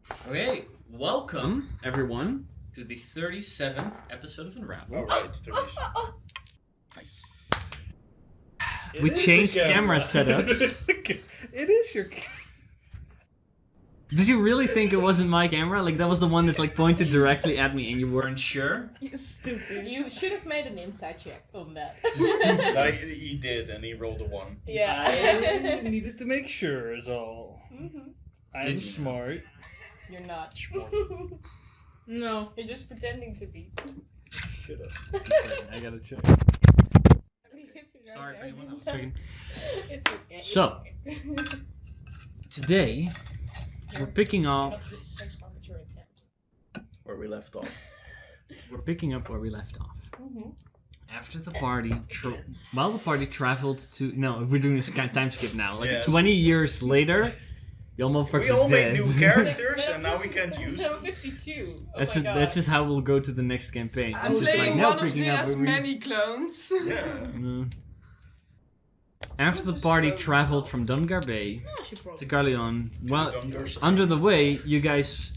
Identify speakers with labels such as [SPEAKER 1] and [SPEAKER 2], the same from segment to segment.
[SPEAKER 1] Okay, welcome everyone to the 37th episode of Unravel.
[SPEAKER 2] Alright, 30. Nice.
[SPEAKER 1] We changed camera setups.
[SPEAKER 3] It is your camera.
[SPEAKER 1] Did you really think it wasn't my camera? Like that was the one that's like pointed directly at me and you weren't sure?
[SPEAKER 4] You stupid. You should have made an inside check on that.
[SPEAKER 2] No, he did, and he rolled a 1.
[SPEAKER 4] Yeah.
[SPEAKER 3] I needed to make sure is all. I'm smart.
[SPEAKER 4] You're not.
[SPEAKER 3] Smart.
[SPEAKER 4] No, you're just pretending to be.
[SPEAKER 3] Shut up. I gotta check.
[SPEAKER 1] Sorry for anyone else checking.
[SPEAKER 4] It's okay.
[SPEAKER 1] So, today we're picking up
[SPEAKER 2] Where we left off.
[SPEAKER 1] where we left off. After the party, while the party traveled to we're doing this kind of time skip now. Like
[SPEAKER 2] Yeah.
[SPEAKER 1] 20 years later, y'all motherfuckers
[SPEAKER 2] We all
[SPEAKER 1] are
[SPEAKER 2] made
[SPEAKER 1] dead.
[SPEAKER 2] new characters, and now we can't use
[SPEAKER 4] I'm
[SPEAKER 2] them.
[SPEAKER 4] 52. Oh
[SPEAKER 1] That's
[SPEAKER 4] my God.
[SPEAKER 1] that's just how we'll go to the next campaign.
[SPEAKER 5] I'm
[SPEAKER 1] It's just
[SPEAKER 5] playing
[SPEAKER 1] now
[SPEAKER 5] one of
[SPEAKER 1] picking
[SPEAKER 5] the
[SPEAKER 1] up
[SPEAKER 5] as
[SPEAKER 1] where we-
[SPEAKER 5] many clones.
[SPEAKER 2] Yeah.
[SPEAKER 1] After the party traveled from Dungar Bay
[SPEAKER 4] Oh, she broke
[SPEAKER 1] to Carleon, well,
[SPEAKER 2] Dungar
[SPEAKER 1] under the way, you guys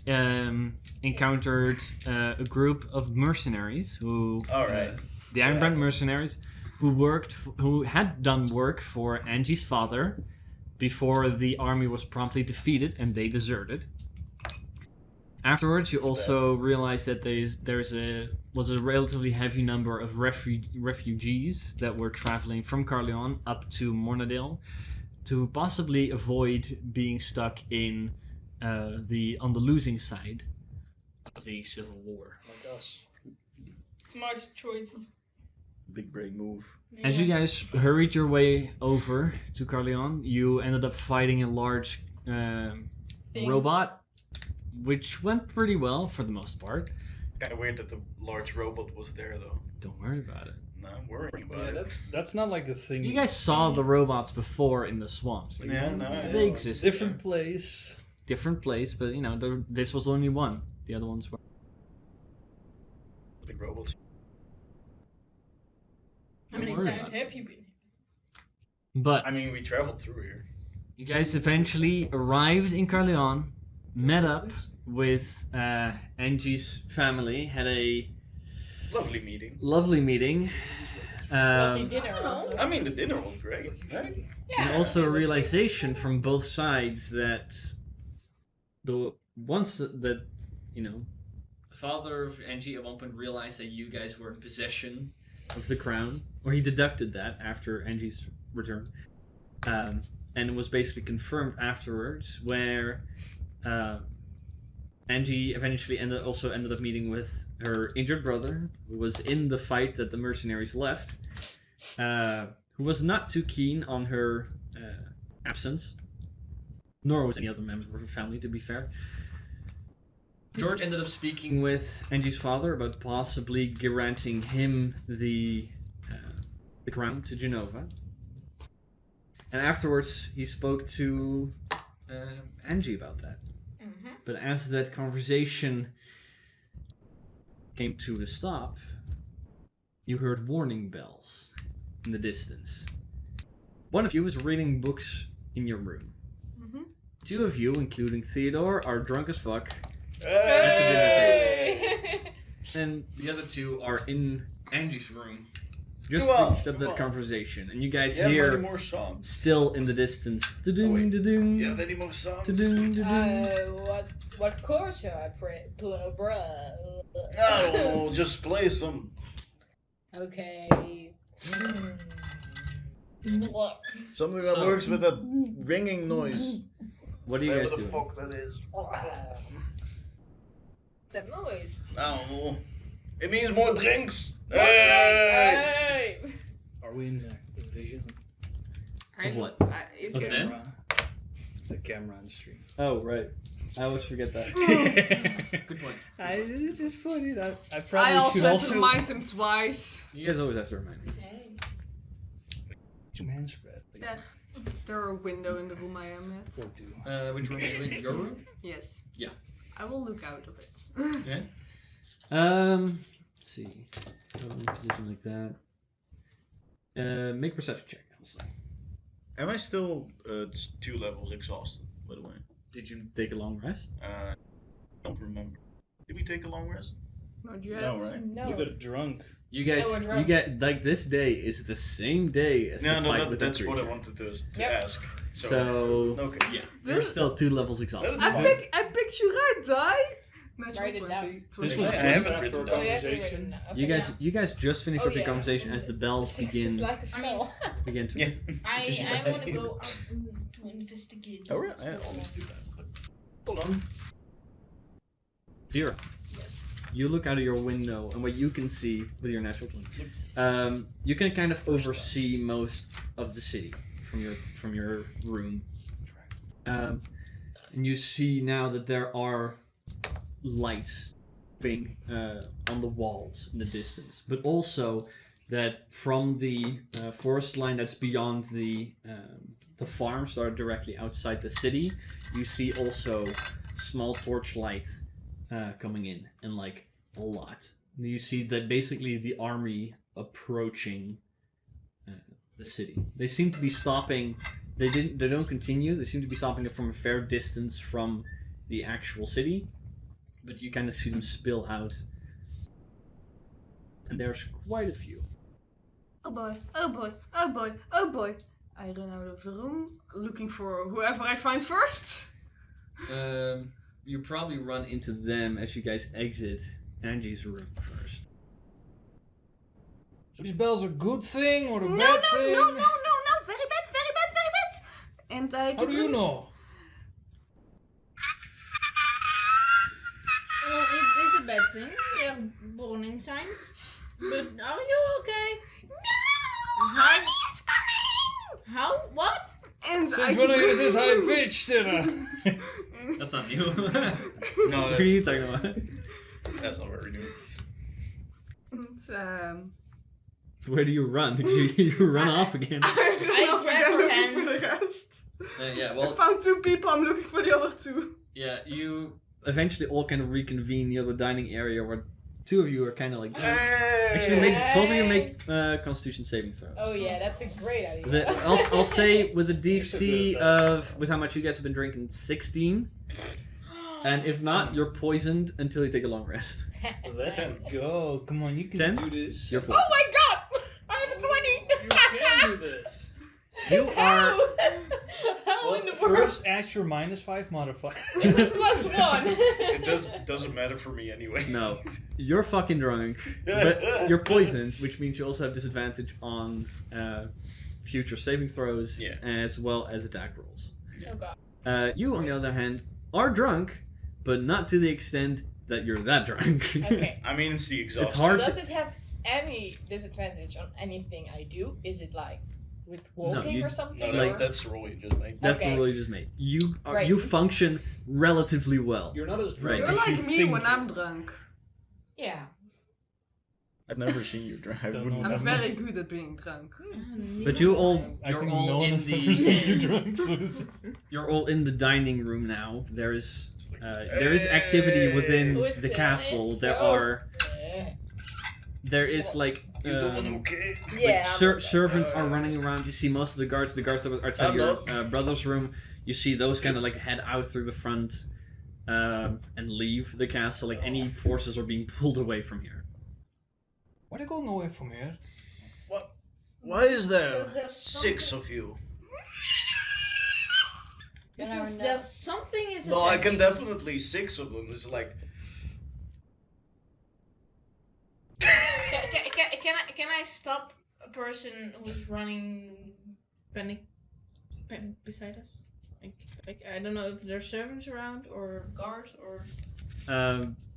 [SPEAKER 1] encountered a group of mercenaries who,
[SPEAKER 2] Alright.
[SPEAKER 1] the Ironbrand mercenaries, who had done work for Angie's father before the army was promptly defeated and they deserted. Afterwards, you also realized that was a relatively heavy number of refugees that were traveling from Carleon up to Mornadale to possibly avoid being stuck in on the losing side of the Civil War.
[SPEAKER 3] Oh my gosh.
[SPEAKER 4] Smart choice.
[SPEAKER 2] Big brain move.
[SPEAKER 1] As you guys hurried your way over to Carleon, you ended up fighting a large robot, which went pretty well for the most part.
[SPEAKER 2] Kinda weird that the large robot was there, though.
[SPEAKER 1] Don't worry about it.
[SPEAKER 2] No, I'm worrying about
[SPEAKER 3] Yeah,
[SPEAKER 2] it.
[SPEAKER 3] that's not like the thing.
[SPEAKER 1] You guys saw the robots before in the swamps. Like,
[SPEAKER 2] Yeah, no,
[SPEAKER 1] they
[SPEAKER 2] yeah.
[SPEAKER 1] exist.
[SPEAKER 3] Different place.
[SPEAKER 1] Different place, but this was only one. The other ones were.
[SPEAKER 2] Big robots.
[SPEAKER 4] How many
[SPEAKER 1] Don't worry
[SPEAKER 4] times
[SPEAKER 1] about it.
[SPEAKER 4] have you been?
[SPEAKER 1] But
[SPEAKER 2] I mean, we traveled through here.
[SPEAKER 1] you guys eventually arrived in Carleon, met up with Angie's family, had a
[SPEAKER 2] Lovely meeting.
[SPEAKER 1] lovely meeting.
[SPEAKER 4] Lovely dinner also.
[SPEAKER 2] I mean, the dinner was great, right?
[SPEAKER 4] Yeah,
[SPEAKER 1] And also
[SPEAKER 4] it
[SPEAKER 1] a
[SPEAKER 4] was
[SPEAKER 1] realization from both sides that the father of Angie at one point realized that you guys were in possession of the crown, or he deducted that after Angie's return, and it was basically confirmed afterwards, where Angie eventually ended up meeting with her injured brother, who was in the fight that the mercenaries left, who was not too keen on her absence, nor was any other member of her family, to be fair. George ended up speaking with Angie's father about possibly granting him the crown to Genova. And afterwards, he spoke to Angie about that. But as that conversation came to a stop, you heard warning bells in the distance. One of you was reading books in your room. Two of you, including Theodore, are drunk as fuck.
[SPEAKER 2] Hey!
[SPEAKER 1] And the other two are in Angie's room. Just
[SPEAKER 2] Come on,
[SPEAKER 1] finished up
[SPEAKER 2] come
[SPEAKER 1] that
[SPEAKER 2] on.
[SPEAKER 1] conversation. And you guys
[SPEAKER 2] Yeah,
[SPEAKER 1] hear
[SPEAKER 2] many more songs.
[SPEAKER 1] still in the distance.
[SPEAKER 2] Oh,
[SPEAKER 1] Da-ding,
[SPEAKER 2] wait.
[SPEAKER 1] da-ding,
[SPEAKER 2] Yeah, many more songs.
[SPEAKER 1] da-ding, da-ding.
[SPEAKER 4] what chord shall I play? Bruh.
[SPEAKER 2] No, just play some.
[SPEAKER 4] Okay.
[SPEAKER 2] Something that
[SPEAKER 1] So-
[SPEAKER 2] works with that ringing noise.
[SPEAKER 1] What are you
[SPEAKER 2] Whatever
[SPEAKER 1] guys
[SPEAKER 2] the
[SPEAKER 1] doing?
[SPEAKER 2] fuck that is.
[SPEAKER 4] What's that noise?
[SPEAKER 2] I don't know. It means more drinks. Hey!
[SPEAKER 4] Hey!
[SPEAKER 3] Are we in vision?
[SPEAKER 1] Of what?
[SPEAKER 5] Is
[SPEAKER 1] Of
[SPEAKER 5] it?
[SPEAKER 1] them?
[SPEAKER 3] The camera on stream.
[SPEAKER 1] Oh, right. I always forget that. Good point.
[SPEAKER 3] It's just funny that I probably
[SPEAKER 5] I also
[SPEAKER 3] should
[SPEAKER 5] had
[SPEAKER 3] also
[SPEAKER 5] to remind him twice.
[SPEAKER 1] You guys always have to remind me.
[SPEAKER 4] Hey.
[SPEAKER 3] Two hand spread.
[SPEAKER 5] Yeah. Is there a window in the room I am at?
[SPEAKER 3] Or do.
[SPEAKER 1] Which room are you in? Your room?
[SPEAKER 5] Yes.
[SPEAKER 1] Yeah.
[SPEAKER 5] I will look out of it.
[SPEAKER 1] Yeah. Let's see. Position like that. Make a perception check, also.
[SPEAKER 2] Am I still 2 levels exhausted, by the way?
[SPEAKER 1] Did you take a long rest?
[SPEAKER 2] Don't remember. Did we take a long rest?
[SPEAKER 5] Not yet.
[SPEAKER 2] No, right?
[SPEAKER 4] No.
[SPEAKER 3] We got drunk.
[SPEAKER 1] You guys,
[SPEAKER 4] we're
[SPEAKER 1] you
[SPEAKER 4] drunk.
[SPEAKER 1] get like this day is the same day as
[SPEAKER 2] No,
[SPEAKER 1] the
[SPEAKER 2] no,
[SPEAKER 1] fight with the
[SPEAKER 2] that's what I
[SPEAKER 1] creature.
[SPEAKER 2] wanted to
[SPEAKER 4] Yep.
[SPEAKER 2] ask.
[SPEAKER 1] So
[SPEAKER 2] Okay.
[SPEAKER 1] yeah, you're still 2 levels exhausted.
[SPEAKER 2] That's fine.
[SPEAKER 5] I picked you right, die. Natural
[SPEAKER 4] Write it
[SPEAKER 5] 20.
[SPEAKER 3] This
[SPEAKER 5] 20.
[SPEAKER 3] was
[SPEAKER 2] I
[SPEAKER 3] just
[SPEAKER 2] haven't
[SPEAKER 3] after
[SPEAKER 2] written
[SPEAKER 3] a
[SPEAKER 2] down.
[SPEAKER 4] Oh, you have to
[SPEAKER 3] conversation.
[SPEAKER 4] written- okay,
[SPEAKER 1] You guys just finished
[SPEAKER 4] Oh,
[SPEAKER 1] up your
[SPEAKER 4] yeah.
[SPEAKER 1] conversation as the bells
[SPEAKER 4] Six
[SPEAKER 1] begin
[SPEAKER 4] is like a spell.
[SPEAKER 1] begin to.
[SPEAKER 2] Yeah.
[SPEAKER 4] I want to go out to investigate.
[SPEAKER 2] Oh, yeah, I always do that. But... Hold on.
[SPEAKER 1] 0.
[SPEAKER 4] Yes.
[SPEAKER 1] You look out of your window, and what you can see with your natural 20, you can kind of oversee most of the city from your room, and you see now that there are lights moving on the walls in the distance, but also that from the forest line that's beyond the farms that are directly outside the city, you see also small torchlight coming in, and like a lot. You see that basically the army approaching the city. They seem to be stopping. They don't continue. They seem to be stopping it from a fair distance from the actual city, but you kind of see them spill out, and there's quite a few.
[SPEAKER 5] Oh boy, oh boy, oh boy, oh boy. I run out of the room, looking for whoever I find first.
[SPEAKER 1] You probably run into them as you guys exit Angie's room first.
[SPEAKER 3] So these bells are a good thing or a
[SPEAKER 5] No,
[SPEAKER 3] bad
[SPEAKER 5] no,
[SPEAKER 3] thing?
[SPEAKER 5] no, no, no, no, very bad, very bad, very bad. And I
[SPEAKER 3] How do you know?
[SPEAKER 4] Well, it is a bad thing. There are warning signs. But are you okay?
[SPEAKER 5] No!
[SPEAKER 4] How-
[SPEAKER 5] Mommy is coming!
[SPEAKER 4] How? What?
[SPEAKER 5] And
[SPEAKER 3] Since when are you this high pitched, Sarah?
[SPEAKER 1] That's not you.
[SPEAKER 2] No,
[SPEAKER 1] What are you talking about?
[SPEAKER 2] That's not very new.
[SPEAKER 5] And,
[SPEAKER 1] Where do you run? You run off again.
[SPEAKER 5] I
[SPEAKER 4] grab
[SPEAKER 5] forget
[SPEAKER 4] her
[SPEAKER 5] looking for
[SPEAKER 4] hands.
[SPEAKER 5] the rest.
[SPEAKER 1] Yeah,
[SPEAKER 5] I found 2 people, I'm looking for the other 2.
[SPEAKER 1] yeah, you eventually all kind of reconvene near the dining area where 2 of you are kind of like. Actually, both of you make Constitution saving throws.
[SPEAKER 4] Oh yeah, that's a great idea.
[SPEAKER 1] I'll say with a DC
[SPEAKER 3] that.
[SPEAKER 1] of with how much you guys have been drinking, 16, and if not, you're poisoned until you take a long rest.
[SPEAKER 3] Let's go. Come on, you can
[SPEAKER 1] 10?
[SPEAKER 3] do this.
[SPEAKER 1] You're
[SPEAKER 4] Oh
[SPEAKER 1] poisoned.
[SPEAKER 4] my god! I have a 20!
[SPEAKER 3] You can do this.
[SPEAKER 1] You are.
[SPEAKER 4] How in the
[SPEAKER 3] Well,
[SPEAKER 4] world?
[SPEAKER 3] first add your -5 modifier.
[SPEAKER 4] It's a +1.
[SPEAKER 2] It doesn't matter for me anyway.
[SPEAKER 1] No, you're fucking drunk, but you're poisoned, which means you also have disadvantage on future saving throws
[SPEAKER 2] Yeah.
[SPEAKER 1] as well as attack rolls.
[SPEAKER 4] Oh god.
[SPEAKER 1] You, on the other hand, are drunk, but not to the extent that you're that drunk.
[SPEAKER 4] Okay.
[SPEAKER 2] I mean, it's the exhaustion.
[SPEAKER 1] It's hard.
[SPEAKER 4] Does it have any disadvantage on anything I do? Is it like with walking
[SPEAKER 1] you-
[SPEAKER 4] or something?
[SPEAKER 2] No,
[SPEAKER 1] Like-
[SPEAKER 2] that's the roll you just made.
[SPEAKER 1] That's the
[SPEAKER 4] Okay.
[SPEAKER 1] rule you just made. You
[SPEAKER 4] Right.
[SPEAKER 1] you function relatively well.
[SPEAKER 3] You're not as
[SPEAKER 1] Right.
[SPEAKER 3] drunk
[SPEAKER 5] You're
[SPEAKER 3] as
[SPEAKER 5] like
[SPEAKER 3] you
[SPEAKER 5] me
[SPEAKER 3] think.
[SPEAKER 5] when I'm drunk.
[SPEAKER 4] Yeah.
[SPEAKER 2] I've never seen you drive. I
[SPEAKER 3] Don't
[SPEAKER 2] wouldn't
[SPEAKER 3] know.
[SPEAKER 5] I'm
[SPEAKER 2] know.
[SPEAKER 5] very good at being drunk.
[SPEAKER 1] But you all
[SPEAKER 3] I
[SPEAKER 1] you're
[SPEAKER 3] think
[SPEAKER 1] all
[SPEAKER 3] no one
[SPEAKER 1] in
[SPEAKER 3] has ever
[SPEAKER 1] the
[SPEAKER 3] seen you drunk, so this is...
[SPEAKER 1] you're all in the dining room now. There is activity within
[SPEAKER 4] Oh, it's,
[SPEAKER 1] the castle.
[SPEAKER 4] it's
[SPEAKER 1] There
[SPEAKER 4] so-
[SPEAKER 1] are there is like
[SPEAKER 2] You the one who came.
[SPEAKER 4] Yeah.
[SPEAKER 1] servants are running around. You see most of the guards that were outside
[SPEAKER 2] I'm
[SPEAKER 1] your
[SPEAKER 2] not.
[SPEAKER 1] brother's room. You see those kind of like head out through the front and leave the castle. Like any forces are being pulled away from here.
[SPEAKER 3] Why are they going away from here?
[SPEAKER 2] What? Why is there
[SPEAKER 4] Because there's
[SPEAKER 2] 6
[SPEAKER 4] something-
[SPEAKER 2] of you?
[SPEAKER 4] Because there's something is
[SPEAKER 2] No, I can
[SPEAKER 4] attacking.
[SPEAKER 2] definitely 6 of them. It's like.
[SPEAKER 4] Can I stop a person who's running panic beside us? Like I don't know if there's servants around or guards or.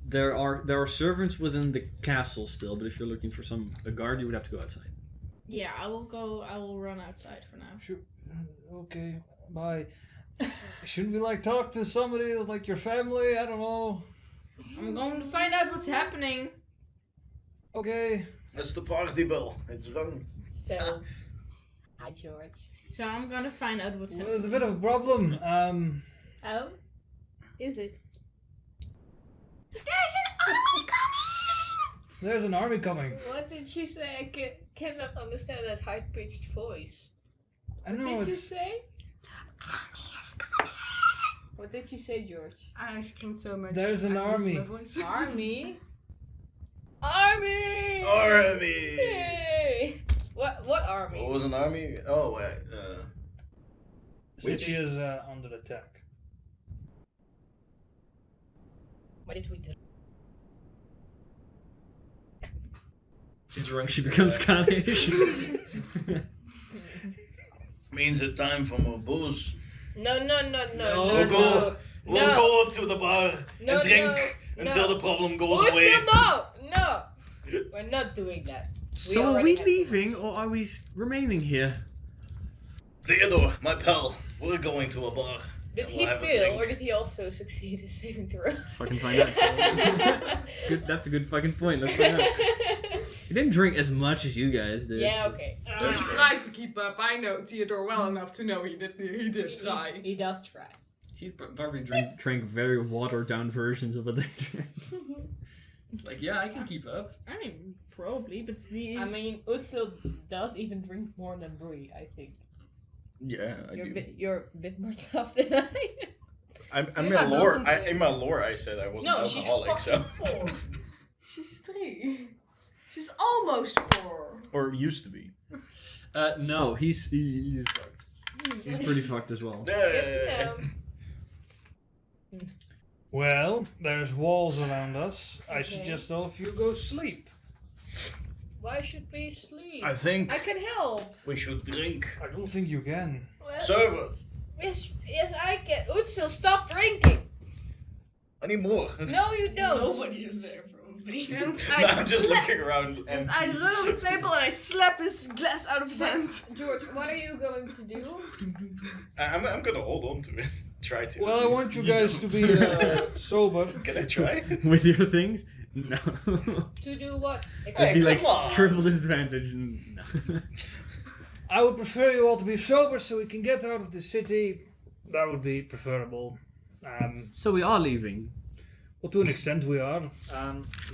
[SPEAKER 1] There are servants within the castle still, but if you're looking for a guard, you would have to go outside.
[SPEAKER 4] Yeah, I will run outside for now.
[SPEAKER 3] Sure. Okay, bye. Shouldn't we like talk to somebody like your family? I don't know.
[SPEAKER 4] I'm going to find out what's happening.
[SPEAKER 3] Okay.
[SPEAKER 2] That's the party bell. It's rung.
[SPEAKER 4] So. Hi, George. So I'm gonna find out what's
[SPEAKER 3] Well,
[SPEAKER 4] happening.
[SPEAKER 3] there's a bit of a problem.
[SPEAKER 4] Oh, is it?
[SPEAKER 5] There's an army coming!
[SPEAKER 3] There's an army coming.
[SPEAKER 4] What did she say? I cannot understand that high-pitched voice.
[SPEAKER 3] I
[SPEAKER 4] What
[SPEAKER 3] know
[SPEAKER 4] did you
[SPEAKER 3] it's.
[SPEAKER 4] say?
[SPEAKER 5] Army is coming!
[SPEAKER 6] What did you say, George?
[SPEAKER 5] I screamed so much.
[SPEAKER 3] There's an
[SPEAKER 5] I'm losing
[SPEAKER 3] army.
[SPEAKER 5] my voice.
[SPEAKER 6] Army? Army!
[SPEAKER 2] Army!
[SPEAKER 6] Yay! What army?
[SPEAKER 2] What was an army? Oh, wait.
[SPEAKER 3] City is under attack.
[SPEAKER 6] What did we do?
[SPEAKER 1] She's drunk, she becomes Scottish.
[SPEAKER 2] Means it's time for more booze.
[SPEAKER 6] No.
[SPEAKER 2] We'll go. We'll go to the bar
[SPEAKER 6] No,
[SPEAKER 2] and drink
[SPEAKER 6] no,
[SPEAKER 2] until
[SPEAKER 6] no.
[SPEAKER 2] the problem goes
[SPEAKER 6] What's
[SPEAKER 2] away.
[SPEAKER 6] No! We're not doing that.
[SPEAKER 1] So are
[SPEAKER 6] already
[SPEAKER 1] we
[SPEAKER 6] had to-
[SPEAKER 1] leaving or are we remaining here?
[SPEAKER 2] Theodore, my pal, we're going to a bar.
[SPEAKER 6] Did
[SPEAKER 2] and
[SPEAKER 6] he
[SPEAKER 2] we'll have a
[SPEAKER 6] fail,
[SPEAKER 2] drink.
[SPEAKER 6] or did he also succeed in saving the room?
[SPEAKER 1] Fucking find out. That's a good fucking point. Let's find out. He didn't drink as much as you guys did.
[SPEAKER 6] Yeah, okay.
[SPEAKER 5] He tried to keep up. I know Theodore well enough to know he did try.
[SPEAKER 6] He does try.
[SPEAKER 1] He probably drank very watered down versions of what they drank. It's like, yeah, I can keep up.
[SPEAKER 4] I mean, probably, but these.
[SPEAKER 6] I mean, Utsil does even drink more than Bree, I think.
[SPEAKER 2] Yeah,
[SPEAKER 6] You're a bit more tough than I am.
[SPEAKER 2] I'm
[SPEAKER 5] Yeah,
[SPEAKER 2] in lore.
[SPEAKER 5] doesn't it?
[SPEAKER 2] In my lore, I said I wasn't
[SPEAKER 6] No, she's
[SPEAKER 2] alcoholic, so
[SPEAKER 6] fucking 4.
[SPEAKER 5] She's 3. She's almost 4.
[SPEAKER 2] or used to be.
[SPEAKER 1] No, he's fucked. He's pretty fucked as well.
[SPEAKER 6] Good to know.
[SPEAKER 3] Well, there's walls around us. I
[SPEAKER 6] Okay.
[SPEAKER 3] suggest all of you go sleep.
[SPEAKER 6] Why should we sleep?
[SPEAKER 2] I think
[SPEAKER 6] I can help.
[SPEAKER 2] we should drink.
[SPEAKER 3] I don't think you can.
[SPEAKER 6] Well,
[SPEAKER 2] Server,
[SPEAKER 6] yes, I can. Utsil, stop drinking.
[SPEAKER 2] I need more.
[SPEAKER 6] No, you don't.
[SPEAKER 4] Nobody is there for me.
[SPEAKER 5] And
[SPEAKER 2] No, I'm just looking around and
[SPEAKER 5] I look on the table and I slap his glass out of his hand.
[SPEAKER 6] George, what are you going to do?
[SPEAKER 2] I'm gonna hold on to it. Try to.
[SPEAKER 3] Well, I want you guys to be sober.
[SPEAKER 2] Can I try?
[SPEAKER 1] With your things? No.
[SPEAKER 6] To do what?
[SPEAKER 1] It'd be like
[SPEAKER 2] come on.
[SPEAKER 1] triple disadvantage. No.
[SPEAKER 3] I would prefer you all to be sober so we can get out of the city. That would be preferable.
[SPEAKER 1] So we are leaving.
[SPEAKER 3] Well, to an extent we are.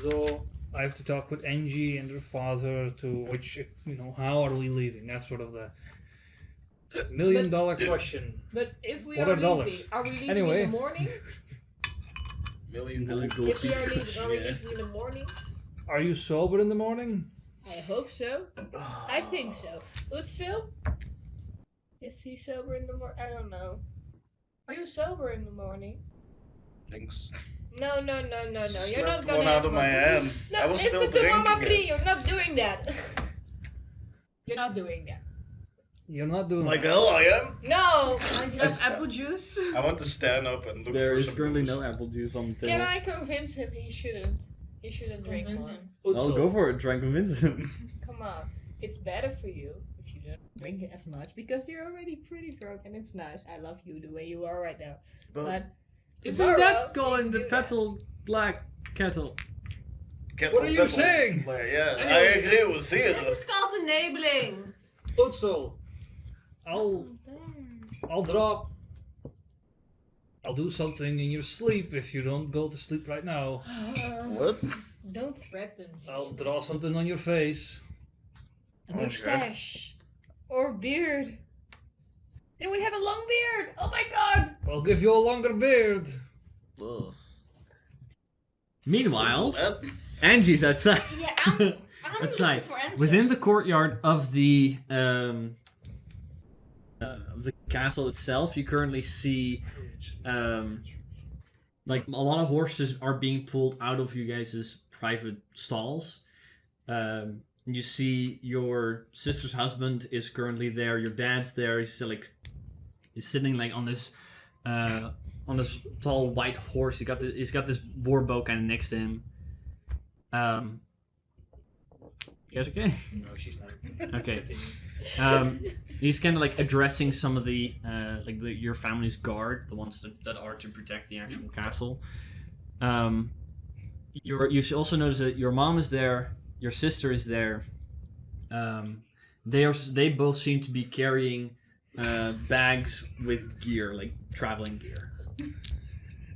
[SPEAKER 3] Though I have to talk with Angie and her father to which, how are we leaving? That's sort of the $1 million question.
[SPEAKER 6] But if we
[SPEAKER 3] What
[SPEAKER 6] are
[SPEAKER 3] are
[SPEAKER 6] leaving,
[SPEAKER 3] dollars?
[SPEAKER 6] are we leaving
[SPEAKER 3] Anyway.
[SPEAKER 6] in the morning?
[SPEAKER 2] Million
[SPEAKER 1] Gold
[SPEAKER 2] gold.
[SPEAKER 6] If we
[SPEAKER 1] piece
[SPEAKER 6] are leaving,
[SPEAKER 1] question.
[SPEAKER 6] are we
[SPEAKER 2] Yeah.
[SPEAKER 6] leaving in the morning?
[SPEAKER 3] Are you sober in the morning?
[SPEAKER 6] I hope so. I think so. Utsil? Is he sober in the morning? I don't know. Are you sober in the morning?
[SPEAKER 2] Thanks.
[SPEAKER 6] No.
[SPEAKER 2] Just
[SPEAKER 6] You're not
[SPEAKER 2] slapped
[SPEAKER 6] gonna
[SPEAKER 2] one out
[SPEAKER 6] have
[SPEAKER 2] of my
[SPEAKER 6] one.
[SPEAKER 2] hand. I
[SPEAKER 6] No,
[SPEAKER 2] was still
[SPEAKER 6] listen to Mama
[SPEAKER 2] drinking
[SPEAKER 6] Brie.
[SPEAKER 2] it.
[SPEAKER 6] You're not doing that. You're not doing that.
[SPEAKER 3] You're not doing
[SPEAKER 2] Like
[SPEAKER 3] that.
[SPEAKER 2] hell I am.
[SPEAKER 6] No.
[SPEAKER 5] Have apple juice.
[SPEAKER 2] I want to stand up and look
[SPEAKER 1] There
[SPEAKER 2] for
[SPEAKER 1] is
[SPEAKER 2] some
[SPEAKER 1] currently
[SPEAKER 2] booze.
[SPEAKER 1] no apple juice on the
[SPEAKER 6] Can
[SPEAKER 1] table.
[SPEAKER 6] I convince him he shouldn't? He shouldn't drink
[SPEAKER 4] Convince
[SPEAKER 6] more.
[SPEAKER 4] him.
[SPEAKER 1] I'll go for it. Try and convince him.
[SPEAKER 6] Come on. It's better for you if you don't drink as much because you're already pretty drunk and it's nice. I love you the way you are right now. But
[SPEAKER 1] Isn't
[SPEAKER 6] tomorrow,
[SPEAKER 1] that
[SPEAKER 6] you
[SPEAKER 1] calling
[SPEAKER 6] need
[SPEAKER 1] the
[SPEAKER 6] to do that.
[SPEAKER 1] petal black kettle?
[SPEAKER 2] Kettle,
[SPEAKER 3] What are you
[SPEAKER 2] kettle.
[SPEAKER 3] saying?
[SPEAKER 2] Yeah, I
[SPEAKER 3] Anyway.
[SPEAKER 2] agree with
[SPEAKER 5] This
[SPEAKER 2] Theodore.
[SPEAKER 5] is called enabling.
[SPEAKER 3] Utsil, I'll do something in your sleep if you don't go to sleep right now.
[SPEAKER 2] What?
[SPEAKER 6] Don't threaten me.
[SPEAKER 3] I'll draw something on your face.
[SPEAKER 6] A mustache. Or beard. And we have a long beard. Oh my god.
[SPEAKER 3] I'll give you a longer beard.
[SPEAKER 2] Ugh.
[SPEAKER 1] Meanwhile,
[SPEAKER 2] That-
[SPEAKER 1] Angie's outside.
[SPEAKER 4] Yeah, I'm
[SPEAKER 1] Outside,
[SPEAKER 4] looking for answers.
[SPEAKER 1] within the courtyard of the castle itself, you currently see like a lot of horses are being pulled out of you guys' private stalls. You see your sister's husband is currently there. Your dad's there. He's still he's sitting like on this tall white horse. He's got this war bow kind of next to him. You guys okay?
[SPEAKER 3] No, she's not.
[SPEAKER 1] Okay. He's kind of like addressing some of the your family's guard, the ones that are to protect the actual castle. You should also notice that your mom is there, your sister is there. They both seem to be carrying bags with gear, like traveling gear.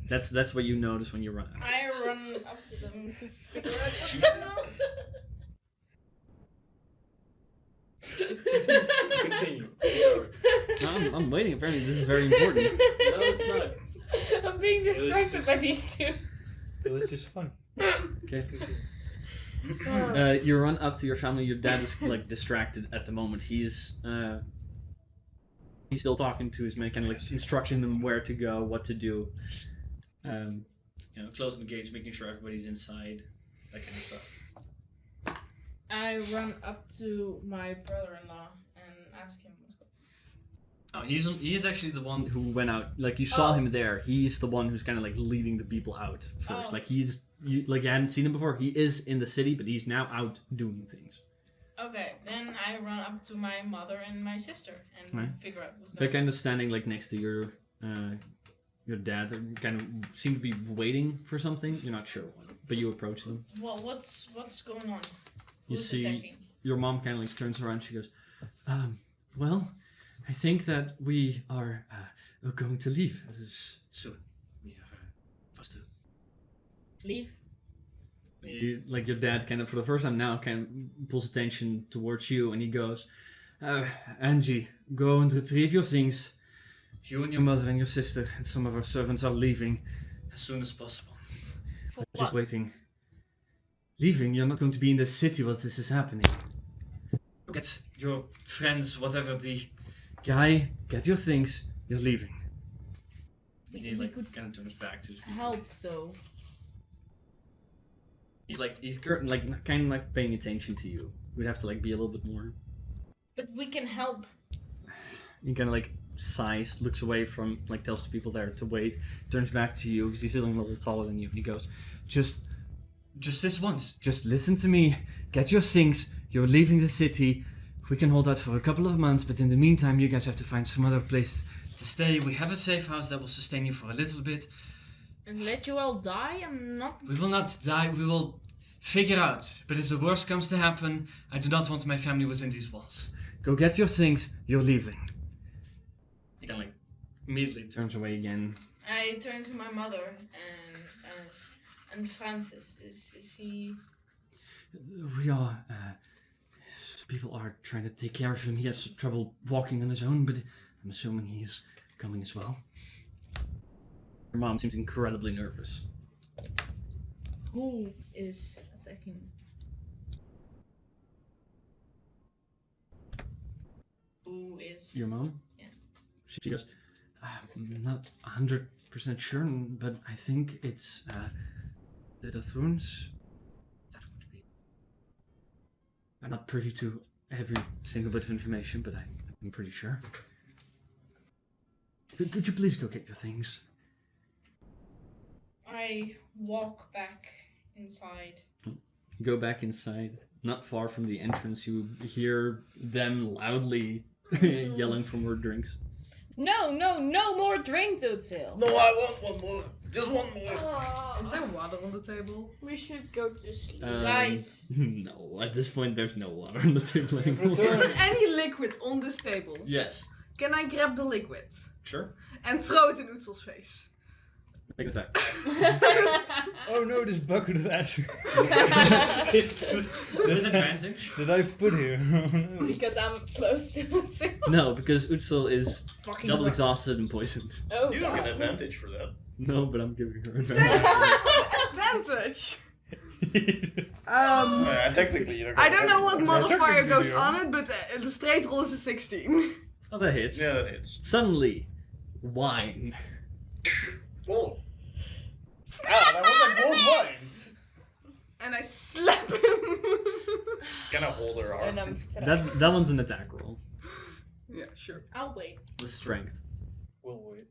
[SPEAKER 1] That's what you notice when you run out.
[SPEAKER 4] I run up to them to figure out what's going on.
[SPEAKER 3] Continue. Sorry.
[SPEAKER 1] No, I'm waiting. Apparently, this is very important.
[SPEAKER 3] No, it's not.
[SPEAKER 6] I'm being distracted by these two.
[SPEAKER 3] It was just fun.
[SPEAKER 1] Okay. You run up to your family. Your dad is like distracted at the moment. He's still talking to his men, kind of like instructing them where to go, what to do. Closing the gates, making sure everybody's inside, that kind of stuff.
[SPEAKER 4] I run up to my brother-in-law and ask him what's going on.
[SPEAKER 1] Oh, he's actually the one who went out. Like you saw him there. He's the one who's kind of like leading the people out first.
[SPEAKER 4] Oh.
[SPEAKER 1] Like you hadn't seen him before. He is in the city, but he's now out doing things.
[SPEAKER 4] Okay, then I run up to my mother and my sister and
[SPEAKER 1] Right.
[SPEAKER 4] figure out what's
[SPEAKER 1] They're
[SPEAKER 4] going on.
[SPEAKER 1] kind of standing like next to your dad. They kind of seem to be waiting for something. You're not sure what, but you approach them.
[SPEAKER 4] Well, what's going on?
[SPEAKER 1] You
[SPEAKER 4] Who's
[SPEAKER 1] see
[SPEAKER 4] attacking?
[SPEAKER 1] your mom kind of like turns around. She goes, "Well, I think that we are going to leave soon. We are supposed to."
[SPEAKER 4] Leave?
[SPEAKER 1] Like your dad kind of for the first time now kind of pulls attention towards you, and he goes, "Angie, go and retrieve your things. You and your mother and your sister and some of our servants are leaving as soon as possible.
[SPEAKER 4] For
[SPEAKER 1] Just
[SPEAKER 4] what?
[SPEAKER 1] waiting. Leaving? You're not going to be in the city while this is happening. Get your friends, whatever the guy, get your things, you're leaving." He
[SPEAKER 4] We could
[SPEAKER 1] kind of turns back to his people.
[SPEAKER 4] help though.
[SPEAKER 1] He's kind of like paying attention to you. We'd have to like be a little bit more.
[SPEAKER 4] But we can help.
[SPEAKER 1] He kind of like sighs, looks away from, like tells the people there to wait, turns back to you because he's sitting a little taller than you, and he goes, just this once. Just listen to me. Get your things. You're leaving the city. We can hold out for a couple of months, but in the meantime, you guys have to find some other place to stay. We have a safe house that will sustain you for a little bit.
[SPEAKER 4] And let you all die? I'm not.
[SPEAKER 1] We will not die. We will figure out. But if the worst comes to happen, I do not want my family within these walls. Go get your things. You're leaving. He kind of like immediately turns away again.
[SPEAKER 4] I turn to my mother and Francis. Is he?
[SPEAKER 1] We are. People are trying to take care of him. He has trouble walking on his own, but I'm assuming he's coming as well. Your mom seems incredibly nervous.
[SPEAKER 4] Who is attacking? Who is?
[SPEAKER 1] Your mom?
[SPEAKER 4] Yeah.
[SPEAKER 1] She goes, I'm not 100% sure, but I think it's the Thrones. That would be. I'm not privy to every single bit of information, but I'm pretty sure. Could you please go get your things?
[SPEAKER 4] I walk back inside.
[SPEAKER 1] You go back inside. Not far from the entrance, you hear them loudly yelling for more drinks.
[SPEAKER 6] No more drinks, Utsil.
[SPEAKER 2] No, I want one more. Just one more.
[SPEAKER 5] Is there water on the table?
[SPEAKER 6] We should go to sleep.
[SPEAKER 4] Guys.
[SPEAKER 1] No, at this point there's no water on the table anymore.
[SPEAKER 5] Is there any liquid on this table?
[SPEAKER 1] Yes.
[SPEAKER 5] Can I grab the liquid
[SPEAKER 1] Sure.
[SPEAKER 5] and throw it in Utsel's face?
[SPEAKER 1] Make an attack.
[SPEAKER 3] Oh no, this bucket of ash
[SPEAKER 1] With advantage?
[SPEAKER 3] that I've put here. Oh no.
[SPEAKER 6] Because I'm close to Utsil.
[SPEAKER 1] No, because Utsil is
[SPEAKER 4] Fucking
[SPEAKER 1] double
[SPEAKER 4] rough.
[SPEAKER 1] exhausted and poisoned.
[SPEAKER 6] Oh,
[SPEAKER 2] You don't get
[SPEAKER 6] God.
[SPEAKER 2] advantage for that.
[SPEAKER 1] No, but I'm giving her advantage.
[SPEAKER 5] Advantage!
[SPEAKER 2] Technically, you don't.
[SPEAKER 5] I don't know what modifier
[SPEAKER 3] technically
[SPEAKER 5] goes
[SPEAKER 3] you
[SPEAKER 5] on it, but the straight roll is a 16.
[SPEAKER 1] Oh, that hits.
[SPEAKER 2] Yeah, that hits.
[SPEAKER 1] Suddenly, wine.
[SPEAKER 2] Oh. Ah, that was like both lines.
[SPEAKER 5] And I slap him.
[SPEAKER 2] Can I hold her arm?
[SPEAKER 6] And I'm stuck.
[SPEAKER 1] That one's an attack roll.
[SPEAKER 5] Yeah, sure.
[SPEAKER 4] I'll wait.
[SPEAKER 1] With strength.
[SPEAKER 3] We'll wait.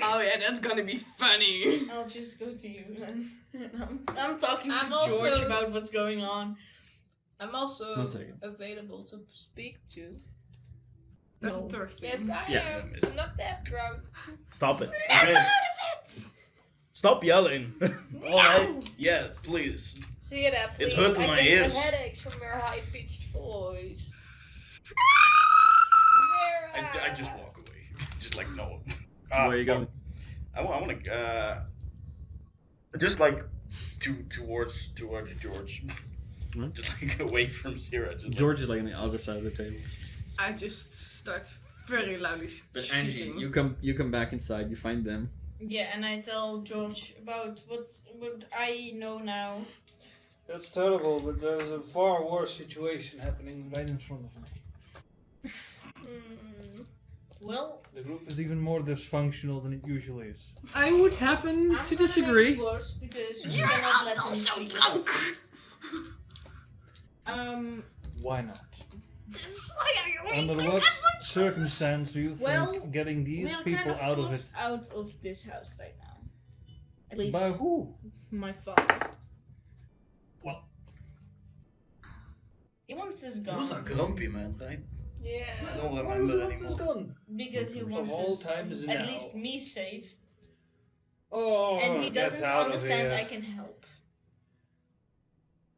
[SPEAKER 5] Oh yeah, that's gonna be funny.
[SPEAKER 4] I'll just go to you then. And I'm talking
[SPEAKER 6] I'm
[SPEAKER 4] to
[SPEAKER 6] also-
[SPEAKER 4] George about what's going on.
[SPEAKER 6] I'm also
[SPEAKER 1] 1 second.
[SPEAKER 6] available to speak to.
[SPEAKER 5] That's
[SPEAKER 4] No.
[SPEAKER 5] a third thing.
[SPEAKER 6] Yes, I
[SPEAKER 1] Yeah.
[SPEAKER 6] am. I'm not that drunk.
[SPEAKER 2] Stop it.
[SPEAKER 5] Snap
[SPEAKER 2] Okay.
[SPEAKER 5] out of it!
[SPEAKER 2] Stop yelling. Alright. Yeah, please.
[SPEAKER 6] See you that, please.
[SPEAKER 2] It's hurting my
[SPEAKER 6] I get
[SPEAKER 2] ears.
[SPEAKER 6] headaches from your high-pitched voice.
[SPEAKER 2] I just walk away. Just like, no.
[SPEAKER 1] Where are you
[SPEAKER 2] fuck.
[SPEAKER 1] going?
[SPEAKER 2] I want to, just like, towards George.
[SPEAKER 1] What?
[SPEAKER 2] Just like away from Zira. Just
[SPEAKER 1] George is like on the other side of the table.
[SPEAKER 5] I just start very loudly
[SPEAKER 1] But
[SPEAKER 5] speaking.
[SPEAKER 1] Angie, you come back inside. You find them.
[SPEAKER 4] Yeah, and I tell George about what I know now.
[SPEAKER 3] That's terrible, but there's a far worse situation happening right in front of me.
[SPEAKER 4] Well,
[SPEAKER 3] The group is even more dysfunctional than it usually is.
[SPEAKER 1] I would happen
[SPEAKER 4] I'm
[SPEAKER 1] to
[SPEAKER 4] gonna
[SPEAKER 1] disagree.
[SPEAKER 4] make it worse because we
[SPEAKER 5] You're
[SPEAKER 4] cannot let him
[SPEAKER 5] also
[SPEAKER 4] speak.
[SPEAKER 5] drunk!
[SPEAKER 3] Why not?
[SPEAKER 5] This is why I
[SPEAKER 3] Under
[SPEAKER 5] waiting
[SPEAKER 3] what
[SPEAKER 5] at
[SPEAKER 3] circumstance do you
[SPEAKER 4] Well,
[SPEAKER 3] think getting these
[SPEAKER 4] We're
[SPEAKER 3] people
[SPEAKER 4] kind of
[SPEAKER 3] out of it?
[SPEAKER 4] forced out of this house right now. At least
[SPEAKER 3] By who?
[SPEAKER 4] my father.
[SPEAKER 3] Well,
[SPEAKER 4] He wants us
[SPEAKER 2] He
[SPEAKER 4] gone
[SPEAKER 2] was a grumpy man, right? I
[SPEAKER 4] yeah,
[SPEAKER 2] don't
[SPEAKER 3] why
[SPEAKER 2] remember
[SPEAKER 3] was it
[SPEAKER 2] anymore.
[SPEAKER 3] done?
[SPEAKER 4] because he
[SPEAKER 3] Of
[SPEAKER 4] wants
[SPEAKER 3] all
[SPEAKER 4] us
[SPEAKER 3] times
[SPEAKER 4] at
[SPEAKER 3] now.
[SPEAKER 4] least me safe,
[SPEAKER 3] Oh,
[SPEAKER 4] and he
[SPEAKER 3] get
[SPEAKER 4] doesn't
[SPEAKER 3] out of
[SPEAKER 4] understand
[SPEAKER 3] here.
[SPEAKER 4] I can help.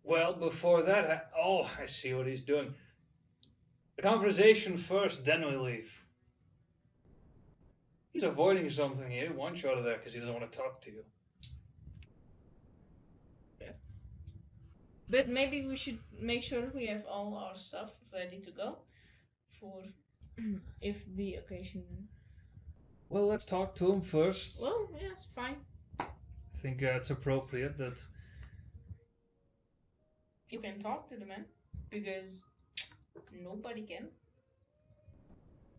[SPEAKER 3] Well, before that, oh, I see what he's doing. The conversation first, then we leave. He's avoiding something here. He wants you out of there because he doesn't want to talk to you.
[SPEAKER 4] But maybe we should make sure we have all our stuff ready to go for if the occasion.
[SPEAKER 3] Well, let's talk to him first.
[SPEAKER 4] Well, yes, fine.
[SPEAKER 3] I think it's appropriate that.
[SPEAKER 4] You can talk to the man because nobody can.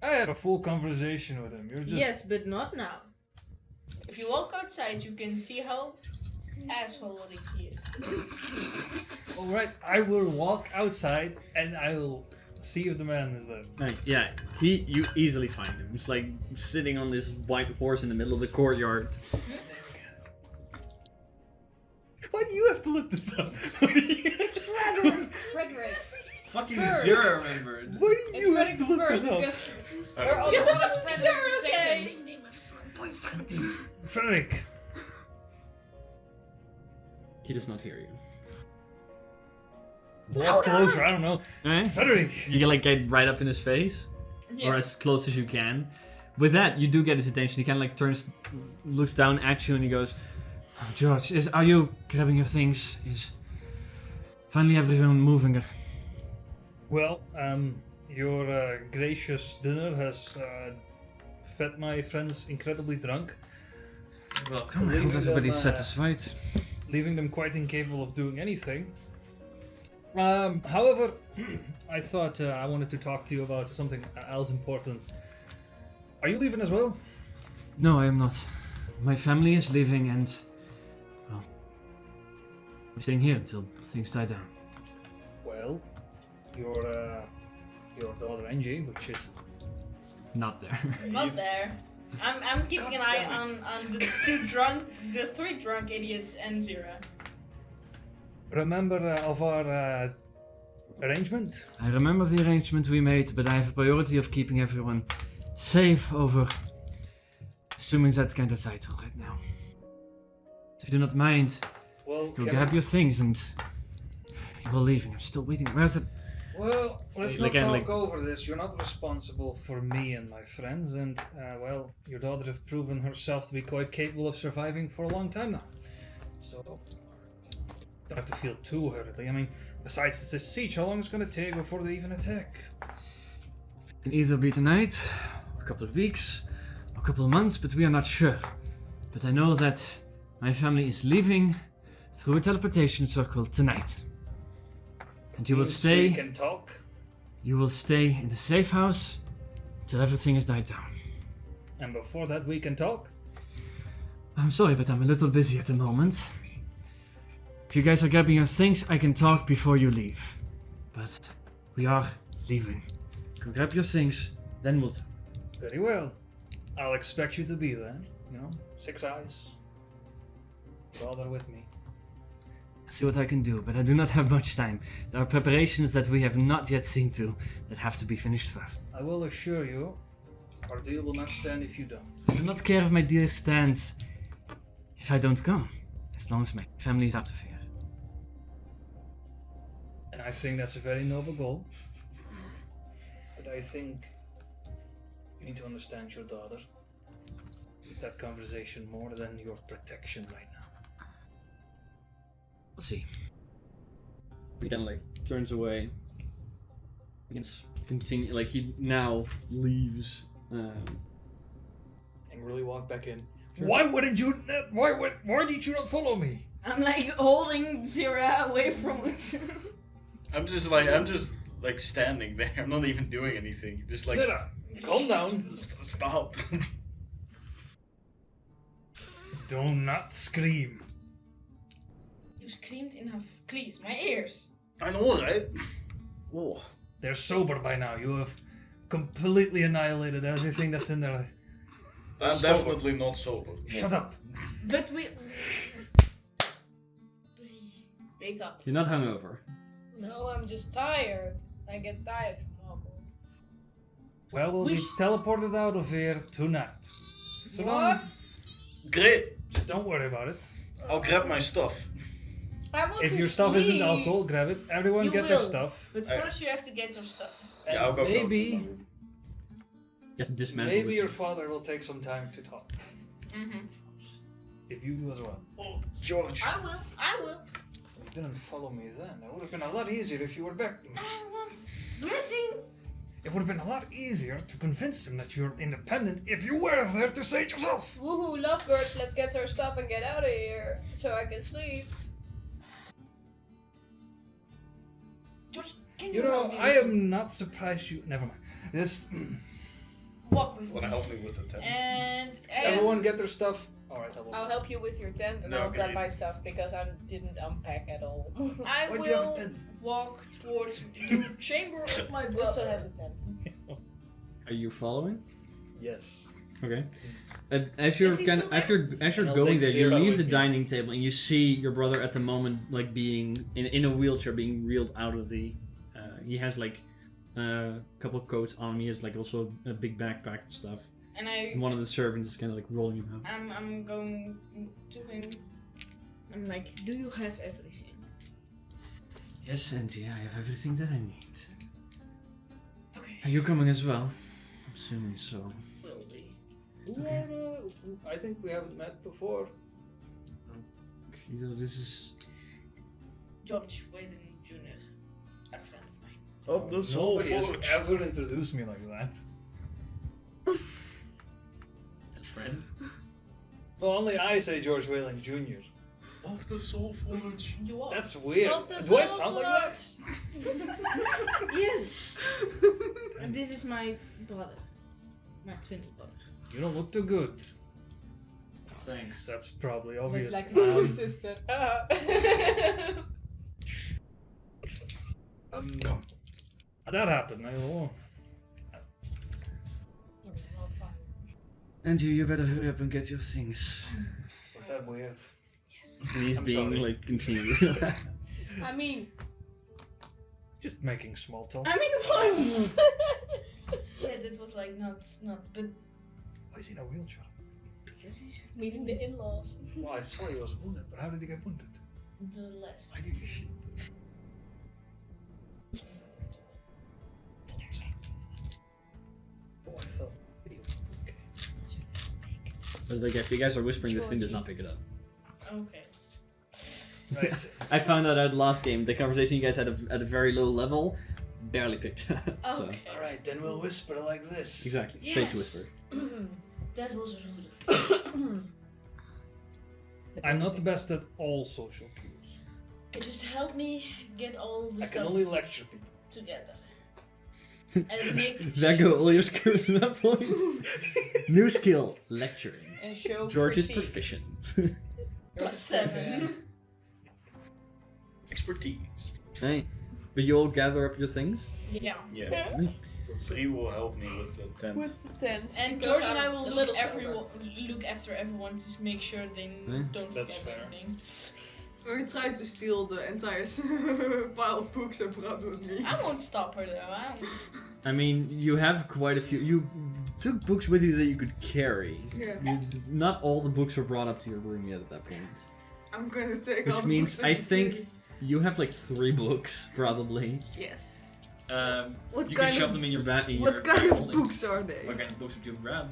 [SPEAKER 3] I had a full conversation with him. You're just.
[SPEAKER 4] Yes, but not now. If you walk outside, you can see how assholey he is.
[SPEAKER 3] Alright, I will walk outside and I will see if the man is there.
[SPEAKER 1] Right, yeah, you easily find him. He's like sitting on this white horse in the middle of the courtyard.
[SPEAKER 3] Why do you have to look this up?
[SPEAKER 4] It's Frederick! Frederick!
[SPEAKER 2] Fucking
[SPEAKER 4] First.
[SPEAKER 2] Zero remembered.
[SPEAKER 3] Why do
[SPEAKER 4] It's
[SPEAKER 3] you have
[SPEAKER 4] Frederick
[SPEAKER 3] to look
[SPEAKER 4] first
[SPEAKER 3] this up?
[SPEAKER 4] because
[SPEAKER 2] I
[SPEAKER 4] we're
[SPEAKER 2] don't
[SPEAKER 4] all
[SPEAKER 2] know.
[SPEAKER 4] the ones Frederick second.
[SPEAKER 5] name of my boyfriend.
[SPEAKER 3] Frederick.
[SPEAKER 1] He does not hear you.
[SPEAKER 3] Walk closer, I don't know.
[SPEAKER 1] Eh?
[SPEAKER 3] Frederick.
[SPEAKER 1] You can like get right up in his face, or
[SPEAKER 4] Yeah.
[SPEAKER 1] as close as you can. With that, you do get his attention. He kind of like turns, looks down at you, and he goes, "Oh, George, are you grabbing your things? Is finally everyone moving?"
[SPEAKER 3] Well, your gracious dinner has fed my friends incredibly drunk,
[SPEAKER 1] Welcome. I
[SPEAKER 3] Leaving
[SPEAKER 1] hope everybody's
[SPEAKER 3] them,
[SPEAKER 1] satisfied.
[SPEAKER 3] leaving them quite incapable of doing anything. However, I thought I wanted to talk to you about something else important. Are you leaving as well?
[SPEAKER 1] No, I am not. My family is leaving, and well, I'm staying here until things die down.
[SPEAKER 3] Well, your daughter Angie, which is
[SPEAKER 1] Not there.
[SPEAKER 4] Not there. I'm keeping an eye on the the three drunk idiots and Zira.
[SPEAKER 3] remember of our arrangement.
[SPEAKER 1] I remember the arrangement we made, but I have a priority of keeping everyone safe over assuming that kind of title right now. If you do not mind,
[SPEAKER 3] Well,
[SPEAKER 1] go grab your things and you're leaving. I'm still waiting. Where's it?
[SPEAKER 3] Well, let's
[SPEAKER 1] Like,
[SPEAKER 3] not talk
[SPEAKER 1] like-
[SPEAKER 3] over this. You're not responsible for me and my friends, and well, your daughter has proven herself to be quite capable of surviving for a long time now. So, don't have to feel too hurriedly. I mean, besides, it's a siege. How long is it going to take before they even attack?
[SPEAKER 1] It can either be tonight, a couple of weeks, a couple of months, but we are not sure. But I know that my family is leaving through a teleportation circle tonight. And you will
[SPEAKER 3] Means
[SPEAKER 1] stay.
[SPEAKER 3] We can talk.
[SPEAKER 1] You will stay in the safe house till everything has died down.
[SPEAKER 3] And before that, we can talk.
[SPEAKER 1] I'm sorry, but I'm a little busy at the moment. If you guys are grabbing your things, I can talk before you leave. But we are leaving. Go grab your things, then we'll talk.
[SPEAKER 3] Very well. I'll expect you to be there. You know, 6 eyes. Daughter with me.
[SPEAKER 1] See what I can do, but I do not have much time. There are preparations that we have not yet seen to that have to be finished first.
[SPEAKER 3] I will assure you, our deal will not stand if you don't.
[SPEAKER 1] I do not care if my deal stands if I don't come, as long as my family is out of here.
[SPEAKER 3] And I think that's a very noble goal. But I think you need to understand your daughter. It's that conversation more than your protection right now.
[SPEAKER 1] We'll see. He kind of like turns away. He can continue, like he now leaves.
[SPEAKER 3] Angrily walk back in. Why wouldn't you? Why did you not follow me?
[SPEAKER 4] I'm like holding Zira away from it.
[SPEAKER 2] I'm just like standing there. I'm not even doing anything. Just like
[SPEAKER 3] Zira, calm down.
[SPEAKER 2] stop.
[SPEAKER 3] Do not scream.
[SPEAKER 4] You screamed enough. Please, my ears.
[SPEAKER 2] I know, right? Oh.
[SPEAKER 3] They're sober by now. You have completely annihilated everything that's in there.
[SPEAKER 2] I'm definitely not sober.
[SPEAKER 3] Shut up.
[SPEAKER 4] But we. Wake up.
[SPEAKER 1] You're not hungover.
[SPEAKER 6] No, I'm just tired. I get tired from alcohol.
[SPEAKER 3] Well, we'll be teleported out of here tonight. So
[SPEAKER 6] What?
[SPEAKER 2] Great.
[SPEAKER 3] Don't worry about it.
[SPEAKER 2] I'll grab my stuff.
[SPEAKER 6] I want
[SPEAKER 3] If
[SPEAKER 6] to
[SPEAKER 3] your stuff isn't
[SPEAKER 6] sleep.
[SPEAKER 3] alcohol, grab it. Everyone
[SPEAKER 4] You
[SPEAKER 3] get their
[SPEAKER 4] will.
[SPEAKER 3] stuff.
[SPEAKER 4] But first you have to get your stuff.
[SPEAKER 2] Yeah, I'll go.
[SPEAKER 3] Maybe,
[SPEAKER 1] Yes, dismantle.
[SPEAKER 3] maybe
[SPEAKER 1] it.
[SPEAKER 3] your father will take some time to talk.
[SPEAKER 4] Mm-hmm.
[SPEAKER 3] If you do as well.
[SPEAKER 2] Oh, George.
[SPEAKER 4] I will. I will.
[SPEAKER 3] You didn't follow me then. It would have been a lot easier if you were back.
[SPEAKER 4] I was missing.
[SPEAKER 3] It would have been a lot easier to convince him that you're independent if you were there to say it yourself.
[SPEAKER 6] Woohoo, lovebirds, let's get our stuff and get out of here so I can sleep.
[SPEAKER 4] George, can
[SPEAKER 3] You
[SPEAKER 4] help
[SPEAKER 3] know,
[SPEAKER 4] me
[SPEAKER 3] I
[SPEAKER 4] with
[SPEAKER 3] am not surprised you. Never mind. Just
[SPEAKER 4] walk with me?
[SPEAKER 2] Wanna help me with the tent?
[SPEAKER 4] And
[SPEAKER 3] everyone get their stuff. Alright, I will.
[SPEAKER 6] I'll help you with your tent and
[SPEAKER 2] No,
[SPEAKER 6] I'll grab
[SPEAKER 2] okay.
[SPEAKER 6] my stuff because I didn't unpack at all.
[SPEAKER 4] I
[SPEAKER 3] Why do you have a
[SPEAKER 4] will
[SPEAKER 3] tent?
[SPEAKER 4] walk towards the chamber of my brother.
[SPEAKER 6] Also has a tent.
[SPEAKER 1] Are you following?
[SPEAKER 3] Yes.
[SPEAKER 1] Okay. As you're
[SPEAKER 4] Is he
[SPEAKER 1] kind
[SPEAKER 4] still
[SPEAKER 1] of, as you're
[SPEAKER 3] And I'll
[SPEAKER 1] going
[SPEAKER 3] take
[SPEAKER 1] there, you
[SPEAKER 3] Zira
[SPEAKER 1] leave
[SPEAKER 3] with
[SPEAKER 1] the
[SPEAKER 3] me.
[SPEAKER 1] dining table and you see your brother at the moment like being in a wheelchair, being reeled out of the. He has like a couple of coats on. He has like also a big backpack of stuff.
[SPEAKER 4] And I,
[SPEAKER 1] And one of the servants is kind of like rolling him out.
[SPEAKER 4] I'm going to him. I'm like, do you have everything?
[SPEAKER 1] Yes, Angie, I have everything that I need.
[SPEAKER 4] Okay,
[SPEAKER 1] Are you coming as well? I'm assuming so.
[SPEAKER 4] will be.
[SPEAKER 1] Okay.
[SPEAKER 3] I think we haven't met before.
[SPEAKER 1] You know, this is.
[SPEAKER 4] George Whedon Jr., a friend of mine.
[SPEAKER 2] Of the soul
[SPEAKER 3] Nobody has
[SPEAKER 2] forge.
[SPEAKER 3] ever introduced me like that.
[SPEAKER 1] As a friend?
[SPEAKER 3] Well, only I say George Whalen Jr.
[SPEAKER 2] Of the soul forge.
[SPEAKER 4] You are.
[SPEAKER 3] That's weird.
[SPEAKER 6] Of the
[SPEAKER 3] Do I
[SPEAKER 6] soul
[SPEAKER 3] sound like that?
[SPEAKER 4] Yes. And this is my brother, my twin brother.
[SPEAKER 3] You don't look too good.
[SPEAKER 1] Thanks.
[SPEAKER 3] That's probably obvious.
[SPEAKER 6] Looks like my sister.
[SPEAKER 3] That happened. I will.
[SPEAKER 1] Angie, you better hurry up and get your things.
[SPEAKER 3] Was that weird?
[SPEAKER 1] He's
[SPEAKER 3] I'm
[SPEAKER 1] being
[SPEAKER 3] sorry.
[SPEAKER 1] like continued.
[SPEAKER 6] I mean,
[SPEAKER 3] Just making small talk.
[SPEAKER 4] I mean, what? Yeah, that was like not, but
[SPEAKER 3] Why is he in a wheelchair?
[SPEAKER 4] because he's
[SPEAKER 6] meeting the in-laws.
[SPEAKER 3] Well, I saw he was wounded, but how did he get wounded?
[SPEAKER 4] the last.
[SPEAKER 3] Why did you shoot? Oh, I felt. Okay.
[SPEAKER 1] But like, if you guys are whispering, this thing does not pick it up.
[SPEAKER 4] Okay.
[SPEAKER 3] Right.
[SPEAKER 1] I found out at last game, the conversation you guys had at a very low level, barely picked up. So.
[SPEAKER 4] Okay.
[SPEAKER 3] All right, then we'll whisper like this.
[SPEAKER 1] Exactly. Straight to
[SPEAKER 4] Yes.
[SPEAKER 1] whisper.
[SPEAKER 4] That was rude.
[SPEAKER 3] I'm not the best at all social cues.
[SPEAKER 4] Just help me get all the
[SPEAKER 3] I can
[SPEAKER 4] stuff
[SPEAKER 3] only lecture people.
[SPEAKER 4] together. And make
[SPEAKER 1] There go all your skills at that point. New skill, lecturing.
[SPEAKER 6] And show
[SPEAKER 1] George is
[SPEAKER 6] critique.
[SPEAKER 1] proficient.
[SPEAKER 4] +7.
[SPEAKER 2] Expertise.
[SPEAKER 1] Hey, but you all gather up your things?
[SPEAKER 4] Yeah.
[SPEAKER 2] Yeah. He will help me with the tent.
[SPEAKER 6] With the tent.
[SPEAKER 4] And
[SPEAKER 6] because
[SPEAKER 4] George and I
[SPEAKER 6] I'm
[SPEAKER 4] will
[SPEAKER 6] a little
[SPEAKER 4] look after everyone to make sure they don't
[SPEAKER 3] That's
[SPEAKER 4] forget
[SPEAKER 3] fair.
[SPEAKER 4] anything.
[SPEAKER 5] I tried to steal the entire pile of books and brought with me.
[SPEAKER 4] I won't stop her though.
[SPEAKER 1] I mean, you have quite a few. You took books with you that you could carry.
[SPEAKER 5] Yeah.
[SPEAKER 1] Not all the books are brought up to your room yet at that point.
[SPEAKER 5] I'm gonna take
[SPEAKER 1] Which
[SPEAKER 5] all the
[SPEAKER 1] means
[SPEAKER 5] books
[SPEAKER 1] I
[SPEAKER 5] and
[SPEAKER 1] think
[SPEAKER 5] carry.
[SPEAKER 1] you have like 3 books, probably.
[SPEAKER 5] Yes.
[SPEAKER 1] You
[SPEAKER 5] What
[SPEAKER 1] can
[SPEAKER 5] kind
[SPEAKER 1] shove
[SPEAKER 5] of
[SPEAKER 1] them in your bag.
[SPEAKER 5] what kind of books are they?
[SPEAKER 1] What kind of books would you grab?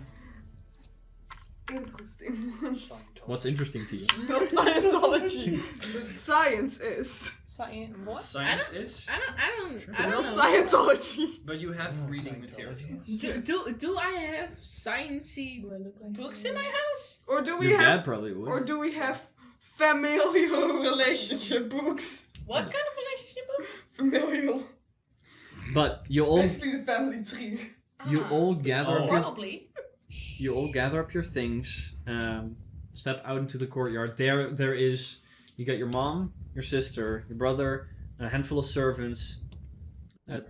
[SPEAKER 5] Interesting ones.
[SPEAKER 1] What's interesting to you?
[SPEAKER 5] Not Scientology. But science is.
[SPEAKER 4] Science. What?
[SPEAKER 1] Science is,
[SPEAKER 4] I
[SPEAKER 5] Not
[SPEAKER 4] don't know.
[SPEAKER 5] Scientology.
[SPEAKER 1] but you have
[SPEAKER 3] Oh,
[SPEAKER 1] reading
[SPEAKER 3] Scientology.
[SPEAKER 1] material.
[SPEAKER 4] Do I have sciencey books in my house?
[SPEAKER 5] Or do we
[SPEAKER 1] Your
[SPEAKER 5] have
[SPEAKER 1] dad probably would.
[SPEAKER 5] or do we have familial relationship books?
[SPEAKER 4] What kind of relationship books?
[SPEAKER 5] Familial.
[SPEAKER 1] But you all
[SPEAKER 5] Basically the family tree.
[SPEAKER 1] you
[SPEAKER 4] Ah,
[SPEAKER 1] all gather up your,
[SPEAKER 4] probably.
[SPEAKER 1] you all gather up your things, step out into the courtyard. There is, you got your mom, your sister, your brother, a handful of servants,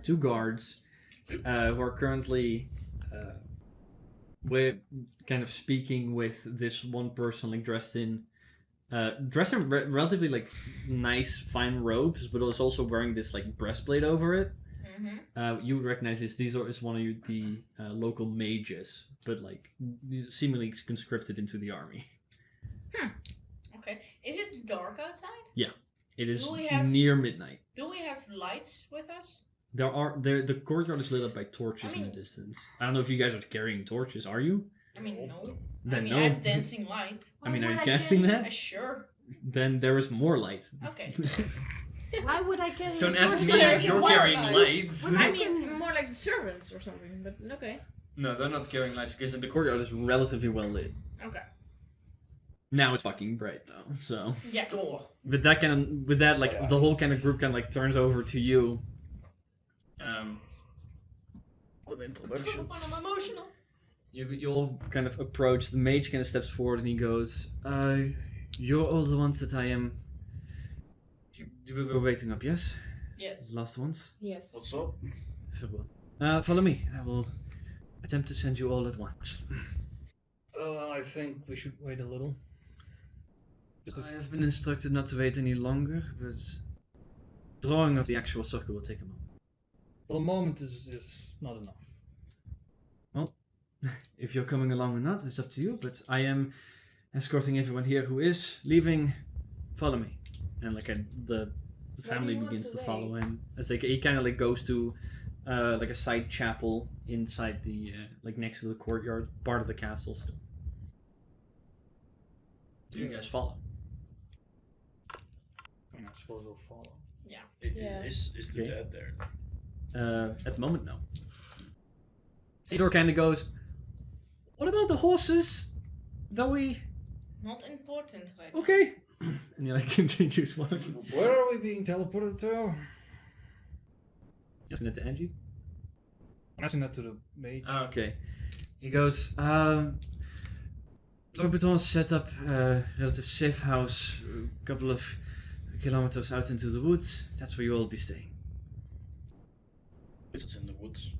[SPEAKER 1] 2 guards, who are currently with kind of speaking with this one person, like dressed in relatively like nice fine robes, but was also wearing this like breastplate over it. You would recognize this. These is one of the local mages, but like seemingly conscripted into the army.
[SPEAKER 4] Okay. Is it dark outside?
[SPEAKER 1] It is
[SPEAKER 4] Do we have-
[SPEAKER 1] near midnight.
[SPEAKER 4] Do we have lights with us?
[SPEAKER 1] The courtyard is lit up by torches
[SPEAKER 4] I
[SPEAKER 1] in
[SPEAKER 4] mean-
[SPEAKER 1] the distance. I don't know if you guys are carrying torches. Are you?
[SPEAKER 4] I mean, no.
[SPEAKER 1] Then
[SPEAKER 4] I mean,
[SPEAKER 1] no.
[SPEAKER 4] I have dancing light.
[SPEAKER 1] I mean,
[SPEAKER 5] Why
[SPEAKER 1] are you
[SPEAKER 5] would I
[SPEAKER 1] casting
[SPEAKER 5] carry-
[SPEAKER 1] that?
[SPEAKER 4] Sure.
[SPEAKER 1] Then there is more light.
[SPEAKER 4] Okay.
[SPEAKER 5] Why would I carry
[SPEAKER 1] Don't
[SPEAKER 5] a
[SPEAKER 1] ask
[SPEAKER 5] torch
[SPEAKER 1] me
[SPEAKER 5] when I
[SPEAKER 1] if
[SPEAKER 5] can
[SPEAKER 1] you're
[SPEAKER 5] walk
[SPEAKER 1] carrying
[SPEAKER 5] by?
[SPEAKER 1] lights.
[SPEAKER 5] When
[SPEAKER 4] I
[SPEAKER 5] I
[SPEAKER 4] mean,
[SPEAKER 5] can-
[SPEAKER 4] more like the servants or something, but okay.
[SPEAKER 1] No, they're not carrying lights because the courtyard is relatively well lit.
[SPEAKER 4] Okay.
[SPEAKER 1] Now it's fucking bright though. So
[SPEAKER 4] Yeah.
[SPEAKER 2] Door.
[SPEAKER 1] with that like
[SPEAKER 2] Yeah,
[SPEAKER 1] the whole
[SPEAKER 2] it's-
[SPEAKER 1] kind of group kind of like turns over to you.
[SPEAKER 2] What an introduction.
[SPEAKER 4] I'm emotional.
[SPEAKER 1] You all kind of approach. The mage kind of steps forward and he goes, "You're all the ones that I am. You were waiting up, yes?
[SPEAKER 4] Yes.
[SPEAKER 1] Last ones.
[SPEAKER 4] Yes.
[SPEAKER 2] What's up?
[SPEAKER 1] Very well. Follow me. I will attempt to send you all at once.
[SPEAKER 3] I think we should wait a little. Just a
[SPEAKER 1] I have been instructed not to wait any longer, but drawing of the actual circle will take a moment.
[SPEAKER 3] well, a moment is not enough.
[SPEAKER 1] If you're coming along or not, it's up to you, but I am escorting everyone here who is leaving. Follow me. And like the family
[SPEAKER 4] you want
[SPEAKER 1] begins
[SPEAKER 4] to
[SPEAKER 1] to follow
[SPEAKER 4] wait?
[SPEAKER 1] him as he kind of like goes to like a side chapel inside the like next to the courtyard part of the castle still. Do you guys follow?
[SPEAKER 3] I mean, I suppose we'll follow.
[SPEAKER 4] Yeah.
[SPEAKER 2] Is the
[SPEAKER 1] Okay.
[SPEAKER 2] dad there?
[SPEAKER 1] At the moment, no. Theodore kind of goes, "What about the horses? That we
[SPEAKER 4] Not important right now.
[SPEAKER 1] okay?" And he like continues walking.
[SPEAKER 3] Where are we being teleported to?
[SPEAKER 1] Asking it to Angie.
[SPEAKER 3] I'm asking that to the mage.
[SPEAKER 1] Okay. He goes, Lord Baton set up a relative safe house a couple of kilometers out into the woods. That's where you all be staying.
[SPEAKER 2] It's in the woods.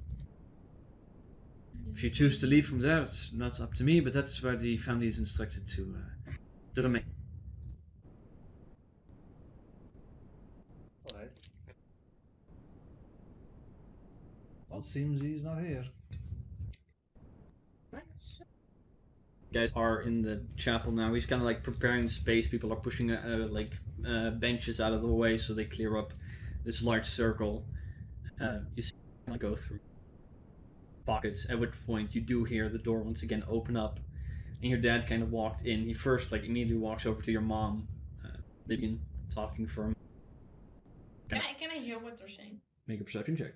[SPEAKER 1] If you choose to leave from there, it's not up to me, but that's where the family is instructed to remain.
[SPEAKER 3] Alright. Well, seems he's not here.
[SPEAKER 1] You guys are in the chapel now. He's kind of like preparing the space. People are pushing benches out of the way so they clear up this large circle. You see him go through pockets, at which point you do hear the door once again open up, and your dad kind of walked in. He first like immediately walks over to your mom. They've been talking for him.
[SPEAKER 4] Can I hear what they're saying?
[SPEAKER 1] Make a perception check.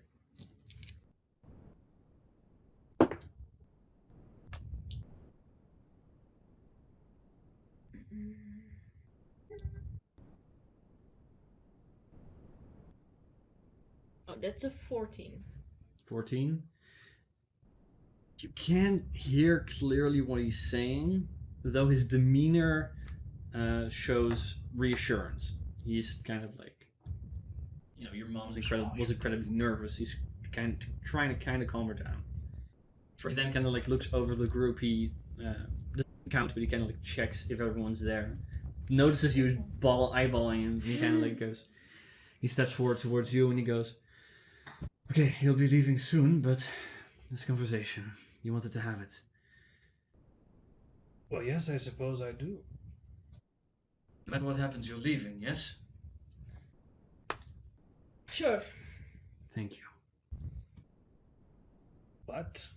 [SPEAKER 4] Oh, that's a 14.
[SPEAKER 1] 14. You can't hear clearly what he's saying, though his demeanor shows reassurance. He's kind of like, your mom's was incredibly nervous. He's kind of trying to calm her down. He then kind of like looks over the group. He doesn't count, but he kind of like checks if everyone's there. Notices you eyeballing him, and he kind of like goes. He steps forward towards you, and he goes, "Okay, he'll be leaving soon, but this conversation, you wanted to have it.
[SPEAKER 3] Well, yes, I suppose I do.
[SPEAKER 1] No matter what happens, you're leaving, yes?
[SPEAKER 4] Sure.
[SPEAKER 1] Thank you.
[SPEAKER 3] But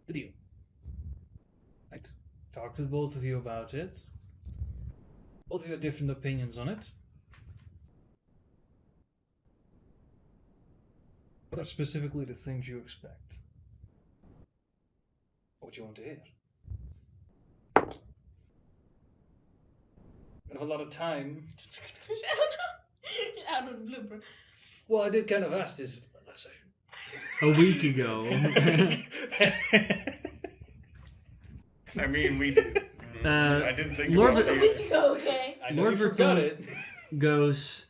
[SPEAKER 3] the deal. Right. Talked with both of you about it. Both of you had different opinions on it. What are specifically the things you expect? What you want to hear? I have a lot of time.
[SPEAKER 4] I don't know. Out of the blooper.
[SPEAKER 3] Well, I did kind of ask this last session.
[SPEAKER 1] A week ago.
[SPEAKER 2] I mean, we did. I didn't think
[SPEAKER 1] Lord-
[SPEAKER 2] about it.
[SPEAKER 4] Okay.
[SPEAKER 3] I know
[SPEAKER 1] Lord
[SPEAKER 3] you forgot
[SPEAKER 1] Berton-
[SPEAKER 3] it.
[SPEAKER 1] Goes,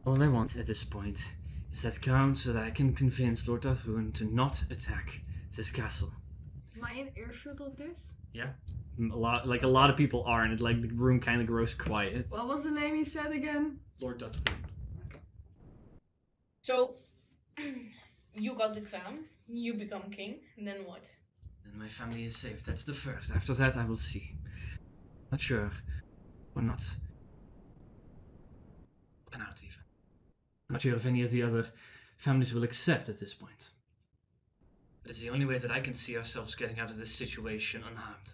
[SPEAKER 1] all I want at this point is that crown so that I can convince Lord Darthrun to not attack this castle.
[SPEAKER 5] Am I in earshot of this?
[SPEAKER 1] A lot of people are, and the room kind of grows quiet.
[SPEAKER 5] What was the name he said again?
[SPEAKER 1] Lord Darthrun.
[SPEAKER 4] So, you got the crown. You become king. And then what?
[SPEAKER 1] Then my family is safe. That's the first. After that, I will see. Not sure. Or not. Not even. I'm not sure if any of the other families will accept at this point. But it's the only way that I can see ourselves getting out of this situation unharmed.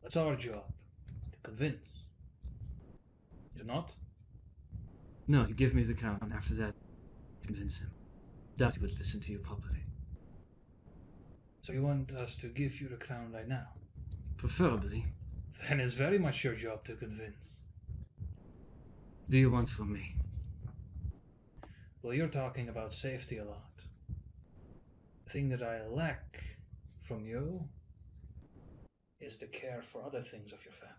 [SPEAKER 3] That's our job. To convince. Is it not?
[SPEAKER 1] No, you give me the crown, and after that, convince him. Doubt he would listen to you properly.
[SPEAKER 3] So you want us to give you the crown right now?
[SPEAKER 1] Preferably.
[SPEAKER 3] Then it's very much your job to convince.
[SPEAKER 1] Do you want from me?
[SPEAKER 3] Well, you're talking about safety a lot. The thing that I lack from you is the care for other things of your family.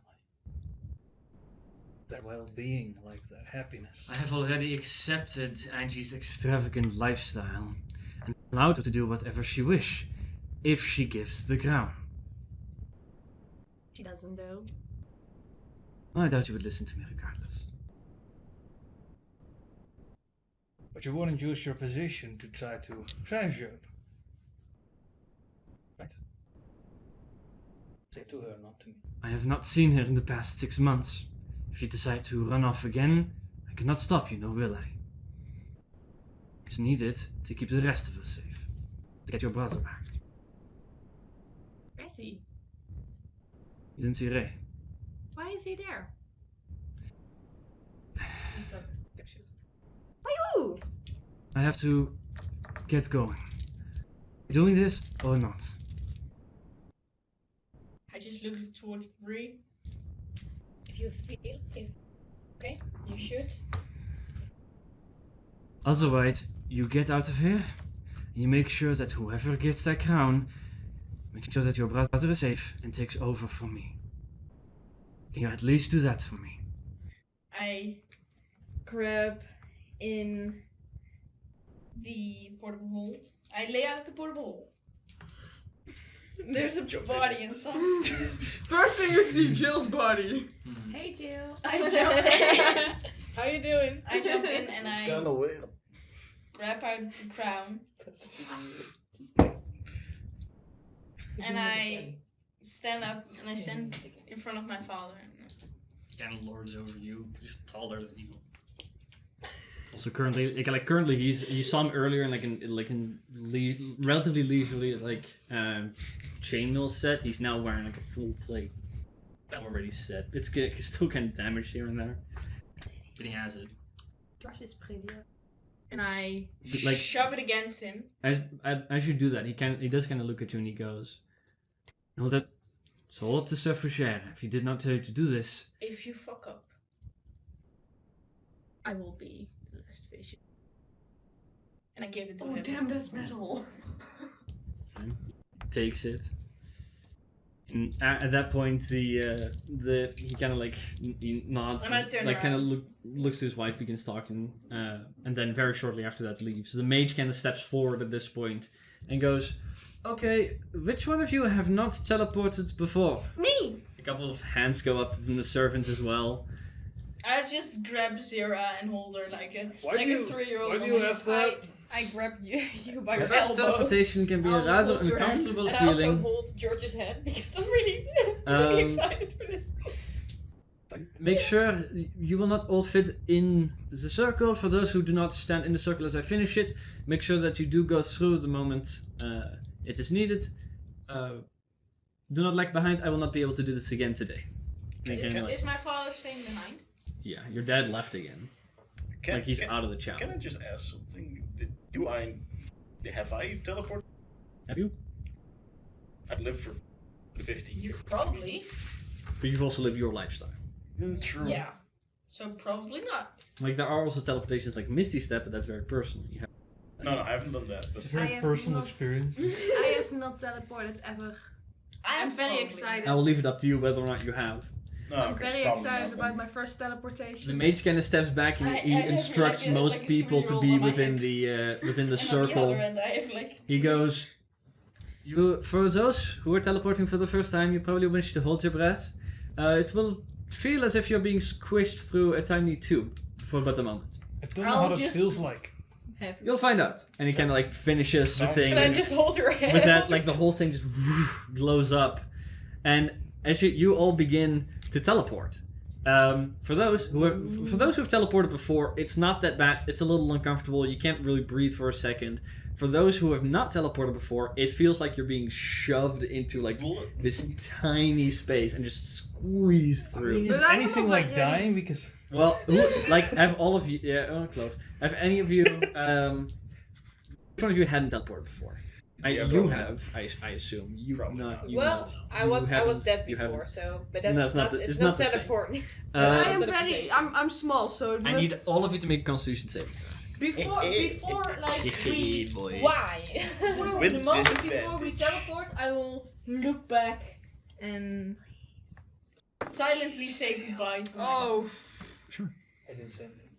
[SPEAKER 3] Their well-being, like their happiness.
[SPEAKER 1] I have already accepted Angie's extravagant lifestyle and allowed her to do whatever she wish, if she gives the crown.
[SPEAKER 5] She doesn't though.
[SPEAKER 1] I doubt you would listen to me regardless.
[SPEAKER 3] But you wouldn't use your position to try to treasure it. Right? Say it to her, not to me.
[SPEAKER 1] I have not seen her in the past 6 months. If you decide to run off again, I cannot stop you, nor will I. It's needed to keep the rest of us safe. To get your brother back.
[SPEAKER 5] Where is he?
[SPEAKER 1] He's in Siré.
[SPEAKER 5] Why is he there? Why you?
[SPEAKER 1] I have to get going. Doing this or not?
[SPEAKER 4] I just look towards Bree.
[SPEAKER 6] If you feel, okay, you should.
[SPEAKER 1] Otherwise, you get out of here, and you make sure that whoever gets that crown, make sure that your brother is safe and takes over from me. Can you at least do that for me?
[SPEAKER 4] I grab in the portable hole. I lay out the portable hole. There's a body inside.
[SPEAKER 5] First thing you see, Jill's body.
[SPEAKER 6] Hey, Jill.
[SPEAKER 4] I jump in.
[SPEAKER 6] How you doing?
[SPEAKER 4] I jump in and
[SPEAKER 2] It's
[SPEAKER 4] I
[SPEAKER 2] kind of weird.
[SPEAKER 4] grab out the crown
[SPEAKER 2] That's
[SPEAKER 4] and I stand up and I stand in front of my father.
[SPEAKER 1] Kind of lords over you, just taller than you. Also, currently, you saw him earlier in relatively leisurely chainmail set. He's now wearing a full plate, already set. It's still kind of damaged here and there, but he has it.
[SPEAKER 5] Dress is prettier.
[SPEAKER 4] And I
[SPEAKER 1] Like-
[SPEAKER 4] shove it against him.
[SPEAKER 1] As you do that, he does kind of look at you and he goes, "No, it's all up to Sir Frigere. If he did not tell you to do this,
[SPEAKER 4] If you fuck up, I will be the last vision. And I give it to
[SPEAKER 5] Oh
[SPEAKER 4] him.
[SPEAKER 5] damn, that's metal.
[SPEAKER 1] takes it." And at that point, he kind of he nods,
[SPEAKER 4] And I turn
[SPEAKER 1] kind of
[SPEAKER 4] around.
[SPEAKER 1] looks to his wife, begins talking, and then very shortly after that leaves. The mage kind of steps forward at this point and goes, "Okay, which one of you have not teleported before?"
[SPEAKER 5] Me!
[SPEAKER 1] A couple of hands go up from the servants as well.
[SPEAKER 4] I just grab Zira and hold her like a
[SPEAKER 3] Why
[SPEAKER 4] like
[SPEAKER 3] do you-
[SPEAKER 4] a 3-year-old.
[SPEAKER 3] why do you ask that?
[SPEAKER 6] I grab you by
[SPEAKER 1] Your
[SPEAKER 6] my
[SPEAKER 1] first
[SPEAKER 6] elbow.
[SPEAKER 1] teleportation can be a
[SPEAKER 6] I'll
[SPEAKER 1] rather
[SPEAKER 6] hold your hand,
[SPEAKER 1] uncomfortable
[SPEAKER 6] and I also
[SPEAKER 1] feeling.
[SPEAKER 6] hold George's hand because I'm really,
[SPEAKER 1] Um,
[SPEAKER 6] really excited for this.
[SPEAKER 1] Make sure you will not all fit in the circle. For those who do not stand in the circle as I finish it, make sure that you do go through the moment it is needed. Do not lag behind. I will not be able to do this again today. And again,
[SPEAKER 4] Is my father staying behind?
[SPEAKER 1] yeah, your dad left again. Like he's out of the channel.
[SPEAKER 2] Can I just ask something? Have I teleported?
[SPEAKER 1] Have you?
[SPEAKER 2] I've lived for 15 years.
[SPEAKER 4] Probably.
[SPEAKER 1] But you've also lived your lifestyle.
[SPEAKER 2] True.
[SPEAKER 4] Yeah. So probably not.
[SPEAKER 1] Like there are also teleportations like Misty Step, but that's very personal. You have
[SPEAKER 2] No, I haven't done that. But
[SPEAKER 3] It's a very
[SPEAKER 5] I have
[SPEAKER 3] personal
[SPEAKER 5] not-
[SPEAKER 3] experience.
[SPEAKER 5] I have not teleported ever. I'm very
[SPEAKER 4] probably.
[SPEAKER 5] excited.
[SPEAKER 1] I will leave it up to you whether or not you have.
[SPEAKER 2] no,
[SPEAKER 5] I'm
[SPEAKER 2] okay,
[SPEAKER 5] very
[SPEAKER 2] probably
[SPEAKER 5] excited
[SPEAKER 2] not.
[SPEAKER 5] about my first
[SPEAKER 1] The
[SPEAKER 5] teleportation.
[SPEAKER 1] mage kind of steps back and
[SPEAKER 4] I
[SPEAKER 1] he
[SPEAKER 4] have
[SPEAKER 1] instructs
[SPEAKER 4] like a-
[SPEAKER 1] most
[SPEAKER 4] like a
[SPEAKER 1] people to
[SPEAKER 4] 3-year-old
[SPEAKER 1] be
[SPEAKER 4] on my
[SPEAKER 1] within
[SPEAKER 4] hip.
[SPEAKER 1] the
[SPEAKER 4] And on the
[SPEAKER 1] circle.
[SPEAKER 4] other end, I have like.
[SPEAKER 1] He goes, for those who are teleporting for the first time, you probably wish to hold your breath. It will feel as if you're being squished through a tiny tube for but a moment.
[SPEAKER 3] I don't know
[SPEAKER 4] I'll
[SPEAKER 3] how that
[SPEAKER 4] just-
[SPEAKER 3] feels like.
[SPEAKER 4] Have
[SPEAKER 1] You'll find out. And he kind of like finishes the
[SPEAKER 2] Sounds
[SPEAKER 1] thing.
[SPEAKER 4] Should I
[SPEAKER 1] and
[SPEAKER 4] just hold your hand?
[SPEAKER 1] with that, like the whole thing just glows up. And as you all begin to teleport. For those who have teleported before, it's not that bad. It's a little uncomfortable. You can't really breathe for a second. For those who have not teleported before, it feels like you're being shoved into like this tiny space and just squeezed through.
[SPEAKER 3] Is
[SPEAKER 5] But I'm
[SPEAKER 3] anything
[SPEAKER 5] not
[SPEAKER 3] like
[SPEAKER 5] ready.
[SPEAKER 3] dying? Because
[SPEAKER 1] Well, have all of you? Yeah, close. Have any of you? Which one of you hadn't teleported before?
[SPEAKER 2] Yeah,
[SPEAKER 1] you
[SPEAKER 2] probably.
[SPEAKER 1] have. I assume you
[SPEAKER 2] Probably
[SPEAKER 1] not.
[SPEAKER 2] not.
[SPEAKER 1] You
[SPEAKER 6] Well,
[SPEAKER 1] not.
[SPEAKER 6] I
[SPEAKER 1] You
[SPEAKER 6] was
[SPEAKER 1] haven't-
[SPEAKER 6] dead
[SPEAKER 1] you
[SPEAKER 6] before,
[SPEAKER 1] haven't.
[SPEAKER 6] so but
[SPEAKER 1] No,
[SPEAKER 6] that's
[SPEAKER 1] it's not
[SPEAKER 6] not
[SPEAKER 1] the-
[SPEAKER 6] it's
[SPEAKER 1] it's
[SPEAKER 6] not
[SPEAKER 1] not the
[SPEAKER 6] that
[SPEAKER 1] same.
[SPEAKER 6] important.
[SPEAKER 5] I am very. I'm small, so it
[SPEAKER 1] I
[SPEAKER 5] must.
[SPEAKER 1] need all of you to make a Constitution saving.
[SPEAKER 4] Before, like we,
[SPEAKER 1] Boy.
[SPEAKER 4] why?
[SPEAKER 2] With
[SPEAKER 4] The moment before we
[SPEAKER 2] disadvantage.
[SPEAKER 4] teleport, I will look back and silently say goodbye to my
[SPEAKER 5] Oh.
[SPEAKER 3] I didn't say anything.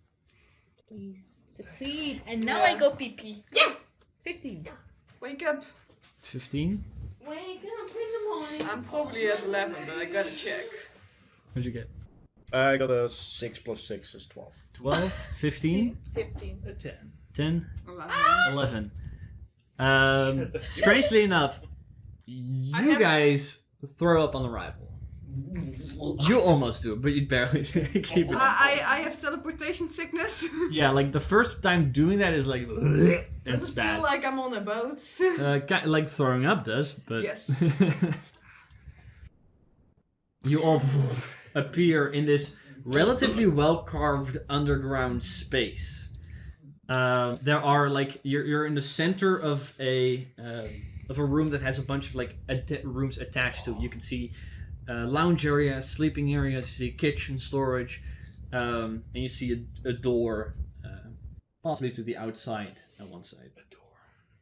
[SPEAKER 6] Please succeed.
[SPEAKER 4] And now
[SPEAKER 5] Yeah.
[SPEAKER 4] I go pee pee. Yeah.
[SPEAKER 6] 15.
[SPEAKER 5] Wake up.
[SPEAKER 1] 15.
[SPEAKER 4] Wake up in the morning.
[SPEAKER 5] I'm probably at 11, but I gotta check.
[SPEAKER 1] What'd you get?
[SPEAKER 2] I got a 6 plus 6 is 12.
[SPEAKER 1] 12, 15,
[SPEAKER 6] 15.
[SPEAKER 1] 10,
[SPEAKER 5] 11.
[SPEAKER 1] 11. Strangely enough, you
[SPEAKER 5] have-
[SPEAKER 1] guys throw up on arrival. You almost do, but you barely keep it.
[SPEAKER 5] I have teleportation sickness.
[SPEAKER 1] Yeah, like the first time doing that is like,
[SPEAKER 5] Does
[SPEAKER 1] it's
[SPEAKER 5] it
[SPEAKER 1] bad.
[SPEAKER 5] feel like I'm on a boat?
[SPEAKER 1] Like throwing up does, but
[SPEAKER 5] Yes.
[SPEAKER 1] you all appear in this relatively well carved underground space. There are like you're in the center of a room that has a bunch of like rooms attached to it. You can see lounge areas, sleeping areas. You see kitchen, storage, and you see a door, possibly to the outside on one side.
[SPEAKER 3] A door.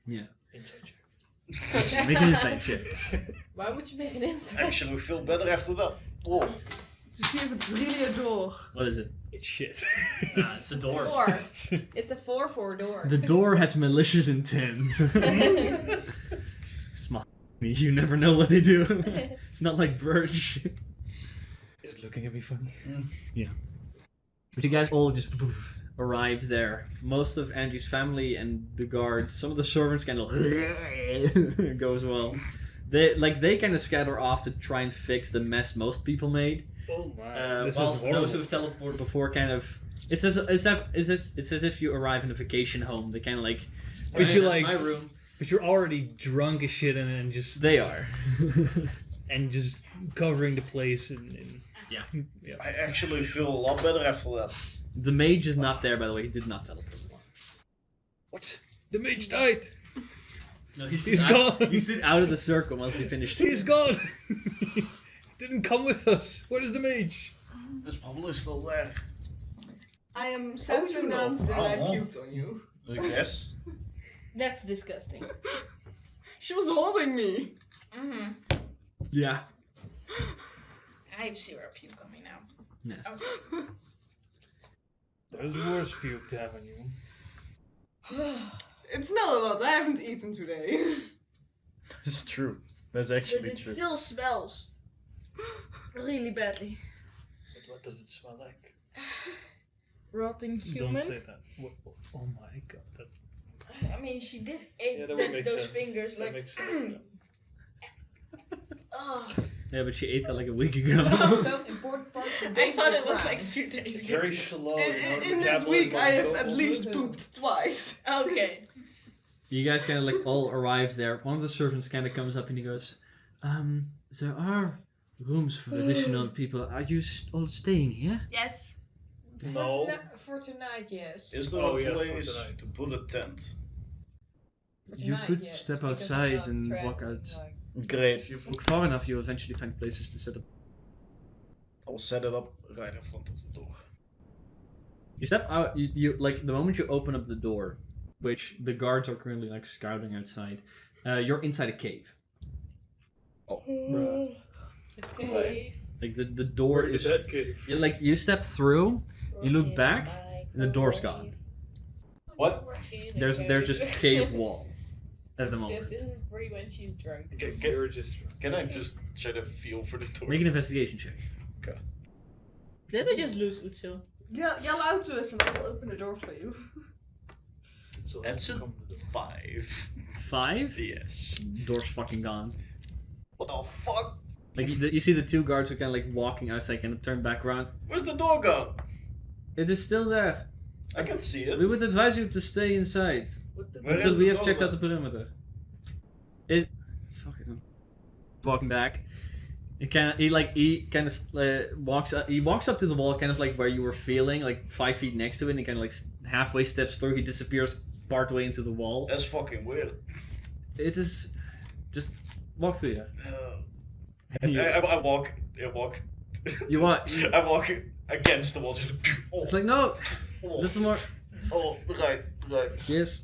[SPEAKER 1] Yeah,
[SPEAKER 3] Inside check.
[SPEAKER 1] make an inside check.
[SPEAKER 6] Why would you make an inside?
[SPEAKER 2] Actually, we feel better after that. Oh.
[SPEAKER 5] To see if it's really a door.
[SPEAKER 1] What is it?
[SPEAKER 3] It's shit.
[SPEAKER 1] It's a door.
[SPEAKER 6] 4. It's a 4 door.
[SPEAKER 1] The door has malicious intent. Smart. You never know what they do. It's not like Birch.
[SPEAKER 3] Is it looking at me funny?
[SPEAKER 1] But you guys all just arrive there. Most of Angie's family and the guard, some of the servants kind of go as well. They kind of scatter off to try and fix the mess most people made.
[SPEAKER 3] Oh my. This
[SPEAKER 1] Whilst
[SPEAKER 3] is horrible.
[SPEAKER 1] those who have teleported before kind of it's as if you arrive in a vacation home. They kind of like,
[SPEAKER 3] But
[SPEAKER 1] "Hey,
[SPEAKER 3] you
[SPEAKER 1] that's
[SPEAKER 3] like-
[SPEAKER 1] my room.
[SPEAKER 3] But you're already drunk as shit and just
[SPEAKER 1] They are.
[SPEAKER 3] covering the place in
[SPEAKER 1] Yeah.
[SPEAKER 2] I actually feel a lot better after that.
[SPEAKER 1] The mage is not there, by the way. He did not teleport.
[SPEAKER 3] What? The mage died.
[SPEAKER 1] No,
[SPEAKER 3] He's gone.
[SPEAKER 1] He stood out of the circle once he finished.
[SPEAKER 3] He's gone. Didn't come with us. Where is the mage?
[SPEAKER 2] This bubble is still there.
[SPEAKER 5] I am sad to announce that I puked on you.
[SPEAKER 2] I guess.
[SPEAKER 4] That's disgusting.
[SPEAKER 5] She was holding me.
[SPEAKER 4] Mm-hmm.
[SPEAKER 1] Yeah.
[SPEAKER 4] I have 0 puke on me now.
[SPEAKER 1] Yeah.
[SPEAKER 4] Oh.
[SPEAKER 3] There's worse puke to have on you.
[SPEAKER 5] It's not a lot. I haven't eaten today.
[SPEAKER 2] It's true. That's
[SPEAKER 4] But
[SPEAKER 2] actually
[SPEAKER 4] it
[SPEAKER 2] true.
[SPEAKER 4] still smells really badly.
[SPEAKER 3] But what does it smell like?
[SPEAKER 4] Rotting human.
[SPEAKER 3] Don't say that. Oh my god. That,
[SPEAKER 4] I mean, she did eat
[SPEAKER 3] yeah, that would make
[SPEAKER 4] those
[SPEAKER 3] sense.
[SPEAKER 4] fingers
[SPEAKER 3] That
[SPEAKER 4] like.
[SPEAKER 3] makes sense.
[SPEAKER 4] Oh.
[SPEAKER 1] Yeah, but she ate that like a week ago.
[SPEAKER 6] So important part of
[SPEAKER 4] I thought it was like a few days
[SPEAKER 3] It's
[SPEAKER 4] ago.
[SPEAKER 3] very slow.
[SPEAKER 5] In that week, I have at least pooped twice.
[SPEAKER 4] Okay.
[SPEAKER 1] You guys kind of like all arrive there. One of the servants kind of comes up and he goes, there are rooms for additional people. Are you all staying here?
[SPEAKER 5] Yes.
[SPEAKER 3] No.
[SPEAKER 7] For tonight, yes.
[SPEAKER 2] Is there
[SPEAKER 3] Oh,
[SPEAKER 2] a
[SPEAKER 3] yes, for
[SPEAKER 2] place
[SPEAKER 3] tonight.
[SPEAKER 2] to put a tent?
[SPEAKER 7] For
[SPEAKER 1] You
[SPEAKER 7] tonight,
[SPEAKER 1] could
[SPEAKER 7] yes,
[SPEAKER 1] step
[SPEAKER 7] because
[SPEAKER 1] outside
[SPEAKER 7] I'm not
[SPEAKER 1] and
[SPEAKER 7] traveling,
[SPEAKER 1] walk out.
[SPEAKER 7] like-
[SPEAKER 2] Great.
[SPEAKER 1] If you walk far enough, you'll eventually find places to set up.
[SPEAKER 2] I'll set it up right in front of the door.
[SPEAKER 1] You step out. You like the moment you open up the door, which the guards are currently like scouting outside. You're inside a cave.
[SPEAKER 3] Bruh.
[SPEAKER 7] It's okay.
[SPEAKER 1] Like the door
[SPEAKER 3] Where
[SPEAKER 1] is
[SPEAKER 3] that cave?
[SPEAKER 1] like you step through. You look back, and the door's gone.
[SPEAKER 2] What?
[SPEAKER 1] There's just cave wall at the
[SPEAKER 6] This
[SPEAKER 1] moment.
[SPEAKER 6] is free when she's drunk.
[SPEAKER 3] You're just.
[SPEAKER 2] Can I just try to feel for the door?
[SPEAKER 1] Make an investigation check.
[SPEAKER 4] Did we just lose Utsil?
[SPEAKER 5] Yell out to us and I will open the door for you.
[SPEAKER 3] So
[SPEAKER 2] That's a
[SPEAKER 3] come to the-
[SPEAKER 2] 5.
[SPEAKER 1] 5.
[SPEAKER 2] Yes.
[SPEAKER 1] Door's fucking gone.
[SPEAKER 2] What the fuck?
[SPEAKER 1] Like you see the two guards who kind of like walking outside, kind of turn back around.
[SPEAKER 2] Where's the door gone?
[SPEAKER 1] It is still there.
[SPEAKER 2] I can see it.
[SPEAKER 1] We would advise you to stay inside
[SPEAKER 3] What the?
[SPEAKER 2] Where
[SPEAKER 1] until
[SPEAKER 2] is
[SPEAKER 1] we
[SPEAKER 2] the
[SPEAKER 1] have
[SPEAKER 2] door
[SPEAKER 1] checked out
[SPEAKER 2] gone?
[SPEAKER 1] the perimeter. It. Fucking. Walking back. He kind of walks up. He walks up to the wall, kind of like where you were feeling, like 5 feet next to it. And he kind of like halfway steps through. He disappears partway into the wall.
[SPEAKER 2] That's fucking weird.
[SPEAKER 1] It is. Just walk through here.
[SPEAKER 2] I, I walk.
[SPEAKER 1] You want?
[SPEAKER 2] I walk against the wall. Just. Oh,
[SPEAKER 1] It's like no.
[SPEAKER 2] oh,
[SPEAKER 1] Little more.
[SPEAKER 2] oh, right.
[SPEAKER 1] Yes.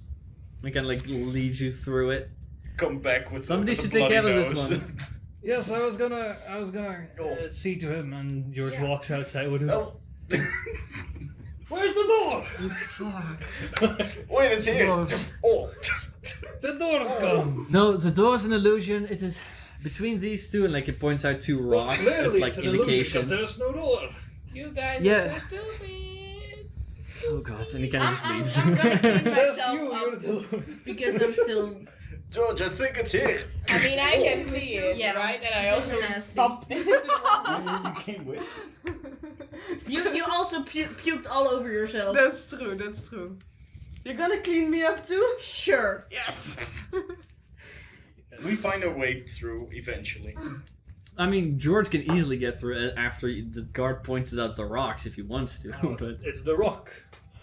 [SPEAKER 1] We kind of like lead you through it.
[SPEAKER 2] Come back with
[SPEAKER 1] Somebody
[SPEAKER 2] with
[SPEAKER 1] should
[SPEAKER 2] the
[SPEAKER 1] take care
[SPEAKER 2] bloody
[SPEAKER 1] of this
[SPEAKER 2] nose.
[SPEAKER 1] one.
[SPEAKER 3] Yes, I was gonna
[SPEAKER 2] Oh.
[SPEAKER 3] see to him, and George walks outside with him.
[SPEAKER 2] Oh.
[SPEAKER 3] Where's the door?
[SPEAKER 2] Wait, it's here. Oh.
[SPEAKER 3] The door's gone.
[SPEAKER 1] No, the door is an illusion. It is between these two, and like it points out two
[SPEAKER 3] Well,
[SPEAKER 1] rocks.
[SPEAKER 3] clearly
[SPEAKER 1] It's like
[SPEAKER 3] it's an illusion because
[SPEAKER 1] indications.
[SPEAKER 3] there's no door.
[SPEAKER 6] You guys
[SPEAKER 1] Yeah.
[SPEAKER 6] are so stupid.
[SPEAKER 1] Oh god, and he kind of just
[SPEAKER 4] I'm
[SPEAKER 1] leaves.
[SPEAKER 4] gonna clean
[SPEAKER 3] Says
[SPEAKER 4] myself
[SPEAKER 3] you,
[SPEAKER 4] up
[SPEAKER 3] you're the lowest.
[SPEAKER 4] because I'm still.
[SPEAKER 2] George, I think it's here.
[SPEAKER 6] I mean, I can see it,
[SPEAKER 4] Yeah,
[SPEAKER 6] right? And I
[SPEAKER 4] because
[SPEAKER 6] also
[SPEAKER 4] you're nasty.
[SPEAKER 6] bump into the wall.
[SPEAKER 2] You came with.
[SPEAKER 4] You also puked all over yourself.
[SPEAKER 5] That's true, that's true. You're gonna clean me up too?
[SPEAKER 4] Sure.
[SPEAKER 5] Yes!
[SPEAKER 2] We find a way through eventually.
[SPEAKER 1] I mean, George can easily get through it after the guard pointed out the rocks if he wants to.
[SPEAKER 3] Oh,
[SPEAKER 1] But
[SPEAKER 3] it's the rock.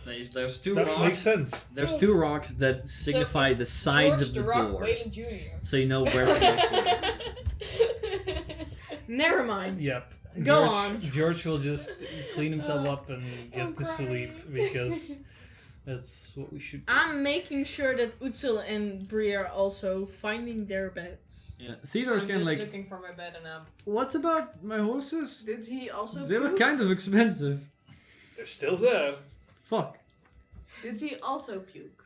[SPEAKER 1] there's two
[SPEAKER 3] That makes
[SPEAKER 1] rocks.
[SPEAKER 3] sense.
[SPEAKER 1] There's two rocks that signify
[SPEAKER 6] it's
[SPEAKER 1] the sides
[SPEAKER 6] George
[SPEAKER 1] of the
[SPEAKER 6] Rock
[SPEAKER 1] door,
[SPEAKER 6] Whalen Jr.
[SPEAKER 1] so you know where to go.
[SPEAKER 4] Never mind.
[SPEAKER 3] Yep.
[SPEAKER 4] Go
[SPEAKER 3] George,
[SPEAKER 4] on.
[SPEAKER 3] George will just clean himself up and get to sleep because that's what we should do.
[SPEAKER 4] I'm making sure that Utsil and Brie are also finding their beds.
[SPEAKER 1] Yeah, Theodore's
[SPEAKER 7] I'm
[SPEAKER 1] kind of
[SPEAKER 7] just
[SPEAKER 1] like,
[SPEAKER 7] looking for my bed and
[SPEAKER 1] what about my horses?
[SPEAKER 5] Did he also
[SPEAKER 1] They were
[SPEAKER 5] puke?
[SPEAKER 1] kind of expensive.
[SPEAKER 3] They're still there.
[SPEAKER 1] Fuck.
[SPEAKER 5] Did he also puke?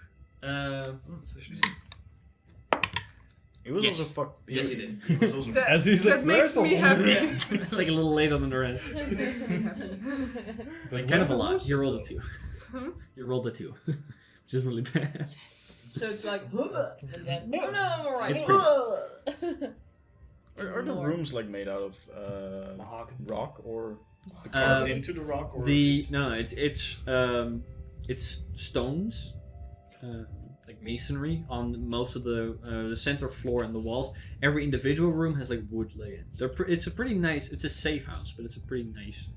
[SPEAKER 2] He was
[SPEAKER 1] Yes.
[SPEAKER 2] also fucked.
[SPEAKER 1] Yes, he did.
[SPEAKER 2] He was also
[SPEAKER 5] That,
[SPEAKER 3] As he's like,
[SPEAKER 5] that makes me
[SPEAKER 3] "Where's the
[SPEAKER 5] happy.
[SPEAKER 1] Like a little later than the rest.
[SPEAKER 5] That makes me happy.
[SPEAKER 1] Like kind of a lot. You rolled a
[SPEAKER 3] two.
[SPEAKER 1] 2.
[SPEAKER 5] Hmm?
[SPEAKER 1] You rolled a 2, which is really bad.
[SPEAKER 7] So it's like, and then, oh no, I'm alright.
[SPEAKER 1] It's
[SPEAKER 2] Are the
[SPEAKER 7] More.
[SPEAKER 2] rooms like made out of
[SPEAKER 3] Mahogany.
[SPEAKER 2] rock or carved into the rock or
[SPEAKER 1] It's stones, like masonry on most of the center floor and the walls. Every individual room has like wood lay in. It's a pretty nice. It's a safe house, but it's a pretty nice.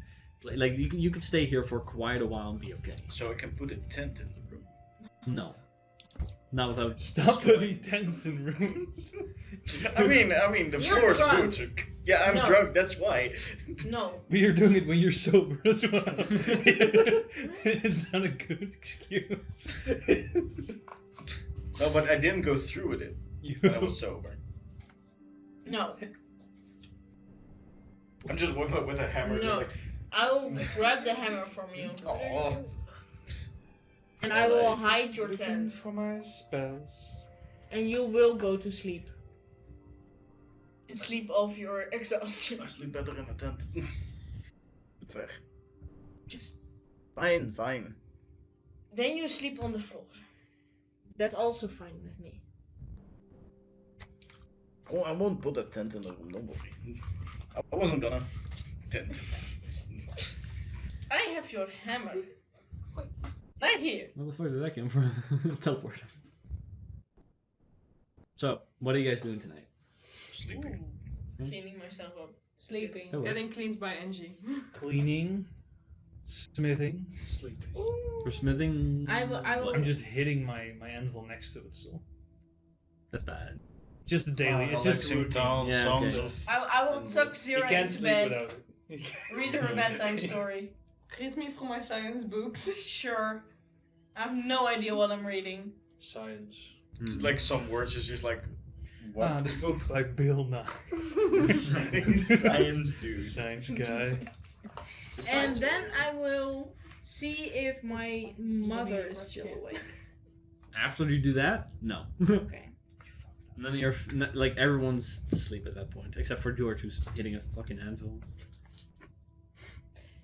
[SPEAKER 1] Like you could stay here for quite a while and be okay.
[SPEAKER 2] So I can put a tent in the room.
[SPEAKER 1] No, not without.
[SPEAKER 3] Stop putting tents in rooms.
[SPEAKER 2] I mean the
[SPEAKER 4] You're
[SPEAKER 2] floor's
[SPEAKER 4] drunk.
[SPEAKER 2] good. Yeah, I'm
[SPEAKER 4] No.
[SPEAKER 2] drunk. That's why.
[SPEAKER 4] No.
[SPEAKER 3] But you're doing it when you're sober as well. It's not a good excuse.
[SPEAKER 2] No, but I didn't go through with it when I was sober.
[SPEAKER 4] No.
[SPEAKER 2] I'm just walking with a hammer, just
[SPEAKER 4] No.
[SPEAKER 2] like.
[SPEAKER 4] I'll grab the hammer from you.
[SPEAKER 2] Oh.
[SPEAKER 4] And I will hide your
[SPEAKER 3] Looking
[SPEAKER 4] tent.
[SPEAKER 3] for my spells.
[SPEAKER 4] And you will go to sleep. And sleep off your exhaustion.
[SPEAKER 2] I sleep better in a tent. Fair.
[SPEAKER 4] Just
[SPEAKER 2] Fine.
[SPEAKER 4] then you sleep on the floor. That's also fine with me.
[SPEAKER 2] Oh, I won't put a tent in the room, don't worry. I wasn't gonna. Tent.
[SPEAKER 4] I have your hammer. Right here.
[SPEAKER 1] Where the fuck did that come from? Teleport. So, what are you guys doing tonight?
[SPEAKER 3] Smithing, sleeping.
[SPEAKER 1] For smithing,
[SPEAKER 4] I will.
[SPEAKER 3] I'm just hitting my anvil next to it, so
[SPEAKER 1] that's bad.
[SPEAKER 3] just the daily. It's just
[SPEAKER 2] Relaxing
[SPEAKER 3] routine.
[SPEAKER 2] town,
[SPEAKER 1] Yeah,
[SPEAKER 2] songs
[SPEAKER 1] okay.
[SPEAKER 2] of.
[SPEAKER 4] I will tuck
[SPEAKER 3] You
[SPEAKER 4] Zira
[SPEAKER 3] can't
[SPEAKER 4] into
[SPEAKER 3] sleep
[SPEAKER 4] bed.
[SPEAKER 3] without it.
[SPEAKER 4] Read her a bedtime story.
[SPEAKER 5] Read me from my science books.
[SPEAKER 4] Sure. I have no idea what I'm reading.
[SPEAKER 3] Science.
[SPEAKER 2] It's like some words is just like. What?
[SPEAKER 3] Ah, this book by Bill Nye.
[SPEAKER 2] Science dude.
[SPEAKER 3] Science guy.
[SPEAKER 4] And then I will see if my mother is still awake.
[SPEAKER 1] After you do that, no.
[SPEAKER 4] Okay.
[SPEAKER 1] None of your like everyone's asleep at that point, except for George, who's hitting a fucking anvil.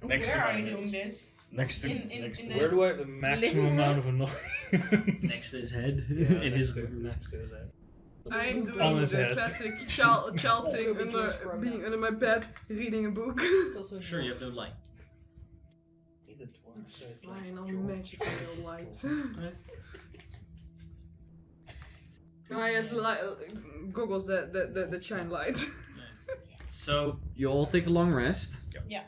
[SPEAKER 2] Next
[SPEAKER 4] Where
[SPEAKER 2] to
[SPEAKER 4] are
[SPEAKER 2] my
[SPEAKER 4] you
[SPEAKER 2] head.
[SPEAKER 4] doing this?
[SPEAKER 2] Next to.
[SPEAKER 4] In
[SPEAKER 2] next to
[SPEAKER 4] the-
[SPEAKER 3] Where do I have the maximum amount of annoyance?
[SPEAKER 1] Next to his head,
[SPEAKER 3] Yeah,
[SPEAKER 1] in his
[SPEAKER 3] next to his head.
[SPEAKER 5] I'm
[SPEAKER 3] On
[SPEAKER 5] doing
[SPEAKER 3] his
[SPEAKER 5] the
[SPEAKER 3] head.
[SPEAKER 5] classic child thing being under my bed, reading a book.
[SPEAKER 7] It's also
[SPEAKER 1] Sure, you have no light.
[SPEAKER 5] Flying on magical light. No, I have goggles that shine light.
[SPEAKER 1] So you all take a long rest.
[SPEAKER 4] Yeah.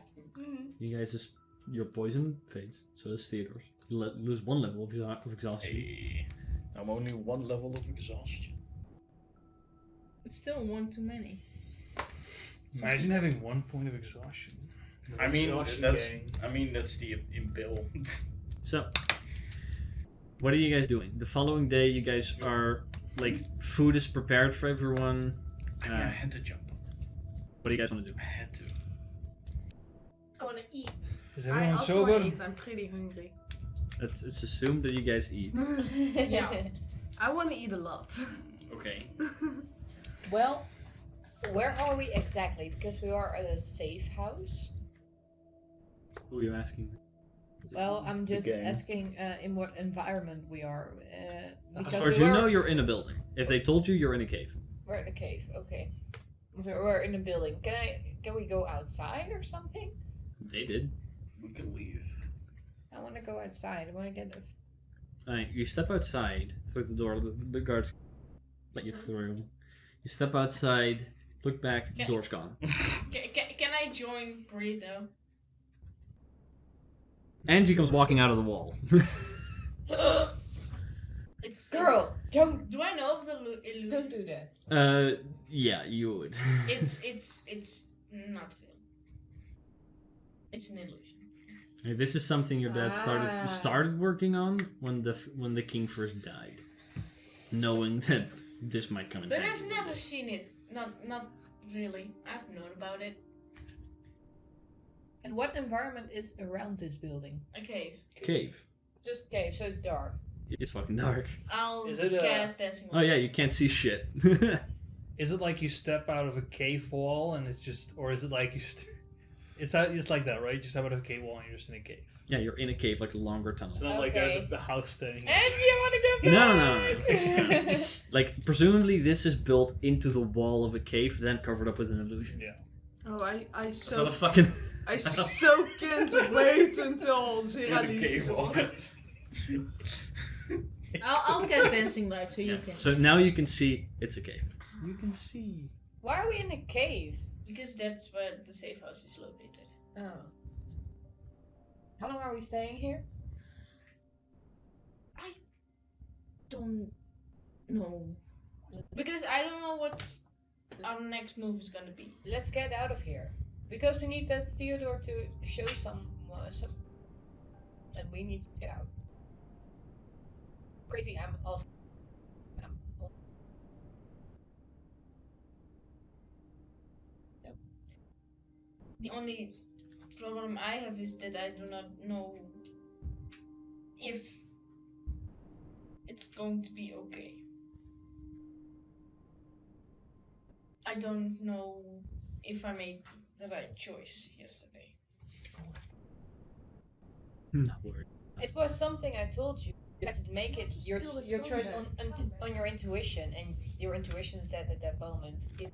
[SPEAKER 1] You guys just your poison fades. So that's Theodore's. You lose 1 level of exhaustion.
[SPEAKER 2] Hey, I'm only 1 level of exhaustion.
[SPEAKER 4] It's still one too many.
[SPEAKER 3] Imagine having 1 point of exhaustion.
[SPEAKER 2] I mean,
[SPEAKER 3] Exhaustion
[SPEAKER 2] that's.
[SPEAKER 3] gang.
[SPEAKER 2] I mean, that's the impale.
[SPEAKER 1] So, what are you guys doing? The following day, you guys are like food is prepared for everyone.
[SPEAKER 2] I had to jump on it.
[SPEAKER 1] What do you guys want to do?
[SPEAKER 2] I had to.
[SPEAKER 6] I want to eat.
[SPEAKER 3] Is
[SPEAKER 5] I
[SPEAKER 3] everyone
[SPEAKER 5] also
[SPEAKER 3] sober?
[SPEAKER 5] want to eat. I'm pretty hungry.
[SPEAKER 1] It's assumed that you guys eat.
[SPEAKER 5] Yeah. I want to eat a lot.
[SPEAKER 1] Okay.
[SPEAKER 7] Well, where are we exactly? Because we are at a safe house.
[SPEAKER 1] Who are you asking?
[SPEAKER 7] Well, I'm
[SPEAKER 2] The
[SPEAKER 7] just
[SPEAKER 2] gang.
[SPEAKER 7] asking in what environment we are.
[SPEAKER 1] As
[SPEAKER 7] Because
[SPEAKER 1] far as
[SPEAKER 7] we
[SPEAKER 1] you
[SPEAKER 7] were-
[SPEAKER 1] know, you're in a building. If they told you, you're in a cave.
[SPEAKER 7] We're in a cave. Okay. We're in a building. Can we go outside or something?
[SPEAKER 1] They did.
[SPEAKER 2] We could leave.
[SPEAKER 7] I want to go outside. I want to get a.
[SPEAKER 1] Alright, you step outside through the door. The guards let you through. You step outside, look back,
[SPEAKER 4] Yeah.
[SPEAKER 1] door's gone.
[SPEAKER 4] Can I join Burrito?
[SPEAKER 1] Angie comes walking out of the wall.
[SPEAKER 4] It's
[SPEAKER 7] Girl, don't
[SPEAKER 4] do I know of the illusion?
[SPEAKER 7] don't do that.
[SPEAKER 1] Yeah, you would.
[SPEAKER 4] It's not real. It's an illusion.
[SPEAKER 1] Hey, this is something your dad
[SPEAKER 7] Ah.
[SPEAKER 1] started working on when the king first died, knowing that this might come in
[SPEAKER 4] But
[SPEAKER 1] handy.
[SPEAKER 4] I've never seen it. Not really. I've known about it.
[SPEAKER 7] And what environment is around this building?
[SPEAKER 4] A cave.
[SPEAKER 1] Cave.
[SPEAKER 7] Just cave, so it's dark.
[SPEAKER 1] It's fucking dark.
[SPEAKER 4] I'll
[SPEAKER 3] Is it,
[SPEAKER 4] cast dancing
[SPEAKER 1] Oh yeah,
[SPEAKER 4] lights.
[SPEAKER 1] you can't see shit.
[SPEAKER 3] Is it like you step out of a cave wall and it's just, or is it like you? It's like that, right? You step out of a cave wall and you're just in a cave.
[SPEAKER 1] Yeah, you're in a cave, like a longer tunnel.
[SPEAKER 3] It's not like there's
[SPEAKER 7] Okay.
[SPEAKER 3] a house standing.
[SPEAKER 7] And you want to go
[SPEAKER 1] No. Like presumably this is built into the wall of a cave, then covered up with an illusion.
[SPEAKER 3] Yeah.
[SPEAKER 5] Oh, I
[SPEAKER 1] It's not
[SPEAKER 5] so
[SPEAKER 1] a fucking.
[SPEAKER 5] can't wait until Zira
[SPEAKER 2] In the
[SPEAKER 5] leaves.
[SPEAKER 2] cave wall.
[SPEAKER 4] I'll cast dancing lights so you
[SPEAKER 1] Yeah.
[SPEAKER 4] can.
[SPEAKER 1] So now you can see it's a cave.
[SPEAKER 3] You can see.
[SPEAKER 7] Why are we in a cave?
[SPEAKER 4] Because that's where the safe house is located.
[SPEAKER 7] Oh. How long are we staying here?
[SPEAKER 4] Don't know. Because I don't know what our next move is gonna be.
[SPEAKER 7] Let's get out of here. Because we need that Theodore to show some. And we need to get out. Crazy, I'm also.
[SPEAKER 4] The only problem I have is that I do not know if it's going to be okay. I don't know if I made the right choice yesterday.
[SPEAKER 1] Not worried.
[SPEAKER 7] It was something I told you. You had to make it your
[SPEAKER 5] Still the
[SPEAKER 7] choice
[SPEAKER 5] comeback.
[SPEAKER 7] on your intuition, and your intuition said at that moment if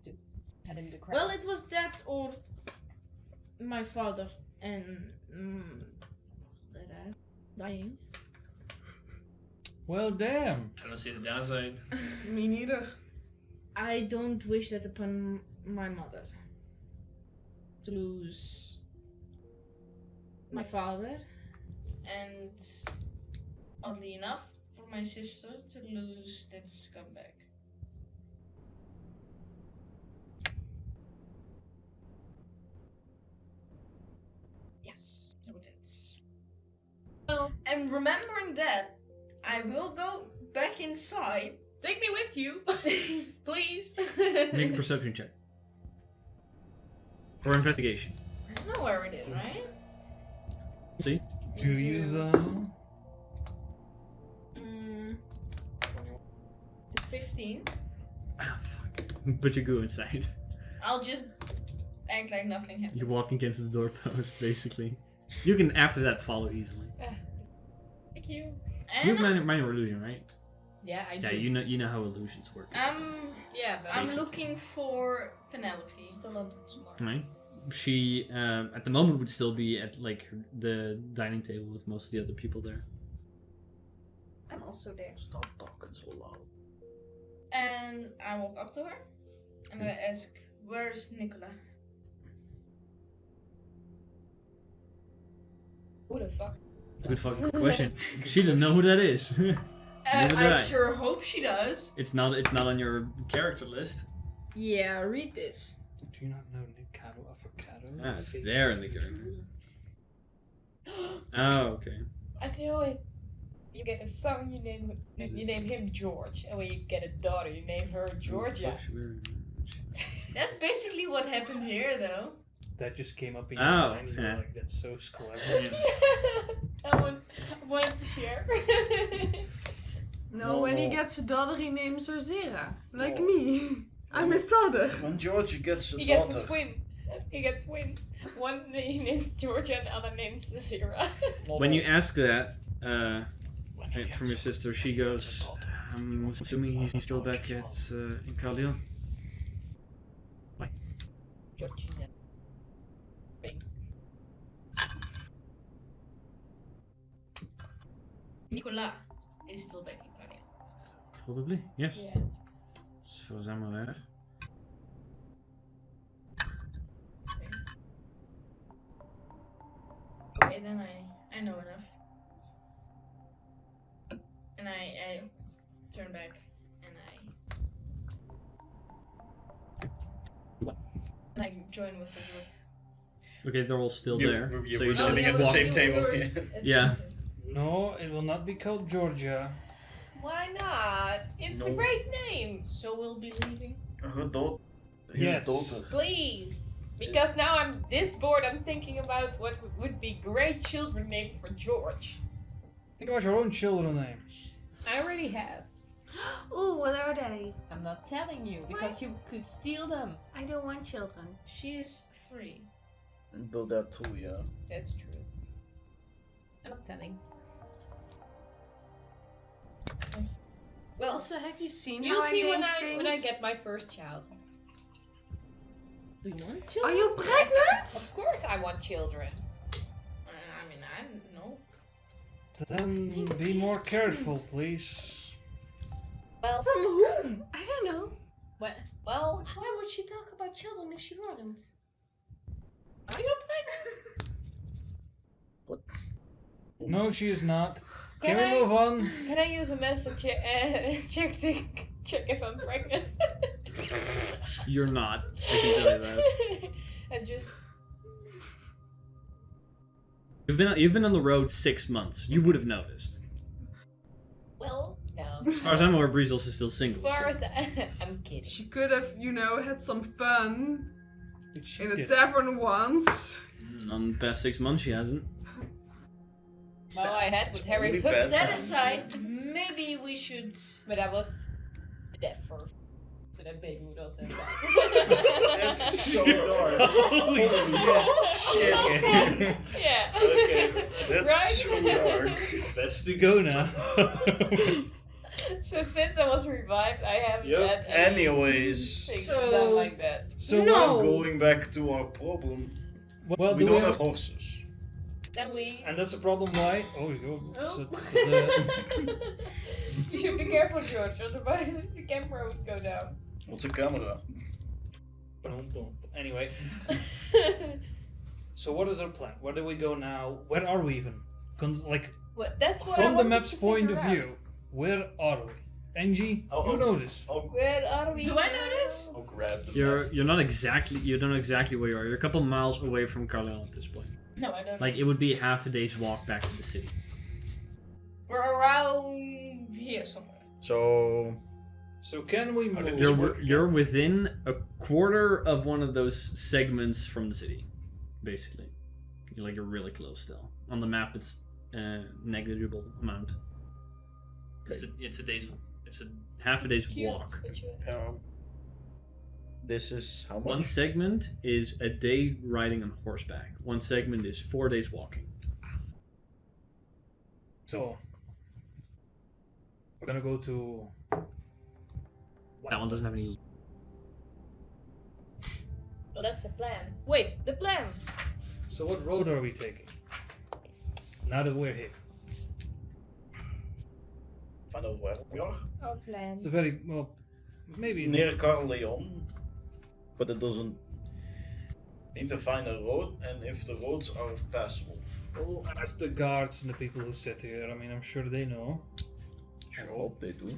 [SPEAKER 7] to hand him the crown.
[SPEAKER 4] Well, it was that or my father and that dying.
[SPEAKER 3] Well, damn.
[SPEAKER 1] I don't see the downside.
[SPEAKER 5] Me neither.
[SPEAKER 4] I don't wish that upon my mother. To lose my father, and oddly enough, for my sister to lose that scumbag. Yes, so that's.
[SPEAKER 6] Well,
[SPEAKER 4] And remembering that, I will go back inside.
[SPEAKER 6] take me with you, please.
[SPEAKER 1] Make a perception check. Or investigation.
[SPEAKER 4] I know where it is, right?
[SPEAKER 1] See?
[SPEAKER 3] Do you though?
[SPEAKER 4] 15.
[SPEAKER 1] Ah, fuck. But you go inside.
[SPEAKER 4] I'll just act like nothing happened.
[SPEAKER 1] You walk against the doorpost, basically. You can, after that, follow easily.
[SPEAKER 6] Thank you.
[SPEAKER 1] You have
[SPEAKER 4] And
[SPEAKER 1] minor illusion, right?
[SPEAKER 6] Yeah, I do.
[SPEAKER 1] Yeah, you know how illusions work.
[SPEAKER 6] Yeah, but
[SPEAKER 4] I'm
[SPEAKER 1] Basically.
[SPEAKER 4] looking for Penelope.
[SPEAKER 6] still not smart.
[SPEAKER 1] Right? She, at the moment, would still be at like the dining table with most of the other people there.
[SPEAKER 4] I'm also there.
[SPEAKER 2] Stop talking so loud.
[SPEAKER 4] And I walk up to her and I ask, "Where's Nicola?"
[SPEAKER 6] Who the fuck?
[SPEAKER 1] It's a good fucking question. She doesn't know who that is. Neither do
[SPEAKER 4] I
[SPEAKER 1] I.
[SPEAKER 4] sure hope she does.
[SPEAKER 1] It's not on your character list.
[SPEAKER 4] Yeah, read this.
[SPEAKER 3] Do you not know Nikado Avocado?
[SPEAKER 1] Ah, it's there in the character. Oh, okay.
[SPEAKER 6] I know it. You get a son, you name him George, and when you get a daughter, you name her Georgia.
[SPEAKER 4] That's basically what happened here, though.
[SPEAKER 3] That just came up in your
[SPEAKER 1] Oh,
[SPEAKER 3] mind. And you're
[SPEAKER 1] yeah.
[SPEAKER 3] like, that's so clever.
[SPEAKER 6] I wanted to share.
[SPEAKER 5] No, when he gets a daughter, he names her Zera. Like
[SPEAKER 2] No.
[SPEAKER 5] me. I'm his daughter.
[SPEAKER 2] When Georgie gets a
[SPEAKER 6] He
[SPEAKER 2] daughter,
[SPEAKER 6] gets a twin. He gets twins. One names Georgia and the other names Zira.
[SPEAKER 2] not
[SPEAKER 1] When you
[SPEAKER 2] all-
[SPEAKER 1] ask that
[SPEAKER 2] when he
[SPEAKER 1] from
[SPEAKER 2] gets
[SPEAKER 1] your sister, she
[SPEAKER 2] a
[SPEAKER 1] goes,
[SPEAKER 2] daughter.
[SPEAKER 1] I'm assuming he's still back at in Cardiel.
[SPEAKER 6] Georgina.
[SPEAKER 4] Nicola is still back in Cardia.
[SPEAKER 1] Probably, yes.
[SPEAKER 6] Yeah.
[SPEAKER 1] As far as I'm aware.
[SPEAKER 4] Okay, then I know enough. And I turn back and I join with the group.
[SPEAKER 1] Okay, they're all still
[SPEAKER 2] You-
[SPEAKER 1] there.
[SPEAKER 2] you
[SPEAKER 1] so
[SPEAKER 2] were
[SPEAKER 1] you
[SPEAKER 2] sitting
[SPEAKER 1] just
[SPEAKER 2] at the
[SPEAKER 1] walk-
[SPEAKER 2] same table.
[SPEAKER 1] Yeah.
[SPEAKER 3] No, it will not be called Georgia.
[SPEAKER 6] Why not? It's a
[SPEAKER 2] No.
[SPEAKER 6] great name.
[SPEAKER 4] So we'll be leaving.
[SPEAKER 2] Her daughter. His
[SPEAKER 3] Yes.
[SPEAKER 2] daughter.
[SPEAKER 6] Please. Because now I'm this bored, I'm thinking about what would be great children name for George.
[SPEAKER 3] Think about your own children names.
[SPEAKER 6] I already have.
[SPEAKER 5] Ooh, what are they?
[SPEAKER 6] I'm not telling you because you could steal them.
[SPEAKER 5] I don't want children.
[SPEAKER 4] She is 3.
[SPEAKER 2] Do that too, yeah.
[SPEAKER 6] That's true. I'm not telling. Well,
[SPEAKER 5] Also, have you seen
[SPEAKER 6] you'll
[SPEAKER 5] how
[SPEAKER 6] see
[SPEAKER 5] I
[SPEAKER 6] when
[SPEAKER 5] name
[SPEAKER 6] I
[SPEAKER 5] things?
[SPEAKER 6] when I get my first child.
[SPEAKER 4] We want
[SPEAKER 5] Are
[SPEAKER 4] children?
[SPEAKER 5] you pregnant?
[SPEAKER 6] Of course, I want children.
[SPEAKER 4] I mean, I don't know.
[SPEAKER 3] Then be more careful, please.
[SPEAKER 6] Well,
[SPEAKER 5] From whom? I don't know.
[SPEAKER 6] what? Well,
[SPEAKER 4] Why would she talk about children if she wasn't?
[SPEAKER 6] are you pregnant?
[SPEAKER 3] No, she is not. Can
[SPEAKER 6] Can
[SPEAKER 3] we
[SPEAKER 6] I-
[SPEAKER 3] move on?
[SPEAKER 6] Can I use a medicine check to check if I'm pregnant?
[SPEAKER 1] You're not. I can tell you that.
[SPEAKER 6] And just
[SPEAKER 1] You've been on the road 6 months. You would have noticed.
[SPEAKER 6] well, no.
[SPEAKER 1] As far as I'm aware, Breezels is still
[SPEAKER 6] As
[SPEAKER 1] single.
[SPEAKER 6] far
[SPEAKER 1] so-
[SPEAKER 6] as I'm kidding.
[SPEAKER 5] She could have, had some fun
[SPEAKER 3] Which she
[SPEAKER 5] in a
[SPEAKER 3] did.
[SPEAKER 5] tavern once.
[SPEAKER 1] On the past 6 months, she hasn't.
[SPEAKER 6] Well, I had with Harry
[SPEAKER 2] Only
[SPEAKER 6] Hook,
[SPEAKER 2] bad
[SPEAKER 4] That
[SPEAKER 2] times.
[SPEAKER 4] aside, maybe we should.
[SPEAKER 6] but I was deaf for so that baby would also have
[SPEAKER 2] That's so dark.
[SPEAKER 3] Holy
[SPEAKER 2] Shit.
[SPEAKER 6] Yeah.
[SPEAKER 2] Okay, that's
[SPEAKER 6] Right?
[SPEAKER 2] so dark.
[SPEAKER 3] Best to go now.
[SPEAKER 6] So since I was revived, I haven't
[SPEAKER 3] Yep.
[SPEAKER 6] had any
[SPEAKER 2] Anyways,
[SPEAKER 6] things
[SPEAKER 4] So-
[SPEAKER 6] done like that.
[SPEAKER 3] So
[SPEAKER 4] No.
[SPEAKER 2] going back to our problem,
[SPEAKER 3] well,
[SPEAKER 2] we
[SPEAKER 3] do
[SPEAKER 2] don't
[SPEAKER 3] we
[SPEAKER 2] have
[SPEAKER 3] have,
[SPEAKER 2] horses.
[SPEAKER 6] Then we.
[SPEAKER 3] and that's a problem. Why? Oh, you go.
[SPEAKER 6] Oh.
[SPEAKER 3] So
[SPEAKER 6] You should be careful, George, otherwise the camera would go down.
[SPEAKER 2] What's a camera?
[SPEAKER 3] Anyway, So what is our plan? Where do we go now? Where are we even?
[SPEAKER 6] What? That's what I
[SPEAKER 3] From the
[SPEAKER 6] wanted
[SPEAKER 3] map's
[SPEAKER 6] to
[SPEAKER 3] point
[SPEAKER 6] figure
[SPEAKER 3] of
[SPEAKER 6] out.
[SPEAKER 3] view, where are we? NG,
[SPEAKER 2] Oh,
[SPEAKER 3] you know this.
[SPEAKER 6] Where are we?
[SPEAKER 4] Do I know this?
[SPEAKER 2] I'll grab the
[SPEAKER 1] You're not exactly. You don't know exactly where you are. You're a couple miles away from Carlisle at this point.
[SPEAKER 6] No, I don't.
[SPEAKER 1] Like it would be half a day's walk back to the city.
[SPEAKER 6] We're around here somewhere.
[SPEAKER 2] So
[SPEAKER 3] So can we
[SPEAKER 2] How did
[SPEAKER 3] move?
[SPEAKER 2] this work
[SPEAKER 1] You're within a quarter of one of those segments from the city, basically. You're really close still. On the map, it's a negligible amount. It's a half a day's
[SPEAKER 6] Cute,
[SPEAKER 1] walk.
[SPEAKER 6] but you-
[SPEAKER 2] this is how much?
[SPEAKER 1] One segment is a day riding on horseback. One segment is 4 days walking.
[SPEAKER 3] So we're gonna go to.
[SPEAKER 1] That one doesn't have any.
[SPEAKER 6] Well, that's the plan. Wait, the plan.
[SPEAKER 3] So what road are we taking? Now that we're here,
[SPEAKER 2] Find out where we are.
[SPEAKER 6] Our plan.
[SPEAKER 3] it's a very well, maybe.
[SPEAKER 2] Near Carleon, but it doesn't. Need to find a road, and if the roads are passable.
[SPEAKER 3] Well, ask the guards and the people who sit here. I mean, I'm sure they know.
[SPEAKER 2] Sure hope they do.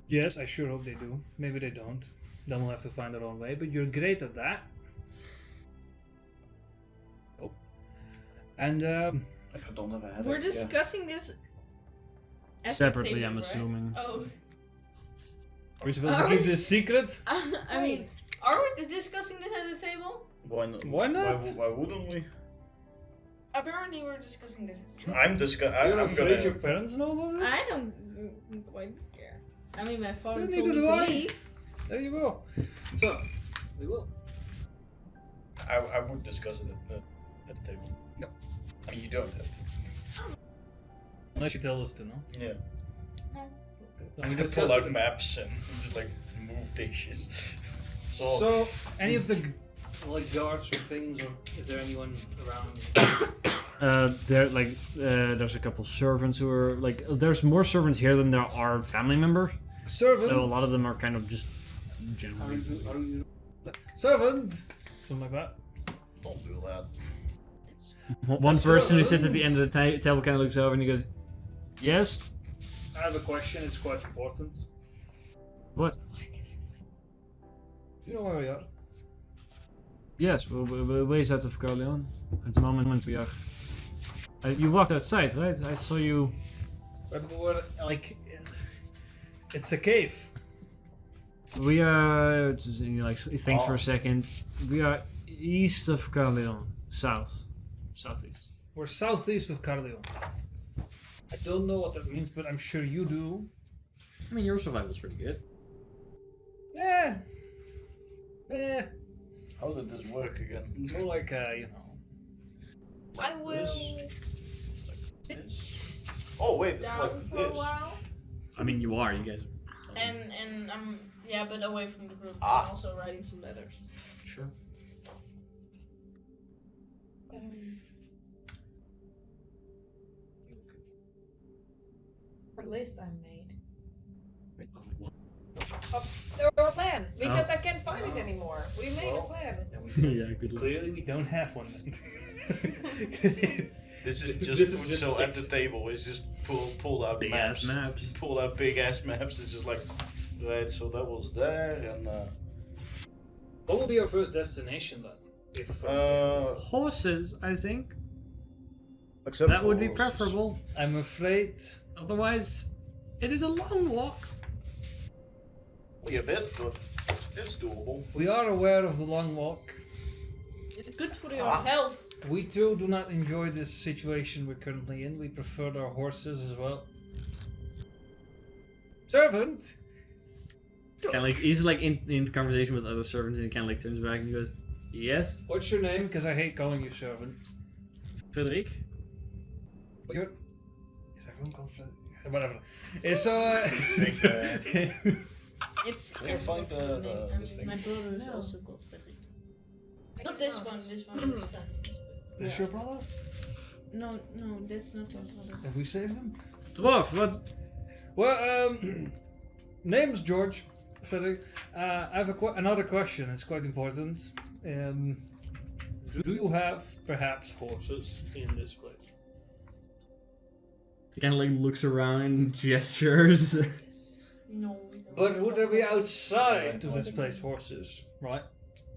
[SPEAKER 3] Yes, I sure hope they do. Maybe they don't. Then we'll have to find our own way. But you're great at that. Oh. And
[SPEAKER 2] If I don't have a headache,
[SPEAKER 4] We're
[SPEAKER 2] yeah.
[SPEAKER 4] discussing this at the
[SPEAKER 1] Separately,
[SPEAKER 4] table,
[SPEAKER 1] I'm
[SPEAKER 4] right?
[SPEAKER 1] assuming.
[SPEAKER 4] Oh,
[SPEAKER 3] are we supposed to
[SPEAKER 4] Are
[SPEAKER 3] keep
[SPEAKER 4] we?
[SPEAKER 3] this secret?
[SPEAKER 4] I mean, are we discussing this at the table?
[SPEAKER 2] Why not?
[SPEAKER 3] Why not?
[SPEAKER 2] Why wouldn't we?
[SPEAKER 4] Apparently, we're discussing this. At the table.
[SPEAKER 2] I'm
[SPEAKER 3] You're
[SPEAKER 2] I'm
[SPEAKER 3] afraid
[SPEAKER 2] gonna.
[SPEAKER 3] your parents know about it?
[SPEAKER 4] I don't quite care. I mean, my father
[SPEAKER 3] Neither
[SPEAKER 4] told me
[SPEAKER 3] do
[SPEAKER 4] to
[SPEAKER 3] I.
[SPEAKER 4] leave.
[SPEAKER 3] There you go. So, we will.
[SPEAKER 2] I would discuss it at the table.
[SPEAKER 3] No.
[SPEAKER 2] I mean, you don't have to.
[SPEAKER 3] Unless you tell us to, no?
[SPEAKER 2] Yeah.
[SPEAKER 3] I mean,
[SPEAKER 2] Pull
[SPEAKER 3] discuss
[SPEAKER 2] out
[SPEAKER 3] it.
[SPEAKER 2] maps and just like move dishes. So,
[SPEAKER 3] So, any of the guards or things, or is there anyone around?
[SPEAKER 1] There's a couple servants who are there's more servants here than there are family members.
[SPEAKER 3] Servant.
[SPEAKER 1] So a lot of them are kind of just
[SPEAKER 3] How
[SPEAKER 1] generally.
[SPEAKER 3] do you servant? Something like that.
[SPEAKER 2] don't do that.
[SPEAKER 1] One person who sits at the end of the table kind of looks over and he goes, "Yes,
[SPEAKER 3] I have a question. It's quite important.
[SPEAKER 1] what?
[SPEAKER 3] Do you know where we are?
[SPEAKER 1] Yes, we're ways out of Carleon. At the moment we are. You walked outside, right? I saw you.
[SPEAKER 3] We're like, it's a cave.
[SPEAKER 1] We are. Think for
[SPEAKER 2] Oh.
[SPEAKER 1] a second. We are east of Carleon, southeast.
[SPEAKER 3] We're southeast of Carleon. I don't know what that means, but I'm sure you do.
[SPEAKER 1] I mean, your survival's pretty good.
[SPEAKER 3] Yeah. Yeah.
[SPEAKER 2] How did this work again?
[SPEAKER 3] More like, you know.
[SPEAKER 4] I will
[SPEAKER 2] Like this. Oh wait, it's
[SPEAKER 4] down
[SPEAKER 2] like
[SPEAKER 4] for a
[SPEAKER 2] this.
[SPEAKER 4] while,
[SPEAKER 1] I mean, you are. You guys.
[SPEAKER 4] and I'm but away from the group.
[SPEAKER 2] Ah.
[SPEAKER 4] I'm also writing some letters.
[SPEAKER 1] Sure.
[SPEAKER 7] Or list I made. Our plan, because I can't find it anymore. We made a
[SPEAKER 3] Well,
[SPEAKER 7] plan.
[SPEAKER 1] Yeah, good.
[SPEAKER 3] Clearly, we don't have one.
[SPEAKER 2] This is just
[SPEAKER 3] This is
[SPEAKER 2] put
[SPEAKER 3] just
[SPEAKER 2] so
[SPEAKER 3] like-
[SPEAKER 2] at the table. It's just pulled out
[SPEAKER 1] Big
[SPEAKER 2] maps.
[SPEAKER 1] ass maps.
[SPEAKER 2] Pulled out big ass maps. It's just like, right. So that was there, and
[SPEAKER 3] What will be our first destination then? If,
[SPEAKER 1] Horses, I think.
[SPEAKER 2] except
[SPEAKER 1] That
[SPEAKER 2] for
[SPEAKER 1] would be
[SPEAKER 2] horses.
[SPEAKER 1] preferable.
[SPEAKER 3] I'm afraid.
[SPEAKER 1] Otherwise, it is a long walk.
[SPEAKER 2] Only a bit, but it's doable.
[SPEAKER 3] We are aware of the long walk.
[SPEAKER 4] It's good for your
[SPEAKER 2] Ah.
[SPEAKER 4] health.
[SPEAKER 3] We too do not enjoy this situation we're currently in. We preferred our horses as well. Servant!
[SPEAKER 1] It's kind of he's in conversation with other servants and he kind of turns back and he goes, "Yes,
[SPEAKER 3] What's your name? Because I hate calling you servant.
[SPEAKER 1] Frederic."
[SPEAKER 3] But you're... Is everyone called Frederick? Whatever. It's
[SPEAKER 4] It's.
[SPEAKER 2] Can you find the thing?
[SPEAKER 4] My brother is also called Frederick. Not this one. This one is Francis.
[SPEAKER 3] Is your brother?
[SPEAKER 4] No, that's not my brother.
[SPEAKER 3] Have we saved him?
[SPEAKER 1] Dwarf, what?
[SPEAKER 3] Well, name's George. Frederick. I have another question. It's quite important. Do you have perhaps horses in this place?
[SPEAKER 1] He kind of like looks around and gestures.
[SPEAKER 4] Yes. No, we don't.
[SPEAKER 3] But would there be outside of this place horses, right?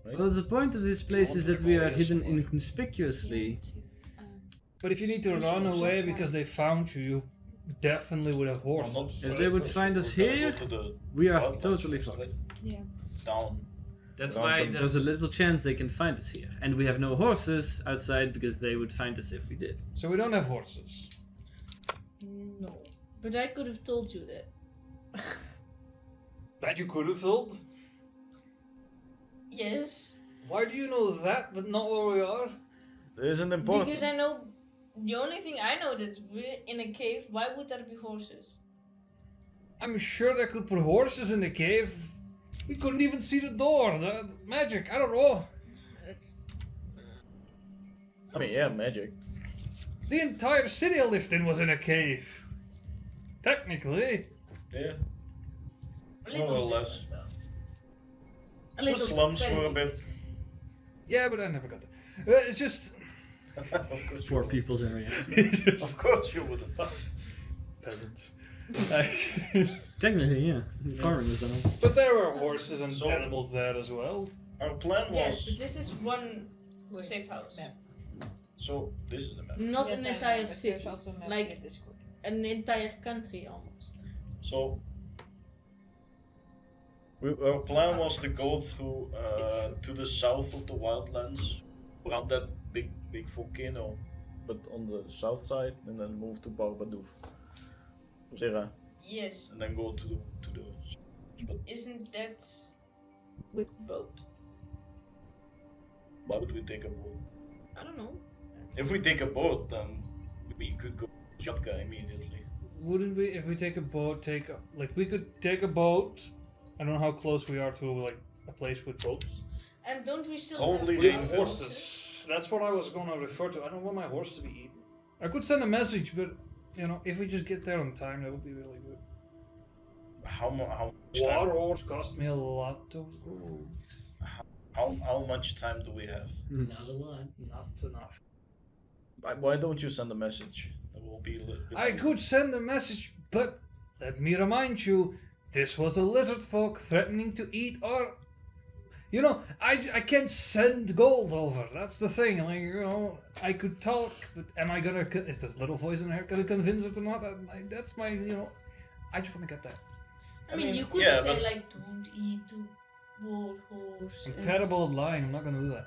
[SPEAKER 1] Well, the point of this place is that we are hidden inconspicuously.
[SPEAKER 3] But if you need to run away because they found you, you definitely would have horses.
[SPEAKER 2] Well,
[SPEAKER 1] If they would find us here, we are totally fine.
[SPEAKER 7] Yeah.
[SPEAKER 2] Down.
[SPEAKER 1] That's
[SPEAKER 2] Around
[SPEAKER 1] why
[SPEAKER 2] them.
[SPEAKER 1] there's a little chance they can find us here. And we have no horses outside because they would find us if we did.
[SPEAKER 3] So we don't have horses.
[SPEAKER 4] No. But I could have told you that.
[SPEAKER 3] That you could have told?
[SPEAKER 4] Yes.
[SPEAKER 3] Why do you know that but not where we are?
[SPEAKER 2] It isn't important.
[SPEAKER 4] Because I know. The only thing I know that we're in a cave. Why would there be horses?
[SPEAKER 3] I'm sure they could put horses in the cave. We couldn't even see the door. The magic, I don't know.
[SPEAKER 4] It's
[SPEAKER 2] I mean, yeah, magic.
[SPEAKER 3] The entire city I lived in was in a cave. Technically.
[SPEAKER 2] Yeah.
[SPEAKER 4] a
[SPEAKER 2] More or
[SPEAKER 4] little
[SPEAKER 2] less.
[SPEAKER 4] different, though. A
[SPEAKER 2] The
[SPEAKER 4] little
[SPEAKER 2] slums were a
[SPEAKER 4] friendly.
[SPEAKER 2] bit.
[SPEAKER 3] Yeah, but I never got that. It's just...
[SPEAKER 2] Of course
[SPEAKER 1] Poor
[SPEAKER 2] you
[SPEAKER 1] people's area.
[SPEAKER 3] it's
[SPEAKER 2] would.
[SPEAKER 3] just
[SPEAKER 2] Of course you wouldn't.
[SPEAKER 3] peasants.
[SPEAKER 1] Technically, yeah. Farming is done.
[SPEAKER 3] But there were horses and
[SPEAKER 2] So-
[SPEAKER 3] animals there as well.
[SPEAKER 2] Our plan
[SPEAKER 4] Yes,
[SPEAKER 2] was.
[SPEAKER 4] but this is one
[SPEAKER 7] Wait,
[SPEAKER 4] safe house.
[SPEAKER 7] map.
[SPEAKER 2] So, this is the map.
[SPEAKER 4] Not
[SPEAKER 7] Yes,
[SPEAKER 4] an
[SPEAKER 7] I know,
[SPEAKER 4] entire
[SPEAKER 7] but
[SPEAKER 4] city.
[SPEAKER 7] There's also a map
[SPEAKER 4] Like-
[SPEAKER 7] in Discord.
[SPEAKER 4] An entire country almost.
[SPEAKER 2] So, our plan was to go through to the south of the wildlands, around that big volcano, but on the south side, and then move to Barbadouf, Zera,
[SPEAKER 4] Yes.
[SPEAKER 2] and then go to the. But
[SPEAKER 4] Isn't that with boat?
[SPEAKER 2] why would we take a boat?
[SPEAKER 4] I don't know.
[SPEAKER 2] If we take a boat, then we could go to Jatka immediately.
[SPEAKER 3] Wouldn't we, if we take a boat, we could take a boat. I don't know how close we are to, like, a place with boats.
[SPEAKER 4] And don't we still
[SPEAKER 2] Probably
[SPEAKER 4] have
[SPEAKER 3] We
[SPEAKER 2] Yeah,
[SPEAKER 3] have
[SPEAKER 2] Rainville.
[SPEAKER 3] horses. That's what I was gonna refer to. I don't want my horse to be eaten. I could send a message, but, you know, if we just get there on time, that would be really good.
[SPEAKER 2] How much
[SPEAKER 3] War
[SPEAKER 2] time?
[SPEAKER 3] horse cost me a lot of gold.
[SPEAKER 2] How much time do we have?
[SPEAKER 3] Not a lot. Not enough.
[SPEAKER 2] Why don't you send a message? That will be a little bit.
[SPEAKER 3] I could send a message, but let me remind you, this was a lizard folk threatening to eat our... You know, I can't send gold over. That's the thing. Like, you know, I could talk, but am I gonna... Is this little voice in her gonna convince her to not? That's my, you know... I just want to get that.
[SPEAKER 4] I mean, you could
[SPEAKER 2] yeah,
[SPEAKER 4] say
[SPEAKER 2] but-
[SPEAKER 4] like, don't eat the war horse.
[SPEAKER 3] I'm
[SPEAKER 4] and-
[SPEAKER 3] terrible at lying. I'm not gonna do that.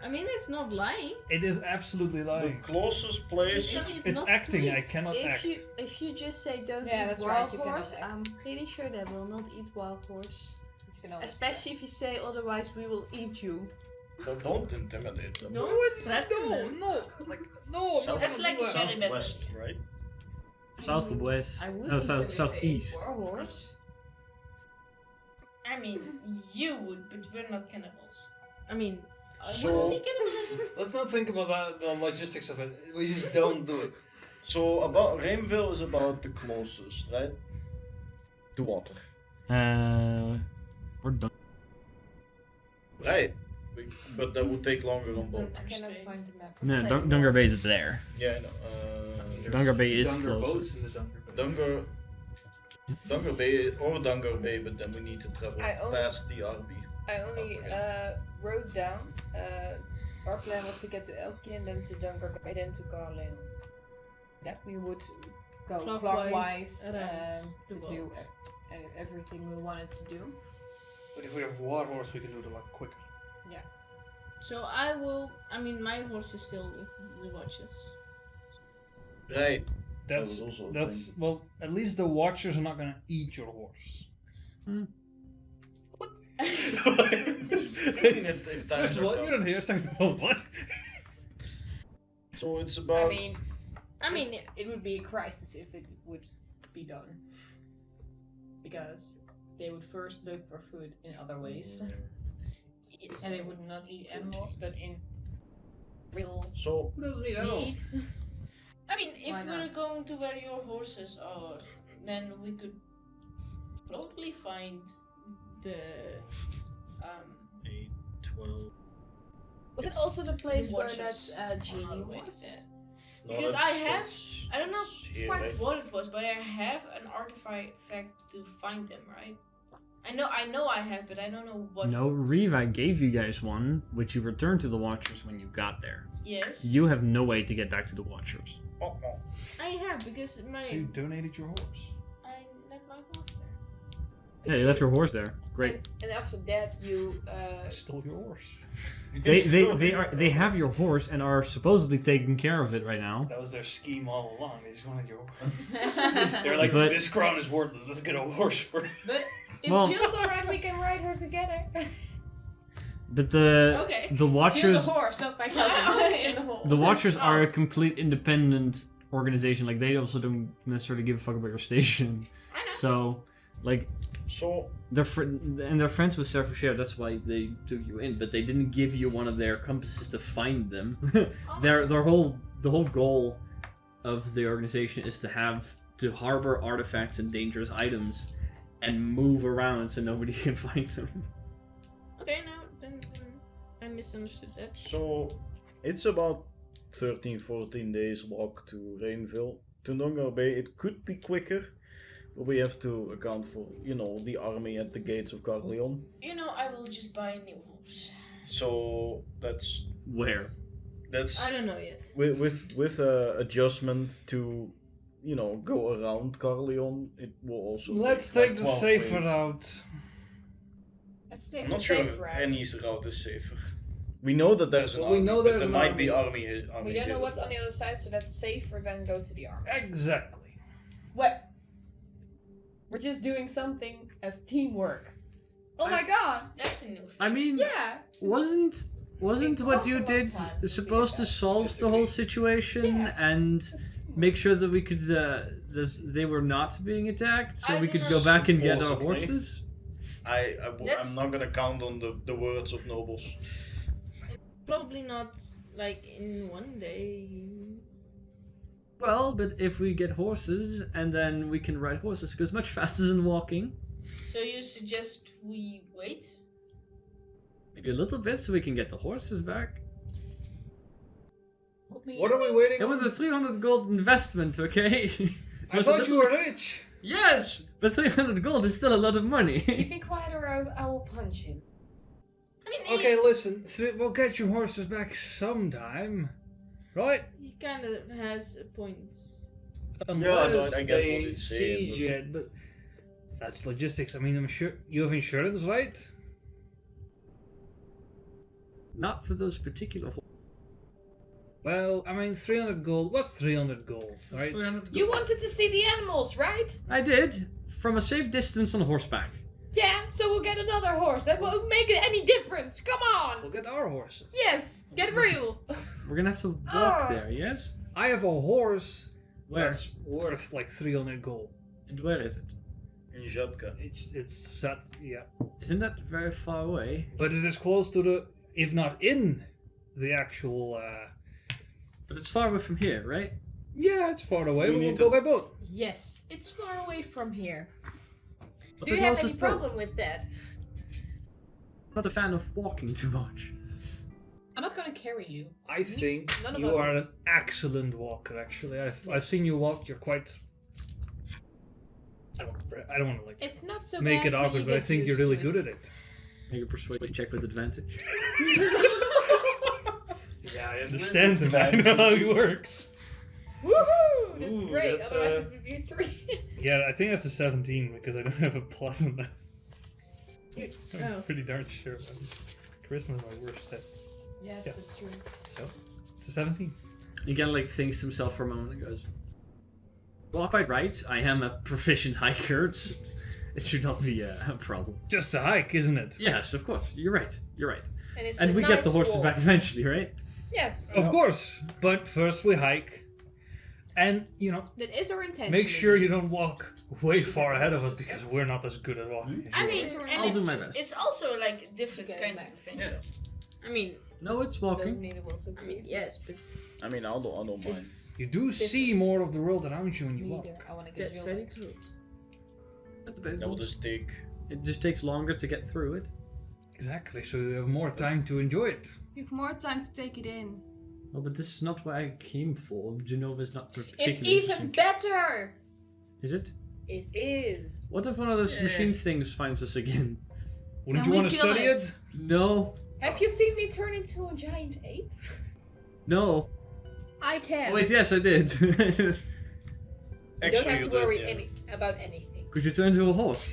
[SPEAKER 4] I mean, it's not lying.
[SPEAKER 3] It is absolutely
[SPEAKER 2] The
[SPEAKER 3] lying.
[SPEAKER 2] closest place.
[SPEAKER 3] It's
[SPEAKER 4] not
[SPEAKER 3] acting.
[SPEAKER 4] to
[SPEAKER 3] I
[SPEAKER 4] eat.
[SPEAKER 3] cannot act.
[SPEAKER 5] If you just say don't
[SPEAKER 7] Yeah,
[SPEAKER 5] eat
[SPEAKER 7] that's
[SPEAKER 5] wild
[SPEAKER 7] right, you cannot
[SPEAKER 5] horse,
[SPEAKER 7] act.
[SPEAKER 5] I'm pretty sure they will not eat wild horse.
[SPEAKER 7] You can always
[SPEAKER 5] Especially if you say otherwise we will eat you.
[SPEAKER 2] So don't intimidate them.
[SPEAKER 4] Don't threaten them.
[SPEAKER 3] no, like no.
[SPEAKER 2] South-
[SPEAKER 4] That's like a very bad
[SPEAKER 2] Southwest,
[SPEAKER 4] idea.
[SPEAKER 2] right?
[SPEAKER 1] Southwest.
[SPEAKER 5] I would
[SPEAKER 1] No,
[SPEAKER 5] intimidate
[SPEAKER 1] southeast.
[SPEAKER 5] a horse.
[SPEAKER 4] I mean, you would, but we're not cannibals. I mean, I
[SPEAKER 2] So-
[SPEAKER 4] wouldn't be cannibals.
[SPEAKER 3] Let's not think about that, the logistics of it. We just don't do it.
[SPEAKER 2] So about Rainville is about the closest, right? To water.
[SPEAKER 1] We're done.
[SPEAKER 2] Right. But that would take longer on boat.
[SPEAKER 7] I cannot find the map.
[SPEAKER 1] No, Dungar Bay is there.
[SPEAKER 2] Yeah, I know.
[SPEAKER 1] Dungar Bay is
[SPEAKER 3] Dungar
[SPEAKER 1] close.
[SPEAKER 3] boats in the Dungar Bay.
[SPEAKER 2] Dungar Bay or Dungar Bay, but then we need to travel
[SPEAKER 7] I own-
[SPEAKER 2] past the RB.
[SPEAKER 7] I only wrote down our plan was to get to Elkie and then to Dungar Bay, then to Carlin. That we would go
[SPEAKER 4] Clockwise
[SPEAKER 7] clockwise
[SPEAKER 4] around
[SPEAKER 7] to
[SPEAKER 4] the
[SPEAKER 7] do
[SPEAKER 4] world.
[SPEAKER 7] everything we wanted to do.
[SPEAKER 3] But if we have war horse, we can do it a lot quicker.
[SPEAKER 4] So I will. I mean, my horse is still with the watches.
[SPEAKER 2] Right.
[SPEAKER 3] That's
[SPEAKER 2] That was also a
[SPEAKER 3] that's well. At least the watchers are not gonna eat your horse.
[SPEAKER 2] if times
[SPEAKER 3] First of
[SPEAKER 2] are
[SPEAKER 3] all,
[SPEAKER 2] tough.
[SPEAKER 3] you don't hear. Second of all, what?
[SPEAKER 2] So it's
[SPEAKER 7] I
[SPEAKER 2] about.
[SPEAKER 7] mean,
[SPEAKER 4] I
[SPEAKER 7] it would be a crisis if it would be done. Because they would first look for food in other ways. And they would not eat animals, but in real
[SPEAKER 2] So
[SPEAKER 3] Who doesn't eat
[SPEAKER 7] need.
[SPEAKER 4] I mean, if
[SPEAKER 7] Why
[SPEAKER 4] we're
[SPEAKER 7] not?
[SPEAKER 4] going to where your horses are, then we could probably find the
[SPEAKER 2] 8, 12.
[SPEAKER 6] Was it also the place where
[SPEAKER 4] watches
[SPEAKER 6] that genie
[SPEAKER 4] already
[SPEAKER 6] was?
[SPEAKER 4] dead.
[SPEAKER 2] No,
[SPEAKER 4] Because
[SPEAKER 2] that's-
[SPEAKER 4] I don't know
[SPEAKER 2] that's here,
[SPEAKER 4] quite
[SPEAKER 2] right?
[SPEAKER 4] what it was, but I have an artifact to find them, right? I know I have, but I don't know what.
[SPEAKER 1] No, Riva gave you guys one, which you returned to the Watchers when you got there.
[SPEAKER 4] Yes.
[SPEAKER 1] You have no way to get back to the Watchers.
[SPEAKER 2] Oh, oh.
[SPEAKER 4] I have because my
[SPEAKER 3] So you donated your horse.
[SPEAKER 4] I left my horse there.
[SPEAKER 1] Yeah, you left your horse there. Great.
[SPEAKER 6] And after that, you
[SPEAKER 3] I stole your horse.
[SPEAKER 1] They have your horse and are supposedly taking care of it right now.
[SPEAKER 3] That was their scheme all along. They just wanted your horse. They're like,
[SPEAKER 1] But-
[SPEAKER 3] this crown is worthless. Let's get a horse for it.
[SPEAKER 6] But if
[SPEAKER 1] Well-
[SPEAKER 6] Jill's alright, we can ride her together.
[SPEAKER 1] But the
[SPEAKER 4] Okay.
[SPEAKER 1] the
[SPEAKER 6] Jill the
[SPEAKER 1] Watchers
[SPEAKER 6] horse, not my cousin. In the hole.
[SPEAKER 1] the Watchers
[SPEAKER 4] Oh.
[SPEAKER 1] are a complete independent organization. Like they also don't necessarily give a fuck about your station.
[SPEAKER 4] I know.
[SPEAKER 1] So, like
[SPEAKER 2] So,
[SPEAKER 1] they're friends with Serfashare. That's why they took you in. But they didn't give you one of their compasses to find them. The whole goal of the organization is to harbor artifacts and dangerous items, and move around so nobody can find them.
[SPEAKER 4] Okay, no, then I misunderstood that.
[SPEAKER 2] so it's about 13, 14 days walk to Rainville. To Nongar Bay, it could be quicker, but we have to account for, the army at the gates of Carleon.
[SPEAKER 4] You know, I will just buy a new horse.
[SPEAKER 2] So that's
[SPEAKER 1] Where?
[SPEAKER 4] I don't know yet.
[SPEAKER 2] with adjustment to, go around Carleon. It will also.
[SPEAKER 3] Let's
[SPEAKER 2] take
[SPEAKER 3] take the
[SPEAKER 2] 12
[SPEAKER 3] safer
[SPEAKER 2] days.
[SPEAKER 3] route.
[SPEAKER 6] Let's take
[SPEAKER 2] I'm
[SPEAKER 6] the
[SPEAKER 2] not sure
[SPEAKER 6] safe
[SPEAKER 2] if
[SPEAKER 6] route.
[SPEAKER 2] any route is safer. We know that there's an
[SPEAKER 3] Well, we
[SPEAKER 2] army,
[SPEAKER 3] know
[SPEAKER 2] but
[SPEAKER 3] there's
[SPEAKER 2] there
[SPEAKER 3] an
[SPEAKER 2] might be
[SPEAKER 3] army.
[SPEAKER 2] army.
[SPEAKER 6] We don't know what's on the other side, so that's safer than go to the army.
[SPEAKER 3] Exactly.
[SPEAKER 6] What? We're just doing something as teamwork. Oh my god!
[SPEAKER 4] That's a new thing.
[SPEAKER 1] I mean,
[SPEAKER 6] Yeah!
[SPEAKER 1] wasn't
[SPEAKER 6] been
[SPEAKER 1] what you
[SPEAKER 6] talked a long
[SPEAKER 1] did
[SPEAKER 6] time since we
[SPEAKER 1] supposed
[SPEAKER 6] did
[SPEAKER 1] to
[SPEAKER 6] that.
[SPEAKER 1] solve
[SPEAKER 2] Just
[SPEAKER 1] the whole
[SPEAKER 2] agree.
[SPEAKER 1] situation
[SPEAKER 6] Yeah.
[SPEAKER 1] and
[SPEAKER 6] That's teamwork.
[SPEAKER 1] make sure that we could that they were not being attacked, so
[SPEAKER 4] I
[SPEAKER 1] we
[SPEAKER 4] do
[SPEAKER 1] could
[SPEAKER 4] not
[SPEAKER 1] go back and get our
[SPEAKER 2] supposedly.
[SPEAKER 1] horses?
[SPEAKER 4] That's-
[SPEAKER 2] I'm not gonna count on the words of nobles.
[SPEAKER 4] Probably not like in one day.
[SPEAKER 1] Well, but if we get horses and then we can ride horses, goes much faster than walking.
[SPEAKER 4] So you suggest we wait?
[SPEAKER 1] Maybe a little bit so we can get the horses back.
[SPEAKER 3] What are we waiting
[SPEAKER 1] It
[SPEAKER 3] on?
[SPEAKER 1] was a 300 gold investment, okay? It
[SPEAKER 3] I
[SPEAKER 1] was a
[SPEAKER 3] thought you were
[SPEAKER 1] little-
[SPEAKER 3] rich.
[SPEAKER 1] Yes, but 300 gold is still a lot of money.
[SPEAKER 6] Keep me quiet or I will punch him.
[SPEAKER 4] I mean,
[SPEAKER 3] Okay, listen. We'll get your horses back sometime, right?
[SPEAKER 4] he kind of has a point.
[SPEAKER 3] Unless
[SPEAKER 2] I get what
[SPEAKER 3] they
[SPEAKER 2] he's saying,
[SPEAKER 3] siege it, but that's logistics. I mean, I'm sure you have insurance, right?
[SPEAKER 1] Not for those particular horses.
[SPEAKER 3] Well, I mean, 300 gold. What's 300 gold, right?
[SPEAKER 6] You wanted to see the animals, right?
[SPEAKER 1] I did, from a safe distance on horseback.
[SPEAKER 6] Yeah, so we'll get another horse. That won't make any difference. Come on!
[SPEAKER 3] We'll get our horses.
[SPEAKER 6] Yes, get real.
[SPEAKER 1] We're gonna have to walk
[SPEAKER 6] Ah.
[SPEAKER 1] there, yes?
[SPEAKER 3] I have a horse
[SPEAKER 1] Where?
[SPEAKER 3] that's worth like 300 gold.
[SPEAKER 1] And where is it?
[SPEAKER 2] In Jatka.
[SPEAKER 3] It's set, yeah.
[SPEAKER 1] Isn't that very far away?
[SPEAKER 3] But it is close to the, if not in the actual.
[SPEAKER 1] But it's far away from here, right?
[SPEAKER 3] Yeah, it's far away.
[SPEAKER 2] We
[SPEAKER 3] We will
[SPEAKER 2] need
[SPEAKER 3] go
[SPEAKER 2] to-
[SPEAKER 3] by boat.
[SPEAKER 6] Yes, it's far away from here.
[SPEAKER 1] What's
[SPEAKER 6] Do you
[SPEAKER 1] the
[SPEAKER 6] have any
[SPEAKER 1] closest boat?
[SPEAKER 6] problem with that?
[SPEAKER 1] Not a fan of walking too much.
[SPEAKER 6] I'm not gonna carry you.
[SPEAKER 3] I think
[SPEAKER 6] None of
[SPEAKER 3] you
[SPEAKER 6] us
[SPEAKER 3] are
[SPEAKER 6] is.
[SPEAKER 3] an excellent walker. Actually, I've
[SPEAKER 6] Yes.
[SPEAKER 3] seen you walk. You're quite. I don't want to like
[SPEAKER 6] It's not so
[SPEAKER 3] make
[SPEAKER 6] bad
[SPEAKER 3] it
[SPEAKER 6] when
[SPEAKER 3] awkward,
[SPEAKER 6] you
[SPEAKER 3] but I
[SPEAKER 6] get
[SPEAKER 3] think you're
[SPEAKER 6] used
[SPEAKER 3] really
[SPEAKER 6] to
[SPEAKER 3] good
[SPEAKER 6] it.
[SPEAKER 3] at it.
[SPEAKER 1] Make a persuasion check with advantage.
[SPEAKER 3] Yeah, I understand that. I know how it works.
[SPEAKER 6] Woohoo! That's
[SPEAKER 3] Ooh,
[SPEAKER 6] great.
[SPEAKER 3] that's,
[SPEAKER 6] Otherwise, it would be 3.
[SPEAKER 3] Yeah, I think that's a 17 because I don't have a plus on that. I'm
[SPEAKER 4] Oh.
[SPEAKER 3] pretty darn sure. Charisma's my worst stat.
[SPEAKER 6] Yes,
[SPEAKER 3] Yeah.
[SPEAKER 6] that's true.
[SPEAKER 3] So, it's a 17.
[SPEAKER 1] He kind of like thinks to himself for a moment and goes, "Well, quite right. I am a proficient hiker. It should not be a problem."
[SPEAKER 3] Just a hike, isn't it?
[SPEAKER 1] Yes, of course. You're right. You're right.
[SPEAKER 6] And it's
[SPEAKER 1] And
[SPEAKER 6] a
[SPEAKER 1] we
[SPEAKER 6] nice
[SPEAKER 1] get the horses
[SPEAKER 6] walk.
[SPEAKER 1] back eventually, right?
[SPEAKER 6] Yes.
[SPEAKER 3] Of course. But first we hike. And,
[SPEAKER 6] That is our intention.
[SPEAKER 3] make sure you
[SPEAKER 6] indeed.
[SPEAKER 3] don't walk way far ahead of us because we're not as good at walking. as
[SPEAKER 4] I
[SPEAKER 3] you
[SPEAKER 4] mean,
[SPEAKER 6] It's
[SPEAKER 4] and
[SPEAKER 6] alright.
[SPEAKER 1] I'll do
[SPEAKER 4] it's,
[SPEAKER 1] my best.
[SPEAKER 4] it's also like a different
[SPEAKER 6] Okay,
[SPEAKER 4] kind
[SPEAKER 6] back.
[SPEAKER 4] of adventure. I mean,
[SPEAKER 1] No, it's
[SPEAKER 6] Doesn't
[SPEAKER 1] walking.
[SPEAKER 6] mean it will succeed.
[SPEAKER 4] yes, but
[SPEAKER 2] I mean, I don't mind.
[SPEAKER 6] It's
[SPEAKER 3] You do see more of the world around you when you walk.
[SPEAKER 6] neither. I want to get
[SPEAKER 4] that's
[SPEAKER 6] Jill
[SPEAKER 4] very
[SPEAKER 6] back.
[SPEAKER 4] true.
[SPEAKER 1] That's
[SPEAKER 2] That will
[SPEAKER 1] debatable.
[SPEAKER 2] just take.
[SPEAKER 1] It just takes longer to get through it.
[SPEAKER 3] Exactly, so you have more time to enjoy it.
[SPEAKER 5] You have more time to take it in.
[SPEAKER 1] Well, but this is not what I came for. Genova's not particularly
[SPEAKER 7] It's even
[SPEAKER 1] interesting.
[SPEAKER 7] better!
[SPEAKER 1] Is it?
[SPEAKER 7] It is.
[SPEAKER 1] What if one of those machine things finds us again?
[SPEAKER 3] Wouldn't
[SPEAKER 5] Can
[SPEAKER 3] you
[SPEAKER 5] we
[SPEAKER 3] want to
[SPEAKER 5] kill
[SPEAKER 3] study
[SPEAKER 5] it?
[SPEAKER 3] it?
[SPEAKER 1] No.
[SPEAKER 7] Have you seen me turn into a giant ape?
[SPEAKER 1] No.
[SPEAKER 7] I can.
[SPEAKER 1] Oh, wait, yes, I did.
[SPEAKER 7] You don't
[SPEAKER 2] Actually,
[SPEAKER 7] have
[SPEAKER 2] you
[SPEAKER 7] to worry
[SPEAKER 2] did, yeah.
[SPEAKER 7] about anything.
[SPEAKER 1] Could you turn into a horse?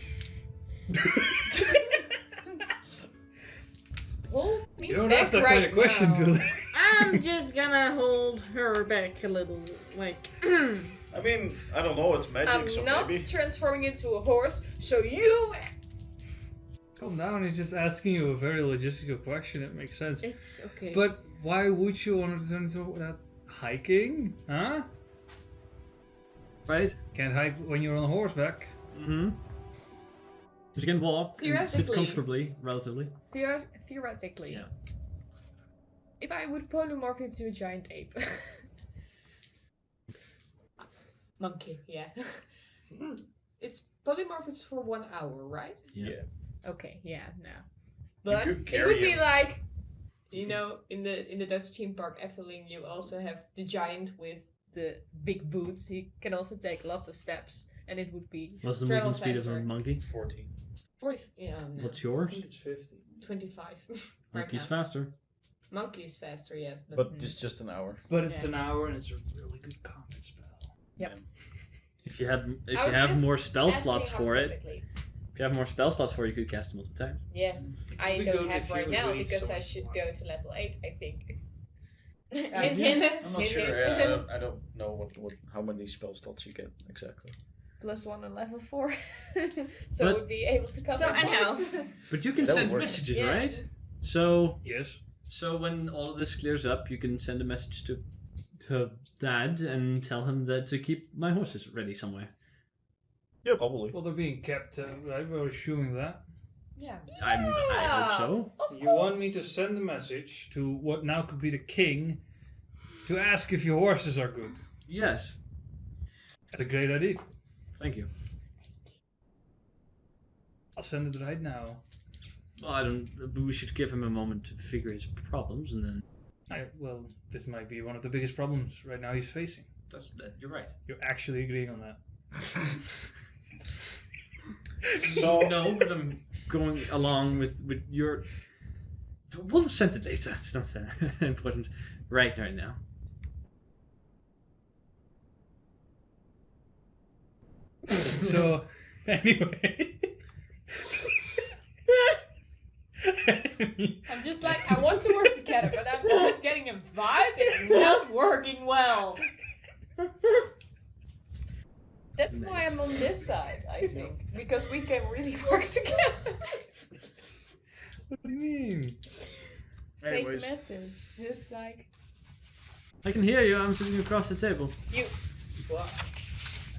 [SPEAKER 7] Hold me
[SPEAKER 3] You don't
[SPEAKER 7] back
[SPEAKER 3] ask that
[SPEAKER 7] right
[SPEAKER 3] kind of question,
[SPEAKER 7] now.
[SPEAKER 3] Julie.
[SPEAKER 4] I'm just gonna hold her back a little, like.
[SPEAKER 2] I mean, I don't know, it's magic,
[SPEAKER 7] I'm
[SPEAKER 2] so
[SPEAKER 7] not
[SPEAKER 2] maybe.
[SPEAKER 7] transforming into a horse, so you.
[SPEAKER 3] Calm down, he's just asking you a very logistical question, it makes sense.
[SPEAKER 4] It's okay.
[SPEAKER 3] But why would you want to turn into that hiking? Huh?
[SPEAKER 1] Right?
[SPEAKER 3] Can't hike when you're on horseback.
[SPEAKER 1] Mm-hmm. You can walk and sit
[SPEAKER 7] Theoretically.
[SPEAKER 1] comfortably, relatively.
[SPEAKER 7] Theoretically.
[SPEAKER 1] Yeah.
[SPEAKER 7] If I would polymorph into a giant ape. Monkey, yeah. It's polymorphs for 1 hour, right?
[SPEAKER 1] Yeah.
[SPEAKER 7] Okay, yeah, no. But
[SPEAKER 2] could
[SPEAKER 7] it
[SPEAKER 2] carry
[SPEAKER 7] would be
[SPEAKER 2] him.
[SPEAKER 7] like, you know, in the Dutch theme park Efteling, you also have the giant with the big boots. He can also take lots of steps, and it would be
[SPEAKER 1] What's the
[SPEAKER 7] travel
[SPEAKER 1] movement speed of
[SPEAKER 7] faster.
[SPEAKER 1] a monkey?
[SPEAKER 2] 14.
[SPEAKER 7] 40, yeah, no.
[SPEAKER 1] What's yours?
[SPEAKER 3] it's 50.
[SPEAKER 7] 25. right
[SPEAKER 1] Monkey's
[SPEAKER 7] now.
[SPEAKER 1] faster.
[SPEAKER 7] Monkey is faster, yes, but,
[SPEAKER 2] But it's just an hour.
[SPEAKER 3] But it's
[SPEAKER 7] Yeah.
[SPEAKER 3] an hour and it's a really good combat spell.
[SPEAKER 1] If you had, if
[SPEAKER 7] I
[SPEAKER 1] you
[SPEAKER 7] was
[SPEAKER 1] have
[SPEAKER 7] just
[SPEAKER 1] more spell
[SPEAKER 7] asking
[SPEAKER 1] slots for it,
[SPEAKER 7] hypothetically.
[SPEAKER 1] if you have more spell slots for it, you could cast it multiple times.
[SPEAKER 7] Yes, I
[SPEAKER 3] be
[SPEAKER 7] don't
[SPEAKER 3] good
[SPEAKER 7] have
[SPEAKER 3] if you
[SPEAKER 7] right now
[SPEAKER 3] read
[SPEAKER 7] because I
[SPEAKER 3] some
[SPEAKER 7] should
[SPEAKER 3] more.
[SPEAKER 7] go to level 8, I think.
[SPEAKER 4] Hint, hint.
[SPEAKER 2] I'm not sure. Yeah, I don't know how many spell slots you get exactly.
[SPEAKER 7] +1 on level 4. so
[SPEAKER 1] But-
[SPEAKER 7] I would be able to cover
[SPEAKER 4] So
[SPEAKER 7] twice.
[SPEAKER 4] anyhow.
[SPEAKER 1] But you can
[SPEAKER 2] That would
[SPEAKER 1] send
[SPEAKER 2] work.
[SPEAKER 1] messages,
[SPEAKER 7] Yeah.
[SPEAKER 1] right? So,
[SPEAKER 3] Yes.
[SPEAKER 1] so when all of this clears up, you can send a message to Dad and tell him that to keep my horses ready somewhere.
[SPEAKER 2] Yeah, probably.
[SPEAKER 3] Well, they're being kept, right? We're assuming that.
[SPEAKER 7] Yeah.
[SPEAKER 1] I hope so.
[SPEAKER 7] Of
[SPEAKER 3] You want me to send a message to what now could be the king to ask if your horses are good.
[SPEAKER 1] Yes.
[SPEAKER 3] That's a great idea.
[SPEAKER 1] Thank you.
[SPEAKER 3] I'll send it right now.
[SPEAKER 1] Well, I don't. But we should give him a moment to figure his problems, and then.
[SPEAKER 3] Well, this might be one of the biggest problems right now he's facing.
[SPEAKER 1] You're right.
[SPEAKER 3] You're actually agreeing on that.
[SPEAKER 2] So
[SPEAKER 1] No, but I'm going along with your. We'll send it later. It's not important right now.
[SPEAKER 3] So, anyway.
[SPEAKER 7] I'm just like, I want to work together, but I'm just getting a vibe it's not working well. That's why I'm on this side, I think. Because we can really work together.
[SPEAKER 3] What do you mean?
[SPEAKER 7] Fake
[SPEAKER 2] anyways,
[SPEAKER 7] message. Just like,
[SPEAKER 1] I can hear you. I'm sitting across the table.
[SPEAKER 3] Well,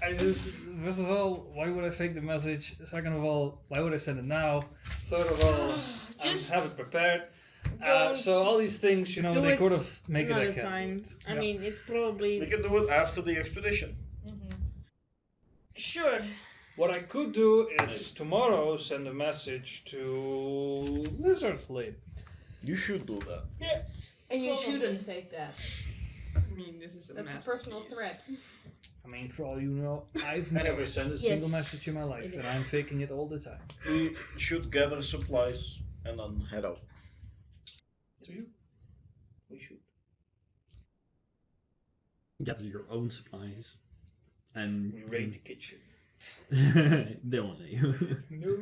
[SPEAKER 3] I just, first of all, why would I fake the message? Second of all, why would I send it now? Third of all,
[SPEAKER 4] Just
[SPEAKER 3] I have it prepared.
[SPEAKER 4] don't
[SPEAKER 3] So all these things, you know,
[SPEAKER 4] do
[SPEAKER 3] they
[SPEAKER 4] it
[SPEAKER 3] could have make it
[SPEAKER 4] another
[SPEAKER 3] again.
[SPEAKER 4] time. I
[SPEAKER 3] Yeah.
[SPEAKER 4] mean, it's
[SPEAKER 2] we
[SPEAKER 4] probably
[SPEAKER 2] can do it after the expedition.
[SPEAKER 4] sure.
[SPEAKER 3] What I could do is tomorrow send a message to Lizard Lady.
[SPEAKER 2] You should do that.
[SPEAKER 7] and you
[SPEAKER 4] Probably.
[SPEAKER 7] shouldn't fake that.
[SPEAKER 6] I mean, this is a
[SPEAKER 7] That's a personal threat.
[SPEAKER 3] I mean, for all you know, I've never sent a single
[SPEAKER 4] Yes,
[SPEAKER 3] message in my life,
[SPEAKER 4] it
[SPEAKER 3] and
[SPEAKER 4] is.
[SPEAKER 3] I'm faking it all the time.
[SPEAKER 2] We should gather supplies and then head out.
[SPEAKER 3] Do you? We should.
[SPEAKER 1] Gather your own supplies, and
[SPEAKER 3] We raid the kitchen.
[SPEAKER 1] they won't let you.
[SPEAKER 3] No.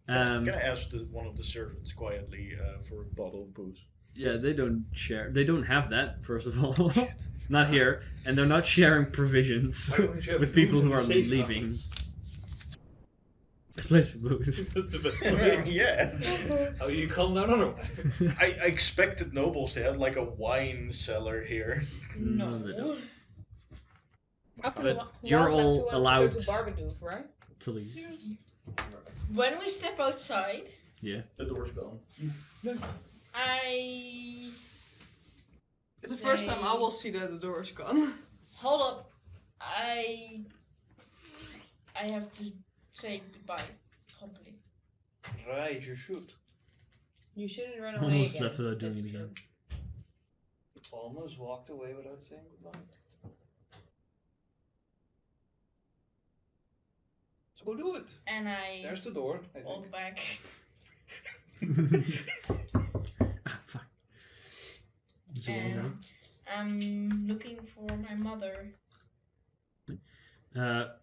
[SPEAKER 1] Um,
[SPEAKER 2] Can I ask one of the servants quietly for a bottle of booze?
[SPEAKER 1] yeah, they don't share. They don't have that. First of all, not here, and they're not sharing provisions
[SPEAKER 3] Why would you have
[SPEAKER 1] with people
[SPEAKER 3] booze
[SPEAKER 1] who
[SPEAKER 3] in
[SPEAKER 1] are
[SPEAKER 3] the safe
[SPEAKER 1] leaving.
[SPEAKER 3] house?
[SPEAKER 1] This place of booze.
[SPEAKER 3] That's the best way.
[SPEAKER 2] Yeah.
[SPEAKER 3] How you calm down on it?
[SPEAKER 2] I expected nobles to have like a wine cellar here.
[SPEAKER 1] No, they don't.
[SPEAKER 7] After
[SPEAKER 1] But
[SPEAKER 7] the
[SPEAKER 1] you're
[SPEAKER 7] Wildlands,
[SPEAKER 1] all
[SPEAKER 7] we want
[SPEAKER 1] allowed
[SPEAKER 7] to go to Barbadoof, right?
[SPEAKER 1] to leave.
[SPEAKER 4] When we step outside,
[SPEAKER 1] Yeah.
[SPEAKER 2] The door's gone.
[SPEAKER 4] I
[SPEAKER 5] It's the first time I will see that the door is gone.
[SPEAKER 4] hold up. I have to say goodbye properly.
[SPEAKER 3] Right, you should.
[SPEAKER 7] You shouldn't run away
[SPEAKER 1] Almost
[SPEAKER 7] again.
[SPEAKER 1] left without doing
[SPEAKER 7] That's
[SPEAKER 1] it
[SPEAKER 7] true.
[SPEAKER 1] again.
[SPEAKER 8] Almost walked away without saying goodbye. So go do it.
[SPEAKER 4] And I
[SPEAKER 8] There's the door, I
[SPEAKER 4] walk
[SPEAKER 8] think.
[SPEAKER 4] back.
[SPEAKER 1] Ah, fuck. Did you walk out?
[SPEAKER 4] And I'm looking for my mother.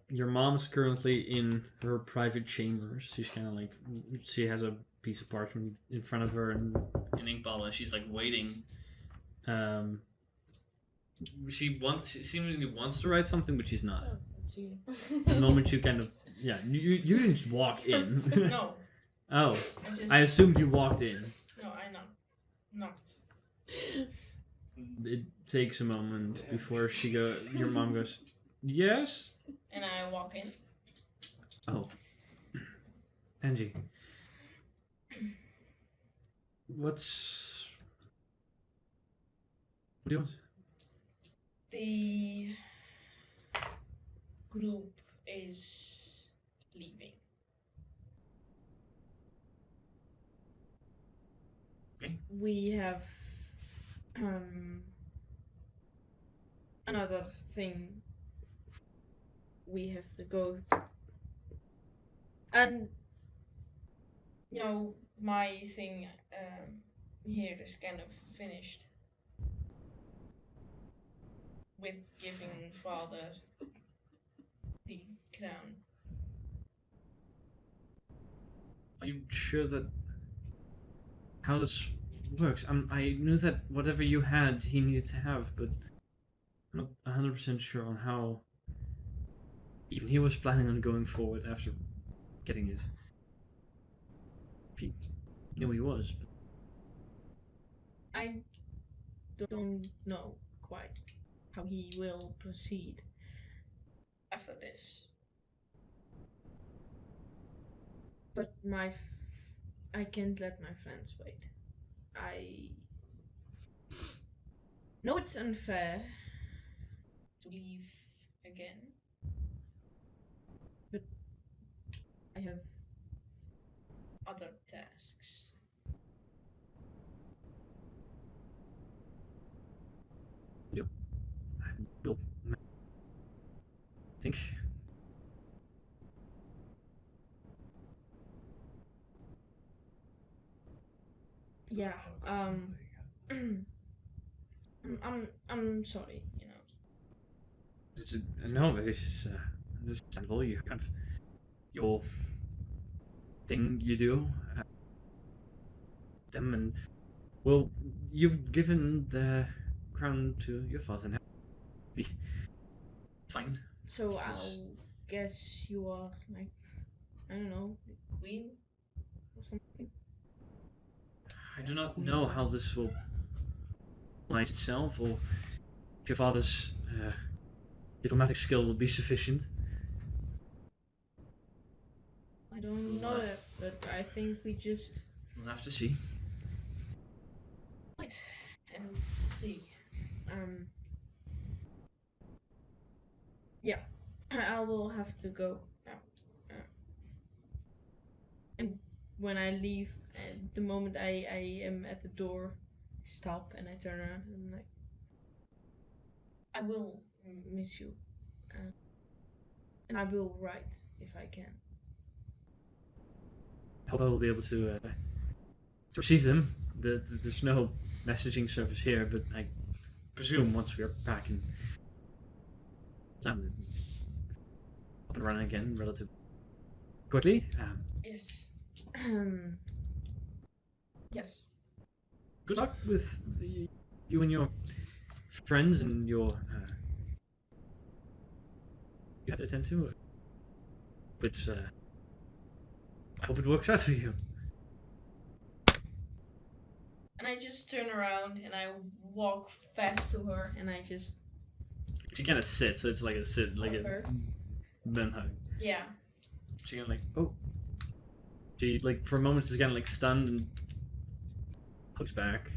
[SPEAKER 1] Your mom's currently in her private chambers. She's kind of like, she has a piece of parchment in front of her and an ink bottle, and she's like waiting. She seemingly wants to write something, but she's not.
[SPEAKER 7] Oh, let's see.
[SPEAKER 1] The moment you kind of, you didn't just walk in.
[SPEAKER 4] No,
[SPEAKER 1] Oh,
[SPEAKER 4] I just
[SPEAKER 1] I assumed you walked in.
[SPEAKER 4] no, I knocked.
[SPEAKER 1] It takes a moment before your mom goes, yes?
[SPEAKER 4] And I walk in.
[SPEAKER 1] Oh. Angie. What do you want?
[SPEAKER 4] The group is leaving.
[SPEAKER 1] Okay.
[SPEAKER 4] We have another thing we have to go, and you know, my thing here is kind of finished with giving father the crown.
[SPEAKER 1] Are you sure that how this works? I knew that whatever you had, he needed to have, but I'm not 100% sure on how even he was planning on going forward after getting it. If he knew he was. But
[SPEAKER 4] I don't know quite how he will proceed after this. But I can't let my friends wait. I know it's unfair to leave again, but I have other tasks.
[SPEAKER 1] I will think.
[SPEAKER 4] Yeah, I'm sorry, you know.
[SPEAKER 1] It's no, it's understandable. You have your thing you do. Them and well, you've given the crown to your father now. Be fine.
[SPEAKER 4] So
[SPEAKER 1] Yes.
[SPEAKER 4] I'll guess you are like, I don't know, the queen or something.
[SPEAKER 1] I do not know how this will light itself, or if your father's diplomatic skill will be sufficient.
[SPEAKER 4] I don't know it, but I think we just
[SPEAKER 1] We'll have to see.
[SPEAKER 4] wait and see. Yeah, I will have to go now. And when I leave, the moment I am at the door, I stop and I turn around and I'm like, I will miss you. And I will write if I can.
[SPEAKER 1] I hope I will be able to receive them. There's no messaging service here, but I presume once we are back in up and running again relatively quickly.
[SPEAKER 4] Yes. Yes.
[SPEAKER 1] Good luck with you and your friends and your you have to attend to. But I hope it works out for you.
[SPEAKER 4] And I just turn around and I walk fast to her and I just
[SPEAKER 1] She kind of sits, so it's like a sit, like
[SPEAKER 4] hug
[SPEAKER 1] a
[SPEAKER 4] her.
[SPEAKER 1] then hug.
[SPEAKER 4] Yeah.
[SPEAKER 1] She kind of like, oh. She like for a moment is kind of like stunned and looks back.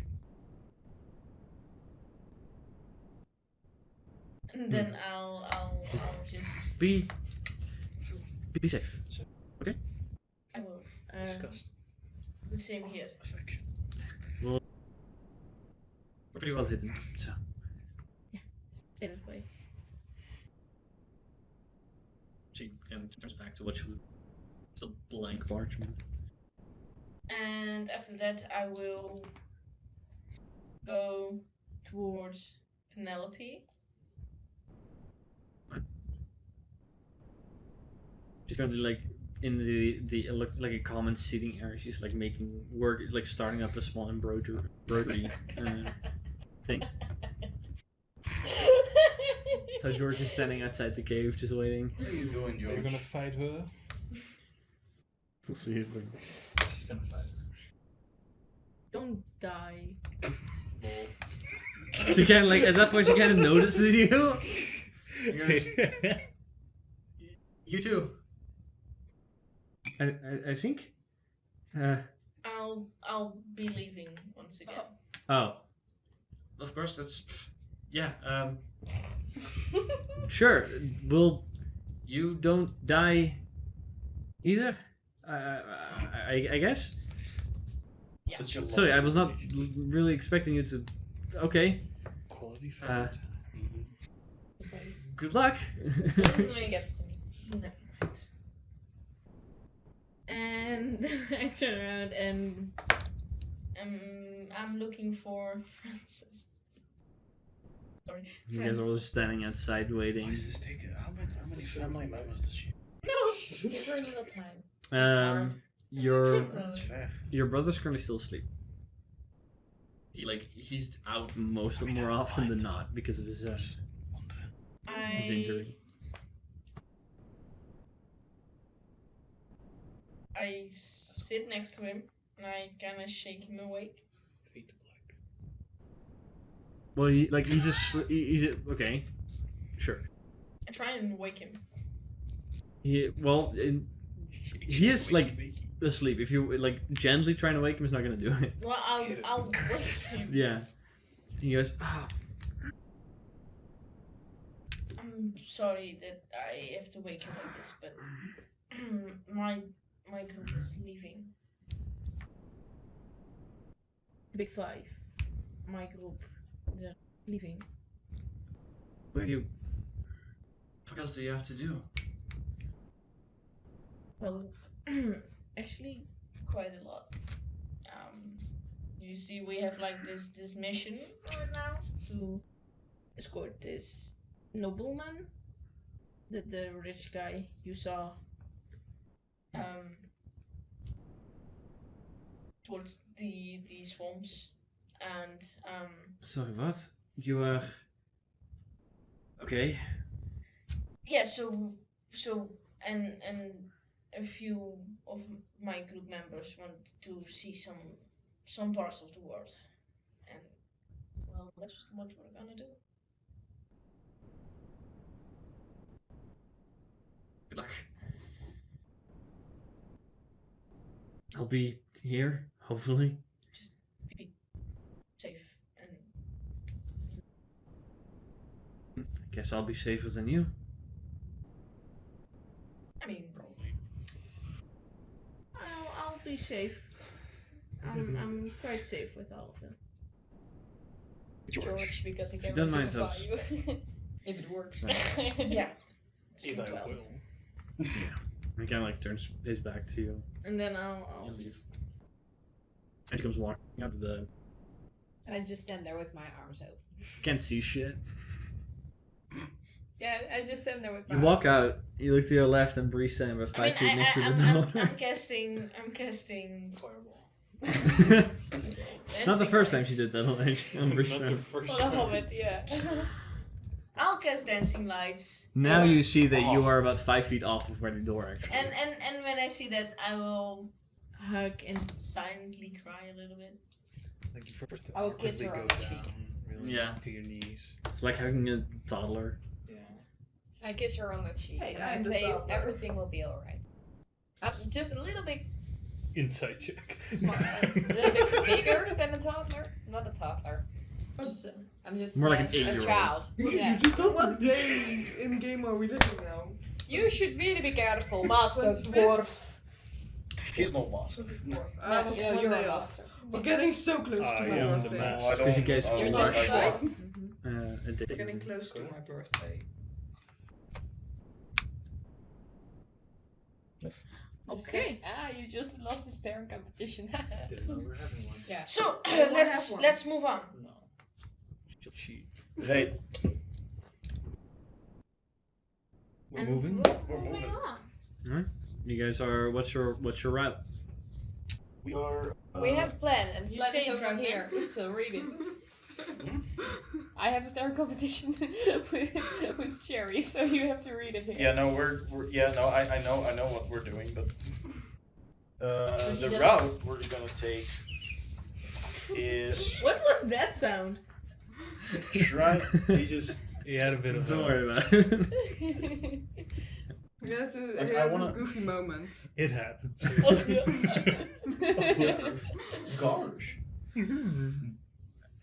[SPEAKER 4] And then I'll just
[SPEAKER 1] Be safe. Okay.
[SPEAKER 4] I will.
[SPEAKER 3] Disgust.
[SPEAKER 4] The same here.
[SPEAKER 1] Affection. pretty well hidden. So
[SPEAKER 4] Stay that way.
[SPEAKER 1] she kind of turns back to what she was. Still blank parchment.
[SPEAKER 4] And after that, I will go towards Penelope.
[SPEAKER 1] She's currently like in the like a common seating area. She's like making work, like starting up a small embroidery thing. So George is standing outside the cave, just waiting.
[SPEAKER 2] What are you doing,
[SPEAKER 3] You're
[SPEAKER 2] George?
[SPEAKER 3] gonna fight her?
[SPEAKER 1] We'll see if we.
[SPEAKER 3] She's gonna fight her.
[SPEAKER 4] Don't die.
[SPEAKER 1] She kind of like at that point she kind of notices you. You too. I think.
[SPEAKER 4] I'll be leaving once again.
[SPEAKER 1] Oh. Of course, that's. Yeah. Sure. Well, you don't die. Either. I guess.
[SPEAKER 4] Yeah.
[SPEAKER 2] Such a
[SPEAKER 1] Sorry, I
[SPEAKER 2] lovely
[SPEAKER 1] was not
[SPEAKER 2] relation.
[SPEAKER 1] really expecting you to. Okay.
[SPEAKER 8] Quality fight.
[SPEAKER 1] Good luck.
[SPEAKER 7] She gets to me.
[SPEAKER 4] Never mind. And I turn around and I'm looking for Francis. Sorry,
[SPEAKER 1] You guys are all just standing outside
[SPEAKER 2] Why
[SPEAKER 1] waiting.
[SPEAKER 2] is this taking? How many family members does she?
[SPEAKER 4] No.
[SPEAKER 7] Give her a little time.
[SPEAKER 1] Your
[SPEAKER 2] That's fair.
[SPEAKER 1] your brother's currently still asleep. He's out more often than not because of his injury.
[SPEAKER 4] I sit next to him and I kind of shake him awake.
[SPEAKER 3] Fade to black.
[SPEAKER 1] Well, he's okay. Sure.
[SPEAKER 4] I try and wake him.
[SPEAKER 1] He is like asleep. If you like gently trying to wake him, he's not gonna do it.
[SPEAKER 4] Well, I'll wake him.
[SPEAKER 1] Yeah. He goes.
[SPEAKER 4] I'm sorry that I have to wake him like this, but my group is leaving. Big Five. My group, they're leaving.
[SPEAKER 1] Where do you? What else do you have to do?
[SPEAKER 4] Well, actually, quite a lot. You see, we have like this mission right now to escort this nobleman, the rich guy you saw, towards the swamps, and
[SPEAKER 1] Sorry, what? You are. Okay.
[SPEAKER 4] yeah. So and a few of my group members want to see some parts of the world, and well, that's what we're gonna do.
[SPEAKER 1] Good luck. I'll be here, hopefully.
[SPEAKER 4] Just be safe and
[SPEAKER 1] I guess I'll be safer than you.
[SPEAKER 4] I mean,
[SPEAKER 2] Probably.
[SPEAKER 4] I'll be safe. I'm quite safe with all of them.
[SPEAKER 7] George, because he can
[SPEAKER 1] don't mind
[SPEAKER 7] verify
[SPEAKER 1] us.
[SPEAKER 7] you. If it works.
[SPEAKER 4] Yeah.
[SPEAKER 3] If I
[SPEAKER 4] well.
[SPEAKER 3] will.
[SPEAKER 1] He kind of like turns his back to you.
[SPEAKER 4] And then I'll
[SPEAKER 1] You'll
[SPEAKER 4] just
[SPEAKER 1] And he comes walking out of the.
[SPEAKER 7] And I just stand there with my arms out.
[SPEAKER 1] Can't see shit.
[SPEAKER 7] Yeah, I just stand there with my
[SPEAKER 1] You walk out. You look to your left, and Bree's standing about 5 feet next to the door.
[SPEAKER 4] I'm casting
[SPEAKER 1] Not the
[SPEAKER 4] dancing
[SPEAKER 1] first time
[SPEAKER 4] lights.
[SPEAKER 1] she did that on Bree's
[SPEAKER 8] Not the
[SPEAKER 1] turn.
[SPEAKER 8] first
[SPEAKER 7] For the
[SPEAKER 8] time.
[SPEAKER 7] Hobbit, yeah.
[SPEAKER 4] I'll cast dancing lights.
[SPEAKER 1] Now you see that you are about 5 feet off of where the door actually is.
[SPEAKER 4] And when I see that, I will hug and silently cry a little bit.
[SPEAKER 3] Like you first
[SPEAKER 7] I will kiss
[SPEAKER 3] awkwardly
[SPEAKER 7] her on
[SPEAKER 3] go
[SPEAKER 7] the cheek.
[SPEAKER 3] down, really
[SPEAKER 1] Yeah.
[SPEAKER 3] down to your knees.
[SPEAKER 1] It's like hugging a toddler.
[SPEAKER 3] Yeah.
[SPEAKER 7] I kiss her on the cheek.
[SPEAKER 5] Hey,
[SPEAKER 7] and I
[SPEAKER 5] I'm the
[SPEAKER 7] say
[SPEAKER 5] toddler.
[SPEAKER 7] everything will be alright. Just a little bit
[SPEAKER 3] Inside check.
[SPEAKER 7] smart, a little bit bigger than a toddler. Not a toddler. Just, I'm just
[SPEAKER 1] More like an
[SPEAKER 7] a
[SPEAKER 1] 8-year-old.
[SPEAKER 7] child. Yeah.
[SPEAKER 5] What days in game are we living now?
[SPEAKER 7] You should really be careful, Master
[SPEAKER 5] 25th.
[SPEAKER 7] Dwarf.
[SPEAKER 2] He's no master.
[SPEAKER 5] I was
[SPEAKER 7] Yeah,
[SPEAKER 5] one
[SPEAKER 7] you're
[SPEAKER 5] day
[SPEAKER 7] a
[SPEAKER 5] off.
[SPEAKER 7] master.
[SPEAKER 5] We're getting so close to my
[SPEAKER 3] yeah,
[SPEAKER 5] birthday.
[SPEAKER 3] the
[SPEAKER 2] I
[SPEAKER 1] Because you guys
[SPEAKER 2] I
[SPEAKER 1] feel
[SPEAKER 2] don't
[SPEAKER 7] just
[SPEAKER 2] like
[SPEAKER 7] died?
[SPEAKER 2] that.
[SPEAKER 1] a day.
[SPEAKER 5] We're getting close to my birthday.
[SPEAKER 4] Okay.
[SPEAKER 7] You just lost the staring competition.
[SPEAKER 3] Didn't know we were having one.
[SPEAKER 7] Yeah.
[SPEAKER 4] So
[SPEAKER 5] have
[SPEAKER 4] let's
[SPEAKER 5] one.
[SPEAKER 4] let's move on.
[SPEAKER 3] No. She'll cheat.
[SPEAKER 2] Right.
[SPEAKER 3] We're moving.
[SPEAKER 2] We're moving.
[SPEAKER 4] on.
[SPEAKER 1] You guys are. What's your route?
[SPEAKER 2] We are.
[SPEAKER 7] We have a plan, and
[SPEAKER 4] You
[SPEAKER 7] plan
[SPEAKER 4] say
[SPEAKER 7] is
[SPEAKER 4] it
[SPEAKER 7] over
[SPEAKER 4] right
[SPEAKER 7] here. So read it. I have a staring competition with Sherry, so you have to read it here.
[SPEAKER 2] Yeah, no, I know what we're doing, but the
[SPEAKER 4] doesn't-
[SPEAKER 2] route we're gonna take is
[SPEAKER 4] What was that sound?
[SPEAKER 2] try.
[SPEAKER 3] He had a bit of
[SPEAKER 1] Don't
[SPEAKER 3] a...
[SPEAKER 1] worry about it.
[SPEAKER 5] We had to
[SPEAKER 2] Like,
[SPEAKER 5] we
[SPEAKER 2] I
[SPEAKER 5] had
[SPEAKER 2] wanna-
[SPEAKER 5] this goofy moment.
[SPEAKER 3] It happened.
[SPEAKER 2] Gosh.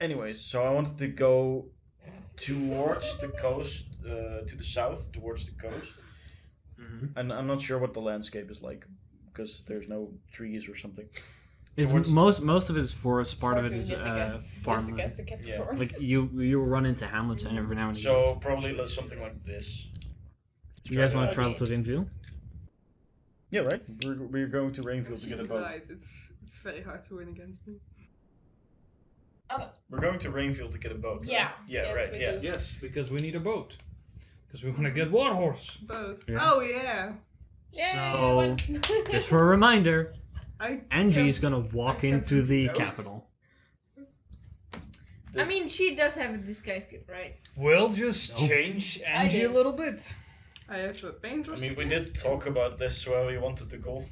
[SPEAKER 2] Anyways, so I wanted to go towards the coast, to the south, towards the coast. And I'm not sure what the landscape is like, because there's no trees or something.
[SPEAKER 1] It's
[SPEAKER 2] Towards-
[SPEAKER 1] most of it is forest. Part of it is farmland.
[SPEAKER 2] Yeah.
[SPEAKER 1] Like you run into hamlets and every now and then.
[SPEAKER 2] So probably something like this.
[SPEAKER 1] You guys want to travel to Rinville?
[SPEAKER 2] Yeah, right. We're going to Rainfield to get a
[SPEAKER 5] She's
[SPEAKER 2] boat.
[SPEAKER 5] right. It's very hard to win against me.
[SPEAKER 2] We're going to Rainfield to get a boat. Right?
[SPEAKER 4] Yeah.
[SPEAKER 2] Yeah.
[SPEAKER 7] Yes,
[SPEAKER 2] right.
[SPEAKER 7] we
[SPEAKER 2] Yeah.
[SPEAKER 7] do.
[SPEAKER 3] Yes, because we need a boat. Because we want to get Warhorse.
[SPEAKER 5] Boat.
[SPEAKER 1] Yeah.
[SPEAKER 5] Oh yeah.
[SPEAKER 1] So, just for a reminder,
[SPEAKER 5] I
[SPEAKER 1] Angie's
[SPEAKER 5] can't-
[SPEAKER 1] gonna walk
[SPEAKER 5] I can't
[SPEAKER 1] into the
[SPEAKER 5] go.
[SPEAKER 1] capital.
[SPEAKER 4] I mean, she does have a disguise kit, right?
[SPEAKER 3] We'll just
[SPEAKER 1] Nope.
[SPEAKER 3] change
[SPEAKER 7] I
[SPEAKER 3] Angie a
[SPEAKER 7] did.
[SPEAKER 3] little bit.
[SPEAKER 5] I have a painter.
[SPEAKER 2] I mean, we did talk about this where we wanted to go.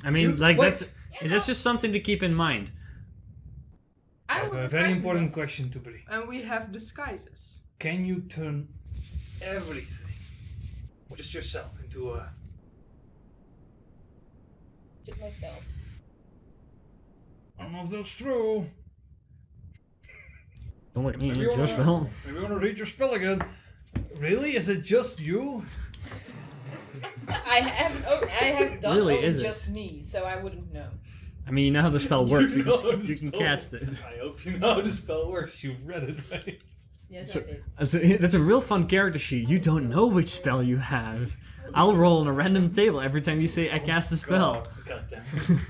[SPEAKER 1] I mean,
[SPEAKER 3] You-
[SPEAKER 1] like
[SPEAKER 3] wait.
[SPEAKER 1] that's just something to keep in mind.
[SPEAKER 3] I
[SPEAKER 4] I
[SPEAKER 3] have
[SPEAKER 4] will
[SPEAKER 3] a
[SPEAKER 4] disguise
[SPEAKER 3] very important
[SPEAKER 4] myself.
[SPEAKER 3] question to Brie.
[SPEAKER 5] And we have disguises.
[SPEAKER 3] Can you turn everything, just yourself, into a...
[SPEAKER 7] Just myself.
[SPEAKER 3] I don't know if that's true.
[SPEAKER 1] Don't look at me.
[SPEAKER 3] Maybe
[SPEAKER 1] It's
[SPEAKER 3] you
[SPEAKER 1] your
[SPEAKER 3] wanna-
[SPEAKER 1] spell.
[SPEAKER 3] Maybe you want to read your spell again. Really? Is it just you?
[SPEAKER 7] I have done
[SPEAKER 1] Really,
[SPEAKER 7] only
[SPEAKER 1] is it?
[SPEAKER 7] just me, so I wouldn't know.
[SPEAKER 1] I mean, you know how the spell works. You
[SPEAKER 3] know how
[SPEAKER 1] can,
[SPEAKER 3] the
[SPEAKER 1] you can
[SPEAKER 3] spell
[SPEAKER 1] cast it.
[SPEAKER 3] I hope you know how the spell works. You've read it, right?
[SPEAKER 7] Yes,
[SPEAKER 1] So-
[SPEAKER 7] I did.
[SPEAKER 1] That's a real fun character sheet. You don't know which spell you have. I'll roll on a random table every time you say I cast a spell.
[SPEAKER 2] God.
[SPEAKER 3] God damn.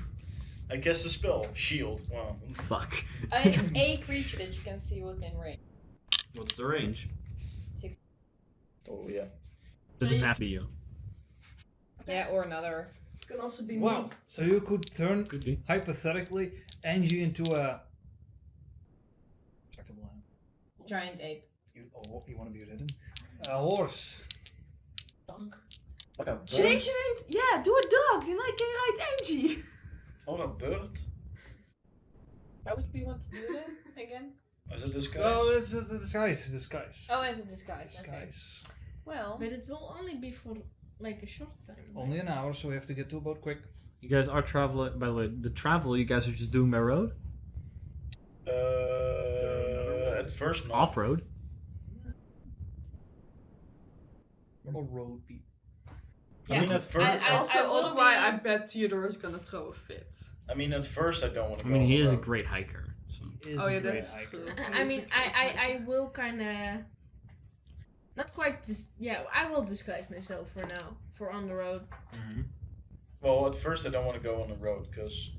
[SPEAKER 2] I guess the spell shield. Wow.
[SPEAKER 1] Fuck.
[SPEAKER 7] A creature that you can see within range.
[SPEAKER 1] What's the range?
[SPEAKER 2] Oh yeah.
[SPEAKER 1] Doesn't have to be you.
[SPEAKER 7] Yeah, or another.
[SPEAKER 5] It can also be
[SPEAKER 3] Wow.
[SPEAKER 5] me.
[SPEAKER 3] So you could turn,
[SPEAKER 1] Could be.
[SPEAKER 3] hypothetically, Angie into a...
[SPEAKER 7] Giant ape.
[SPEAKER 3] You want to be ridden? A horse.
[SPEAKER 2] Like a bird.
[SPEAKER 5] Change your name. Yeah, do a dog. Then I can ride Angie.
[SPEAKER 2] Oh, a bird.
[SPEAKER 7] Why would we want to do that again?
[SPEAKER 2] Is it this guy?
[SPEAKER 3] Oh, this is the disguise. Disguise.
[SPEAKER 7] Oh, as a disguise. Okay.
[SPEAKER 3] Disguise.
[SPEAKER 7] Well,
[SPEAKER 4] But it will only be for like a short time.
[SPEAKER 3] Only an hour, so we have to get to a boat quick.
[SPEAKER 1] You guys are traveling. By the way, the travel you guys are just doing by road,
[SPEAKER 2] At first not.
[SPEAKER 1] off road.
[SPEAKER 3] Or road beat.
[SPEAKER 2] I mean, at first.
[SPEAKER 5] Also,
[SPEAKER 7] will
[SPEAKER 5] otherwise,
[SPEAKER 7] be-
[SPEAKER 5] I bet Theodore is gonna throw a fit.
[SPEAKER 2] I mean, at first I don't want
[SPEAKER 1] I
[SPEAKER 2] to.
[SPEAKER 1] mean,
[SPEAKER 2] go
[SPEAKER 1] he
[SPEAKER 2] on
[SPEAKER 1] is
[SPEAKER 2] the
[SPEAKER 1] a
[SPEAKER 2] road.
[SPEAKER 1] great hiker. So.
[SPEAKER 5] Oh yeah, that's true.
[SPEAKER 4] I mean, I will kind of not quite I will disguise myself for now for on the road.
[SPEAKER 2] Well, at first I don't want to go on the road because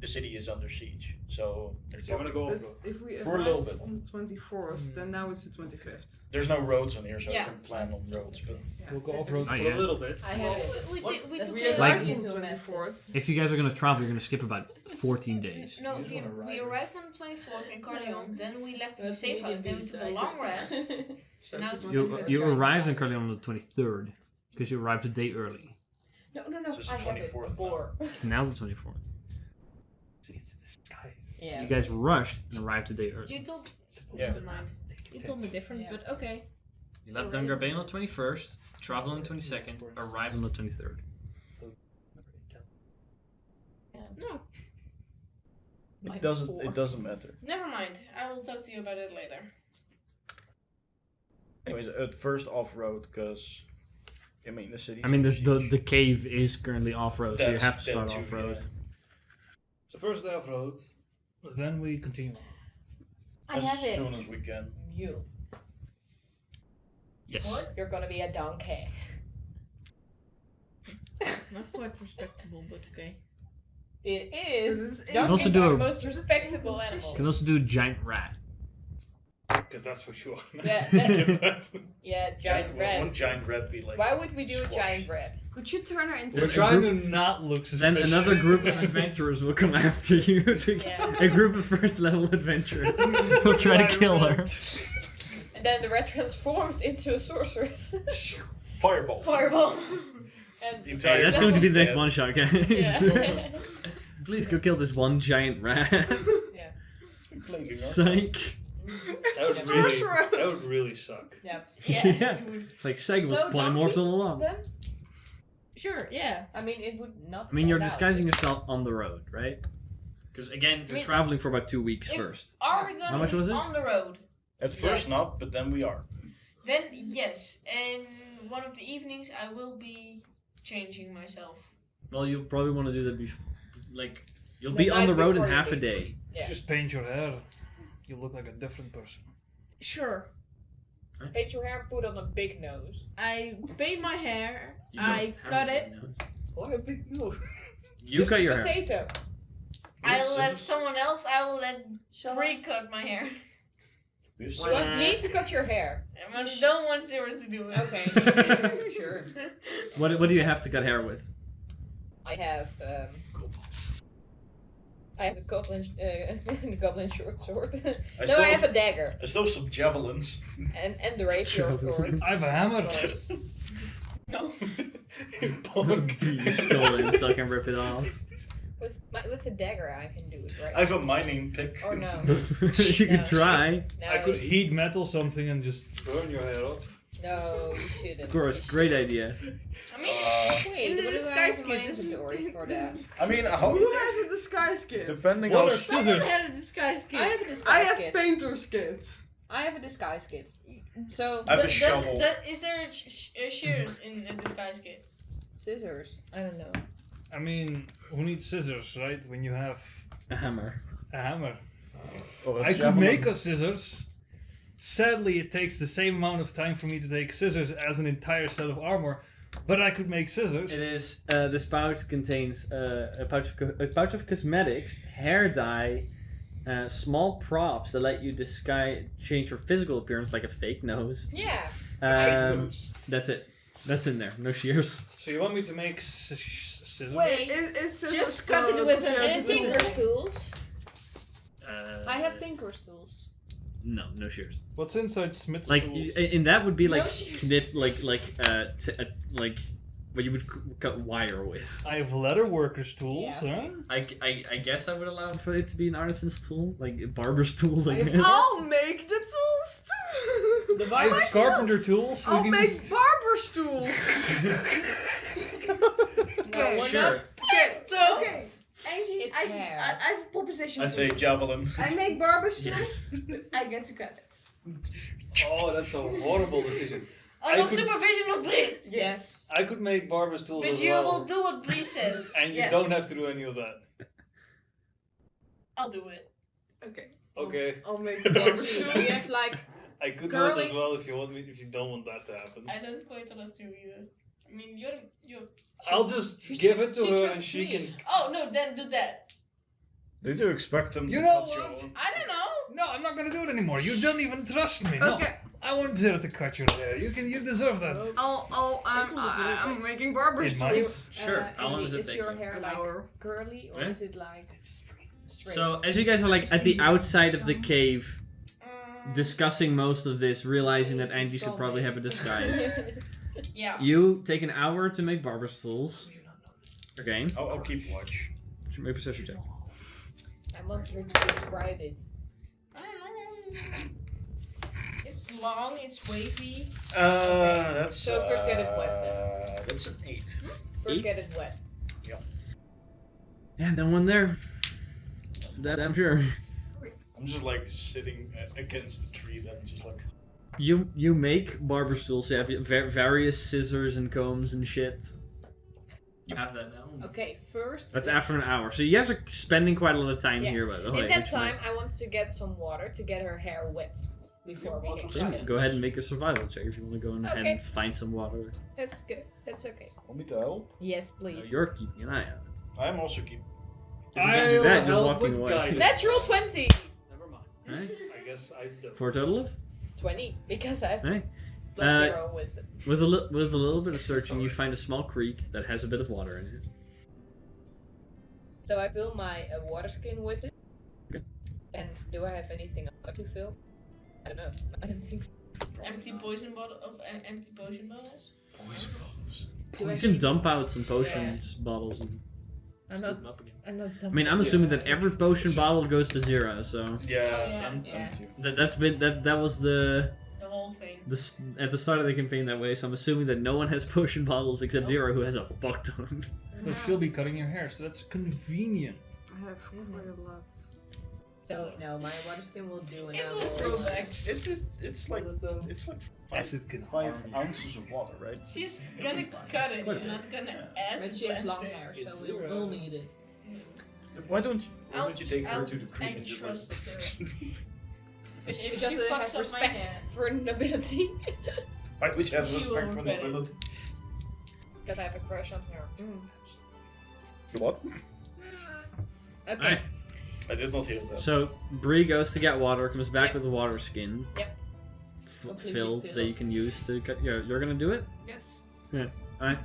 [SPEAKER 2] the city is under siege. So there's,
[SPEAKER 3] So you want to go
[SPEAKER 5] But
[SPEAKER 3] off-road?
[SPEAKER 5] if we
[SPEAKER 2] For a little
[SPEAKER 5] arrive
[SPEAKER 2] bit.
[SPEAKER 5] on the 24th, then now it's the 25th.
[SPEAKER 2] there's no roads on here, so
[SPEAKER 7] Yeah,
[SPEAKER 2] I can plan on roads. But
[SPEAKER 3] We'll go off-road
[SPEAKER 1] Oh,
[SPEAKER 3] for
[SPEAKER 1] yeah.
[SPEAKER 3] a little bit.
[SPEAKER 7] I have it.
[SPEAKER 4] We
[SPEAKER 7] That's
[SPEAKER 4] took
[SPEAKER 5] We
[SPEAKER 7] Yeah,
[SPEAKER 4] the-
[SPEAKER 1] Like-
[SPEAKER 5] arrived on the
[SPEAKER 7] into a mess.
[SPEAKER 5] 24th.
[SPEAKER 1] If you guys are gonna travel, you're gonna skip about 14 days.
[SPEAKER 4] No,
[SPEAKER 3] You just wanna ride
[SPEAKER 4] we
[SPEAKER 3] it.
[SPEAKER 4] arrived on the 24th in Corleone, then we left to the
[SPEAKER 7] That's
[SPEAKER 4] safe
[SPEAKER 7] really
[SPEAKER 4] house, then we took a
[SPEAKER 7] decide.
[SPEAKER 4] long rest.
[SPEAKER 5] So
[SPEAKER 4] Now
[SPEAKER 5] it's
[SPEAKER 4] it's
[SPEAKER 5] the
[SPEAKER 1] You
[SPEAKER 5] 25th.
[SPEAKER 1] you
[SPEAKER 7] Giant
[SPEAKER 1] arrived in
[SPEAKER 7] spider.
[SPEAKER 1] Corleone on the 23rd because you arrived a day early.
[SPEAKER 7] No,
[SPEAKER 2] So it's the
[SPEAKER 7] I have it
[SPEAKER 2] 24th
[SPEAKER 7] before.
[SPEAKER 1] Now the 24th.
[SPEAKER 3] See, it's a disguise.
[SPEAKER 7] Yeah.
[SPEAKER 1] You guys rushed and arrived a day early.
[SPEAKER 4] You told
[SPEAKER 2] Yeah.
[SPEAKER 4] never mind. You told me different,
[SPEAKER 7] Yeah.
[SPEAKER 4] but okay.
[SPEAKER 1] You left Dungarbain on the 21st, traveled on the 22nd, arrived on the 23rd.
[SPEAKER 4] No,
[SPEAKER 2] it doesn't matter.
[SPEAKER 4] never mind. I will talk to you about it later.
[SPEAKER 2] Anyways, at first off road because I mean the city.
[SPEAKER 1] I mean, the cave is currently off road, so you have to start
[SPEAKER 2] too,
[SPEAKER 1] off road.
[SPEAKER 2] yeah.
[SPEAKER 3] So first day of road, then we continue.
[SPEAKER 6] I
[SPEAKER 2] As
[SPEAKER 6] have it.
[SPEAKER 2] soon as we can.
[SPEAKER 7] You.
[SPEAKER 1] Yes.
[SPEAKER 7] What? You're gonna be a donkey.
[SPEAKER 4] It's not quite respectable, but okay.
[SPEAKER 7] It is.
[SPEAKER 5] This is-
[SPEAKER 1] can also
[SPEAKER 7] Donkeys
[SPEAKER 1] do
[SPEAKER 7] are
[SPEAKER 1] a-
[SPEAKER 7] the most respectable animals.
[SPEAKER 1] You can also do a giant rat.
[SPEAKER 3] Because that's for sure.
[SPEAKER 7] Yeah,
[SPEAKER 3] Because that's...
[SPEAKER 7] Yeah, giant rat.
[SPEAKER 2] Won't giant rat be like?
[SPEAKER 7] Why would we do a
[SPEAKER 2] squashed?
[SPEAKER 7] giant rat?
[SPEAKER 5] Could you turn her into
[SPEAKER 3] We're
[SPEAKER 1] a
[SPEAKER 3] trying
[SPEAKER 1] group-
[SPEAKER 3] to not look
[SPEAKER 1] Then
[SPEAKER 3] suspicious.
[SPEAKER 1] another group of adventurers will come after you.
[SPEAKER 7] Yeah.
[SPEAKER 1] A group of first level adventurers will try to kill her.
[SPEAKER 7] And then the rat transforms into a sorceress.
[SPEAKER 2] Fireball.
[SPEAKER 6] Fireball.
[SPEAKER 7] And
[SPEAKER 2] The entire
[SPEAKER 1] That's
[SPEAKER 2] group
[SPEAKER 1] going to be
[SPEAKER 2] is
[SPEAKER 1] the next
[SPEAKER 2] dead.
[SPEAKER 1] one shot, guys.
[SPEAKER 7] yeah.
[SPEAKER 1] Please go kill this one giant rat.
[SPEAKER 7] Yeah.
[SPEAKER 2] Plaguing us.
[SPEAKER 1] Psych.
[SPEAKER 5] It's a
[SPEAKER 3] That would
[SPEAKER 5] sorceress!
[SPEAKER 3] That would really suck.
[SPEAKER 7] Yeah.
[SPEAKER 1] Yeah. It's like Psych was
[SPEAKER 7] So,
[SPEAKER 1] polymorphed
[SPEAKER 7] donkey?
[SPEAKER 1] all along.
[SPEAKER 7] Then,
[SPEAKER 4] Sure, yeah.
[SPEAKER 7] I mean, it would not.
[SPEAKER 1] I mean, you're
[SPEAKER 7] stand out.
[SPEAKER 1] disguising yourself on the road, right? Because again, you're
[SPEAKER 4] I mean,
[SPEAKER 1] traveling for about 2 weeks
[SPEAKER 4] if-
[SPEAKER 1] first.
[SPEAKER 4] Are we
[SPEAKER 1] How
[SPEAKER 4] gonna
[SPEAKER 1] much
[SPEAKER 4] be
[SPEAKER 1] was it?
[SPEAKER 4] on the road?
[SPEAKER 2] At first
[SPEAKER 4] Yes.
[SPEAKER 2] not, but then we are.
[SPEAKER 4] Then yes, and one of the evenings I will be changing myself.
[SPEAKER 1] Well, you'll probably want to do that before. Like, you'll
[SPEAKER 7] The
[SPEAKER 1] be on
[SPEAKER 7] night
[SPEAKER 1] the road in
[SPEAKER 7] before you
[SPEAKER 1] half a
[SPEAKER 7] leave.
[SPEAKER 1] day.
[SPEAKER 7] Yeah.
[SPEAKER 3] Just paint your hair. You look like a different person.
[SPEAKER 4] Sure.
[SPEAKER 7] Paint your hair, put on a big nose.
[SPEAKER 4] I paint my hair.
[SPEAKER 1] You don't
[SPEAKER 4] I
[SPEAKER 1] have
[SPEAKER 4] cut
[SPEAKER 1] a
[SPEAKER 4] it.
[SPEAKER 1] nose.
[SPEAKER 3] Why a big nose?
[SPEAKER 1] You
[SPEAKER 7] Just
[SPEAKER 1] cut
[SPEAKER 7] a
[SPEAKER 1] your hair.
[SPEAKER 7] potato.
[SPEAKER 4] I'll let
[SPEAKER 2] Scissors?
[SPEAKER 4] someone else. I will let
[SPEAKER 6] Shall
[SPEAKER 4] Bree cut my hair.
[SPEAKER 2] This
[SPEAKER 7] You want me to cut your hair?
[SPEAKER 4] I don't want Zero to do it.
[SPEAKER 7] Okay. Sure.
[SPEAKER 1] What do you have to cut hair with?
[SPEAKER 7] I have a goblin, goblin short sword.
[SPEAKER 2] I
[SPEAKER 7] No, I have a dagger
[SPEAKER 2] I still have some javelins.
[SPEAKER 7] and the rapier, of course.
[SPEAKER 3] I have a hammer.
[SPEAKER 7] Of course.
[SPEAKER 4] No.
[SPEAKER 3] Bonk.
[SPEAKER 1] You stole it, so I can rip it off.
[SPEAKER 7] With the dagger, I can do it, right?
[SPEAKER 2] I have a mining pick.
[SPEAKER 7] Or no.
[SPEAKER 1] You
[SPEAKER 7] No.
[SPEAKER 1] could try.
[SPEAKER 7] No,
[SPEAKER 3] I could heat metal something and just burn your hair off.
[SPEAKER 7] No, you shouldn't.
[SPEAKER 1] Of course, great idea.
[SPEAKER 4] I mean,
[SPEAKER 7] Wait,
[SPEAKER 4] in the
[SPEAKER 7] what do I
[SPEAKER 4] disguise
[SPEAKER 7] have in my
[SPEAKER 4] kit.
[SPEAKER 7] inventory for that?
[SPEAKER 2] I mean,
[SPEAKER 5] Who has a disguise kit?
[SPEAKER 2] depending
[SPEAKER 3] What
[SPEAKER 2] on
[SPEAKER 3] are
[SPEAKER 4] Someone
[SPEAKER 3] scissors?
[SPEAKER 4] had a disguise kit.
[SPEAKER 7] I have a
[SPEAKER 5] I
[SPEAKER 7] disguise
[SPEAKER 5] have
[SPEAKER 7] kit.
[SPEAKER 5] painter's kit.
[SPEAKER 7] I have a disguise kit. So,
[SPEAKER 2] I have a shovel.
[SPEAKER 4] Is there shears in a disguise kit?
[SPEAKER 7] scissors. I don't know.
[SPEAKER 3] I mean, who needs scissors, right? When you have
[SPEAKER 1] A hammer.
[SPEAKER 3] a hammer.
[SPEAKER 2] Or a
[SPEAKER 3] I could
[SPEAKER 2] javelin.
[SPEAKER 3] make a scissors. Sadly, it takes the same amount of time for me to take scissors as an entire set of armor, but I could make scissors.
[SPEAKER 1] It is. This pouch contains a pouch of cosmetics, hair dye, small props that let you change your physical appearance, like a fake nose.
[SPEAKER 7] Yeah.
[SPEAKER 1] That's it. That's in there. No shears.
[SPEAKER 3] So you want me to make scissors?
[SPEAKER 6] Wait,
[SPEAKER 5] Is scissors
[SPEAKER 4] Just cut it with
[SPEAKER 5] considered
[SPEAKER 4] an
[SPEAKER 5] a tool?
[SPEAKER 7] Tinker's tools. I have
[SPEAKER 1] Uh,
[SPEAKER 7] Tinker's tools.
[SPEAKER 1] no shears.
[SPEAKER 3] What's inside Smith's
[SPEAKER 1] Like,
[SPEAKER 3] tools?
[SPEAKER 1] and that would be
[SPEAKER 4] No
[SPEAKER 1] like
[SPEAKER 4] shears.
[SPEAKER 1] like what you would cut wire with.
[SPEAKER 3] I have leather workers tools,
[SPEAKER 7] Yeah.
[SPEAKER 3] huh?
[SPEAKER 1] I guess I would allow for it to be an artisan's tool, like barber's tools. I guess.
[SPEAKER 5] I'll make the tools too!
[SPEAKER 7] The
[SPEAKER 3] I have
[SPEAKER 5] Myself.
[SPEAKER 3] carpenter tools.
[SPEAKER 5] I'll
[SPEAKER 3] we can
[SPEAKER 5] make
[SPEAKER 3] just-
[SPEAKER 5] barber's tools!
[SPEAKER 7] No, we're
[SPEAKER 1] Sure.
[SPEAKER 7] not.
[SPEAKER 4] Stop.
[SPEAKER 6] Okay. Angie,
[SPEAKER 7] It's
[SPEAKER 6] I
[SPEAKER 7] hair.
[SPEAKER 6] have a proposition.
[SPEAKER 2] I'd
[SPEAKER 6] for
[SPEAKER 2] say
[SPEAKER 6] you.
[SPEAKER 2] javelin.
[SPEAKER 6] I make barber's tools.
[SPEAKER 1] Yes.
[SPEAKER 6] I get to cut it.
[SPEAKER 3] Oh, that's a horrible decision.
[SPEAKER 4] Under
[SPEAKER 3] I could-
[SPEAKER 4] supervision of Bree.
[SPEAKER 7] Yes.
[SPEAKER 3] I could make barber's tools
[SPEAKER 4] But
[SPEAKER 3] as
[SPEAKER 4] you
[SPEAKER 3] well.
[SPEAKER 4] will do what Bree says.
[SPEAKER 3] And you
[SPEAKER 6] Yes.
[SPEAKER 3] don't have to do any of that.
[SPEAKER 4] I'll do it.
[SPEAKER 5] Okay.
[SPEAKER 3] Okay.
[SPEAKER 5] I'll make the
[SPEAKER 7] Yes,
[SPEAKER 5] barber's
[SPEAKER 7] we
[SPEAKER 5] tools.
[SPEAKER 7] have like
[SPEAKER 3] I could do it
[SPEAKER 7] Curly.
[SPEAKER 3] as well if you want me. If you don't want that to happen.
[SPEAKER 4] I don't quite trust you either. I mean, you're.
[SPEAKER 3] I'll just
[SPEAKER 7] She
[SPEAKER 3] give
[SPEAKER 7] tru-
[SPEAKER 3] it to
[SPEAKER 7] she
[SPEAKER 3] her and
[SPEAKER 7] trusts
[SPEAKER 3] she
[SPEAKER 7] me.
[SPEAKER 3] can.
[SPEAKER 4] Oh no, then do that.
[SPEAKER 2] Did you expect them
[SPEAKER 3] You
[SPEAKER 2] to
[SPEAKER 3] know
[SPEAKER 2] cut
[SPEAKER 3] what?
[SPEAKER 2] your own?
[SPEAKER 4] I don't know.
[SPEAKER 3] No, I'm not gonna do it anymore. You don't even trust me. No.
[SPEAKER 5] Okay.
[SPEAKER 3] I want Zero to cut your hair. You deserve that.
[SPEAKER 5] I'm making barber's
[SPEAKER 3] It might.
[SPEAKER 5] tools.
[SPEAKER 1] Sure. How long
[SPEAKER 7] Andy,
[SPEAKER 1] does it
[SPEAKER 7] is
[SPEAKER 1] take
[SPEAKER 7] your
[SPEAKER 1] you?
[SPEAKER 7] hair
[SPEAKER 5] An
[SPEAKER 7] like
[SPEAKER 5] hour.
[SPEAKER 7] curly or
[SPEAKER 1] Yeah.
[SPEAKER 7] is it like straight?
[SPEAKER 1] So as you guys are like at the outside of the cave, discussing most of this, realizing that Angie should probably have a disguise,
[SPEAKER 4] Yeah.
[SPEAKER 1] you take an hour to make barber's tools. Okay.
[SPEAKER 2] I'll keep watch.
[SPEAKER 1] Make a perception check.
[SPEAKER 7] I want her to describe it.
[SPEAKER 4] I don't know. It's long. It's wavy.
[SPEAKER 2] That's.
[SPEAKER 7] So first get it wet
[SPEAKER 2] That's an 8.
[SPEAKER 7] First
[SPEAKER 1] Eight?
[SPEAKER 7] get it wet.
[SPEAKER 1] Yeah, no one there. That I'm sure.
[SPEAKER 2] I'm just like sitting against the tree, then just like.
[SPEAKER 1] You make barber's tools. You have various scissors and combs and shit. You have that now.
[SPEAKER 7] Okay, first.
[SPEAKER 1] That's after an hour. So you guys are spending quite a lot of time
[SPEAKER 7] Yeah.
[SPEAKER 1] here, by the way.
[SPEAKER 7] In that
[SPEAKER 1] which
[SPEAKER 7] time, I want to get some water to get her hair wet before we get
[SPEAKER 1] Yeah,
[SPEAKER 7] started.
[SPEAKER 1] go ahead and make a survival check if you want to go ahead
[SPEAKER 7] Okay.
[SPEAKER 1] and find some water.
[SPEAKER 7] That's good. That's okay.
[SPEAKER 2] Want me to help?
[SPEAKER 7] Yes,
[SPEAKER 1] Now,
[SPEAKER 7] please.
[SPEAKER 1] you're keeping an eye on it.
[SPEAKER 2] I'm also keeping.
[SPEAKER 1] If you can't do that, you're walking away.
[SPEAKER 3] guidance.
[SPEAKER 7] Natural 20!
[SPEAKER 3] Never mind.
[SPEAKER 1] Right?
[SPEAKER 3] I guess I don't.
[SPEAKER 1] For a total of?
[SPEAKER 7] 20, because I have
[SPEAKER 1] Right.
[SPEAKER 7] plus 0 wisdom.
[SPEAKER 1] With a little bit of searching, you find a small creek that has a bit of water in it.
[SPEAKER 7] So I fill my water skin with it.
[SPEAKER 1] Okay.
[SPEAKER 7] And do I have anything else to fill? I don't know. I don't think so.
[SPEAKER 4] Empty potion bottle of empty potion bottles.
[SPEAKER 7] Do I
[SPEAKER 1] You can
[SPEAKER 7] keep-
[SPEAKER 1] dump out some potions bottles. And
[SPEAKER 7] I'm not. I'm not
[SPEAKER 1] I mean, I'm assuming that every potion bottle goes to 0. So
[SPEAKER 2] Yeah,
[SPEAKER 7] Yeah.
[SPEAKER 1] that was the
[SPEAKER 4] The whole thing.
[SPEAKER 1] at the start of the campaign that way. So I'm assuming that no one has potion bottles except Zero, who has a fuck ton.
[SPEAKER 3] So she'll be cutting your hair, so that's convenient.
[SPEAKER 5] I have quite a lot.
[SPEAKER 7] So no, my water skin will do, and
[SPEAKER 4] It
[SPEAKER 7] I
[SPEAKER 4] will
[SPEAKER 7] will.
[SPEAKER 4] grow back.
[SPEAKER 2] It's like
[SPEAKER 3] Acid can
[SPEAKER 2] 5
[SPEAKER 3] harm.
[SPEAKER 2] ounces of water, right?
[SPEAKER 4] She's gonna cut it,
[SPEAKER 1] quite a
[SPEAKER 4] not gonna acid
[SPEAKER 7] But she has long
[SPEAKER 4] blast it.
[SPEAKER 7] hair, so
[SPEAKER 3] It's
[SPEAKER 7] we'll,
[SPEAKER 3] zero.
[SPEAKER 7] we'll need it.
[SPEAKER 2] Why don't
[SPEAKER 4] I'll-
[SPEAKER 2] you take her
[SPEAKER 4] I'll-
[SPEAKER 2] to the creek
[SPEAKER 4] I
[SPEAKER 2] and just
[SPEAKER 4] trust
[SPEAKER 2] like...
[SPEAKER 4] If
[SPEAKER 7] Because
[SPEAKER 4] she
[SPEAKER 7] it
[SPEAKER 4] fucks
[SPEAKER 7] has
[SPEAKER 4] up my
[SPEAKER 7] respect
[SPEAKER 4] hair,
[SPEAKER 7] for nobility.
[SPEAKER 2] Why would you have
[SPEAKER 4] She will
[SPEAKER 2] respect for
[SPEAKER 4] regret it.
[SPEAKER 2] nobility?
[SPEAKER 7] Because I have a crush on her.
[SPEAKER 2] What?
[SPEAKER 7] Okay.
[SPEAKER 1] Alright.
[SPEAKER 2] I did not hear that.
[SPEAKER 1] So Bree goes to get water, comes back
[SPEAKER 7] Yep.
[SPEAKER 1] with a water skin.
[SPEAKER 7] Yep. Completely
[SPEAKER 1] Filled
[SPEAKER 7] filled.
[SPEAKER 1] that you can use to cut. You're gonna do it.
[SPEAKER 5] Yes.
[SPEAKER 1] Alright.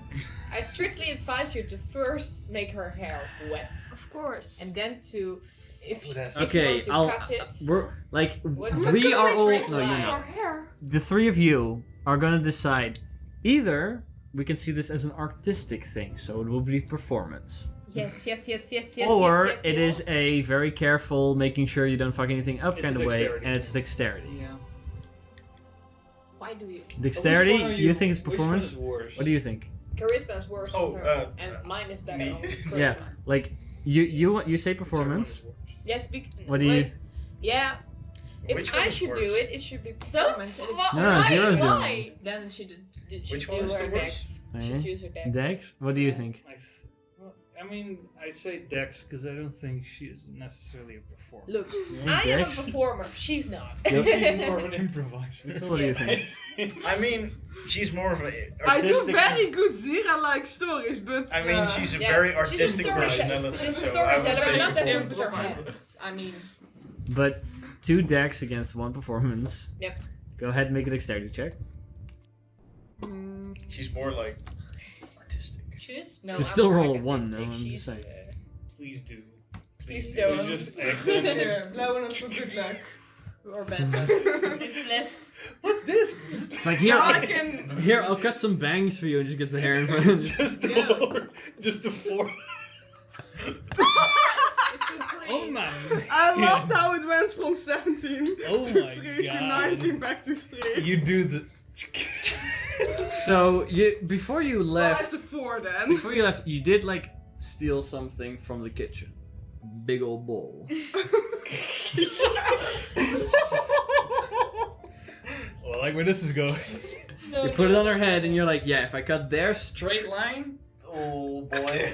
[SPEAKER 7] I strictly advise you to first make her hair wet,
[SPEAKER 5] Of course.
[SPEAKER 7] and then to, if you
[SPEAKER 1] Okay,
[SPEAKER 7] want to
[SPEAKER 1] I'll.
[SPEAKER 7] cut it.
[SPEAKER 1] We're like
[SPEAKER 7] What-
[SPEAKER 1] we are all.
[SPEAKER 7] restrict
[SPEAKER 1] No, you're
[SPEAKER 7] mine.
[SPEAKER 1] not.
[SPEAKER 5] Her hair.
[SPEAKER 1] The three of you are gonna decide. Either we can see this as an artistic thing, so it will be performance,
[SPEAKER 7] Yes, yes, yes, yes, yes.
[SPEAKER 1] or
[SPEAKER 7] yes, yes,
[SPEAKER 1] it
[SPEAKER 7] yes.
[SPEAKER 1] is a very careful, making sure you don't fuck anything up
[SPEAKER 3] It's
[SPEAKER 1] kind
[SPEAKER 3] a
[SPEAKER 1] of way,
[SPEAKER 3] dexterity
[SPEAKER 1] and it's
[SPEAKER 3] thing.
[SPEAKER 1] dexterity.
[SPEAKER 3] Yeah.
[SPEAKER 7] Why do you?
[SPEAKER 1] Dexterity?
[SPEAKER 3] Which one are
[SPEAKER 1] You think it's
[SPEAKER 3] which one
[SPEAKER 1] performance?
[SPEAKER 3] is worse?
[SPEAKER 1] What do you think?
[SPEAKER 7] Charisma is worse
[SPEAKER 2] Oh,
[SPEAKER 7] on her, and mine is better
[SPEAKER 2] me.
[SPEAKER 7] on charisma.
[SPEAKER 1] Yeah. Like you say performance.
[SPEAKER 7] Yes,
[SPEAKER 1] What do you?
[SPEAKER 7] Yeah. If
[SPEAKER 2] Which one
[SPEAKER 7] I
[SPEAKER 2] is
[SPEAKER 7] should
[SPEAKER 2] worse?
[SPEAKER 7] do it, it should be performance. And if
[SPEAKER 1] No, Zero's doing
[SPEAKER 4] Why?
[SPEAKER 1] it.
[SPEAKER 7] then it should
[SPEAKER 2] Which
[SPEAKER 7] do
[SPEAKER 2] one is
[SPEAKER 7] her
[SPEAKER 2] the worst?
[SPEAKER 7] dex.
[SPEAKER 1] Okay.
[SPEAKER 7] Should use her dex.
[SPEAKER 1] Dex? What do you think?
[SPEAKER 3] Well, I mean, I say Dex because I don't think she is necessarily a performer.
[SPEAKER 7] Look,
[SPEAKER 1] think
[SPEAKER 7] I am a
[SPEAKER 1] Dex?
[SPEAKER 7] performer. She's not.
[SPEAKER 3] She's more of an improviser.
[SPEAKER 1] So what do you think?
[SPEAKER 2] I mean, she's more of a
[SPEAKER 5] I do
[SPEAKER 2] artistic.
[SPEAKER 5] very good Zira-like stories, but
[SPEAKER 2] I mean, she's a
[SPEAKER 7] Yeah,
[SPEAKER 2] very
[SPEAKER 7] she's a
[SPEAKER 2] artistic
[SPEAKER 7] storyteller.
[SPEAKER 2] personality.
[SPEAKER 7] She's a
[SPEAKER 2] so I would
[SPEAKER 7] storyteller,
[SPEAKER 2] say
[SPEAKER 7] but not that good
[SPEAKER 2] performance.
[SPEAKER 7] with her hands. I mean,
[SPEAKER 1] But 2 Dex against 1 performance.
[SPEAKER 7] Yep.
[SPEAKER 1] Go ahead and make a dexterity check.
[SPEAKER 2] She's more like artistic.
[SPEAKER 4] Choose.
[SPEAKER 7] no.
[SPEAKER 1] You
[SPEAKER 7] I'm
[SPEAKER 1] still
[SPEAKER 7] more
[SPEAKER 1] roll a
[SPEAKER 7] like
[SPEAKER 1] 1
[SPEAKER 7] artistic.
[SPEAKER 1] though, I'm just
[SPEAKER 7] She's,
[SPEAKER 1] saying.
[SPEAKER 3] Please do.
[SPEAKER 7] Please
[SPEAKER 3] do.
[SPEAKER 7] don't.
[SPEAKER 3] Please just accident.
[SPEAKER 5] blowing us for good luck.
[SPEAKER 7] Or bad luck.
[SPEAKER 4] It's blessed.
[SPEAKER 3] What's this?
[SPEAKER 1] It's like here,
[SPEAKER 5] Now I can.
[SPEAKER 1] here I'll cut some bangs for you and just get the hair in front of you.
[SPEAKER 3] Just the
[SPEAKER 7] Yeah.
[SPEAKER 3] four. Just the four. Oh man.
[SPEAKER 5] I loved how it went from 17
[SPEAKER 3] Oh
[SPEAKER 5] to
[SPEAKER 3] my
[SPEAKER 5] 3 to
[SPEAKER 3] God.
[SPEAKER 5] 19 back to 3.
[SPEAKER 3] You do the.
[SPEAKER 1] So before you
[SPEAKER 5] Well, it's
[SPEAKER 1] left,
[SPEAKER 5] a 4 then.
[SPEAKER 1] before you left, you did like steal something from the kitchen. Big old bowl.
[SPEAKER 3] Well, I like where this is going.
[SPEAKER 7] No,
[SPEAKER 1] You put it on her head and you're like, yeah, if I cut their straight line,
[SPEAKER 2] Oh boy.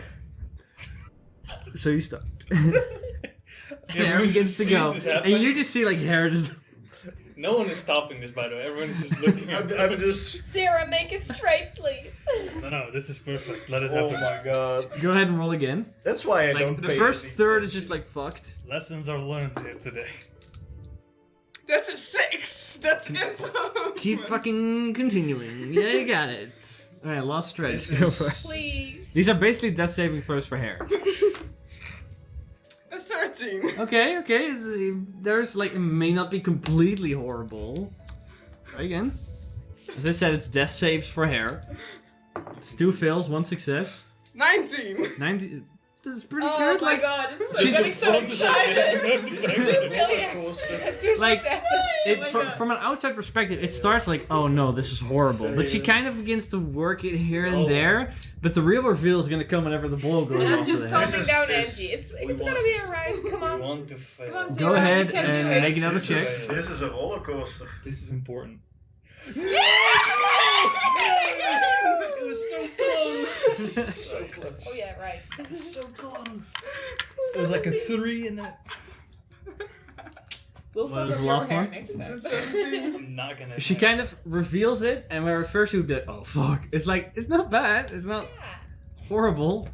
[SPEAKER 1] so you start. Hair
[SPEAKER 3] Everyone
[SPEAKER 1] begins
[SPEAKER 3] just
[SPEAKER 1] to
[SPEAKER 3] sees
[SPEAKER 1] go,
[SPEAKER 3] this
[SPEAKER 1] and
[SPEAKER 3] happen.
[SPEAKER 1] you just see like hair just.
[SPEAKER 3] No one is stopping this, by the way. Everyone is just looking at
[SPEAKER 2] I'm
[SPEAKER 3] this.
[SPEAKER 2] just.
[SPEAKER 7] Sarah, make it straight, please.
[SPEAKER 3] No, this is perfect. Let it
[SPEAKER 2] Oh
[SPEAKER 3] happen.
[SPEAKER 2] my god.
[SPEAKER 1] Go ahead and roll again.
[SPEAKER 2] That's why I
[SPEAKER 1] Like
[SPEAKER 2] don't.
[SPEAKER 1] the
[SPEAKER 2] pay
[SPEAKER 1] first
[SPEAKER 2] any
[SPEAKER 1] third is
[SPEAKER 2] attention.
[SPEAKER 1] just like fucked.
[SPEAKER 3] Lessons are learned here today.
[SPEAKER 5] That's a 6. That's improv.
[SPEAKER 1] Keep fucking continuing. Yeah, you got it. Alright, lost stretch.
[SPEAKER 2] This
[SPEAKER 1] Go for it.
[SPEAKER 2] is.
[SPEAKER 7] Please.
[SPEAKER 1] These are basically death saving throws for hair.
[SPEAKER 5] A 13.
[SPEAKER 1] Okay, okay. There's like, it may not be completely horrible. Try again. As I said, it's death saves for hair. It's 2 fails, 1 success.
[SPEAKER 5] 19.
[SPEAKER 1] 90. This is pretty
[SPEAKER 7] Oh
[SPEAKER 1] good.
[SPEAKER 7] my
[SPEAKER 1] Like,
[SPEAKER 7] god, it's
[SPEAKER 1] She's
[SPEAKER 7] getting so excited. Two
[SPEAKER 1] Like,
[SPEAKER 7] successes.
[SPEAKER 1] it,
[SPEAKER 7] Oh my
[SPEAKER 1] from,
[SPEAKER 7] God.
[SPEAKER 1] from an outside perspective, it starts like, oh no, this is horrible. But she kind of begins to work it here and
[SPEAKER 3] Oh.
[SPEAKER 1] there. But the real reveal is going to come whenever the blow goes
[SPEAKER 7] And I'm
[SPEAKER 1] off
[SPEAKER 7] just
[SPEAKER 1] the
[SPEAKER 7] calming
[SPEAKER 1] head.
[SPEAKER 2] is-
[SPEAKER 7] down
[SPEAKER 2] this-
[SPEAKER 7] Angie. It's
[SPEAKER 3] we
[SPEAKER 7] gonna
[SPEAKER 3] want-
[SPEAKER 7] be alright. Come
[SPEAKER 3] We
[SPEAKER 7] on.
[SPEAKER 3] want to fail.
[SPEAKER 7] Come on,
[SPEAKER 1] Go
[SPEAKER 7] Sarah,
[SPEAKER 1] ahead
[SPEAKER 7] you can
[SPEAKER 1] and
[SPEAKER 7] do it.
[SPEAKER 1] make another
[SPEAKER 2] This
[SPEAKER 1] check.
[SPEAKER 2] is- This is a roller coaster.
[SPEAKER 3] This is important.
[SPEAKER 7] Yeah!
[SPEAKER 3] It was so close.
[SPEAKER 2] So close.
[SPEAKER 7] Oh yeah, right.
[SPEAKER 3] So close. It was like a 3 and a...
[SPEAKER 7] We'll
[SPEAKER 1] What was
[SPEAKER 7] focus
[SPEAKER 1] the
[SPEAKER 7] your
[SPEAKER 1] last
[SPEAKER 7] hair
[SPEAKER 1] one?
[SPEAKER 7] next time.
[SPEAKER 3] I'm not gonna...
[SPEAKER 1] She kind of reveals it, and when at first you did, oh fuck, it's like, it's not bad, it's not
[SPEAKER 7] Yeah.
[SPEAKER 1] horrible.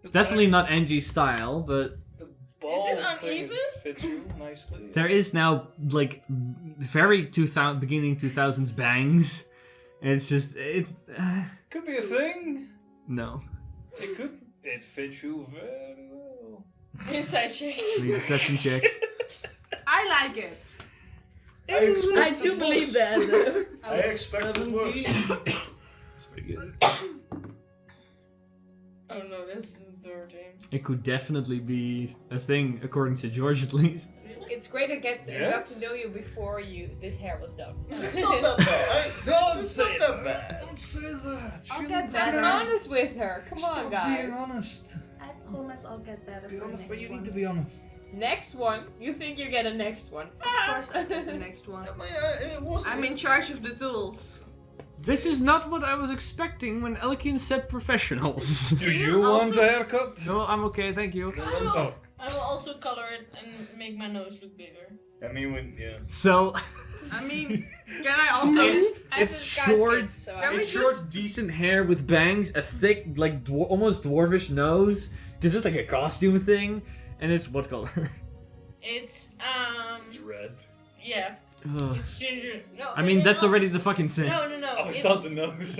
[SPEAKER 1] It's definitely not Angie's style, but
[SPEAKER 3] The ball
[SPEAKER 4] it
[SPEAKER 3] thing
[SPEAKER 4] uneven?
[SPEAKER 3] fits you nicely.
[SPEAKER 1] there is now, like, very 2000, beginning 2000s bangs. And it's just, it's...
[SPEAKER 3] Could be a thing.
[SPEAKER 1] no.
[SPEAKER 3] It could. It fits you very well.
[SPEAKER 4] Inside check.
[SPEAKER 1] The deception check.
[SPEAKER 5] I like it.
[SPEAKER 4] I do believe that. Though.
[SPEAKER 2] I expected worse.
[SPEAKER 1] It's pretty good.
[SPEAKER 4] Oh no, this is 13.
[SPEAKER 1] It could definitely be a thing, according to George at least.
[SPEAKER 7] It's great I got to
[SPEAKER 3] Yes.
[SPEAKER 7] know you before this hair was done.
[SPEAKER 2] It's not that bad.
[SPEAKER 3] Don't
[SPEAKER 2] It's
[SPEAKER 3] say
[SPEAKER 2] not that bad.
[SPEAKER 3] Don't say that.
[SPEAKER 5] I'll
[SPEAKER 3] She'll
[SPEAKER 5] get
[SPEAKER 3] be
[SPEAKER 5] better.
[SPEAKER 7] Be honest with her. Come on,
[SPEAKER 3] Stop
[SPEAKER 7] guys.
[SPEAKER 3] being honest.
[SPEAKER 5] I promise I'll get better.
[SPEAKER 3] Be
[SPEAKER 5] for
[SPEAKER 3] honest,
[SPEAKER 5] the
[SPEAKER 3] but
[SPEAKER 5] next
[SPEAKER 3] you
[SPEAKER 5] one.
[SPEAKER 3] need to be honest.
[SPEAKER 7] Next one. You think you get a next one?
[SPEAKER 5] Of course, I'll get the next one.
[SPEAKER 2] I mean, it was.
[SPEAKER 5] I'm in charge of the tools.
[SPEAKER 1] This is not what I was expecting when Elkin said professionals.
[SPEAKER 3] Do
[SPEAKER 5] you
[SPEAKER 3] you want
[SPEAKER 5] also-
[SPEAKER 3] a haircut?
[SPEAKER 1] No, I'm okay, thank you.
[SPEAKER 3] Then don't talk.
[SPEAKER 4] I will also color it and make my nose look bigger.
[SPEAKER 2] I mean, yeah.
[SPEAKER 1] So,
[SPEAKER 5] I mean, can I also?
[SPEAKER 1] it's short.
[SPEAKER 7] So
[SPEAKER 5] Can we
[SPEAKER 1] It's
[SPEAKER 5] just-
[SPEAKER 1] short, decent hair with bangs, a thick, like almost dwarvish nose, because it's like a costume thing, and it's what color?
[SPEAKER 4] It's
[SPEAKER 3] It's red.
[SPEAKER 4] yeah.
[SPEAKER 1] Ugh.
[SPEAKER 4] It's ginger. No.
[SPEAKER 1] I mean, that's already the fucking sin.
[SPEAKER 4] No, no, no.
[SPEAKER 3] Oh,
[SPEAKER 4] it's
[SPEAKER 3] it's not the nose.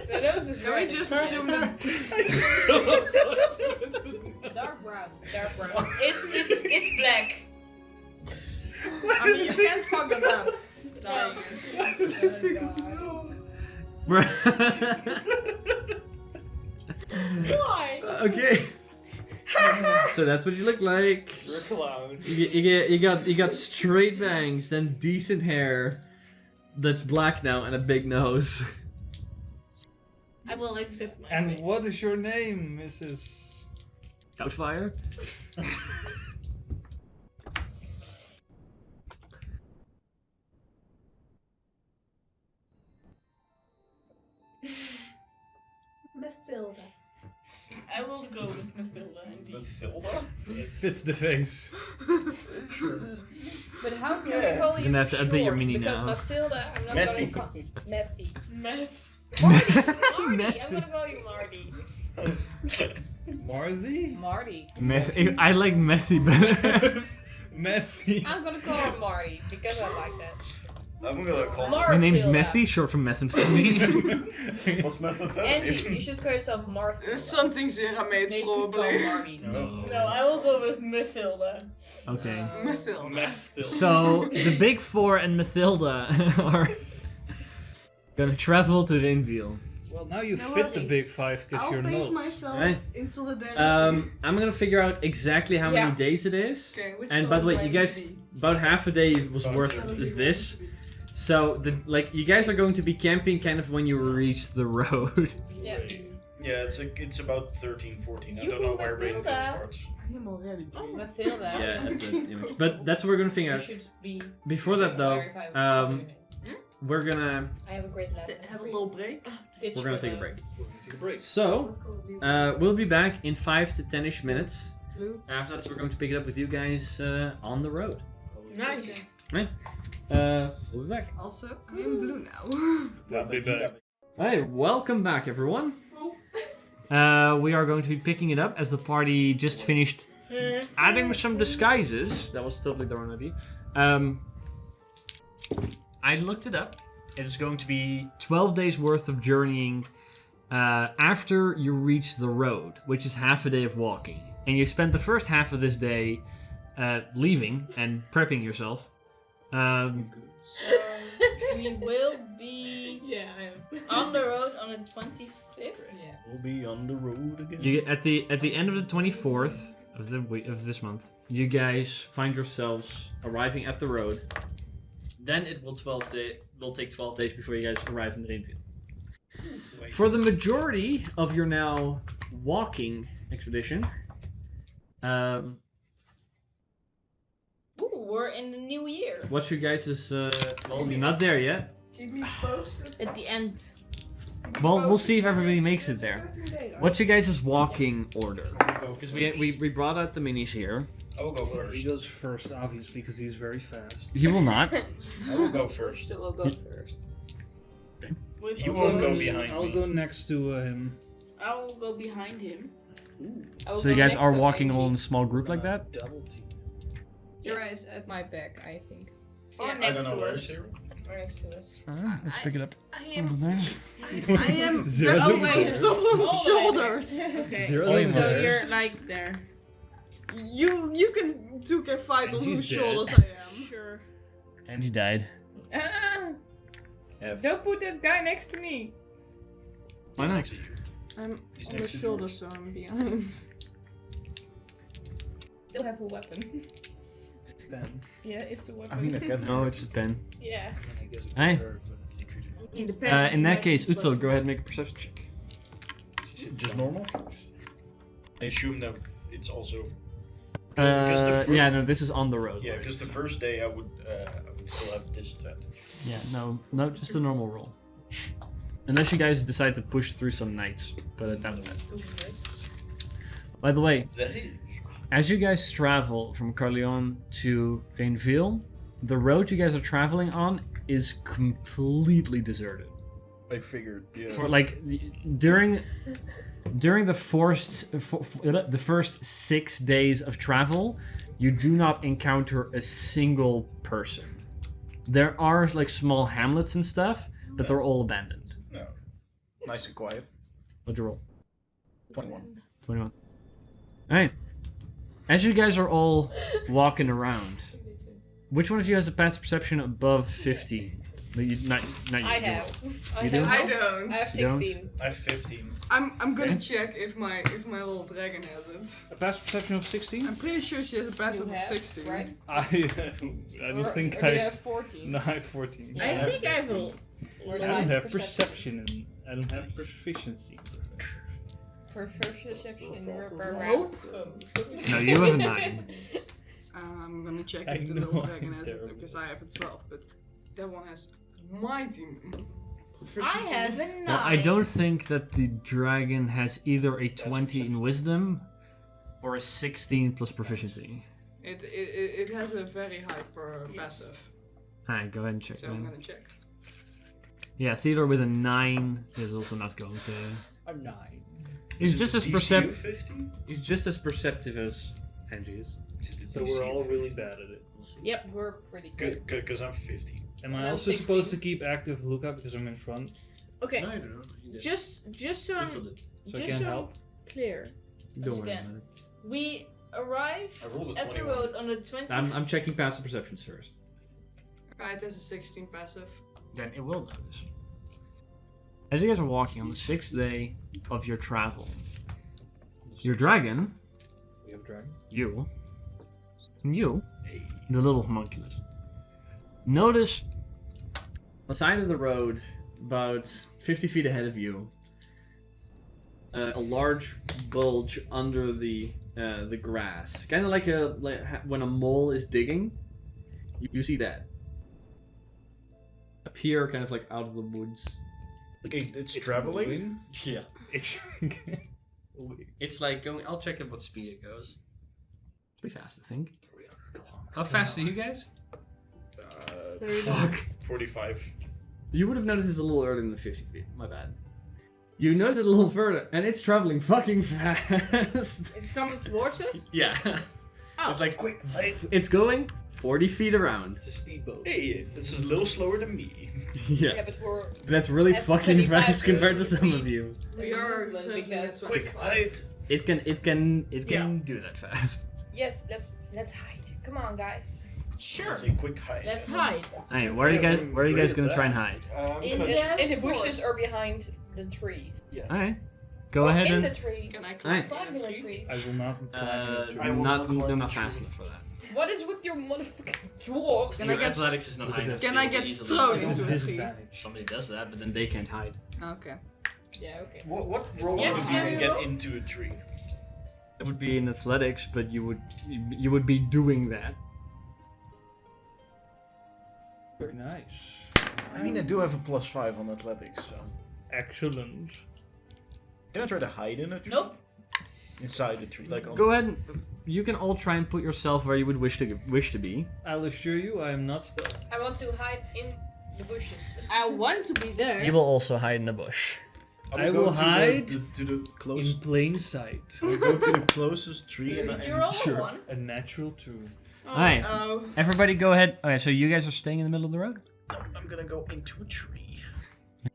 [SPEAKER 7] the nose is
[SPEAKER 5] Can we
[SPEAKER 7] red.
[SPEAKER 5] just assume that?
[SPEAKER 7] Dark brown. Dark brown.
[SPEAKER 4] it's black.
[SPEAKER 5] I mean, you can't fuck it up.
[SPEAKER 4] No. Why?
[SPEAKER 1] Okay. So that's what you look like.
[SPEAKER 3] You're a clown.
[SPEAKER 1] You got straight bangs, then decent hair that's black now, and a big nose.
[SPEAKER 4] I will accept my
[SPEAKER 3] And
[SPEAKER 4] fate.
[SPEAKER 3] what is your name, Mrs.
[SPEAKER 1] Couchfire?
[SPEAKER 6] Mathilda.
[SPEAKER 4] I will go with Mathilda indeed.
[SPEAKER 2] Mathilda?
[SPEAKER 3] It fits the face.
[SPEAKER 7] But how can we call you
[SPEAKER 1] Gonna have to update your
[SPEAKER 7] short?
[SPEAKER 1] mini
[SPEAKER 7] Because
[SPEAKER 1] now.
[SPEAKER 7] Mathilda, I'm not
[SPEAKER 2] Methy.
[SPEAKER 7] going to call Methy.
[SPEAKER 4] Meth.
[SPEAKER 7] Marty, I'm going to call you Marty.
[SPEAKER 3] Marthy?
[SPEAKER 7] Marty.
[SPEAKER 1] I like messy better.
[SPEAKER 3] Methy.
[SPEAKER 7] I'm going to call her Marty because I like that.
[SPEAKER 2] I'm gonna call
[SPEAKER 7] Mark.
[SPEAKER 1] My name's
[SPEAKER 7] Mathilda.
[SPEAKER 1] Methy, short for methamphetamine.
[SPEAKER 2] What's method?
[SPEAKER 7] Angie, you should call yourself Martha.
[SPEAKER 5] It's something Zera made,
[SPEAKER 7] Nee, call
[SPEAKER 5] probably.
[SPEAKER 7] Marty.
[SPEAKER 1] No.
[SPEAKER 4] No, I will go with Mathilda.
[SPEAKER 1] Okay.
[SPEAKER 5] Mathilda.
[SPEAKER 3] Meth still.
[SPEAKER 1] So the Big Four and Mathilda are gonna travel to Vinville.
[SPEAKER 3] Well, now you
[SPEAKER 5] No
[SPEAKER 3] fit the
[SPEAKER 5] worries.
[SPEAKER 3] big five because
[SPEAKER 5] I'll
[SPEAKER 3] you're
[SPEAKER 5] pace
[SPEAKER 3] nose.
[SPEAKER 5] myself
[SPEAKER 1] Right.
[SPEAKER 5] into the den.
[SPEAKER 1] I'm gonna figure out exactly how many
[SPEAKER 7] Yeah.
[SPEAKER 1] days it is.
[SPEAKER 5] Okay, which
[SPEAKER 1] And by the way, you guys, about half a day was
[SPEAKER 2] About
[SPEAKER 1] worth
[SPEAKER 2] 30.
[SPEAKER 1] is this. So you guys are going to be camping kind of when you reach the road.
[SPEAKER 7] Yeah.
[SPEAKER 2] Yeah, it's about 13, 14. I
[SPEAKER 7] You
[SPEAKER 2] don't know where
[SPEAKER 7] Mathilda.
[SPEAKER 2] Ravenfield starts.
[SPEAKER 5] I'm already.
[SPEAKER 7] Oh, Mathilda.
[SPEAKER 1] Yeah, that's the image. But that's what we're gonna figure
[SPEAKER 7] You
[SPEAKER 1] out.
[SPEAKER 7] should be.
[SPEAKER 1] Before that though,
[SPEAKER 7] clarify what
[SPEAKER 1] um,
[SPEAKER 7] your name.
[SPEAKER 1] we're gonna
[SPEAKER 7] I have a great lesson.
[SPEAKER 5] Have a little break.
[SPEAKER 7] Ditch
[SPEAKER 1] we're gonna
[SPEAKER 7] with
[SPEAKER 1] take a break.
[SPEAKER 3] Take a break.
[SPEAKER 1] So we'll be back in 5 to 10ish minutes.
[SPEAKER 5] Blue.
[SPEAKER 1] After that, we're going to pick it up with you guys on the road.
[SPEAKER 4] Nice.
[SPEAKER 1] We'll be back.
[SPEAKER 5] Also, I am blue now.
[SPEAKER 3] I'll be back.
[SPEAKER 1] Hey, welcome back, everyone. We are going to be picking it up as the party just finished adding some disguises. That was totally the wrong idea. I looked it up. It's going to be 12 days worth of journeying after you reach the road, which is half a day of walking. And you spend the first half of this day leaving and prepping yourself.
[SPEAKER 4] We will be
[SPEAKER 7] Yeah, I am.
[SPEAKER 4] on the road on the 25th.
[SPEAKER 7] Yeah.
[SPEAKER 2] We'll be on the road again.
[SPEAKER 1] You at the end of the 24th of the week of this month, you guys find yourselves arriving at the road. Then it will take 12 days before you guys arrive in the Rainfield. For the majority of your now walking expedition,
[SPEAKER 4] Ooh.
[SPEAKER 6] we're in the new year.
[SPEAKER 1] What's your guys' well, you're not there yet.
[SPEAKER 7] Keep me posted.
[SPEAKER 4] At the end.
[SPEAKER 1] Well, we'll see if everybody makes it there. What's your guys' walking order? Because we brought out the minis here.
[SPEAKER 2] I will go
[SPEAKER 3] He
[SPEAKER 2] first.
[SPEAKER 3] goes first, obviously, because he's very fast.
[SPEAKER 1] He will not.
[SPEAKER 2] I will go first.
[SPEAKER 7] So we'll go first.
[SPEAKER 2] You won't go behind
[SPEAKER 3] I'll
[SPEAKER 2] me.
[SPEAKER 3] go next to him.
[SPEAKER 6] I'll go behind him. I will
[SPEAKER 1] So you
[SPEAKER 6] go
[SPEAKER 1] guys
[SPEAKER 6] next
[SPEAKER 1] are
[SPEAKER 6] to
[SPEAKER 1] walking
[SPEAKER 6] Angie.
[SPEAKER 1] all in a small group like that?
[SPEAKER 3] Double team.
[SPEAKER 7] Zero is at my back, I think.
[SPEAKER 6] Or
[SPEAKER 7] Yeah,
[SPEAKER 2] I
[SPEAKER 6] next
[SPEAKER 2] don't know
[SPEAKER 6] to
[SPEAKER 2] where
[SPEAKER 6] us.
[SPEAKER 2] is here.
[SPEAKER 7] Or next to us.
[SPEAKER 1] Alright, let's pick it up.
[SPEAKER 5] I
[SPEAKER 1] Over
[SPEAKER 5] am.
[SPEAKER 1] there.
[SPEAKER 5] I am
[SPEAKER 3] Zero's
[SPEAKER 5] resting
[SPEAKER 3] over
[SPEAKER 5] on
[SPEAKER 3] there.
[SPEAKER 5] someone's shoulders.
[SPEAKER 6] Okay.
[SPEAKER 3] Zero's
[SPEAKER 1] over
[SPEAKER 6] So
[SPEAKER 1] there.
[SPEAKER 6] you're like there.
[SPEAKER 5] You can two can fight on
[SPEAKER 3] And
[SPEAKER 5] whose
[SPEAKER 3] she's dead.
[SPEAKER 5] shoulders I am.
[SPEAKER 6] Sure.
[SPEAKER 1] And he died.
[SPEAKER 2] F.
[SPEAKER 7] Don't put that guy next to me.
[SPEAKER 1] Why not?
[SPEAKER 2] Next to you.
[SPEAKER 5] I'm
[SPEAKER 2] He's
[SPEAKER 5] on the
[SPEAKER 2] next to
[SPEAKER 5] shoulders, so I'm behind.
[SPEAKER 7] Still have a weapon.
[SPEAKER 3] It's Ben.
[SPEAKER 7] Yeah, it's a weapon.
[SPEAKER 2] I mean, I can.
[SPEAKER 1] No, it's Ben.
[SPEAKER 7] Yeah.
[SPEAKER 3] I guess it's
[SPEAKER 1] Hey.
[SPEAKER 3] her, but-
[SPEAKER 1] In that case, Utsil, go ahead and make a perception check.
[SPEAKER 2] Just normal? I assume that it's also. Because the fir-
[SPEAKER 1] Yeah, no, this is on the road.
[SPEAKER 2] Yeah, because the first day I would still have disadvantage.
[SPEAKER 1] Yeah, no, just a normal roll. Unless you guys decide to push through some nights, but at that point. By the way,
[SPEAKER 2] That is.
[SPEAKER 1] as you guys travel from Carleon to Rainville, the road you guys are traveling on is completely deserted.
[SPEAKER 2] I figured. Yeah.
[SPEAKER 1] For like during the first 6 days of travel, you do not encounter a single person. There are like small hamlets and stuff, but they're all abandoned.
[SPEAKER 2] No. Nice and quiet.
[SPEAKER 1] What'd you roll?
[SPEAKER 2] 21.
[SPEAKER 1] 21. Alright. As you guys are all walking around, which one of you has a passive perception above 50? Not you.
[SPEAKER 7] I
[SPEAKER 1] you.
[SPEAKER 7] have.
[SPEAKER 1] You do?
[SPEAKER 5] I don't.
[SPEAKER 7] I have
[SPEAKER 1] You don't?
[SPEAKER 7] 16.
[SPEAKER 2] I have 15.
[SPEAKER 5] I'm gonna
[SPEAKER 1] Okay.
[SPEAKER 5] check if my little dragon has it.
[SPEAKER 3] A passive perception of 16?
[SPEAKER 5] I'm pretty sure she has a passive
[SPEAKER 7] You
[SPEAKER 5] of
[SPEAKER 7] have,
[SPEAKER 5] 16.
[SPEAKER 7] right?
[SPEAKER 3] I don't think
[SPEAKER 7] or do you
[SPEAKER 3] I.
[SPEAKER 7] have 14?
[SPEAKER 3] No, I have 14.
[SPEAKER 7] Yeah.
[SPEAKER 6] I think I will.
[SPEAKER 7] Or
[SPEAKER 3] I
[SPEAKER 7] do
[SPEAKER 3] don't have
[SPEAKER 7] perception?
[SPEAKER 3] perception and I don't have proficiency.
[SPEAKER 7] Perception.
[SPEAKER 5] Nope.
[SPEAKER 1] No, you have a 9.
[SPEAKER 5] I'm gonna check
[SPEAKER 3] I
[SPEAKER 5] if the
[SPEAKER 3] know
[SPEAKER 5] little
[SPEAKER 3] I'm
[SPEAKER 5] dragon has it
[SPEAKER 3] terrible.
[SPEAKER 5] because I have a 12, but that one has mighty
[SPEAKER 6] I
[SPEAKER 5] proficiency.
[SPEAKER 6] have a 9.
[SPEAKER 1] Now, I don't think that the dragon has either a 20 in wisdom or a 16 plus proficiency.
[SPEAKER 5] It has a very high passive,
[SPEAKER 1] Alright, go ahead and check.
[SPEAKER 5] so I'm
[SPEAKER 1] Then.
[SPEAKER 5] gonna check.
[SPEAKER 1] Yeah, Theodore with a 9 is also not going to.
[SPEAKER 3] I'm 9.
[SPEAKER 1] He's
[SPEAKER 2] Is
[SPEAKER 1] just
[SPEAKER 2] it
[SPEAKER 1] as
[SPEAKER 2] DCU
[SPEAKER 1] perceptive.
[SPEAKER 2] 50?
[SPEAKER 1] He's just as perceptive as Angie is.
[SPEAKER 2] Is it the
[SPEAKER 3] So we're all
[SPEAKER 2] DCU
[SPEAKER 3] really
[SPEAKER 2] 50?
[SPEAKER 3] bad at it. We'll see.
[SPEAKER 7] Yep, we're pretty good.
[SPEAKER 2] Good, because I'm 50.
[SPEAKER 3] Am I
[SPEAKER 7] I'm
[SPEAKER 3] also
[SPEAKER 7] 16.
[SPEAKER 3] supposed to keep active lookout because I'm in front?
[SPEAKER 6] Okay,
[SPEAKER 1] I don't know. You did.
[SPEAKER 6] just so I'm,
[SPEAKER 3] So I
[SPEAKER 6] just
[SPEAKER 3] can't
[SPEAKER 6] so
[SPEAKER 3] help?
[SPEAKER 6] I'm clear.
[SPEAKER 1] Don't worry
[SPEAKER 6] again.
[SPEAKER 1] about it.
[SPEAKER 6] We arrive
[SPEAKER 2] I rolled a
[SPEAKER 6] at the
[SPEAKER 2] 21.
[SPEAKER 6] road on the 20th.
[SPEAKER 1] I'm checking passive perceptions first.
[SPEAKER 5] It has a 16 passive.
[SPEAKER 1] Then it will notice. As you guys are walking on the 6th day of your travel, your dragon,
[SPEAKER 3] We have dragon.
[SPEAKER 1] you, the little homunculus, notice on the side of the road, about 50 feet ahead of you, a large bulge under the grass, kind of like when a mole is digging. You see that appear kind of like out of the woods.
[SPEAKER 2] It's traveling?
[SPEAKER 3] moving?
[SPEAKER 1] Yeah,
[SPEAKER 3] It's.
[SPEAKER 1] it's like going. I'll check at what speed it goes. Pretty fast, I think. How fast are you guys?
[SPEAKER 2] 45.
[SPEAKER 1] You would have noticed it's a little earlier than the 50 feet. My bad. You notice it a little further, and it's traveling fucking fast.
[SPEAKER 6] It's coming towards us.
[SPEAKER 1] Yeah.
[SPEAKER 6] Oh.
[SPEAKER 1] It's like
[SPEAKER 2] Quick, fight!
[SPEAKER 1] it's going 40 feet around.
[SPEAKER 3] It's a speedboat.
[SPEAKER 2] Hey, this is a little slower than me.
[SPEAKER 7] Yeah,
[SPEAKER 1] Yeah.
[SPEAKER 7] but we're
[SPEAKER 1] That's really
[SPEAKER 7] At
[SPEAKER 1] fucking
[SPEAKER 7] 25
[SPEAKER 1] fast compared to some of
[SPEAKER 7] feet.
[SPEAKER 1] you.
[SPEAKER 5] We are
[SPEAKER 7] movement
[SPEAKER 5] traveling
[SPEAKER 7] because
[SPEAKER 5] at
[SPEAKER 2] Quick, fight!
[SPEAKER 1] It can do that fast.
[SPEAKER 7] yes, let's hide. Come on, guys.
[SPEAKER 6] Sure.
[SPEAKER 2] Say quick hide.
[SPEAKER 6] Let's hide.
[SPEAKER 1] Hey, where are you guys? Where are you guys gonna try and hide?
[SPEAKER 6] In
[SPEAKER 2] gonna-
[SPEAKER 6] the
[SPEAKER 7] In the bushes
[SPEAKER 6] forest.
[SPEAKER 7] or behind the trees.
[SPEAKER 1] All right. Go
[SPEAKER 7] Or
[SPEAKER 1] ahead
[SPEAKER 7] in
[SPEAKER 1] and.
[SPEAKER 7] the trees.
[SPEAKER 5] Can I
[SPEAKER 1] Alright.
[SPEAKER 5] climb
[SPEAKER 7] Climb in
[SPEAKER 5] in
[SPEAKER 7] a
[SPEAKER 5] a tree?
[SPEAKER 7] tree.
[SPEAKER 3] I will not climb in a
[SPEAKER 2] I
[SPEAKER 3] tree.
[SPEAKER 2] will
[SPEAKER 1] Not
[SPEAKER 2] not climb
[SPEAKER 1] not
[SPEAKER 2] the
[SPEAKER 1] fast
[SPEAKER 2] tree.
[SPEAKER 1] enough for that.
[SPEAKER 7] What is with your motherfucking dwarves?
[SPEAKER 5] Can I get-
[SPEAKER 1] athletics is not
[SPEAKER 3] high enough.
[SPEAKER 5] Can I get thrown
[SPEAKER 3] It's a
[SPEAKER 5] into a tree?
[SPEAKER 3] disadvantage.
[SPEAKER 1] Somebody does that, but then they can't hide.
[SPEAKER 5] Okay.
[SPEAKER 7] Yeah, okay.
[SPEAKER 2] What role
[SPEAKER 6] Yes,
[SPEAKER 2] would
[SPEAKER 6] can
[SPEAKER 2] you
[SPEAKER 6] you
[SPEAKER 2] get
[SPEAKER 6] roll?
[SPEAKER 2] into a tree?
[SPEAKER 1] It would be in athletics, but you would be doing that.
[SPEAKER 3] Very nice.
[SPEAKER 2] I mean, I do have a +5 on athletics, so.
[SPEAKER 3] Excellent.
[SPEAKER 2] Can I try to hide in a tree?
[SPEAKER 6] Nope.
[SPEAKER 2] Inside the tree, like on.
[SPEAKER 1] Go ahead. You can all try and put yourself where you would wish to be.
[SPEAKER 3] I'll assure you, I am not stealth.
[SPEAKER 7] I want to hide in the bushes.
[SPEAKER 6] I want to be there.
[SPEAKER 1] You will also hide in the bush.
[SPEAKER 3] I will hide
[SPEAKER 2] to the
[SPEAKER 3] in
[SPEAKER 2] closest.
[SPEAKER 3] plain sight.
[SPEAKER 2] I'll go to the closest tree and
[SPEAKER 7] Did you roll
[SPEAKER 2] sure.
[SPEAKER 7] one?
[SPEAKER 3] A natural 2.
[SPEAKER 1] Alright.
[SPEAKER 5] Oh.
[SPEAKER 1] Everybody go ahead. Okay, so you guys are staying in the middle of the road?
[SPEAKER 2] No, I'm gonna go into a tree.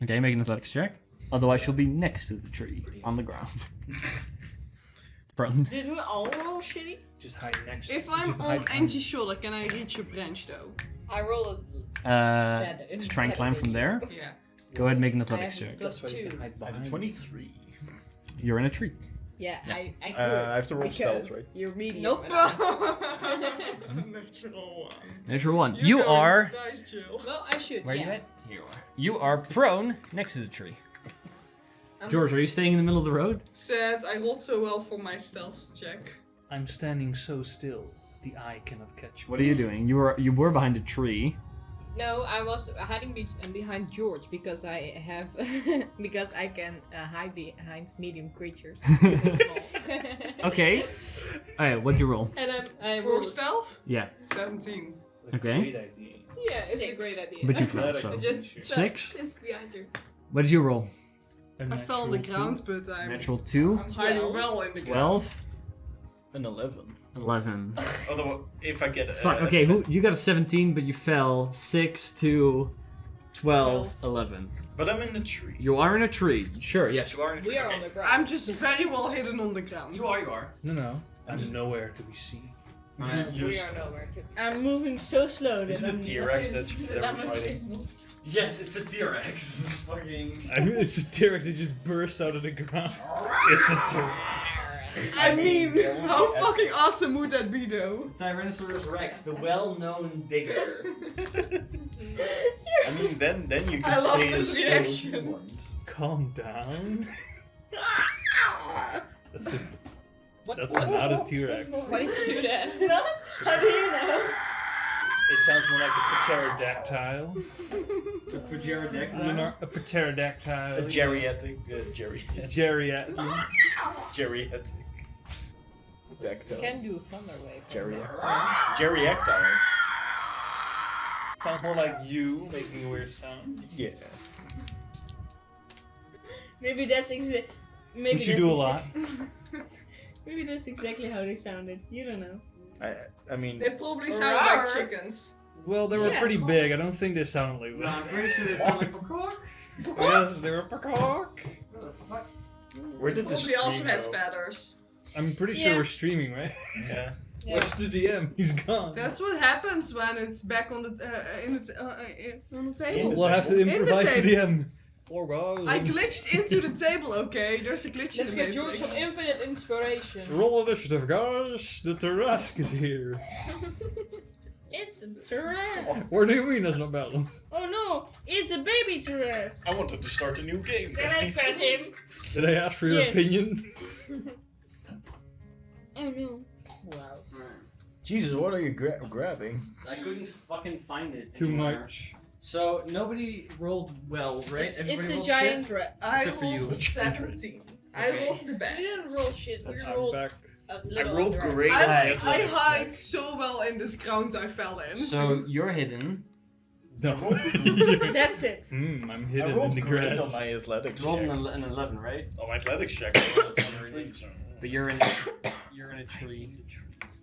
[SPEAKER 1] Okay, make an athletics check. Otherwise, you'll be next to the tree, on the ground. Prone.
[SPEAKER 6] Did we all roll shitty?
[SPEAKER 3] Just hide next to
[SPEAKER 5] If I'm
[SPEAKER 3] just hide
[SPEAKER 5] on Angie's shoulder, can I reach your branch though?
[SPEAKER 7] I roll a
[SPEAKER 1] To try and climb from there.
[SPEAKER 5] Yeah.
[SPEAKER 1] Go ahead and make an
[SPEAKER 7] I
[SPEAKER 1] athletics
[SPEAKER 7] have
[SPEAKER 1] check.
[SPEAKER 3] That's why you
[SPEAKER 7] +2.
[SPEAKER 3] can hide
[SPEAKER 2] I have
[SPEAKER 3] behind.
[SPEAKER 2] 23.
[SPEAKER 1] You're in a tree.
[SPEAKER 7] Yeah,
[SPEAKER 1] Yeah.
[SPEAKER 7] I could.
[SPEAKER 2] I have to roll stealth,
[SPEAKER 7] because
[SPEAKER 2] right?
[SPEAKER 7] You're medium.
[SPEAKER 6] Nope.
[SPEAKER 7] and I-
[SPEAKER 1] Natural 1. You are.
[SPEAKER 7] well, I should.
[SPEAKER 1] Where are
[SPEAKER 7] yeah.
[SPEAKER 1] you at? Here you are. You are prone next to the tree.
[SPEAKER 7] I'm-
[SPEAKER 1] George, are you staying in the middle of the road?
[SPEAKER 5] Sad, I rolled so well for my stealth check.
[SPEAKER 3] I'm standing so still, the eye cannot catch me.
[SPEAKER 1] What are you doing? You were behind a tree.
[SPEAKER 7] No, I was hiding behind George because I have because I can hide behind medium creatures. Because I'm small.
[SPEAKER 1] Okay. Alright, what'd you roll?
[SPEAKER 7] And I
[SPEAKER 5] For
[SPEAKER 7] rolled.
[SPEAKER 5] stealth?
[SPEAKER 1] Yeah.
[SPEAKER 5] 17.
[SPEAKER 1] Okay.
[SPEAKER 3] Great idea.
[SPEAKER 7] Yeah, it's a
[SPEAKER 6] 6.
[SPEAKER 7] great idea.
[SPEAKER 1] But you
[SPEAKER 3] Glad
[SPEAKER 1] fell,
[SPEAKER 3] I
[SPEAKER 1] so.
[SPEAKER 3] could
[SPEAKER 7] Just
[SPEAKER 3] shoot.
[SPEAKER 1] 6?
[SPEAKER 7] It's behind you.
[SPEAKER 1] What did you roll?
[SPEAKER 3] A
[SPEAKER 5] I fell on the
[SPEAKER 3] natural
[SPEAKER 5] ground, but I'm
[SPEAKER 1] Natural 2?
[SPEAKER 5] hiding
[SPEAKER 7] 12.
[SPEAKER 5] well in the ground.
[SPEAKER 1] 12?
[SPEAKER 2] An 11.
[SPEAKER 1] 11.
[SPEAKER 2] Although, if I get.
[SPEAKER 1] Fuck, okay, you got a 17, but you fell 6 to 12, 11.
[SPEAKER 2] But I'm in the tree.
[SPEAKER 1] You are in a tree. Sure, yes, you are in a tree.
[SPEAKER 7] We are on the ground.
[SPEAKER 5] I'm just very well hidden on the ground.
[SPEAKER 1] You are.
[SPEAKER 3] No. I'm just nowhere to be seen.
[SPEAKER 7] We are nowhere to.
[SPEAKER 6] I'm moving so slow that
[SPEAKER 2] Is it a
[SPEAKER 6] I'm
[SPEAKER 2] T-Rex that's
[SPEAKER 6] that I'm
[SPEAKER 2] fighting?
[SPEAKER 6] invisible.
[SPEAKER 1] Yes, it's a T-Rex. Fucking.
[SPEAKER 3] I mean, it's a T-Rex that just bursts out of the ground. It's a T-Rex.
[SPEAKER 5] I mean, how fucking awesome would that be though?
[SPEAKER 1] Tyrannosaurus Rex, the well-known digger.
[SPEAKER 2] I mean, then you can
[SPEAKER 5] I love
[SPEAKER 2] stay
[SPEAKER 5] this
[SPEAKER 2] as still as
[SPEAKER 5] reaction.
[SPEAKER 2] you want.
[SPEAKER 3] Calm down. That's a,
[SPEAKER 7] What?
[SPEAKER 3] that's
[SPEAKER 7] what?
[SPEAKER 3] not a T-Rex.
[SPEAKER 7] Why did you do that?
[SPEAKER 6] How do you know?
[SPEAKER 3] It sounds more like a pterodactyl.
[SPEAKER 1] A pterodactyl?
[SPEAKER 3] You know, a pterodactyl.
[SPEAKER 2] A geriatric. Geriatric.
[SPEAKER 3] Geriatric.
[SPEAKER 2] Geriatric.
[SPEAKER 7] You
[SPEAKER 2] Dactyl.
[SPEAKER 7] can do Thunderwave.
[SPEAKER 2] Geriactile.
[SPEAKER 3] Sounds more like you making a weird sound.
[SPEAKER 2] Yeah.
[SPEAKER 6] Maybe that's maybe
[SPEAKER 3] Which you
[SPEAKER 6] that's
[SPEAKER 3] do a lot.
[SPEAKER 6] Maybe that's exactly how they sounded. You don't know.
[SPEAKER 2] I mean,
[SPEAKER 5] They probably sound
[SPEAKER 6] Rawr.
[SPEAKER 5] like chickens.
[SPEAKER 3] Well, they were
[SPEAKER 6] Yeah.
[SPEAKER 3] pretty big. I don't think they sounded like
[SPEAKER 1] No,
[SPEAKER 3] that.
[SPEAKER 1] I'm pretty sure they sound like peacock.
[SPEAKER 3] Yes, they were peacock.
[SPEAKER 2] where did this
[SPEAKER 5] Probably also
[SPEAKER 2] tree
[SPEAKER 5] had
[SPEAKER 2] go?
[SPEAKER 5] feathers.
[SPEAKER 3] I'm pretty sure
[SPEAKER 6] Yeah.
[SPEAKER 3] we're streaming, right?
[SPEAKER 2] Yeah.
[SPEAKER 7] Yeah.
[SPEAKER 3] Where's the DM? He's gone.
[SPEAKER 5] That's what happens when it's back on the on the table.
[SPEAKER 2] the
[SPEAKER 3] We'll have to
[SPEAKER 2] table?
[SPEAKER 3] improvise the
[SPEAKER 5] table.
[SPEAKER 3] DM. Oh, guys.
[SPEAKER 5] I glitched into the table, okay? There's a glitch
[SPEAKER 7] Let's
[SPEAKER 5] in the
[SPEAKER 7] get George
[SPEAKER 5] matrix.
[SPEAKER 7] some infinite inspiration.
[SPEAKER 3] Roll initiative, guys. The Tarrasque is here.
[SPEAKER 6] It's a Tyrannosaurus.
[SPEAKER 3] What do you mean that's not balanced?
[SPEAKER 6] Oh no, it's a baby Tyrannosaurus.
[SPEAKER 2] I wanted to start a new game.
[SPEAKER 6] Can I
[SPEAKER 2] guys.
[SPEAKER 6] pet him?
[SPEAKER 3] Did I ask for your
[SPEAKER 6] Yes.
[SPEAKER 3] opinion?
[SPEAKER 6] Oh no.
[SPEAKER 7] Wow.
[SPEAKER 2] Jesus, what are you grabbing?
[SPEAKER 1] I couldn't fucking find it.
[SPEAKER 3] Too
[SPEAKER 1] anymore.
[SPEAKER 3] much.
[SPEAKER 1] So nobody rolled well, right?
[SPEAKER 6] It's
[SPEAKER 1] Everybody
[SPEAKER 6] a
[SPEAKER 1] rolled
[SPEAKER 6] giant
[SPEAKER 1] shit?
[SPEAKER 6] rat.
[SPEAKER 5] I
[SPEAKER 1] Except for you.
[SPEAKER 5] rolled 17. I
[SPEAKER 1] Okay.
[SPEAKER 5] rolled the
[SPEAKER 7] We
[SPEAKER 5] best.
[SPEAKER 7] didn't roll shit.
[SPEAKER 3] That's
[SPEAKER 7] We
[SPEAKER 3] I'm
[SPEAKER 7] rolled
[SPEAKER 3] back.
[SPEAKER 7] a
[SPEAKER 2] I
[SPEAKER 7] little
[SPEAKER 2] rolled
[SPEAKER 7] under.
[SPEAKER 2] great.
[SPEAKER 5] I
[SPEAKER 2] athletics
[SPEAKER 5] hide
[SPEAKER 2] check.
[SPEAKER 5] so well in this ground I fell in.
[SPEAKER 1] So you're hidden.
[SPEAKER 3] No.
[SPEAKER 6] That's it.
[SPEAKER 3] I'm
[SPEAKER 2] I
[SPEAKER 3] hidden in
[SPEAKER 2] rolled
[SPEAKER 3] the
[SPEAKER 2] great on
[SPEAKER 3] grass.
[SPEAKER 2] my athletics
[SPEAKER 1] You rolled
[SPEAKER 2] check.
[SPEAKER 1] an 11, right?
[SPEAKER 2] On my athletics check. I rolled a 23, so-
[SPEAKER 1] But you're in a tree.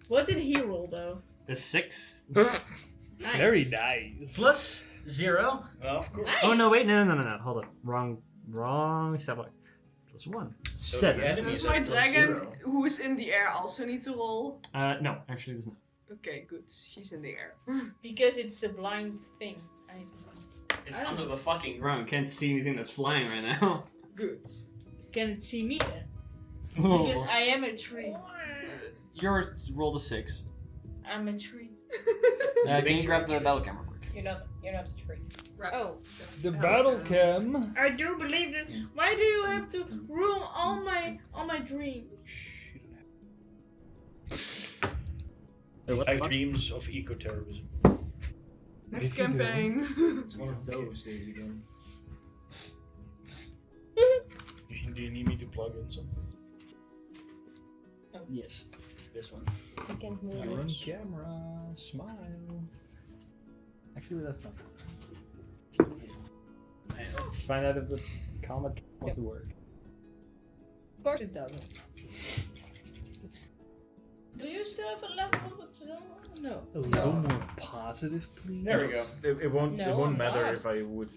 [SPEAKER 6] What did he roll though?
[SPEAKER 1] A 6.
[SPEAKER 6] Nice.
[SPEAKER 3] Very nice.
[SPEAKER 1] Plus 0.
[SPEAKER 2] Well, of course.
[SPEAKER 6] Nice.
[SPEAKER 1] Oh no, wait, no. Hold up. Wrong step. Plus 1.
[SPEAKER 2] So
[SPEAKER 1] 7.
[SPEAKER 2] the enemy
[SPEAKER 5] Does
[SPEAKER 2] is
[SPEAKER 5] my
[SPEAKER 2] at plus
[SPEAKER 5] dragon,
[SPEAKER 2] 0.
[SPEAKER 5] who is in the air, also need to roll?
[SPEAKER 1] No, actually, there's not.
[SPEAKER 5] Okay, good. She's in the air.
[SPEAKER 7] Because it's a blind thing.
[SPEAKER 1] It's
[SPEAKER 6] I don't
[SPEAKER 1] under
[SPEAKER 6] know.
[SPEAKER 1] the fucking ground. Can't see anything that's flying right now.
[SPEAKER 5] Good.
[SPEAKER 6] Can it see me then? Because I am a tree.
[SPEAKER 1] Yours rolled a 6.
[SPEAKER 6] I'm a tree.
[SPEAKER 1] Can you grab the battle camera quick?
[SPEAKER 7] You're not a tree.
[SPEAKER 5] Right.
[SPEAKER 7] Oh.
[SPEAKER 3] The battle cam.
[SPEAKER 6] I do believe it. Why do you have to ruin all my dreams?
[SPEAKER 2] I have dreams of eco-terrorism.
[SPEAKER 5] Next
[SPEAKER 3] If you do.
[SPEAKER 5] campaign.
[SPEAKER 2] It's one of those days again. Do you need me to plug in something?
[SPEAKER 1] Yes. This one.
[SPEAKER 7] I can't move.
[SPEAKER 3] You're on camera. Smile. Actually, that's not.
[SPEAKER 1] Let's find out if the comic wants to work.
[SPEAKER 7] Of course it doesn't.
[SPEAKER 6] Do you still have a level of zone? No.
[SPEAKER 3] A little more positive, please.
[SPEAKER 2] There we go. It won't.
[SPEAKER 6] No,
[SPEAKER 2] it won't
[SPEAKER 6] I'm
[SPEAKER 2] matter
[SPEAKER 6] not.
[SPEAKER 2] if I would.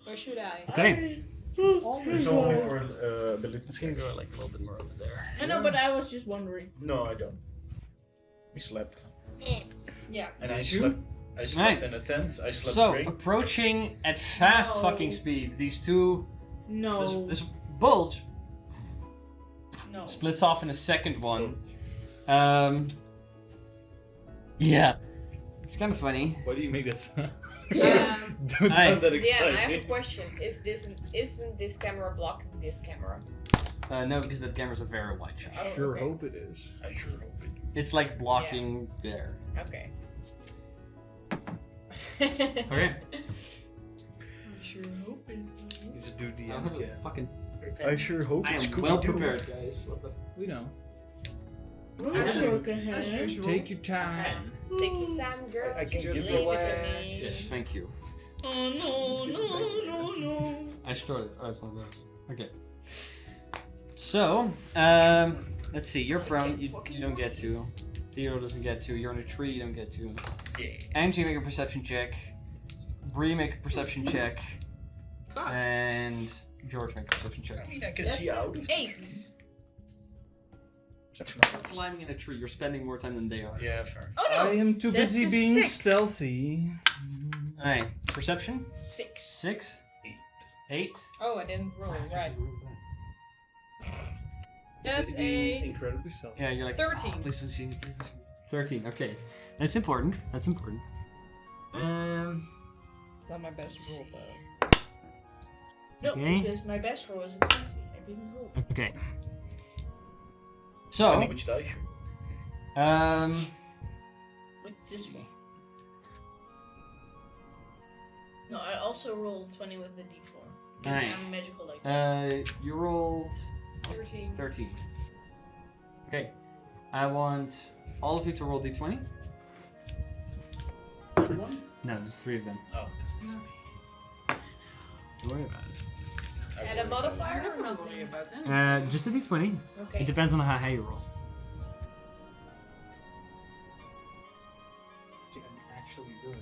[SPEAKER 7] Where should I?
[SPEAKER 1] Okay.
[SPEAKER 2] It's only for ability.
[SPEAKER 1] Let's go like a little bit more over there.
[SPEAKER 6] I know, but I was just wondering.
[SPEAKER 2] No, I don't. We slept.
[SPEAKER 6] Yeah.
[SPEAKER 2] And I
[SPEAKER 1] Did
[SPEAKER 2] slept.
[SPEAKER 1] you?
[SPEAKER 2] I slept
[SPEAKER 1] Right.
[SPEAKER 2] in a tent. I slept
[SPEAKER 1] So,
[SPEAKER 2] great.
[SPEAKER 1] approaching at fast
[SPEAKER 6] No.
[SPEAKER 1] fucking speed, these two.
[SPEAKER 6] No.
[SPEAKER 1] This bulge
[SPEAKER 6] No.
[SPEAKER 1] splits off in a second one. Yeah. It's kind of funny.
[SPEAKER 3] Why do you make that sound?
[SPEAKER 7] Yeah.
[SPEAKER 3] Don't
[SPEAKER 1] Hey.
[SPEAKER 3] sound that
[SPEAKER 7] Yeah, I have a
[SPEAKER 3] excited.
[SPEAKER 7] question. Isn't this camera blocking this camera?
[SPEAKER 1] No, because that camera's a very wide shot.
[SPEAKER 7] Oh,
[SPEAKER 3] Sure
[SPEAKER 7] okay.
[SPEAKER 3] hope it is.
[SPEAKER 2] I sure hope it.
[SPEAKER 1] It's like blocking there.
[SPEAKER 7] Okay.
[SPEAKER 1] Okay.
[SPEAKER 7] Sure hoping.
[SPEAKER 3] You just do the
[SPEAKER 1] I
[SPEAKER 3] end
[SPEAKER 1] have a
[SPEAKER 3] again.
[SPEAKER 1] fucking.
[SPEAKER 2] I sure hope
[SPEAKER 1] I
[SPEAKER 2] it's
[SPEAKER 1] am well
[SPEAKER 2] Scooby-Doo.
[SPEAKER 1] prepared, guys. What the?
[SPEAKER 3] We know.
[SPEAKER 5] As
[SPEAKER 6] Okay.
[SPEAKER 5] usual.
[SPEAKER 3] Take your time.
[SPEAKER 7] Take your time, girl.
[SPEAKER 2] I can
[SPEAKER 7] Just
[SPEAKER 2] give
[SPEAKER 7] leave
[SPEAKER 2] you
[SPEAKER 7] it to
[SPEAKER 3] away.
[SPEAKER 7] me.
[SPEAKER 1] Yes, thank you.
[SPEAKER 6] Oh no.
[SPEAKER 1] I started. Oh, it's one of those. Okay. So, let's see. You're prone. You don't get to. Theo doesn't get to. You're on a tree. You don't get to.
[SPEAKER 2] Yeah.
[SPEAKER 1] Angie, make a perception check. Bree, make a perception check.
[SPEAKER 5] Fuck.
[SPEAKER 1] And George, make a perception check.
[SPEAKER 2] I mean, I can see out. of the
[SPEAKER 6] 8.
[SPEAKER 2] tree.
[SPEAKER 1] You're climbing in a tree. You're spending more time than they are.
[SPEAKER 2] Yeah, fair.
[SPEAKER 6] Oh no.
[SPEAKER 3] I am too
[SPEAKER 6] That's
[SPEAKER 3] busy
[SPEAKER 6] a
[SPEAKER 3] being
[SPEAKER 6] 6.
[SPEAKER 3] stealthy.
[SPEAKER 1] Alright. Perception?
[SPEAKER 6] 6.
[SPEAKER 1] 6? 8?
[SPEAKER 7] Oh, I didn't roll.
[SPEAKER 1] Ah,
[SPEAKER 7] Right.
[SPEAKER 1] it's
[SPEAKER 7] That's
[SPEAKER 3] Being
[SPEAKER 7] a
[SPEAKER 3] incredibly stealthy.
[SPEAKER 1] Yeah, you're like
[SPEAKER 7] 13.
[SPEAKER 1] "Oh, please don't see me, please don't see me." 13, okay. That's important. That's important.
[SPEAKER 7] It's not my best roll though.
[SPEAKER 6] No,
[SPEAKER 1] Okay.
[SPEAKER 6] because my best roll was a 20. I didn't roll.
[SPEAKER 1] Okay.
[SPEAKER 2] Depending
[SPEAKER 1] So,
[SPEAKER 2] which dice you.
[SPEAKER 6] Like this one. No, I also rolled 20 with the d4. Because
[SPEAKER 1] Nice.
[SPEAKER 6] I'm magical like that.
[SPEAKER 1] you rolled
[SPEAKER 7] 13.
[SPEAKER 1] 13. Okay. I want all of you to roll d20.
[SPEAKER 2] Everyone?
[SPEAKER 1] No, there's 3 of them.
[SPEAKER 2] Oh.
[SPEAKER 1] Don't worry about
[SPEAKER 7] And a modifier or
[SPEAKER 5] Don't worry
[SPEAKER 7] nothing?
[SPEAKER 5] about anything.
[SPEAKER 1] it. Just a d20.
[SPEAKER 7] Okay.
[SPEAKER 1] It depends on how high you roll.
[SPEAKER 3] You can actually do it.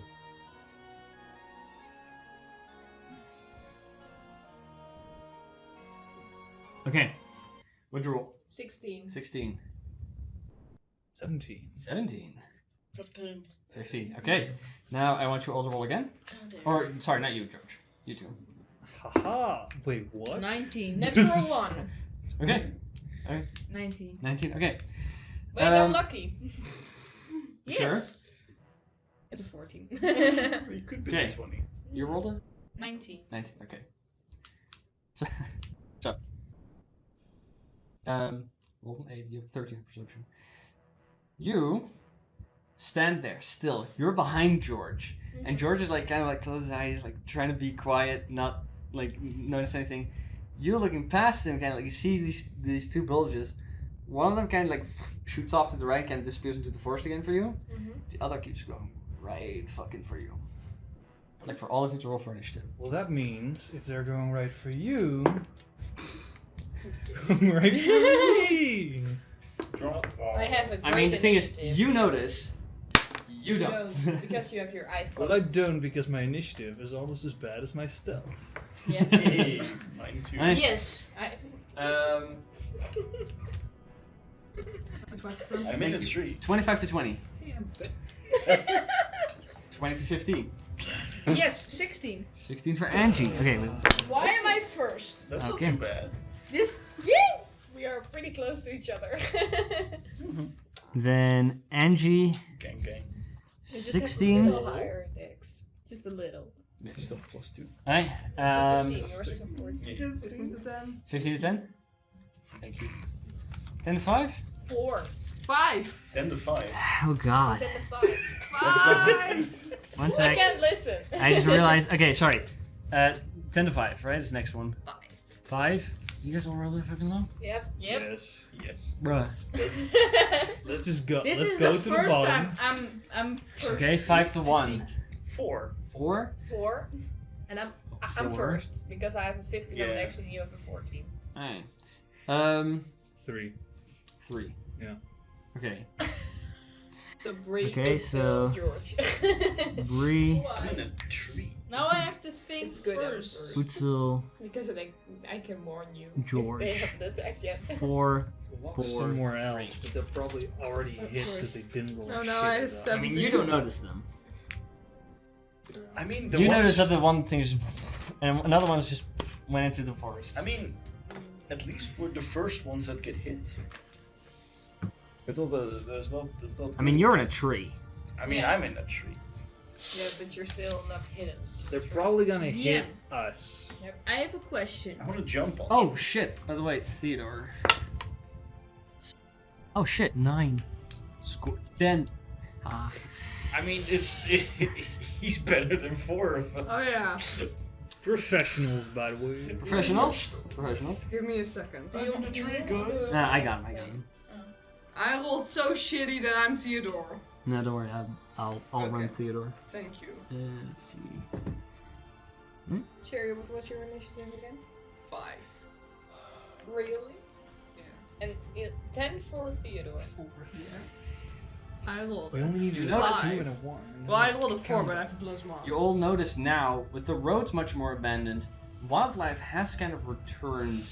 [SPEAKER 1] Okay. What'd you roll?
[SPEAKER 7] 16.
[SPEAKER 1] 16.
[SPEAKER 3] 17.
[SPEAKER 1] 17.
[SPEAKER 6] 15.
[SPEAKER 1] 15. Okay. Now I want you all to roll again.
[SPEAKER 6] Oh, dear.
[SPEAKER 1] Or, sorry, not you, George. You two.
[SPEAKER 3] Haha. Wait, what?
[SPEAKER 6] 19.
[SPEAKER 7] Natural
[SPEAKER 3] This is-
[SPEAKER 7] 1.
[SPEAKER 1] Okay.
[SPEAKER 6] 19.
[SPEAKER 1] 19. Okay.
[SPEAKER 7] Wait, I'm
[SPEAKER 1] Um,
[SPEAKER 7] lucky.
[SPEAKER 6] Yes.
[SPEAKER 7] It's a 14.
[SPEAKER 2] It could be
[SPEAKER 1] Okay.
[SPEAKER 2] 20.
[SPEAKER 1] You rolled a
[SPEAKER 6] 19.
[SPEAKER 1] 19. Okay. So, roll an 8. You have 13 perception. You stand there still. You're behind George, and George is like kind of like closed his eyes, like trying to be quiet, not like notice anything. You're looking past him, kind of like you see these two bulges. One of them kind of like shoots off to the right, kind of disappears into the forest again for you. The other keeps going right fucking for you. Like for all of you to roll for initiative.
[SPEAKER 3] Well, that means if they're going right for you, going right for me.
[SPEAKER 2] Drop.
[SPEAKER 7] I have a great
[SPEAKER 1] I mean, the thing is,
[SPEAKER 7] initiative.
[SPEAKER 1] you notice, you
[SPEAKER 7] You
[SPEAKER 1] don't.
[SPEAKER 7] because you have your eyes
[SPEAKER 3] Well,
[SPEAKER 7] closed.
[SPEAKER 3] I don't because my initiative is almost as bad as my stealth.
[SPEAKER 7] Yes.
[SPEAKER 2] Hey, mine too.
[SPEAKER 1] Hey.
[SPEAKER 6] Yes.
[SPEAKER 2] I'm in the tree.
[SPEAKER 1] 25 to 20. 20 to 15.
[SPEAKER 6] Yes, 16.
[SPEAKER 1] 16 for Angie. Okay,
[SPEAKER 6] Why am I first?
[SPEAKER 2] That's
[SPEAKER 1] Okay.
[SPEAKER 2] not too bad.
[SPEAKER 6] This. Yeah.
[SPEAKER 7] We are pretty close to each other.
[SPEAKER 1] then Angie,
[SPEAKER 2] Gang, gang.
[SPEAKER 7] We just have a
[SPEAKER 1] 16.
[SPEAKER 7] little higher index. Just a little.
[SPEAKER 2] It's still +2.
[SPEAKER 1] Aye.
[SPEAKER 7] It's a 15. Yours is a 14.
[SPEAKER 5] 15 to 10.
[SPEAKER 1] 15 to 10.
[SPEAKER 2] Thank you.
[SPEAKER 1] 10 to 5.
[SPEAKER 7] 4.
[SPEAKER 5] 5.
[SPEAKER 2] 10 to 5.
[SPEAKER 1] Oh god.
[SPEAKER 7] 10 to 5.
[SPEAKER 5] 5.
[SPEAKER 1] One
[SPEAKER 6] I
[SPEAKER 1] sec.
[SPEAKER 6] can't listen.
[SPEAKER 1] I just realized. Okay, sorry. 10 to 5, right? This next one.
[SPEAKER 5] 5.
[SPEAKER 1] 5? You guys all really fucking low?
[SPEAKER 6] Yep.
[SPEAKER 3] Yes.
[SPEAKER 2] Yes.
[SPEAKER 1] Bruh.
[SPEAKER 3] Let's just go.
[SPEAKER 4] This
[SPEAKER 3] Let's
[SPEAKER 4] is
[SPEAKER 3] go
[SPEAKER 4] the
[SPEAKER 3] to the
[SPEAKER 4] first
[SPEAKER 3] bottom.
[SPEAKER 4] time I'm first.
[SPEAKER 1] Okay, 5 to 1.
[SPEAKER 2] 4.
[SPEAKER 1] 4?
[SPEAKER 6] 4. And I'm
[SPEAKER 1] Four.
[SPEAKER 6] first because I have a 15 on
[SPEAKER 2] Yeah.
[SPEAKER 6] next and you have a 14.
[SPEAKER 1] Alright.
[SPEAKER 3] 3.
[SPEAKER 1] 3.
[SPEAKER 3] Yeah.
[SPEAKER 1] Okay.
[SPEAKER 6] So Bree.
[SPEAKER 1] Okay, so-
[SPEAKER 6] George.
[SPEAKER 1] Bree,
[SPEAKER 2] I'm in a tree.
[SPEAKER 5] Now I have to think
[SPEAKER 6] It's good I'm
[SPEAKER 5] first.
[SPEAKER 6] first.
[SPEAKER 1] Futzel,
[SPEAKER 6] Because I can warn you.
[SPEAKER 1] George.
[SPEAKER 6] If they haven't attacked yet.
[SPEAKER 1] 4.
[SPEAKER 3] Walk
[SPEAKER 1] 4,
[SPEAKER 3] somewhere else,
[SPEAKER 1] 3.
[SPEAKER 3] but they're probably already hit because they didn't roll.
[SPEAKER 5] Oh,
[SPEAKER 3] shit
[SPEAKER 5] no, I have
[SPEAKER 3] as us.
[SPEAKER 5] 7.
[SPEAKER 1] I mean, you don't notice them.
[SPEAKER 2] I mean, the
[SPEAKER 1] You
[SPEAKER 2] ones...
[SPEAKER 1] notice that the one thing just. And another one just went into the forest.
[SPEAKER 2] I mean, at least we're the first ones that get hit. There's not.
[SPEAKER 1] I mean, you're in a tree.
[SPEAKER 2] I mean,
[SPEAKER 6] Yeah.
[SPEAKER 2] I'm in a tree.
[SPEAKER 6] Yeah, but you're still not hidden.
[SPEAKER 3] They're probably gonna hit
[SPEAKER 4] Yeah.
[SPEAKER 3] us.
[SPEAKER 4] I have a question.
[SPEAKER 2] I want to jump on.
[SPEAKER 1] Oh shit! By the way, Theodore. Oh shit! 9. 10. Ah.
[SPEAKER 2] I mean, he's better than 4 of us.
[SPEAKER 5] Oh yeah.
[SPEAKER 3] Professionals, by the way.
[SPEAKER 1] Professionals. Professionals.
[SPEAKER 5] Give me a second.
[SPEAKER 2] I'm in a tree, guys.
[SPEAKER 1] Nah, I got him. I got him.
[SPEAKER 5] I rolled so shitty that I'm Theodore.
[SPEAKER 1] No, don't worry. I'll run
[SPEAKER 5] Okay.
[SPEAKER 1] Theodore.
[SPEAKER 5] Thank you.
[SPEAKER 1] Let's see.
[SPEAKER 6] Cherry, what's your initiative again?
[SPEAKER 5] 5.
[SPEAKER 6] Really?
[SPEAKER 5] Yeah.
[SPEAKER 6] And 10 for Theodore.
[SPEAKER 5] I rolled
[SPEAKER 3] We
[SPEAKER 5] it.
[SPEAKER 3] only need
[SPEAKER 1] You
[SPEAKER 3] a
[SPEAKER 1] notice
[SPEAKER 3] 2
[SPEAKER 5] five.
[SPEAKER 3] and a 1.
[SPEAKER 5] Well, I rolled a 4, but I have a plus mark.
[SPEAKER 1] You all notice now, with the roads much more abandoned, wildlife has kind of returned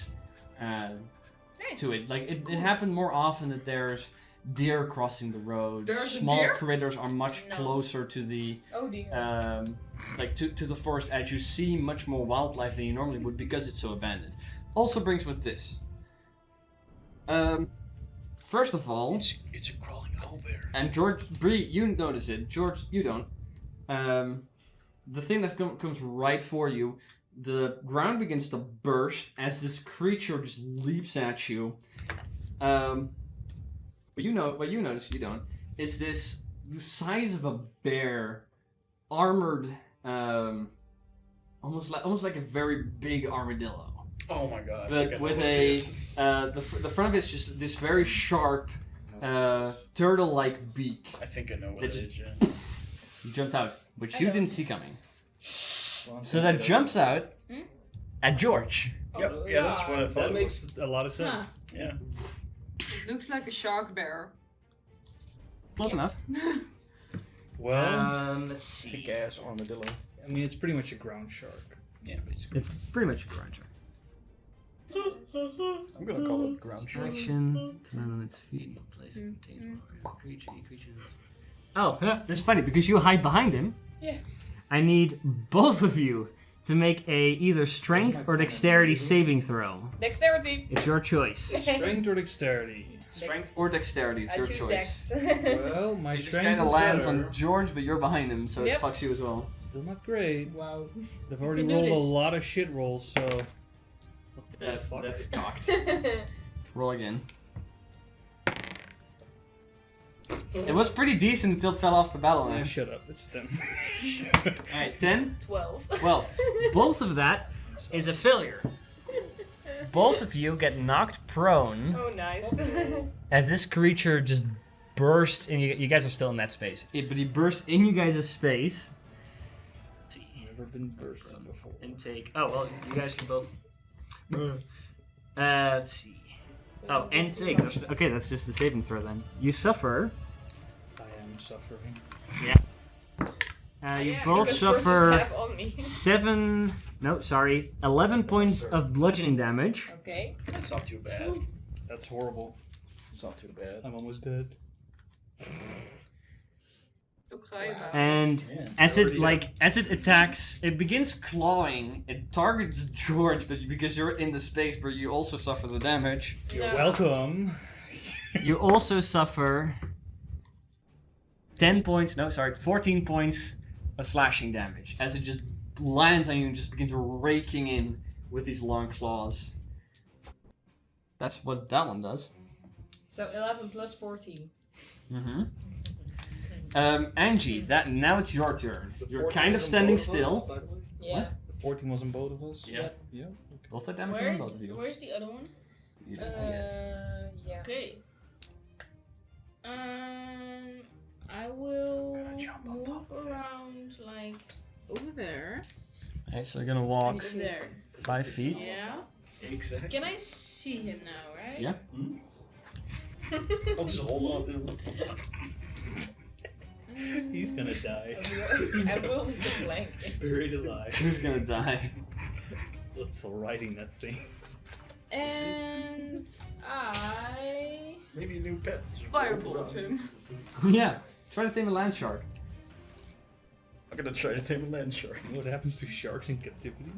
[SPEAKER 1] to it. Like it happened more often that there's deer crossing the road.
[SPEAKER 5] There's a
[SPEAKER 1] Small
[SPEAKER 5] deer?
[SPEAKER 1] critters are much
[SPEAKER 6] No.
[SPEAKER 1] closer to the
[SPEAKER 6] Oh dear.
[SPEAKER 1] like to the forest edge. You see much more wildlife than you normally would because it's so abandoned. Also brings with this. First of all,
[SPEAKER 2] It's a crawling owlbear.
[SPEAKER 1] and George, Bree, you notice it. George, you don't. The thing that comes right for you, the ground begins to burst as this creature just leaps at you. What you notice, you don't, is this the size of a bear, armored, almost like a very big armadillo.
[SPEAKER 2] Oh my god. I
[SPEAKER 1] But
[SPEAKER 2] think I know
[SPEAKER 1] with
[SPEAKER 2] what
[SPEAKER 1] a
[SPEAKER 2] it is.
[SPEAKER 1] the front of it's just this very sharp turtle-like beak.
[SPEAKER 2] I think I know what
[SPEAKER 1] It
[SPEAKER 2] it
[SPEAKER 1] just-
[SPEAKER 2] is, yeah.
[SPEAKER 1] You jumped out, which
[SPEAKER 6] I
[SPEAKER 1] you
[SPEAKER 6] know.
[SPEAKER 1] didn't see coming. So that jumps out at George.
[SPEAKER 2] Yep, yeah, that's what I thought
[SPEAKER 3] That
[SPEAKER 2] it was.
[SPEAKER 3] makes a lot of sense.
[SPEAKER 2] Yeah.
[SPEAKER 5] It looks like a shark bear.
[SPEAKER 1] Close enough.
[SPEAKER 3] Well,
[SPEAKER 1] Let's see.
[SPEAKER 2] Thick ass armadillo.
[SPEAKER 3] I mean, it's pretty much a ground shark.
[SPEAKER 2] Yeah, basically.
[SPEAKER 1] It's pretty much a ground shark.
[SPEAKER 2] I'm gonna call it ground shark.
[SPEAKER 1] Action. Turn on its feet. Place it. Creatures. Oh, that's funny because you hide behind him.
[SPEAKER 6] Yeah.
[SPEAKER 1] I need both of you to make a either strength or dexterity saving throw.
[SPEAKER 6] Dexterity.
[SPEAKER 1] It's your choice.
[SPEAKER 3] Strength or dexterity?
[SPEAKER 1] Strength or dexterity, it's
[SPEAKER 6] I
[SPEAKER 1] your
[SPEAKER 6] choose
[SPEAKER 1] choice.
[SPEAKER 6] Dex.
[SPEAKER 3] Well, my
[SPEAKER 1] It just
[SPEAKER 3] strength
[SPEAKER 1] kind of
[SPEAKER 3] is
[SPEAKER 1] lands
[SPEAKER 3] better.
[SPEAKER 1] on George, but you're behind him, so
[SPEAKER 6] Yep.
[SPEAKER 1] it fucks you as well.
[SPEAKER 3] Still not great.
[SPEAKER 6] Wow.
[SPEAKER 3] I've already
[SPEAKER 6] can do
[SPEAKER 3] rolled a
[SPEAKER 6] this.
[SPEAKER 3] lot of shit rolls, so. What the fuck?
[SPEAKER 1] That's cocked. Roll again. It was pretty decent until it fell off the battle
[SPEAKER 3] Yeah,
[SPEAKER 1] knife.
[SPEAKER 3] shut up. It's 10.
[SPEAKER 1] Alright, 10?
[SPEAKER 6] 12.
[SPEAKER 1] Well, both of that is a failure. Both of you get knocked prone
[SPEAKER 6] Oh, nice.
[SPEAKER 1] as this creature just bursts in you. You guys are still in that space. But he bursts in you guys' space. Let's see.
[SPEAKER 3] Never been bursted before.
[SPEAKER 1] And take. Oh, well, you guys can both. Let's see. Oh, and take. Okay, that's just the saving throw then. You suffer.
[SPEAKER 3] I am suffering.
[SPEAKER 1] You
[SPEAKER 6] Yeah,
[SPEAKER 1] both
[SPEAKER 6] because George just
[SPEAKER 1] suffer
[SPEAKER 6] have on me.
[SPEAKER 1] 11 points of bludgeoning damage.
[SPEAKER 6] Okay.
[SPEAKER 2] That's not too bad.
[SPEAKER 3] That's horrible.
[SPEAKER 2] It's not too bad.
[SPEAKER 3] I'm almost dead.
[SPEAKER 5] Hoe ga je bij?
[SPEAKER 1] And
[SPEAKER 2] Yeah.
[SPEAKER 1] as it attacks, it begins clawing. It targets George, but because you're in the space, but you also suffer the damage.
[SPEAKER 3] You're
[SPEAKER 6] No.
[SPEAKER 3] welcome.
[SPEAKER 1] You also suffer 14 points of slashing damage as it just lands on you and just begins raking in with these long claws. That's what that one does.
[SPEAKER 6] So 11 plus 14.
[SPEAKER 1] Mm-hmm. Angie, now it's your turn.
[SPEAKER 3] The
[SPEAKER 1] You're
[SPEAKER 3] 14
[SPEAKER 1] kind of
[SPEAKER 3] was on
[SPEAKER 1] standing
[SPEAKER 3] both of us,
[SPEAKER 1] still.
[SPEAKER 3] by the way?
[SPEAKER 7] Yeah.
[SPEAKER 3] The 14 was on both of us?
[SPEAKER 1] Yeah.
[SPEAKER 3] Yeah.
[SPEAKER 1] Both that damage on both of you.
[SPEAKER 6] Where's the other one?
[SPEAKER 1] You don't know yet.
[SPEAKER 7] Yeah.
[SPEAKER 6] Okay. I will move around like over there.
[SPEAKER 1] Okay, so you're gonna walk
[SPEAKER 6] Over there.
[SPEAKER 1] 5 feet.
[SPEAKER 6] Yeah.
[SPEAKER 2] Exactly.
[SPEAKER 6] Can I see him now, right?
[SPEAKER 1] Yeah.
[SPEAKER 2] I'll just hold on to him.
[SPEAKER 3] He's gonna die.
[SPEAKER 7] I will be flanking.
[SPEAKER 3] Buried alive.
[SPEAKER 1] Who's gonna die?
[SPEAKER 3] What's still riding that thing?
[SPEAKER 6] And I.
[SPEAKER 2] Maybe a new pet.
[SPEAKER 5] Firebolt him.
[SPEAKER 1] Yeah. Try to tame a land shark.
[SPEAKER 2] I'm gonna try to tame a land shark.
[SPEAKER 3] What happens to sharks in captivity?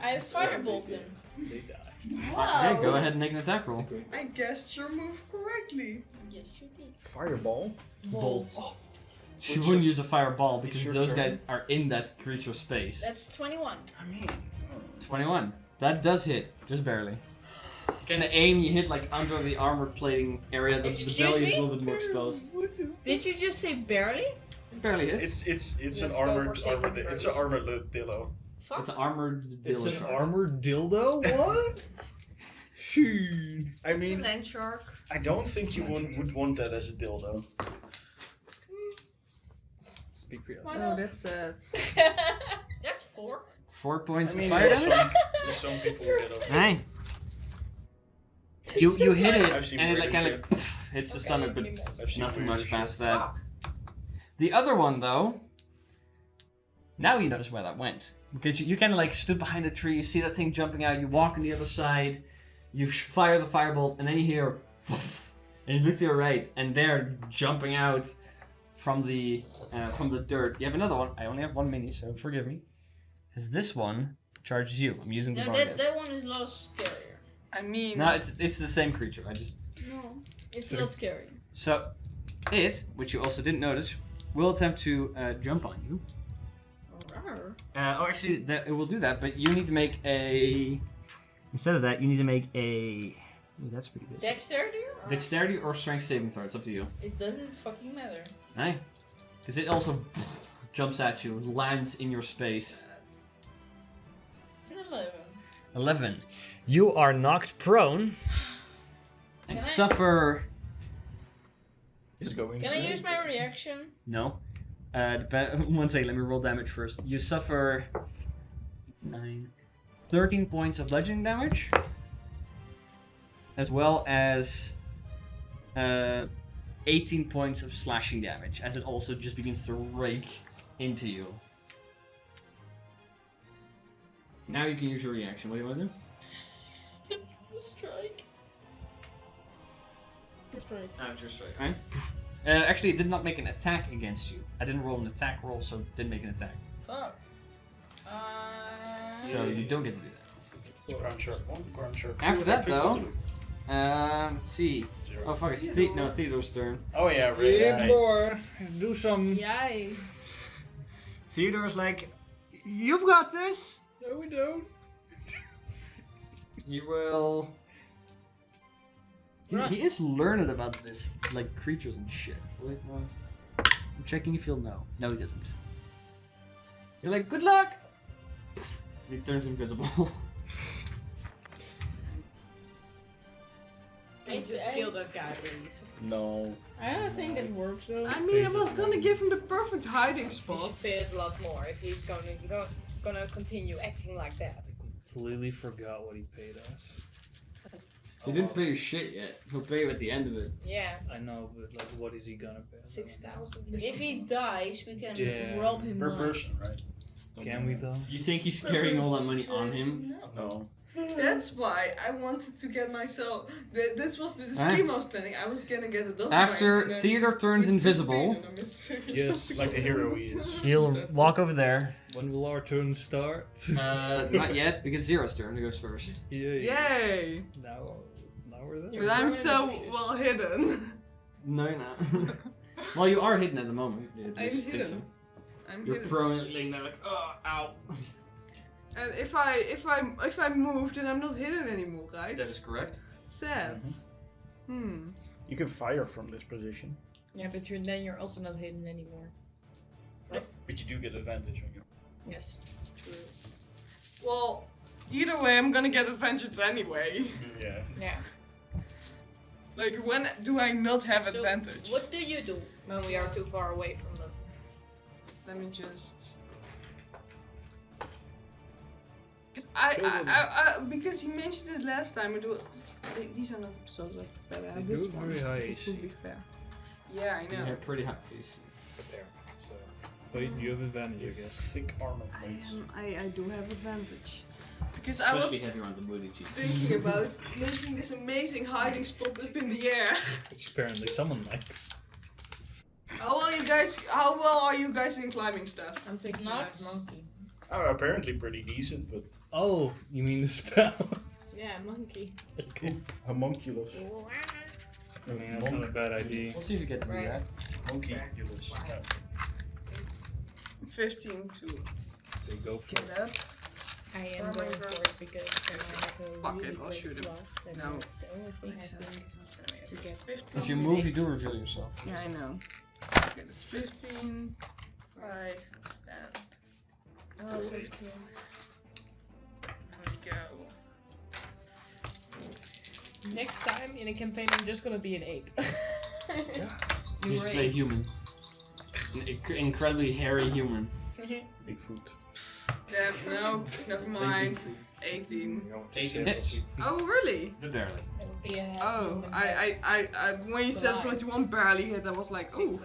[SPEAKER 6] I firebolt him.
[SPEAKER 3] They die.
[SPEAKER 1] Okay, go ahead and make an attack roll.
[SPEAKER 5] I guessed your move correctly.
[SPEAKER 6] Yes, you did.
[SPEAKER 2] Fireball?
[SPEAKER 1] Bolt. She wouldn't use a fireball because
[SPEAKER 2] your
[SPEAKER 1] those
[SPEAKER 2] turn.
[SPEAKER 1] guys are in that creature's space.
[SPEAKER 6] That's 21.
[SPEAKER 2] I mean,
[SPEAKER 1] 21. That does hit, just barely. Kind of aim, you hit like under the armor plating area. The
[SPEAKER 6] Excuse
[SPEAKER 1] belly is
[SPEAKER 6] me?
[SPEAKER 1] a little bit more exposed.
[SPEAKER 6] Did you just say barely?
[SPEAKER 1] It barely hits.
[SPEAKER 2] it's
[SPEAKER 7] Let's
[SPEAKER 2] an
[SPEAKER 7] go
[SPEAKER 2] armored
[SPEAKER 7] for saving
[SPEAKER 2] it's an
[SPEAKER 7] throws.
[SPEAKER 2] armored dillo.
[SPEAKER 6] Fuck.
[SPEAKER 1] It's an armored dildo
[SPEAKER 3] It's an
[SPEAKER 1] shark.
[SPEAKER 3] armored dildo? What? Shoot.
[SPEAKER 2] I mean,
[SPEAKER 5] Land shark.
[SPEAKER 2] I don't think you would want that as a dildo.
[SPEAKER 3] Speak for
[SPEAKER 6] Why
[SPEAKER 3] yourself.
[SPEAKER 5] Oh, that's sad.
[SPEAKER 6] That's 4.
[SPEAKER 1] 4 points
[SPEAKER 2] I
[SPEAKER 1] of
[SPEAKER 2] mean,
[SPEAKER 1] fire
[SPEAKER 2] there's
[SPEAKER 1] damage.
[SPEAKER 2] some people who get over.
[SPEAKER 1] Hey. You hit
[SPEAKER 2] I've
[SPEAKER 1] it
[SPEAKER 2] seen
[SPEAKER 1] and it like
[SPEAKER 2] weirder
[SPEAKER 1] kind of hits the stomach, but
[SPEAKER 2] I've seen
[SPEAKER 1] nothing
[SPEAKER 2] weirder
[SPEAKER 1] much
[SPEAKER 2] shit.
[SPEAKER 1] past that. The other one though, now you notice where that went. Because you kind of like stood behind a tree, you see that thing jumping out, you walk on the other side, you fire the firebolt, and then you hear and you look to your right, and they're jumping out from the dirt. You have another one. I only have one mini, so forgive me. Because this one charges you. I'm using the
[SPEAKER 6] No,
[SPEAKER 1] bargain.
[SPEAKER 6] that one is a lot scarier.
[SPEAKER 5] I mean,
[SPEAKER 1] No, it's the same creature. I just
[SPEAKER 6] No. It's not scary.
[SPEAKER 1] so it, which you also didn't notice, will attempt to jump on you. Actually, it will do that, but you need to make a. Instead of that, you need to make a. Ooh, that's pretty good.
[SPEAKER 6] Dexterity? Or?
[SPEAKER 1] Dexterity or strength saving throw. It's up to you.
[SPEAKER 6] It doesn't fucking matter.
[SPEAKER 1] Aye. Because it also jumps at you, lands in your space.
[SPEAKER 6] It's an 11.
[SPEAKER 1] 11. You are knocked prone and
[SPEAKER 6] Can I-
[SPEAKER 1] suffer.
[SPEAKER 2] He's going.
[SPEAKER 6] Can I use my reaction?
[SPEAKER 1] No. One second, let me roll damage first. You suffer 13 points of bludgeoning damage, as well as 18 points of slashing damage, as it also just begins to rake into you. Now you can use your reaction. What do you want to do?
[SPEAKER 6] Strike. Strike.
[SPEAKER 1] Just strike. Right? Actually, it did not make an attack against you. I didn't roll an attack roll, so it didn't make an attack.
[SPEAKER 6] Fuck.
[SPEAKER 1] So you don't get to do that.
[SPEAKER 2] Ground shark 1, ground shark 2.
[SPEAKER 1] After that,
[SPEAKER 2] epic
[SPEAKER 1] though,
[SPEAKER 2] one.
[SPEAKER 1] let's see. Oh fuck, it's Theodore's turn.
[SPEAKER 2] Oh yeah, right.
[SPEAKER 3] Hey
[SPEAKER 2] right.
[SPEAKER 3] boy, do some.
[SPEAKER 6] Yay.
[SPEAKER 1] Theodore's like, you've got this.
[SPEAKER 3] No, we don't.
[SPEAKER 1] You will. He is learned about this, like creatures and shit. Wait, no. I'm checking if he'll know. No, he doesn't. You're like, good luck. He turns invisible.
[SPEAKER 7] I just killed that guy, please.
[SPEAKER 2] No.
[SPEAKER 6] I don't think that works though.
[SPEAKER 5] I mean, I was gonna give him the perfect hiding
[SPEAKER 7] He should
[SPEAKER 5] spot.
[SPEAKER 7] pay us a lot more if he's gonna continue acting like that.
[SPEAKER 3] Completely forgot what he paid us.
[SPEAKER 1] He didn't pay you shit yet. He'll pay you at the end of it.
[SPEAKER 7] Yeah,
[SPEAKER 3] I know, but like, what is he gonna pay? us?
[SPEAKER 7] 6,000.
[SPEAKER 6] If he dies, we can
[SPEAKER 3] Yeah.
[SPEAKER 6] rob him
[SPEAKER 2] Per
[SPEAKER 6] blind.
[SPEAKER 2] person, right?
[SPEAKER 3] Can we though?
[SPEAKER 1] You think he's carrying all that money on him?
[SPEAKER 2] No.
[SPEAKER 5] That's why I wanted to get myself. This was the
[SPEAKER 1] Huh?
[SPEAKER 5] scheme I was planning. I was gonna get it done.
[SPEAKER 1] After Theodore turns invisible,
[SPEAKER 3] Yes,
[SPEAKER 2] Like the hero he is.
[SPEAKER 1] he'll walk over there.
[SPEAKER 3] When will our turn start?
[SPEAKER 1] Not yet, because Zero's turn goes first.
[SPEAKER 3] Yay.
[SPEAKER 5] Yay!
[SPEAKER 3] Now we're there.
[SPEAKER 5] But I'm so well hidden.
[SPEAKER 1] No, you're not. Well, you are hidden at the moment. You
[SPEAKER 5] I'm
[SPEAKER 1] just think
[SPEAKER 5] hidden. I'm
[SPEAKER 1] You're
[SPEAKER 5] hidden.
[SPEAKER 1] prone, laying there like, oh, ow.
[SPEAKER 5] And if I move, then I'm not hidden anymore, right?
[SPEAKER 1] That is correct.
[SPEAKER 5] Sad.
[SPEAKER 2] You can fire from this position.
[SPEAKER 4] Yeah, but then you're also not hidden anymore.
[SPEAKER 2] But you do get advantage on you.
[SPEAKER 4] Yes, true.
[SPEAKER 5] Well, either way, I'm gonna get advantage anyway.
[SPEAKER 2] Yeah.
[SPEAKER 4] Yeah.
[SPEAKER 5] Like, when do I not have
[SPEAKER 6] So,
[SPEAKER 5] advantage?
[SPEAKER 6] what do you do when we are too far away from them?
[SPEAKER 5] Let me just. Because you mentioned it last time. These are not episodes of that I have
[SPEAKER 3] They
[SPEAKER 5] this
[SPEAKER 3] do
[SPEAKER 5] one.
[SPEAKER 3] very high
[SPEAKER 5] This would
[SPEAKER 3] AC.
[SPEAKER 5] be fair. Yeah, I know.
[SPEAKER 1] They're pretty high AC.
[SPEAKER 3] There. So, but you have advantage, I guess.
[SPEAKER 2] Thick armor plates.
[SPEAKER 5] I do have advantage. Because I was
[SPEAKER 1] Especially heavy around the booty cheeks.
[SPEAKER 5] thinking about making this amazing hiding spot up in the air.
[SPEAKER 3] Which apparently someone likes.
[SPEAKER 5] How well are you guys in climbing stuff?
[SPEAKER 7] I'm thinking
[SPEAKER 6] Not
[SPEAKER 7] that's monkey.
[SPEAKER 2] Oh, apparently pretty decent, but
[SPEAKER 3] Oh, you mean the spell?
[SPEAKER 6] Yeah, monkey.
[SPEAKER 2] homunculus.
[SPEAKER 3] I mean, that's not a bad idea.
[SPEAKER 1] We'll see if you get to do
[SPEAKER 6] Right.
[SPEAKER 1] that.
[SPEAKER 2] Monkeyculus. Yeah.
[SPEAKER 5] It's 15 to
[SPEAKER 3] So go for
[SPEAKER 5] get
[SPEAKER 3] it.
[SPEAKER 5] up.
[SPEAKER 4] I am
[SPEAKER 5] Where am I
[SPEAKER 4] going
[SPEAKER 5] going?
[SPEAKER 4] for it because then I have a
[SPEAKER 5] Fuck
[SPEAKER 4] really
[SPEAKER 5] it, I'll
[SPEAKER 4] great
[SPEAKER 5] shoot him.
[SPEAKER 4] plus, and
[SPEAKER 5] No.
[SPEAKER 4] that's the only thing I think to get.
[SPEAKER 5] 15.
[SPEAKER 1] If you move, you do reveal yourself.
[SPEAKER 5] Yeah, I know. Okay, that's 15, 5, 10. Oh, 15. There we go.
[SPEAKER 7] Next time in a campaign, I'm just gonna be an ape.
[SPEAKER 1] You play human. An incredibly hairy human.
[SPEAKER 2] Bigfoot.
[SPEAKER 5] Then, no, never mind. 18.
[SPEAKER 1] 18 hits.
[SPEAKER 5] Oh, really?
[SPEAKER 1] But barely.
[SPEAKER 7] That would be a half
[SPEAKER 5] Oh,
[SPEAKER 7] human
[SPEAKER 5] I when you said
[SPEAKER 7] Alive.
[SPEAKER 5] 21 barely hit, I was like, oh.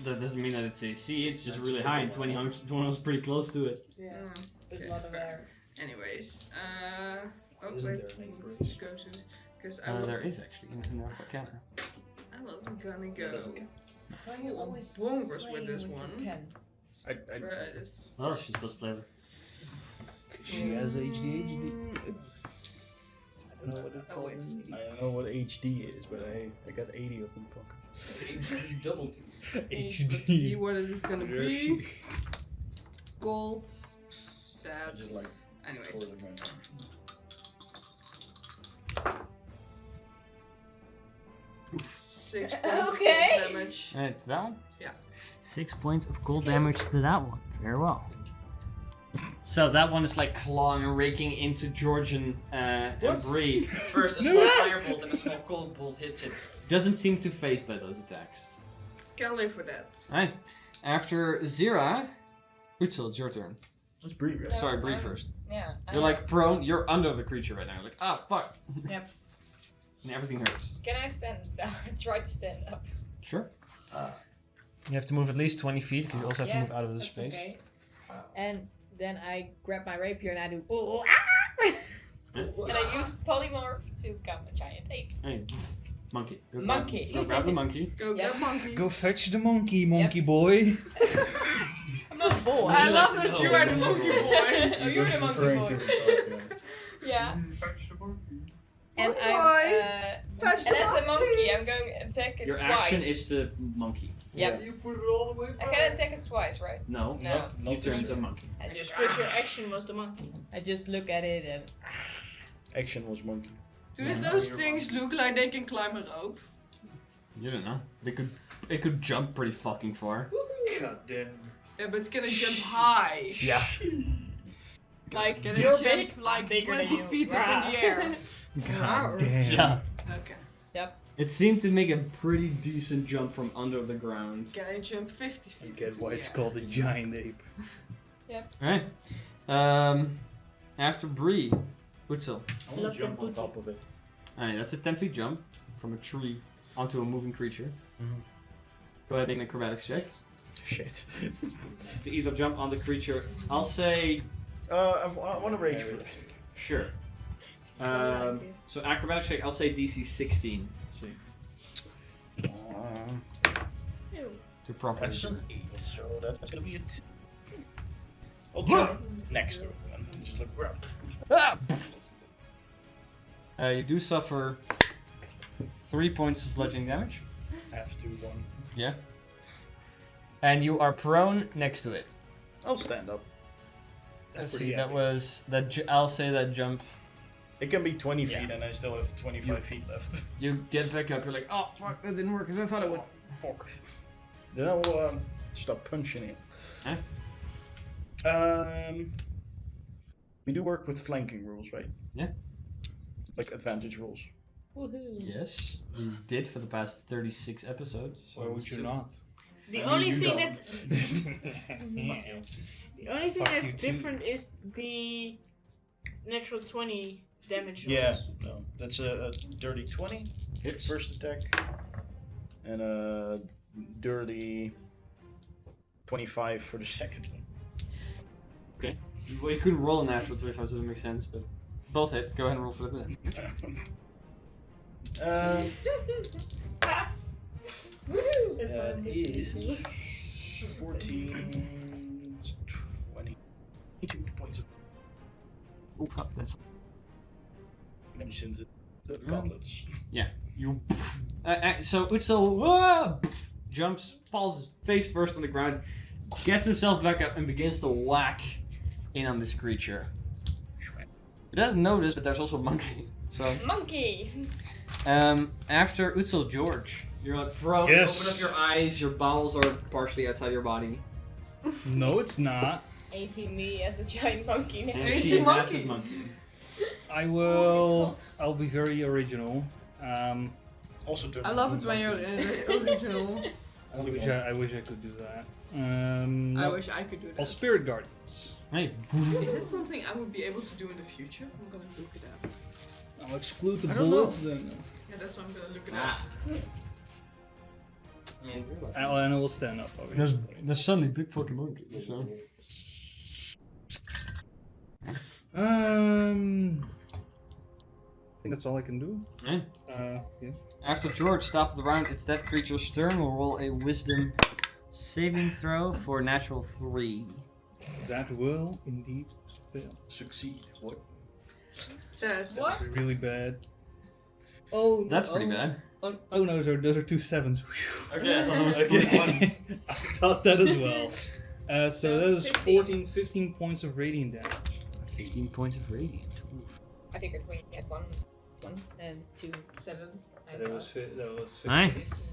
[SPEAKER 1] That doesn't mean that it's AC, it's just really high, and 21 was pretty close to it.
[SPEAKER 7] Yeah,
[SPEAKER 5] Mm,
[SPEAKER 7] there's
[SPEAKER 5] okay,
[SPEAKER 7] a lot of
[SPEAKER 5] fair.
[SPEAKER 7] air.
[SPEAKER 5] Anyways, oh
[SPEAKER 3] Isn't
[SPEAKER 5] wait,
[SPEAKER 3] there any
[SPEAKER 5] I need
[SPEAKER 3] bridge?
[SPEAKER 5] to go to, because I
[SPEAKER 1] There
[SPEAKER 5] was,
[SPEAKER 1] is actually in the counter.
[SPEAKER 5] I wasn't gonna go.
[SPEAKER 7] Why are you always
[SPEAKER 5] Bonkers with
[SPEAKER 7] playing
[SPEAKER 5] this
[SPEAKER 7] with your
[SPEAKER 5] one.
[SPEAKER 7] pen?
[SPEAKER 5] Whereas,
[SPEAKER 1] Oh, she's supposed to play with.
[SPEAKER 3] She has ADHD.
[SPEAKER 5] it's.
[SPEAKER 3] I don't know what it's
[SPEAKER 5] Oh,
[SPEAKER 3] called.
[SPEAKER 5] it's
[SPEAKER 3] in-
[SPEAKER 2] I don't know what HD is, but I got 80 of them fuckers.
[SPEAKER 8] HD double.
[SPEAKER 5] Let's see
[SPEAKER 3] HD.
[SPEAKER 5] what it is gonna be. Gold. Sad.
[SPEAKER 2] I just like
[SPEAKER 5] Anyways.
[SPEAKER 2] quarter man.
[SPEAKER 5] 6 points
[SPEAKER 6] Okay.
[SPEAKER 5] of damage.
[SPEAKER 1] Alright, to that one?
[SPEAKER 5] Yeah.
[SPEAKER 1] 6 points of cold damage to that one. Very well. So that one is like clawing and raking into Georgian and Bree. First a small firebolt and a small cold bolt hits it. Doesn't seem too phased by those attacks.
[SPEAKER 5] Can live with that.
[SPEAKER 1] Alright. After Zira, Utsil, it's your turn.
[SPEAKER 2] Let's breathe, right?
[SPEAKER 7] No,
[SPEAKER 1] Sorry, Bree
[SPEAKER 7] I'm-
[SPEAKER 1] first.
[SPEAKER 7] Yeah.
[SPEAKER 1] You're like prone, you're under the creature right now. You're like, ah, fuck.
[SPEAKER 7] Yep.
[SPEAKER 1] And everything hurts.
[SPEAKER 7] Can I stand up? Try to stand up.
[SPEAKER 1] Sure. You have to move at least 20 feet because you also have to
[SPEAKER 7] Yeah,
[SPEAKER 1] move out of the
[SPEAKER 7] That's
[SPEAKER 1] space.
[SPEAKER 7] okay. And then I grab my rapier and I do ooh, ah! And I use polymorph to become a giant ape.
[SPEAKER 1] Hey, monkey. Go
[SPEAKER 7] Monkey.
[SPEAKER 1] Grab, go grab the monkey.
[SPEAKER 5] Go
[SPEAKER 7] Yep.
[SPEAKER 5] get monkey.
[SPEAKER 3] Go fetch the monkey boy.
[SPEAKER 7] I'm not a boy.
[SPEAKER 5] I
[SPEAKER 1] like
[SPEAKER 5] love
[SPEAKER 1] to
[SPEAKER 5] that
[SPEAKER 1] know.
[SPEAKER 5] you are the monkey boy.
[SPEAKER 7] Oh, you're the monkey
[SPEAKER 2] Referring
[SPEAKER 7] boy.
[SPEAKER 2] to himself,
[SPEAKER 7] Yeah.
[SPEAKER 8] Fetch the monkey.
[SPEAKER 7] And
[SPEAKER 5] Boy.
[SPEAKER 7] I'm
[SPEAKER 5] Fetch
[SPEAKER 7] and
[SPEAKER 5] the
[SPEAKER 7] as a monkey,
[SPEAKER 5] monkeys.
[SPEAKER 7] I'm going to attack it
[SPEAKER 1] Your
[SPEAKER 7] twice.
[SPEAKER 1] action is to monkey.
[SPEAKER 7] Yep.
[SPEAKER 8] You put it all the way
[SPEAKER 7] I
[SPEAKER 8] back.
[SPEAKER 7] can attack it twice, right?
[SPEAKER 1] No.
[SPEAKER 7] No.
[SPEAKER 1] You turn to monkey.
[SPEAKER 7] I just
[SPEAKER 6] Because your action was the monkey.
[SPEAKER 7] I just look at it and
[SPEAKER 2] Action was monkey.
[SPEAKER 5] Do those things look like they can climb a rope?
[SPEAKER 1] You don't know. It could jump pretty fucking far.
[SPEAKER 3] God damn.
[SPEAKER 5] Yeah, but it's gonna jump high.
[SPEAKER 3] Yeah.
[SPEAKER 5] Like, can
[SPEAKER 7] You're
[SPEAKER 5] it jump
[SPEAKER 7] big,
[SPEAKER 5] like
[SPEAKER 7] bigger than
[SPEAKER 5] 20
[SPEAKER 7] you.
[SPEAKER 5] feet up in the air?
[SPEAKER 3] God damn.
[SPEAKER 1] Yeah.
[SPEAKER 5] Okay.
[SPEAKER 1] It seemed to make a pretty decent jump from under the ground.
[SPEAKER 5] Can I jump 50 feet?
[SPEAKER 3] You get
[SPEAKER 5] into
[SPEAKER 3] why
[SPEAKER 5] the
[SPEAKER 3] it's
[SPEAKER 5] air?
[SPEAKER 3] called a giant ape.
[SPEAKER 1] Alright. After Bree, Utsil.
[SPEAKER 2] I want to jump on top of it.
[SPEAKER 1] Alright, that's a 10 feet jump from a tree onto a moving creature.
[SPEAKER 2] Mhm.
[SPEAKER 1] Go ahead and make an acrobatics check.
[SPEAKER 2] Shit.
[SPEAKER 1] To either jump on the creature, I'll say
[SPEAKER 2] I want to rage first.
[SPEAKER 1] sure. So acrobatics check, I'll say DC 16
[SPEAKER 6] Ew.
[SPEAKER 1] to properly.
[SPEAKER 2] That's an 8, so that's gonna be a 2. I'll jump next to it and just look around.
[SPEAKER 1] You do suffer 3 points of bludgeoning damage.
[SPEAKER 2] Have to 1.
[SPEAKER 1] Yeah. And you are prone next to it.
[SPEAKER 2] I'll stand up.
[SPEAKER 1] Let's
[SPEAKER 2] pretty
[SPEAKER 1] see, that
[SPEAKER 2] epic.
[SPEAKER 1] was I'll say that jump.
[SPEAKER 2] It can be 20 feet
[SPEAKER 1] Yeah.
[SPEAKER 2] and I still have 25 feet left.
[SPEAKER 1] You get back up. You're like, oh fuck, that didn't work as I thought it would.
[SPEAKER 2] Fuck. Then I will start punching it.
[SPEAKER 1] Huh?
[SPEAKER 2] We do work with flanking rules, right?
[SPEAKER 1] Yeah.
[SPEAKER 2] Like advantage rules.
[SPEAKER 6] Woohoo.
[SPEAKER 1] Yes, you did for the past 36 episodes. So
[SPEAKER 3] Why would you not?
[SPEAKER 6] The
[SPEAKER 2] I mean,
[SPEAKER 6] only
[SPEAKER 2] you
[SPEAKER 6] thing
[SPEAKER 2] don't.
[SPEAKER 6] that's the only thing
[SPEAKER 3] Fuck
[SPEAKER 6] that's
[SPEAKER 3] you too.
[SPEAKER 6] different is the natural 20 damage.
[SPEAKER 2] Yeah,
[SPEAKER 6] rolls.
[SPEAKER 2] no. That's a dirty 20 hit first attack. And a dirty 25 for the second one.
[SPEAKER 1] Okay. Well, you couldn't roll a natural 25, so it doesn't make sense, but both hit. Go ahead and roll for the
[SPEAKER 6] It's
[SPEAKER 2] That
[SPEAKER 6] fine.
[SPEAKER 2] is 14, 22 points of
[SPEAKER 1] Oh, fuck, that's.
[SPEAKER 2] damage since the gauntlets.
[SPEAKER 1] You. So Utsil jumps, falls face first on the ground, gets himself back up, and begins to whack in on this creature. It doesn't notice, but there's also a monkey. So,
[SPEAKER 6] Monkey.
[SPEAKER 1] after Utsil, George, you're like prone.
[SPEAKER 3] Yes.
[SPEAKER 1] Open up your eyes. Your bowels are partially outside your body.
[SPEAKER 3] No, it's not.
[SPEAKER 6] And you see me as a giant monkey next
[SPEAKER 1] And
[SPEAKER 6] to
[SPEAKER 1] you
[SPEAKER 5] It's
[SPEAKER 1] see
[SPEAKER 5] a
[SPEAKER 1] a massive
[SPEAKER 5] monkey.
[SPEAKER 1] monkey.
[SPEAKER 3] I will. I'll be very original.
[SPEAKER 2] Also,
[SPEAKER 5] I love it when you're original.
[SPEAKER 3] I wish I could do that.
[SPEAKER 5] I
[SPEAKER 3] No.
[SPEAKER 5] wish I could do
[SPEAKER 3] All
[SPEAKER 5] that.
[SPEAKER 3] spirit guardians.
[SPEAKER 1] Hey.
[SPEAKER 5] Is it something I would be able to do in the future? I'm gonna look it up.
[SPEAKER 3] I'll exclude the
[SPEAKER 5] I don't
[SPEAKER 3] bullet.
[SPEAKER 5] know.
[SPEAKER 3] Then.
[SPEAKER 5] Yeah, that's why I'm gonna look it up.
[SPEAKER 1] Ah.
[SPEAKER 3] And I will stand up. Obviously.
[SPEAKER 1] There's suddenly big fucking monkey. So.
[SPEAKER 3] I think that's all I can do.
[SPEAKER 1] Yeah.
[SPEAKER 3] Yeah.
[SPEAKER 1] After George stops the round, it's that creature's turn. We'll roll a wisdom saving throw for natural 3.
[SPEAKER 3] That will indeed fail.
[SPEAKER 2] succeed. What?
[SPEAKER 5] That's
[SPEAKER 6] What?
[SPEAKER 3] Really bad. Oh,
[SPEAKER 1] That's pretty bad.
[SPEAKER 3] Oh no, those are 2 sevens.
[SPEAKER 1] Okay, I thought it was
[SPEAKER 3] Okay.
[SPEAKER 1] 3 ones.
[SPEAKER 3] I thought that as well. So that is
[SPEAKER 6] 15.
[SPEAKER 3] 15 points of radiant damage.
[SPEAKER 1] 15 points of radiant.
[SPEAKER 7] I figured we had one and 2 sevens.
[SPEAKER 3] That was 15.
[SPEAKER 1] Aye.
[SPEAKER 7] 15.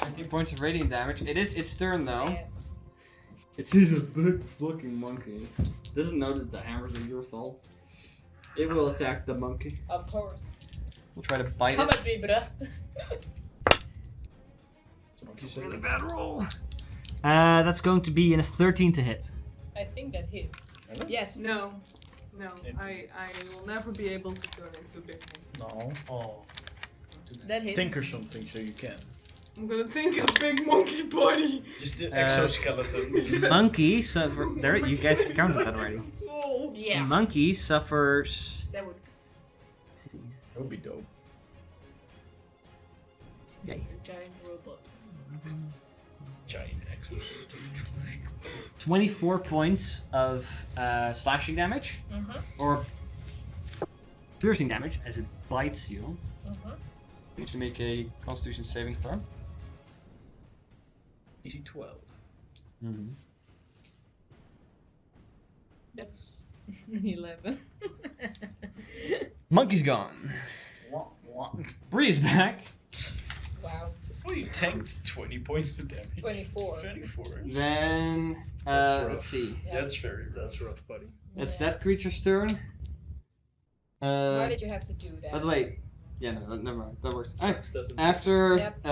[SPEAKER 1] 15 points of radiant damage. It is its turn though.
[SPEAKER 7] Yeah.
[SPEAKER 1] It sees a big fucking monkey. Doesn't notice the hammers are your fault. It will attack the monkey.
[SPEAKER 7] Of course.
[SPEAKER 1] We'll try to bite
[SPEAKER 6] Come
[SPEAKER 1] it.
[SPEAKER 6] at me, bruh.
[SPEAKER 1] Really bad roll. That's going to be in a 13 to hit.
[SPEAKER 7] I think that hits. Yes.
[SPEAKER 5] no. I will never be able to turn into a big monkey.
[SPEAKER 2] No.
[SPEAKER 3] Oh.
[SPEAKER 7] That hits.
[SPEAKER 2] Think or something so you can.
[SPEAKER 5] I'm gonna think a big monkey body.
[SPEAKER 2] Just the
[SPEAKER 1] Uh,
[SPEAKER 2] exoskeleton.
[SPEAKER 1] Monkey suffer. There, you guys counted that already.
[SPEAKER 5] Oh.
[SPEAKER 6] Yeah.
[SPEAKER 1] Monkey suffers.
[SPEAKER 6] That would
[SPEAKER 2] That would be dope.
[SPEAKER 1] Okay.
[SPEAKER 6] be a giant robot.
[SPEAKER 2] Giant exoskeleton.
[SPEAKER 1] 24 points of slashing damage, or piercing damage as it bites you. You need to make a Constitution saving throw.
[SPEAKER 2] Easy 12.
[SPEAKER 7] That's 11.
[SPEAKER 1] Monkey's gone. Bree's back.
[SPEAKER 7] Wow.
[SPEAKER 2] Well, you tanked 20 points of damage.
[SPEAKER 7] 24.
[SPEAKER 2] 24.
[SPEAKER 1] Then
[SPEAKER 2] That's rough.
[SPEAKER 1] let's see.
[SPEAKER 7] Yeah.
[SPEAKER 2] That's very rough.
[SPEAKER 3] That's rough, buddy.
[SPEAKER 1] It's that creature's turn.
[SPEAKER 7] Why did you have to do that?
[SPEAKER 1] By the way, yeah, no, never mind. That works. Alright,
[SPEAKER 3] Sucks, doesn't it?
[SPEAKER 1] after
[SPEAKER 7] Yep.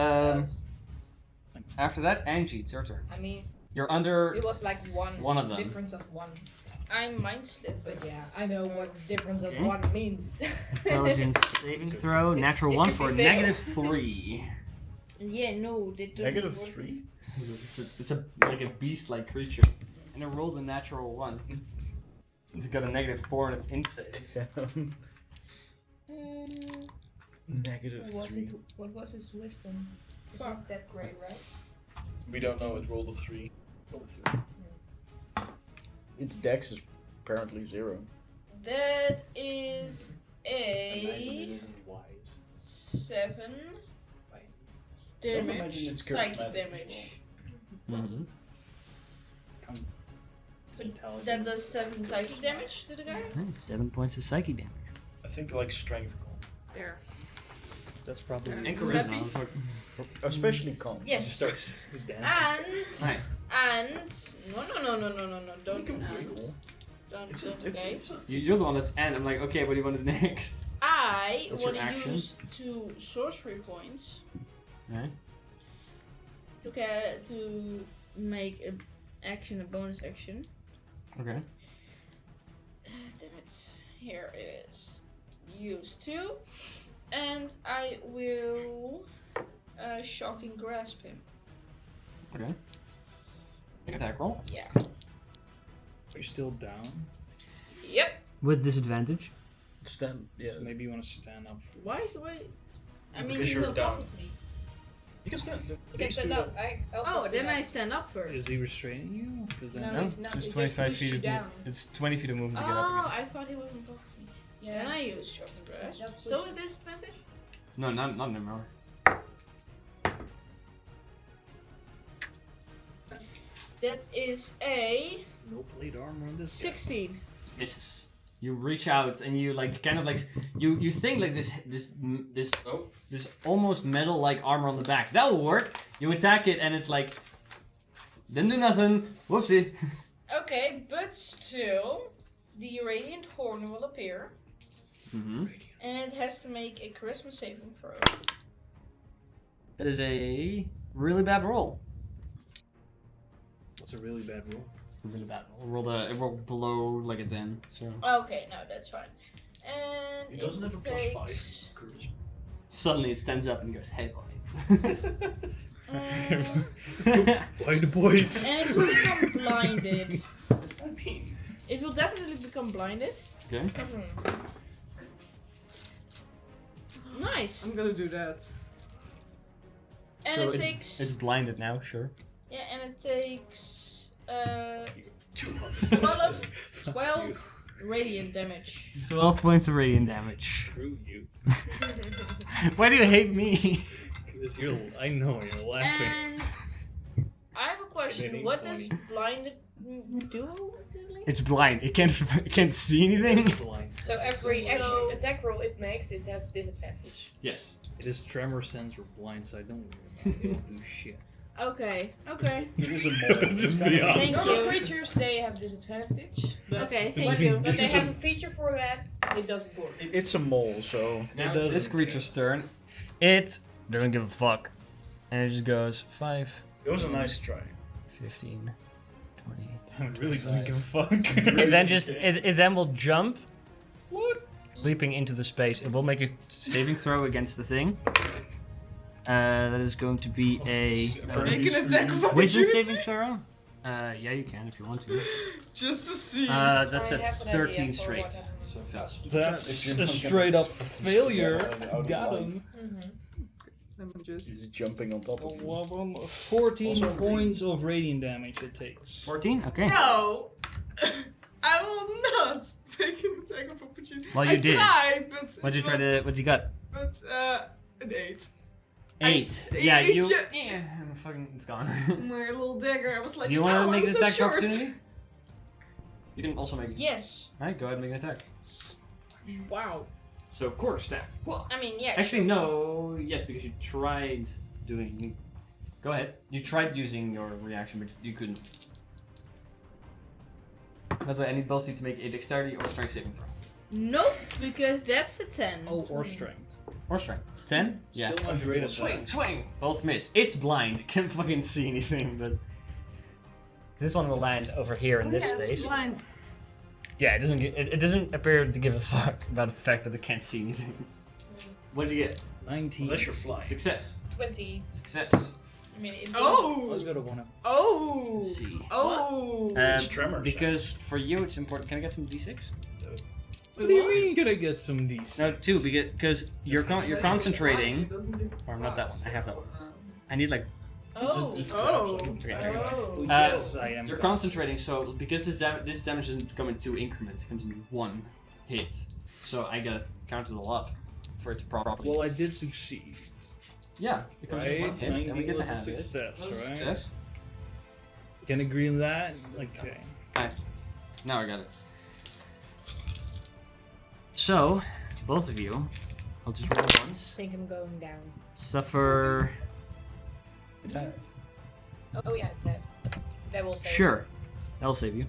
[SPEAKER 1] after that, Angie, it's your turn.
[SPEAKER 7] I mean,
[SPEAKER 1] You're under.
[SPEAKER 7] it was like
[SPEAKER 1] One of them.
[SPEAKER 7] difference of 1.
[SPEAKER 6] I'm mind slither.
[SPEAKER 7] But yeah, I know what difference of
[SPEAKER 1] Okay.
[SPEAKER 7] 1 means.
[SPEAKER 1] Intelligence saving throw, natural
[SPEAKER 7] it
[SPEAKER 1] 1
[SPEAKER 7] could
[SPEAKER 1] for
[SPEAKER 7] be
[SPEAKER 1] a
[SPEAKER 7] fail.
[SPEAKER 1] -3.
[SPEAKER 6] Yeah, no, that doesn't
[SPEAKER 2] Negative
[SPEAKER 6] work.
[SPEAKER 2] 3?
[SPEAKER 1] It's a like a beast-like creature, and it rolled a natural 1. It's got a -4 in its inside.
[SPEAKER 2] Negative
[SPEAKER 7] What was
[SPEAKER 2] 3.
[SPEAKER 7] it? What was his wisdom? It's not that great, right?
[SPEAKER 2] We don't know, it rolled a 3. Its dex is apparently 0.
[SPEAKER 6] That is
[SPEAKER 3] Imagine it
[SPEAKER 6] a
[SPEAKER 3] isn't wise.
[SPEAKER 6] 7
[SPEAKER 2] imagine
[SPEAKER 6] damage,
[SPEAKER 2] it's cursed
[SPEAKER 6] psychic
[SPEAKER 2] magic as
[SPEAKER 6] damage.
[SPEAKER 1] Mm-hmm.
[SPEAKER 6] That does 7 psychic damage to the guy.
[SPEAKER 1] 7 points of psychic damage.
[SPEAKER 2] I think like strength gold.
[SPEAKER 5] There.
[SPEAKER 3] That's probably
[SPEAKER 1] And
[SPEAKER 4] Scrappy?
[SPEAKER 1] charisma.
[SPEAKER 2] Especially calm.
[SPEAKER 3] Just
[SPEAKER 6] Yes.
[SPEAKER 3] starts dancing.
[SPEAKER 1] Right.
[SPEAKER 6] And no, don't do and. Don't, okay.
[SPEAKER 1] You're the one that's and. I'm like, okay, what do you want to do next?
[SPEAKER 6] I
[SPEAKER 1] What's
[SPEAKER 6] want
[SPEAKER 1] your
[SPEAKER 6] to
[SPEAKER 1] action?
[SPEAKER 6] use 2 sorcery points
[SPEAKER 1] Right.
[SPEAKER 6] to make an action a bonus action.
[SPEAKER 1] Okay.
[SPEAKER 6] Damn it. Here it is. Use 2. And I will shocking grasp him.
[SPEAKER 1] Okay. Make attack roll.
[SPEAKER 6] Yeah.
[SPEAKER 3] Are you still down?
[SPEAKER 6] Yep.
[SPEAKER 1] With disadvantage.
[SPEAKER 2] Stand. Yeah.
[SPEAKER 3] So maybe you want to stand up.
[SPEAKER 6] Why is the way? I mean,
[SPEAKER 2] Because
[SPEAKER 6] he's
[SPEAKER 2] you're
[SPEAKER 6] on
[SPEAKER 2] down.
[SPEAKER 6] top of me.
[SPEAKER 2] You can stand.
[SPEAKER 7] You can
[SPEAKER 2] These
[SPEAKER 7] stand
[SPEAKER 2] two
[SPEAKER 7] up. I also
[SPEAKER 6] Oh,
[SPEAKER 7] stand
[SPEAKER 6] then
[SPEAKER 7] up.
[SPEAKER 6] I stand up first.
[SPEAKER 3] Is he restraining you? 'Cause then
[SPEAKER 7] No, he's not.
[SPEAKER 1] Just
[SPEAKER 7] He
[SPEAKER 1] 25
[SPEAKER 7] pushed
[SPEAKER 1] feet
[SPEAKER 7] you
[SPEAKER 1] of
[SPEAKER 7] down.
[SPEAKER 1] It's 20 feet of movement to get up
[SPEAKER 6] Oh,
[SPEAKER 1] again.
[SPEAKER 6] I thought he was on top of me.
[SPEAKER 7] Yeah.
[SPEAKER 6] Then I use shocking grasp.
[SPEAKER 7] It's not
[SPEAKER 6] So
[SPEAKER 7] push-
[SPEAKER 6] with disadvantage?
[SPEAKER 1] No, not anymore.
[SPEAKER 6] That is a
[SPEAKER 3] no plate armor on this.
[SPEAKER 6] 16.
[SPEAKER 1] Misses. You reach out and you like kind of like you think like this almost metal like armor on the back that will work. You attack it and it's like didn't do nothing. Whoopsie.
[SPEAKER 6] Okay, but still, the radiant horn will appear,
[SPEAKER 1] Mm-hmm.
[SPEAKER 6] and it has to make a charisma saving throw.
[SPEAKER 1] That is a really bad roll.
[SPEAKER 3] That's a really bad roll.
[SPEAKER 1] Really bad roll. It rolled below like a 10. So
[SPEAKER 6] Okay, no, that's fine. And
[SPEAKER 2] It doesn't have a
[SPEAKER 6] takes,
[SPEAKER 2] +5.
[SPEAKER 1] suddenly it stands up and goes, "Hey, boy."
[SPEAKER 3] Why the boys?
[SPEAKER 6] and it will become blinded.
[SPEAKER 2] I mean,
[SPEAKER 6] It will definitely become blinded.
[SPEAKER 1] Okay.
[SPEAKER 6] Nice.
[SPEAKER 5] I'm gonna do that.
[SPEAKER 6] And
[SPEAKER 1] So
[SPEAKER 6] it
[SPEAKER 1] it's,
[SPEAKER 6] takes
[SPEAKER 1] it's blinded now, sure.
[SPEAKER 6] yeah, and it takes
[SPEAKER 2] 200.
[SPEAKER 6] 12 radiant damage.
[SPEAKER 1] 12 points of radiant damage.
[SPEAKER 3] Screw you.
[SPEAKER 1] Why do you hate me?
[SPEAKER 3] Because I know you're laughing.
[SPEAKER 6] And I have a question.
[SPEAKER 3] Maybe
[SPEAKER 6] What does
[SPEAKER 3] funny.
[SPEAKER 6] blinded do?
[SPEAKER 1] It's blind. It can't see anything.
[SPEAKER 3] Blind.
[SPEAKER 7] So every action
[SPEAKER 6] So-
[SPEAKER 7] attack roll it makes, it has disadvantage.
[SPEAKER 1] Yes.
[SPEAKER 3] It is tremor sense or blind side. Don't worry about it. They don't do shit.
[SPEAKER 6] Okay, okay.
[SPEAKER 2] It is a mole.
[SPEAKER 3] Just be honest.
[SPEAKER 6] Thank
[SPEAKER 7] Normal
[SPEAKER 6] you.
[SPEAKER 7] creatures they have disadvantage. But
[SPEAKER 6] Okay,
[SPEAKER 3] But
[SPEAKER 6] thank you.
[SPEAKER 7] But they
[SPEAKER 2] is
[SPEAKER 7] have a feature for that. It doesn't work.
[SPEAKER 2] It's a mole, so
[SPEAKER 1] Now
[SPEAKER 3] It
[SPEAKER 1] it's this
[SPEAKER 3] doesn't
[SPEAKER 1] creature's turn. It doesn't give a fuck. And it just goes 5,
[SPEAKER 2] it was a nice try.
[SPEAKER 1] 15, 20.
[SPEAKER 3] It really doesn't give a fuck.
[SPEAKER 1] It then will jump. What? Leaping into the space. It will make a saving throw against the thing. That is going to be a
[SPEAKER 5] Make an attack of
[SPEAKER 1] wisdom
[SPEAKER 5] opportunity
[SPEAKER 1] saving throw. Yeah, you can if you want to.
[SPEAKER 5] just to see.
[SPEAKER 1] That's
[SPEAKER 7] I
[SPEAKER 1] a
[SPEAKER 7] have an idea
[SPEAKER 1] 13
[SPEAKER 7] for what
[SPEAKER 1] straight.
[SPEAKER 7] happens.
[SPEAKER 1] So it fails.
[SPEAKER 3] That's
[SPEAKER 2] If
[SPEAKER 3] a
[SPEAKER 2] you're not
[SPEAKER 3] straight up failure.
[SPEAKER 2] Yeah,
[SPEAKER 3] Got him.
[SPEAKER 5] Let me just.
[SPEAKER 2] Is it jumping on top of you?
[SPEAKER 3] 14
[SPEAKER 2] Also
[SPEAKER 3] points of radiant damage it takes.
[SPEAKER 1] 14? Okay.
[SPEAKER 5] No! I will not make an attack of opportunity.
[SPEAKER 1] Well, you
[SPEAKER 5] I
[SPEAKER 1] did.
[SPEAKER 5] tried, but.
[SPEAKER 1] What'd you got?
[SPEAKER 5] But, an 8.
[SPEAKER 1] 8. Yeah, you.
[SPEAKER 5] ju-
[SPEAKER 1] Yeah, fucking, it's gone.
[SPEAKER 5] My little dagger, I was like,
[SPEAKER 1] Do you want to
[SPEAKER 5] "Ow,
[SPEAKER 1] make
[SPEAKER 5] I'm
[SPEAKER 1] an
[SPEAKER 5] so
[SPEAKER 1] attack
[SPEAKER 5] short."
[SPEAKER 1] opportunity? You can also make it.
[SPEAKER 6] Yes.
[SPEAKER 1] Alright, go ahead and make an attack.
[SPEAKER 6] Wow.
[SPEAKER 1] So, quarterstaff.
[SPEAKER 6] Well, I mean, yeah.
[SPEAKER 1] Actually, no. Yes, because you tried doing. Go ahead. You tried using your reaction, but you couldn't. By the way, I need both of you to make a dexterity or strength saving throw.
[SPEAKER 6] Nope, because that's a 10.
[SPEAKER 3] Oh, or strength.
[SPEAKER 1] Or strength. 10? Yeah.
[SPEAKER 3] Still not great at
[SPEAKER 1] Swing,
[SPEAKER 3] that.
[SPEAKER 1] swing! Both miss. It's blind. It can't fucking see anything, but. This one will land over here in this
[SPEAKER 5] It's
[SPEAKER 1] space.
[SPEAKER 5] blind.
[SPEAKER 1] Yeah, it doesn't appear to give a fuck about the fact that it can't see anything. What did you get?
[SPEAKER 3] 19.
[SPEAKER 2] Unless you're flying.
[SPEAKER 1] Success.
[SPEAKER 7] 20.
[SPEAKER 1] Success.
[SPEAKER 7] I mean, it
[SPEAKER 3] Let's
[SPEAKER 5] Oh!
[SPEAKER 3] go to one up.
[SPEAKER 5] Oh!
[SPEAKER 1] Let's see.
[SPEAKER 5] Oh!
[SPEAKER 2] It's tremors.
[SPEAKER 1] Because for you it's important. Can I get some d6?
[SPEAKER 3] What do you mean? Gonna get some decent?
[SPEAKER 1] No, 2 because you're concentrating. Or not that one. I have that one. I need like.
[SPEAKER 6] Oh.
[SPEAKER 5] Oh!
[SPEAKER 1] Okay, there you go.
[SPEAKER 6] Oh.
[SPEAKER 3] Yes, I am.
[SPEAKER 1] You're concentrating, so because this damage doesn't come in 2 increments, it comes in 1 hit. So I gotta count it all up for it to properly.
[SPEAKER 3] Well, I did succeed.
[SPEAKER 1] Yeah, it comes in 1
[SPEAKER 3] Right?
[SPEAKER 1] hit, and we
[SPEAKER 3] 19
[SPEAKER 1] get to
[SPEAKER 3] was a
[SPEAKER 1] have it.
[SPEAKER 3] success, right?
[SPEAKER 1] Success.
[SPEAKER 3] Can agree on that? Okay.
[SPEAKER 1] Now I got it. So, both of you I'll just roll
[SPEAKER 6] I
[SPEAKER 1] once.
[SPEAKER 6] think I'm going down.
[SPEAKER 1] Suffer.
[SPEAKER 2] It's half.
[SPEAKER 6] Oh yeah, it's that. That will save.
[SPEAKER 1] Sure. That'll save you.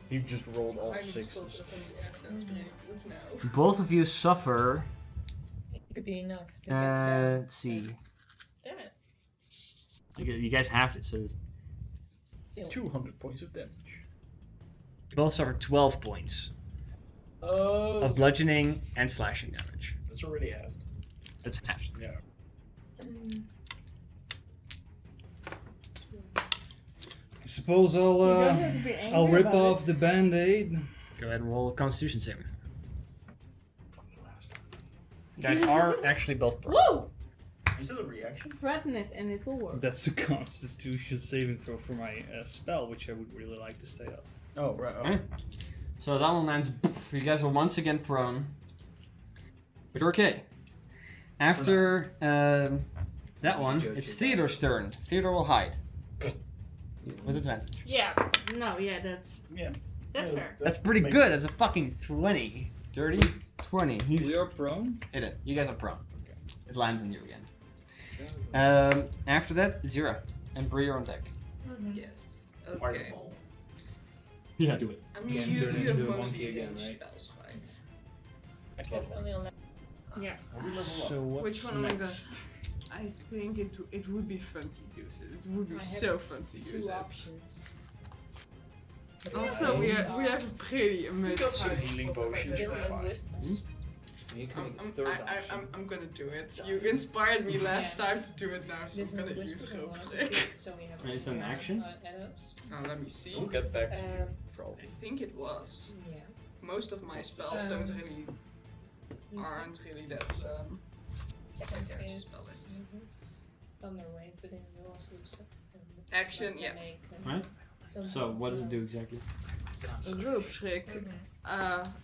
[SPEAKER 2] He just rolled all
[SPEAKER 5] I just
[SPEAKER 2] sixes.
[SPEAKER 5] spoke from the essence being good now.
[SPEAKER 1] Both of you suffer.
[SPEAKER 6] It could be enough. To get me down.
[SPEAKER 1] Let's see.
[SPEAKER 6] Damn it.
[SPEAKER 1] You guys have it, so
[SPEAKER 6] Still.
[SPEAKER 2] 200 points of damage.
[SPEAKER 1] you both suffer 12 points
[SPEAKER 2] Oh.
[SPEAKER 1] of bludgeoning and slashing damage.
[SPEAKER 2] That's already halved.
[SPEAKER 1] That's half.
[SPEAKER 2] Yeah.
[SPEAKER 3] I suppose
[SPEAKER 6] You don't have to be angry
[SPEAKER 3] I'll rip
[SPEAKER 6] about
[SPEAKER 3] off the band-aid.
[SPEAKER 1] Go ahead and roll a Constitution saving throw. You guys are actually both prone.
[SPEAKER 6] Woo!
[SPEAKER 2] Is that a reaction?
[SPEAKER 6] Threaten it and it will work.
[SPEAKER 3] That's a Constitution saving throw for my spell, which I would really like to stay up.
[SPEAKER 2] Oh, right. Oh.
[SPEAKER 1] Okay. So that one lands. You guys are once again prone. But you're okay. After that one, it's Theodore's turn. Theodore will hide. With advantage.
[SPEAKER 6] Yeah. No. Yeah. That's.
[SPEAKER 2] Yeah.
[SPEAKER 6] That's
[SPEAKER 2] Yeah,
[SPEAKER 6] fair.
[SPEAKER 1] That's pretty
[SPEAKER 2] makes
[SPEAKER 1] good. That's a fucking 20. Dirty 20.
[SPEAKER 3] We are prone?
[SPEAKER 1] It is. You guys are prone. It lands on you again. After that, Zira. And Bree are on deck.
[SPEAKER 5] Yes. Okay.
[SPEAKER 1] Yeah, do it.
[SPEAKER 5] I mean,
[SPEAKER 3] Again,
[SPEAKER 5] you
[SPEAKER 3] turn
[SPEAKER 5] have
[SPEAKER 3] into a
[SPEAKER 5] mostly
[SPEAKER 3] monkey again,
[SPEAKER 5] ranged
[SPEAKER 3] right?
[SPEAKER 5] spells, right?
[SPEAKER 6] That's only 11. Yeah.
[SPEAKER 3] So what's
[SPEAKER 5] Which one am I gonna?
[SPEAKER 3] next?
[SPEAKER 5] I think it would be fun to use it. It would be
[SPEAKER 6] I have
[SPEAKER 5] so fun to use
[SPEAKER 6] Two
[SPEAKER 5] it.
[SPEAKER 6] options.
[SPEAKER 5] Also, we have a pretty amazing.
[SPEAKER 2] Got some healing potions.
[SPEAKER 6] Wisdom
[SPEAKER 2] Fine.
[SPEAKER 6] and wisdom.
[SPEAKER 8] You can make a
[SPEAKER 5] I'm,
[SPEAKER 8] third
[SPEAKER 5] I,
[SPEAKER 8] option.
[SPEAKER 5] I'm gonna do it. You inspired me last time to do it now, so I'm
[SPEAKER 6] Wisdom
[SPEAKER 5] gonna
[SPEAKER 6] and
[SPEAKER 5] use
[SPEAKER 6] wisdom and one
[SPEAKER 5] rope
[SPEAKER 6] of the
[SPEAKER 5] trick.
[SPEAKER 6] two. So we have.
[SPEAKER 1] Is that an action?
[SPEAKER 6] Add-ups.
[SPEAKER 5] Now let me see.
[SPEAKER 2] We'll get back to you.
[SPEAKER 5] I
[SPEAKER 2] Probably.
[SPEAKER 5] think it was.
[SPEAKER 6] Yeah.
[SPEAKER 5] Most of my spells aren't really that
[SPEAKER 6] Second is
[SPEAKER 5] spell list.
[SPEAKER 6] Thunderwave, but then you also
[SPEAKER 5] Action, yeah.
[SPEAKER 1] Right. So, what does it do exactly?
[SPEAKER 5] Rope trick.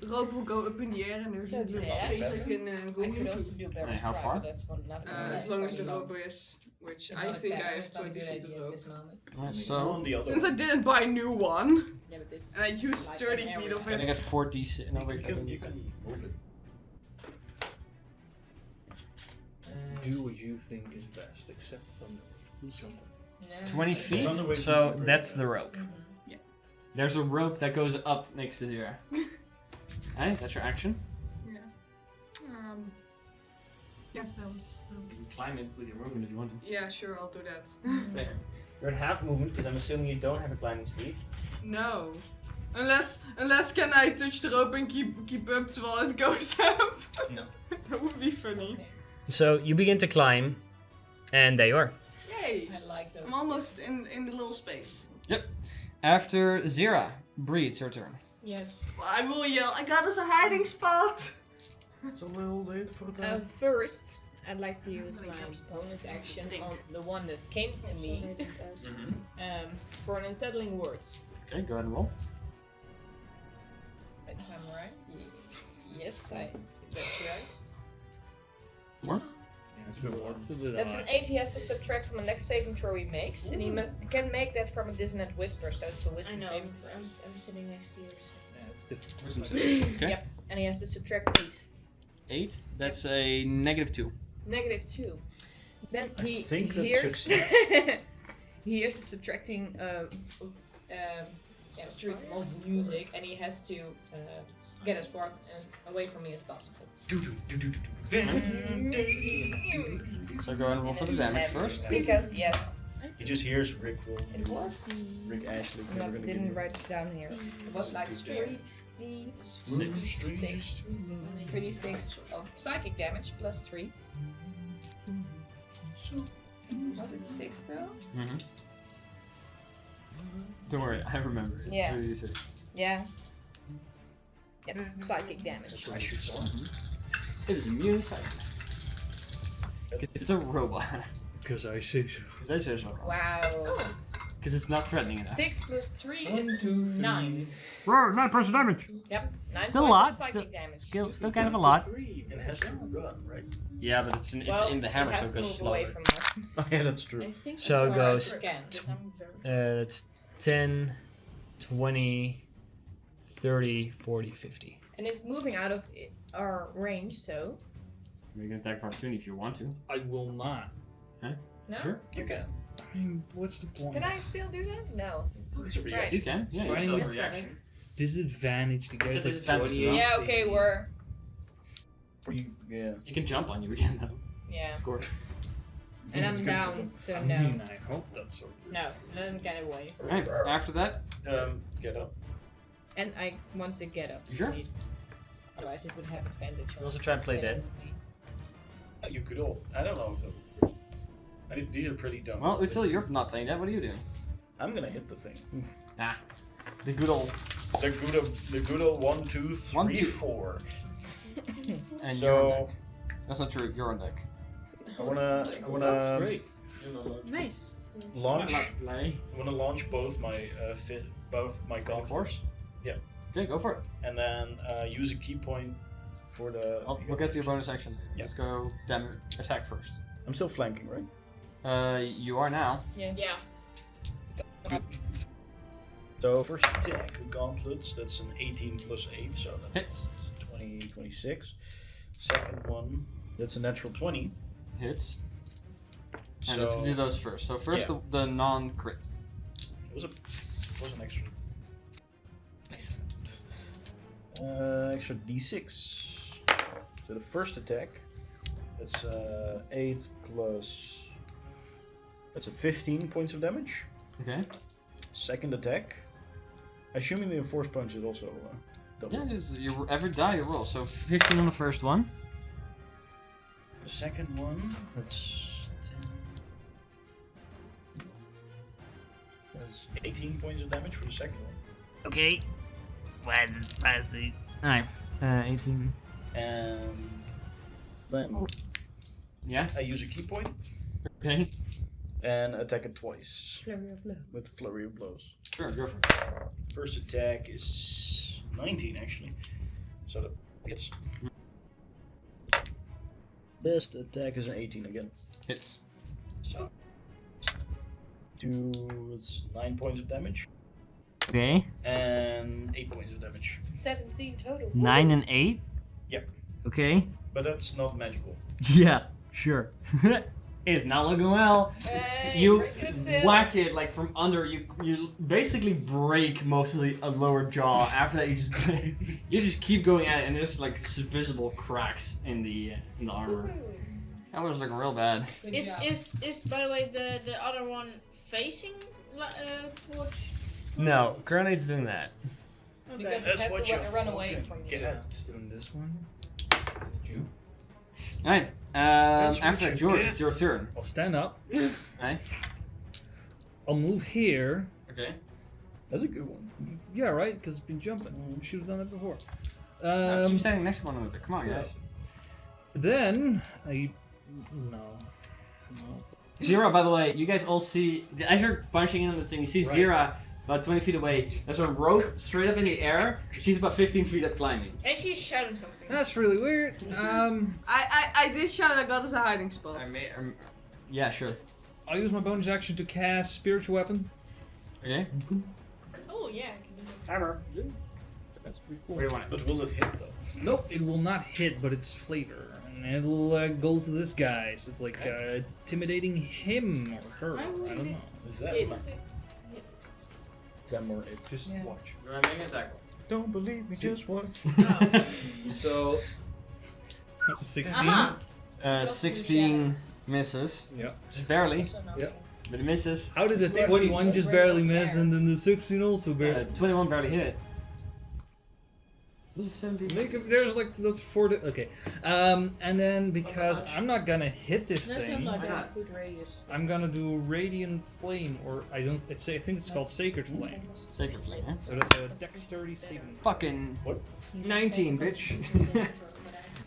[SPEAKER 5] Rope will go up in the air and there's
[SPEAKER 6] So
[SPEAKER 5] a little
[SPEAKER 6] bad.
[SPEAKER 5] space I can go
[SPEAKER 6] I could also
[SPEAKER 5] into.
[SPEAKER 6] do better.
[SPEAKER 1] Hey, how far?
[SPEAKER 6] But that's not
[SPEAKER 5] As long as the rope is, which I think I have 20 feet of rope.
[SPEAKER 1] Alright,
[SPEAKER 2] On
[SPEAKER 1] so
[SPEAKER 2] the other
[SPEAKER 5] Since I
[SPEAKER 2] one.
[SPEAKER 5] didn't buy a new one,
[SPEAKER 6] Yeah, but it's
[SPEAKER 5] and I used
[SPEAKER 6] like
[SPEAKER 5] 30
[SPEAKER 6] an
[SPEAKER 5] feet
[SPEAKER 6] area.
[SPEAKER 5] of
[SPEAKER 1] I
[SPEAKER 5] it.
[SPEAKER 1] get 4d6. No, wait,
[SPEAKER 2] You can move it.
[SPEAKER 3] Do what you think is best, except thunder. Do something.
[SPEAKER 6] Yeah.
[SPEAKER 1] 20
[SPEAKER 2] It's
[SPEAKER 1] feet,
[SPEAKER 2] on the way
[SPEAKER 1] so
[SPEAKER 2] to the
[SPEAKER 1] that's
[SPEAKER 2] river.
[SPEAKER 1] the rope.
[SPEAKER 6] Mhm.
[SPEAKER 1] There's a rope that goes up next to Zira. Alright, that's your action.
[SPEAKER 5] Yeah, that was.
[SPEAKER 1] You can climb it with your movement if you want to.
[SPEAKER 5] Yeah, sure, I'll do that.
[SPEAKER 1] There. You're at half movement because I'm assuming you don't have a climbing speed.
[SPEAKER 5] No. Unless can I touch the rope and keep up while it goes up?
[SPEAKER 1] No.
[SPEAKER 5] That would be funny.
[SPEAKER 6] Okay.
[SPEAKER 1] So you begin to climb, and there you are.
[SPEAKER 5] Yay!
[SPEAKER 6] I like those.
[SPEAKER 5] I'm almost
[SPEAKER 6] sticks.
[SPEAKER 5] in the little space.
[SPEAKER 1] After Zira, Bree, it's your turn.
[SPEAKER 6] Yes.
[SPEAKER 5] I will yell, I got us a hiding spot!
[SPEAKER 2] It's a little late for that.
[SPEAKER 6] First, I'd like to use my
[SPEAKER 5] Like,
[SPEAKER 6] bonus action
[SPEAKER 5] think.
[SPEAKER 6] on the one that came to me for an unsettling words.
[SPEAKER 1] Okay, go ahead and roll.
[SPEAKER 6] If I'm right. Yes, that's right.
[SPEAKER 1] More?
[SPEAKER 3] It's a bit
[SPEAKER 6] That's an 8 he has to subtract from the next saving throw he makes, and he can make that from a dissonant whisper, so it's a wisdom saving throw. I'm sitting next to you.
[SPEAKER 3] Yeah, it's different.
[SPEAKER 1] Okay.
[SPEAKER 6] Yep, and he has to subtract 8.
[SPEAKER 1] 8. That's a -2.
[SPEAKER 6] -2. Then he
[SPEAKER 2] think that
[SPEAKER 6] hears
[SPEAKER 2] succeeds.
[SPEAKER 6] he hears the subtracting street of music, and he has to get as far away from me as possible.
[SPEAKER 1] So go ahead and roll for the damage first.
[SPEAKER 6] Because yes,
[SPEAKER 2] He just hears Rick will.
[SPEAKER 6] it was.
[SPEAKER 2] Rick Ashley.
[SPEAKER 6] I
[SPEAKER 2] Never gonna
[SPEAKER 6] didn't
[SPEAKER 2] give
[SPEAKER 6] write it down here. It was like 3d6 of psychic damage plus 3. Was it 6 though?
[SPEAKER 1] Mm-hmm. Don't worry, I remember. It's
[SPEAKER 6] Yeah.
[SPEAKER 1] 3d6.
[SPEAKER 6] Yeah. Yes, psychic damage.
[SPEAKER 2] I should stop.
[SPEAKER 1] It is immune psychic. It's a robot.
[SPEAKER 3] Because I say so.
[SPEAKER 1] Because that's just a robot.
[SPEAKER 6] Wow.
[SPEAKER 1] Because it's not threatening enough.
[SPEAKER 6] 6 plus 3
[SPEAKER 3] 1,
[SPEAKER 6] is
[SPEAKER 3] 2, 3.
[SPEAKER 6] 9.
[SPEAKER 1] Whoa, 9 points of damage.
[SPEAKER 6] Yep, 9
[SPEAKER 1] Still a
[SPEAKER 6] points
[SPEAKER 1] lot,
[SPEAKER 6] of psychic damage.
[SPEAKER 1] Still kind of a lot.
[SPEAKER 2] It has to run, right?
[SPEAKER 1] Yeah, but it's in the hammer,
[SPEAKER 6] it
[SPEAKER 1] so
[SPEAKER 6] has
[SPEAKER 1] it
[SPEAKER 6] to
[SPEAKER 1] goes
[SPEAKER 6] move away
[SPEAKER 1] slower.
[SPEAKER 6] from us.
[SPEAKER 2] Oh yeah, that's true.
[SPEAKER 6] I think
[SPEAKER 1] So it
[SPEAKER 6] that's
[SPEAKER 1] goes
[SPEAKER 6] scan, 'cause I'm very-
[SPEAKER 1] It's 10, 20, 30, 40, 50.
[SPEAKER 7] And it's moving out of our range, so.
[SPEAKER 1] You can attack for opportunity if you want to.
[SPEAKER 3] I will not.
[SPEAKER 7] No?
[SPEAKER 1] Sure.
[SPEAKER 2] You can.
[SPEAKER 3] I mean, what's the point?
[SPEAKER 7] Can I still do that? No.
[SPEAKER 2] It's a
[SPEAKER 7] Right.
[SPEAKER 2] reaction.
[SPEAKER 1] You can. Yeah, you
[SPEAKER 3] Finding
[SPEAKER 1] still have a
[SPEAKER 7] That's
[SPEAKER 1] reaction.
[SPEAKER 3] Disadvantage to
[SPEAKER 1] It's
[SPEAKER 3] get
[SPEAKER 1] a
[SPEAKER 3] the
[SPEAKER 1] disadvantage,
[SPEAKER 3] 28
[SPEAKER 7] Yeah,
[SPEAKER 3] AC.
[SPEAKER 7] okay, we're.
[SPEAKER 2] Yeah.
[SPEAKER 1] You can jump on you again though.
[SPEAKER 7] Yeah.
[SPEAKER 1] Score.
[SPEAKER 7] And
[SPEAKER 2] It's
[SPEAKER 7] I'm
[SPEAKER 2] good for
[SPEAKER 7] down,
[SPEAKER 2] them.
[SPEAKER 7] so
[SPEAKER 3] I
[SPEAKER 7] no.
[SPEAKER 3] mean, I hope that's so good.
[SPEAKER 7] No, let him get away.
[SPEAKER 1] Alright, after that,
[SPEAKER 2] Get up.
[SPEAKER 7] And I want to get up.
[SPEAKER 1] You sure?
[SPEAKER 7] Otherwise, it would have advantage.
[SPEAKER 9] You also try and play dead.
[SPEAKER 2] You could all. I don't know if that would. These are pretty dumb.
[SPEAKER 1] well, until you're not playing that, what are you doing?
[SPEAKER 2] I'm gonna hit the thing.
[SPEAKER 1] Ah, the good old.
[SPEAKER 2] The good old 1, 2, 3,
[SPEAKER 1] 1, 2.
[SPEAKER 2] 4.
[SPEAKER 1] And you're on
[SPEAKER 2] So
[SPEAKER 1] deck. That's not true. You're on deck.
[SPEAKER 2] I wanna
[SPEAKER 3] That's great.
[SPEAKER 4] Nice.
[SPEAKER 2] launch.
[SPEAKER 1] Play.
[SPEAKER 2] I wanna launch both my both my gauntlets.
[SPEAKER 1] Force.
[SPEAKER 2] Yeah.
[SPEAKER 1] Okay, go for it.
[SPEAKER 2] And then use a key point for the.
[SPEAKER 1] We'll get to your bonus action.
[SPEAKER 2] Yeah.
[SPEAKER 1] Let's go damage attack first.
[SPEAKER 2] I'm still flanking, right?
[SPEAKER 1] You are now.
[SPEAKER 7] Yes.
[SPEAKER 5] Yeah.
[SPEAKER 2] So first attack, the gauntlets. That's an 18 plus 8, so that's
[SPEAKER 1] Hits.
[SPEAKER 2] 20, 26. Second one, that's a natural 20.
[SPEAKER 1] Hits.
[SPEAKER 2] So
[SPEAKER 1] And let's do those first. So first
[SPEAKER 2] Yeah.
[SPEAKER 1] the non-crit.
[SPEAKER 2] it was an extra.
[SPEAKER 1] Nice.
[SPEAKER 2] Extra d6. So the first attack, that's 8 plus. That's a 15 points of damage.
[SPEAKER 1] Okay.
[SPEAKER 2] Second attack, assuming the enforced punch is also double.
[SPEAKER 1] Yeah, just you every die you roll. So 15 on the first one.
[SPEAKER 2] The second one, that's 10. That's 18 points of damage for the second one.
[SPEAKER 1] Okay. Alright. 18.
[SPEAKER 2] And then
[SPEAKER 1] Yeah.
[SPEAKER 2] I use a key point
[SPEAKER 1] Okay.
[SPEAKER 2] and attack it twice
[SPEAKER 7] Flurry of blows.
[SPEAKER 2] with flurry of blows.
[SPEAKER 1] Sure, go for it.
[SPEAKER 2] First attack is 19 actually, so that hits. Best attack is an 18 again.
[SPEAKER 1] Hits.
[SPEAKER 2] So it's 9 points of damage
[SPEAKER 1] Okay.
[SPEAKER 2] and 8 points of damage.
[SPEAKER 7] 17 total.
[SPEAKER 1] 9 and 8.
[SPEAKER 2] Yep.
[SPEAKER 1] Okay.
[SPEAKER 2] But that's not magical.
[SPEAKER 1] Yeah. Sure. It's not looking well.
[SPEAKER 7] Hey,
[SPEAKER 1] You
[SPEAKER 7] very good, Sil.
[SPEAKER 1] whack it like from under. You basically break most of the lower jaw. After that, you just keep going at it, and there's like visible cracks in the armor. That was looking real bad.
[SPEAKER 7] Good
[SPEAKER 6] Is
[SPEAKER 7] job.
[SPEAKER 6] is by the way the other one facing towards?
[SPEAKER 9] No, currently it's doing that.
[SPEAKER 6] Okay.
[SPEAKER 7] Because-
[SPEAKER 2] That's
[SPEAKER 7] have
[SPEAKER 2] what
[SPEAKER 7] to
[SPEAKER 2] you
[SPEAKER 7] run away
[SPEAKER 2] fucking
[SPEAKER 7] from you.
[SPEAKER 2] get.
[SPEAKER 3] Doing this one.
[SPEAKER 1] All right.
[SPEAKER 2] That's what
[SPEAKER 1] After
[SPEAKER 2] you
[SPEAKER 1] that, George,
[SPEAKER 2] get.
[SPEAKER 1] it's your turn.
[SPEAKER 3] I'll stand up.
[SPEAKER 1] Right?
[SPEAKER 3] I'll move here.
[SPEAKER 1] Okay.
[SPEAKER 2] That's a good one.
[SPEAKER 3] Yeah, right? Because it's been jumping. We should have done it before.
[SPEAKER 1] Now keep standing next to one another. Come on, guys.
[SPEAKER 3] Then I no.
[SPEAKER 1] Zira, by the way, you guys all see as you're punching in on the thing. You see
[SPEAKER 2] Right.
[SPEAKER 1] Zira about 20 feet away. There's a rope straight up in the air. She's about 15 feet up climbing.
[SPEAKER 6] And she's shouting something.
[SPEAKER 3] That's really weird.
[SPEAKER 5] I did shout I got us a hiding spot.
[SPEAKER 1] Yeah, sure.
[SPEAKER 3] I'll use my bonus action to cast spiritual weapon.
[SPEAKER 1] Okay.
[SPEAKER 6] Oh yeah, I can do that.
[SPEAKER 1] Hammer.
[SPEAKER 3] That's pretty cool.
[SPEAKER 1] Where do you want it?
[SPEAKER 2] But will it hit though?
[SPEAKER 3] Nope, it will not hit, but it's flavor, and it'll go to this guy. So it's like intimidating him or her.
[SPEAKER 6] Why
[SPEAKER 3] I
[SPEAKER 6] would
[SPEAKER 3] don't
[SPEAKER 6] it-
[SPEAKER 3] know.
[SPEAKER 2] Is that
[SPEAKER 6] It's
[SPEAKER 2] them or it?
[SPEAKER 3] Just
[SPEAKER 7] Yeah.
[SPEAKER 3] watch.
[SPEAKER 1] You want to make an attack roll?
[SPEAKER 2] Don't believe me, just watch.
[SPEAKER 3] So 16.
[SPEAKER 6] Aha.
[SPEAKER 1] 16 misses.
[SPEAKER 3] Yeah.
[SPEAKER 1] Just barely,
[SPEAKER 7] Also not
[SPEAKER 3] Yeah.
[SPEAKER 7] okay.
[SPEAKER 1] but it misses.
[SPEAKER 3] How did the
[SPEAKER 7] It's
[SPEAKER 3] 21 just barely miss,
[SPEAKER 7] there.
[SPEAKER 3] and then the 16 also barely?
[SPEAKER 1] 21 barely hit. Was it 17?
[SPEAKER 3] Make it, there's like that's 4. Okay, and then because I'm not gonna hit this
[SPEAKER 7] Nothing
[SPEAKER 3] thing,
[SPEAKER 7] like
[SPEAKER 1] Why not?
[SPEAKER 7] that. Food radius.
[SPEAKER 3] I'm gonna do radiant flame, or I don't. I think it's called sacred flame.
[SPEAKER 1] Sacred flame, huh?
[SPEAKER 3] So that's a dexterity saving.
[SPEAKER 1] Fucking
[SPEAKER 2] What?
[SPEAKER 1] 19, bitch.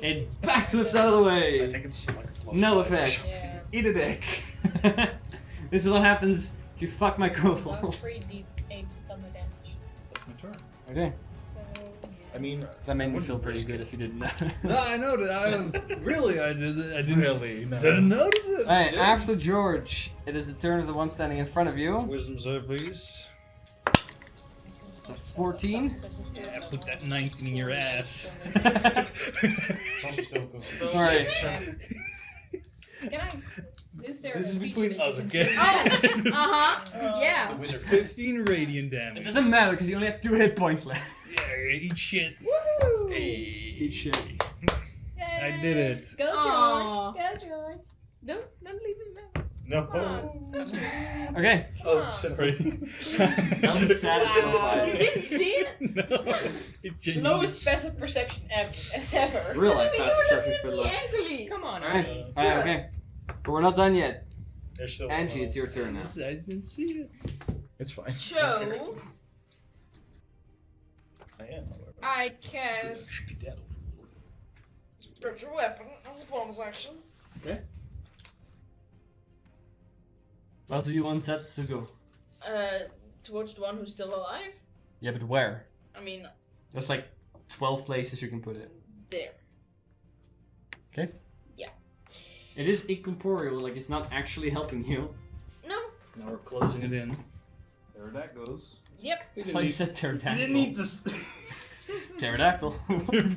[SPEAKER 1] It backflips out of the
[SPEAKER 2] I
[SPEAKER 1] way.
[SPEAKER 2] think it's like a plus
[SPEAKER 1] No
[SPEAKER 2] 5 or
[SPEAKER 1] effect.
[SPEAKER 2] something.
[SPEAKER 7] Yeah.
[SPEAKER 1] Eat a dick. This is what happens if you fuck my
[SPEAKER 7] About
[SPEAKER 1] kobold.
[SPEAKER 7] 3d8 thunder damage.
[SPEAKER 3] That's my turn.
[SPEAKER 1] Okay.
[SPEAKER 7] So.
[SPEAKER 2] I mean,
[SPEAKER 1] That made
[SPEAKER 2] I
[SPEAKER 1] me
[SPEAKER 2] wouldn't
[SPEAKER 1] feel pretty
[SPEAKER 2] risk
[SPEAKER 1] good
[SPEAKER 2] it.
[SPEAKER 1] if you didn't know.
[SPEAKER 3] No, I know that. I really, I didn't.
[SPEAKER 2] Really? No.
[SPEAKER 3] Didn't notice it.
[SPEAKER 1] Alright,
[SPEAKER 3] Yeah.
[SPEAKER 1] after George, it is the turn of the one standing in front of you.
[SPEAKER 3] Wisdom save, please.
[SPEAKER 1] That's a 14.
[SPEAKER 3] Yeah, put that 19 in your ass.
[SPEAKER 1] Sorry.
[SPEAKER 7] Can I? Is there
[SPEAKER 3] This
[SPEAKER 7] a
[SPEAKER 3] is
[SPEAKER 7] feature
[SPEAKER 3] between
[SPEAKER 7] that
[SPEAKER 3] us,
[SPEAKER 7] you
[SPEAKER 3] okay?
[SPEAKER 7] can
[SPEAKER 6] Yeah.
[SPEAKER 3] 15 radiant
[SPEAKER 1] It
[SPEAKER 3] damage.
[SPEAKER 1] doesn't matter because you only have 2 hit points left.
[SPEAKER 3] Yeah, eat shit.
[SPEAKER 6] Woo!
[SPEAKER 1] Eat shit.
[SPEAKER 3] I did it.
[SPEAKER 7] Go
[SPEAKER 6] Aw.
[SPEAKER 7] George! Go George! Don't leave him out.
[SPEAKER 2] No.
[SPEAKER 7] Come on. Go George.
[SPEAKER 1] Okay.
[SPEAKER 3] Oh, sorry.
[SPEAKER 1] That was a sad
[SPEAKER 7] Wow.
[SPEAKER 6] You didn't see it?
[SPEAKER 3] No. It genuinely-
[SPEAKER 7] Lowest passive perception ever.
[SPEAKER 1] Real life
[SPEAKER 6] You
[SPEAKER 1] passive
[SPEAKER 6] were
[SPEAKER 1] perception
[SPEAKER 6] looking
[SPEAKER 1] below.
[SPEAKER 6] at me angrily.
[SPEAKER 7] Come on.
[SPEAKER 1] Alright,
[SPEAKER 7] Andy.
[SPEAKER 1] alright, okay. But we're not done yet.
[SPEAKER 2] There's still
[SPEAKER 1] Angie,
[SPEAKER 2] one
[SPEAKER 1] it's your turn now.
[SPEAKER 3] I didn't see it.
[SPEAKER 2] It's fine.
[SPEAKER 6] So,
[SPEAKER 2] I am, however.
[SPEAKER 6] I cast Spiritual Weapon as a bonus action.
[SPEAKER 1] What do you want that to go?
[SPEAKER 6] Towards the one who's still alive.
[SPEAKER 1] Yeah, but where?
[SPEAKER 6] I mean,
[SPEAKER 1] There's like 12 places you can put it.
[SPEAKER 6] there.
[SPEAKER 1] Okay.
[SPEAKER 6] Yeah.
[SPEAKER 1] It is incorporeal, like it's not actually helping you.
[SPEAKER 6] No.
[SPEAKER 3] Now we're closing it in.
[SPEAKER 8] There that goes.
[SPEAKER 6] Yep.
[SPEAKER 1] I thought you said pterodactyl.
[SPEAKER 3] You didn't need this.
[SPEAKER 1] Pterodactyl.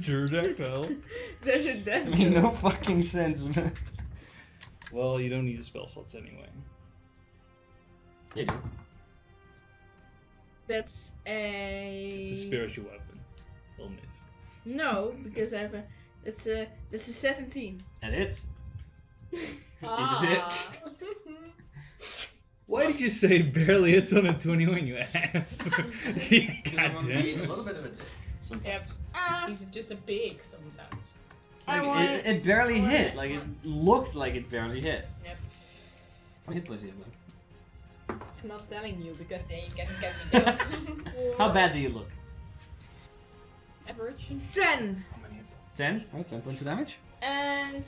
[SPEAKER 3] Pterodactyl.
[SPEAKER 6] There's a death.
[SPEAKER 1] I mean, no fucking sense.
[SPEAKER 3] Well, you don't need the spell slots anyway.
[SPEAKER 1] You do.
[SPEAKER 6] That's a.
[SPEAKER 3] It's a spiritual weapon. They'll miss.
[SPEAKER 6] No, because I have a. It's a 17.
[SPEAKER 1] And it's.
[SPEAKER 7] Ah.
[SPEAKER 3] Why did you say barely hits on a 21, you ass? God
[SPEAKER 1] A
[SPEAKER 3] damn.
[SPEAKER 1] little bit of a dick. Sometimes.
[SPEAKER 7] Yep.
[SPEAKER 6] Ah.
[SPEAKER 7] He's just a pig sometimes.
[SPEAKER 6] I
[SPEAKER 1] Like,
[SPEAKER 6] want
[SPEAKER 1] it barely
[SPEAKER 6] I want
[SPEAKER 1] hit.
[SPEAKER 6] it.
[SPEAKER 1] Like it looked like it barely hit.
[SPEAKER 7] Yep.
[SPEAKER 1] What hit points do you have?
[SPEAKER 7] I'm not telling you because then you can get me down.
[SPEAKER 1] How bad do you look?
[SPEAKER 7] Average.
[SPEAKER 6] 10.
[SPEAKER 1] 10? Alright, 10 points of damage.
[SPEAKER 6] And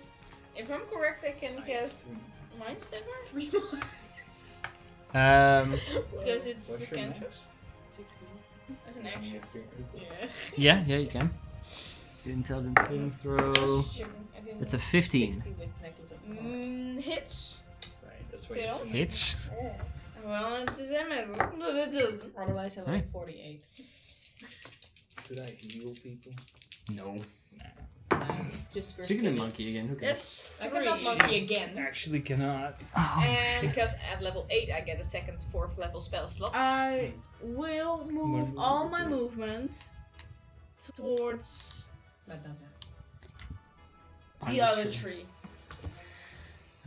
[SPEAKER 6] if I'm correct, I can cast Mind Sliver.
[SPEAKER 7] 3 more.
[SPEAKER 6] Because it's a cantrip.
[SPEAKER 7] 16.
[SPEAKER 6] As an action.
[SPEAKER 7] Yeah.
[SPEAKER 1] Yeah, you can. Intelligence saving throw. It's a 15.
[SPEAKER 7] 16 with necklace of
[SPEAKER 6] Hits.
[SPEAKER 3] Right, that's
[SPEAKER 6] Still.
[SPEAKER 3] what
[SPEAKER 1] Hits.
[SPEAKER 6] Well, it is a mess. No, it isn't.
[SPEAKER 7] Otherwise, I'm like 48.
[SPEAKER 3] Did I heal people?
[SPEAKER 1] No.
[SPEAKER 7] Just for
[SPEAKER 1] So you can do monkey again. Who cares?
[SPEAKER 6] That's
[SPEAKER 7] I
[SPEAKER 6] 3.
[SPEAKER 7] cannot monkey again.
[SPEAKER 3] Actually cannot.
[SPEAKER 6] And
[SPEAKER 7] Because at level 8 I get a second 4th level spell slot.
[SPEAKER 6] I will move all my movement towards
[SPEAKER 7] But not now.
[SPEAKER 6] the other tree.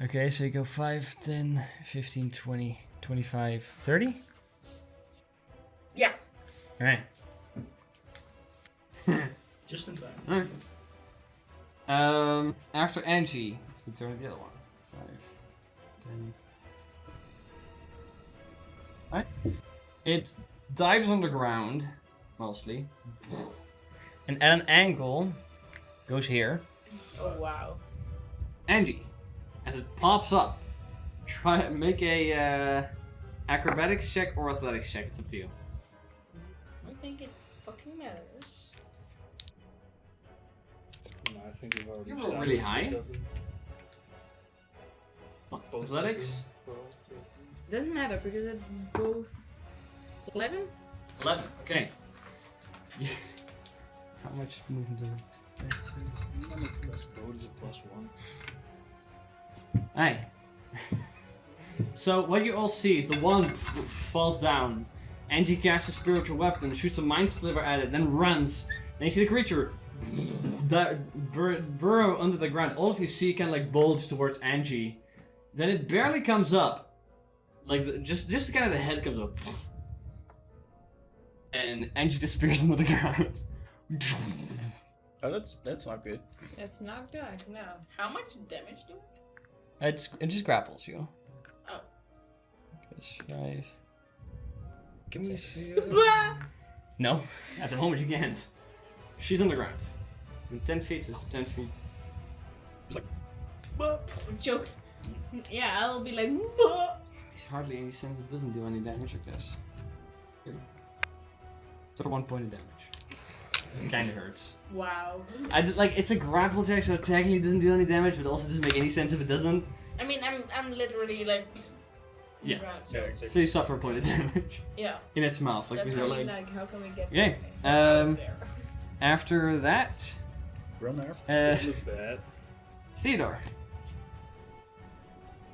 [SPEAKER 1] Okay, so you go 5, 10, 15, 20, 25, 30?
[SPEAKER 6] Yeah.
[SPEAKER 1] Alright.
[SPEAKER 3] Just in time.
[SPEAKER 1] Alright. After Angie, it's the turn of the other one. 5, 10. Alright. It dives on the ground, mostly. And at an angle, goes here.
[SPEAKER 7] Oh wow.
[SPEAKER 1] Angie, as it pops up, try make a acrobatics check or athletics check. It's up to you.
[SPEAKER 6] I think it fucking matters.
[SPEAKER 3] No, I think we've already
[SPEAKER 1] You roll
[SPEAKER 3] decided
[SPEAKER 1] really
[SPEAKER 3] it
[SPEAKER 1] high.
[SPEAKER 3] doesn't. Both
[SPEAKER 1] Athletics?
[SPEAKER 6] Doesn't matter because it's both 11.
[SPEAKER 1] 11. Okay. How much movement do you?
[SPEAKER 3] Boat is a +1.
[SPEAKER 1] Aye. So what you all see is the wand falls down. Angie casts a spiritual weapon, shoots a mind sliver at it, then runs. Then you see the creature burrow under the ground. All of you see kind of like bulge towards Angie. Then it barely comes up, like just kind of the head comes up, and Angie disappears under the ground.
[SPEAKER 2] Oh, that's not good.
[SPEAKER 7] That's not good. No. How much damage do
[SPEAKER 1] It just grapples you.
[SPEAKER 6] Oh.
[SPEAKER 1] It's 5.
[SPEAKER 3] Can we see
[SPEAKER 1] No, at the moment you can't. She's on the ground. In 10 feet, so it's 10 feet.
[SPEAKER 6] Joke. Yeah, I'll be like.
[SPEAKER 1] There's hardly any sense it doesn't do any damage, I guess. Okay. So 1 point of damage. It kind of hurts.
[SPEAKER 7] Wow.
[SPEAKER 1] It's a grapple attack, so it technically doesn't do any damage, but also doesn't make any sense if it doesn't.
[SPEAKER 6] I mean, I'm literally like
[SPEAKER 1] Yeah.
[SPEAKER 5] Right,
[SPEAKER 2] Yeah,
[SPEAKER 5] so
[SPEAKER 2] exactly.
[SPEAKER 1] So you suffer a point of damage
[SPEAKER 5] yeah,
[SPEAKER 1] in its mouth, like
[SPEAKER 5] that's
[SPEAKER 1] with your
[SPEAKER 5] really
[SPEAKER 1] leg.
[SPEAKER 5] like how can we get
[SPEAKER 1] Okay,
[SPEAKER 5] out there?
[SPEAKER 1] After that,
[SPEAKER 2] Run after.
[SPEAKER 3] It looks bad.
[SPEAKER 1] Theodore.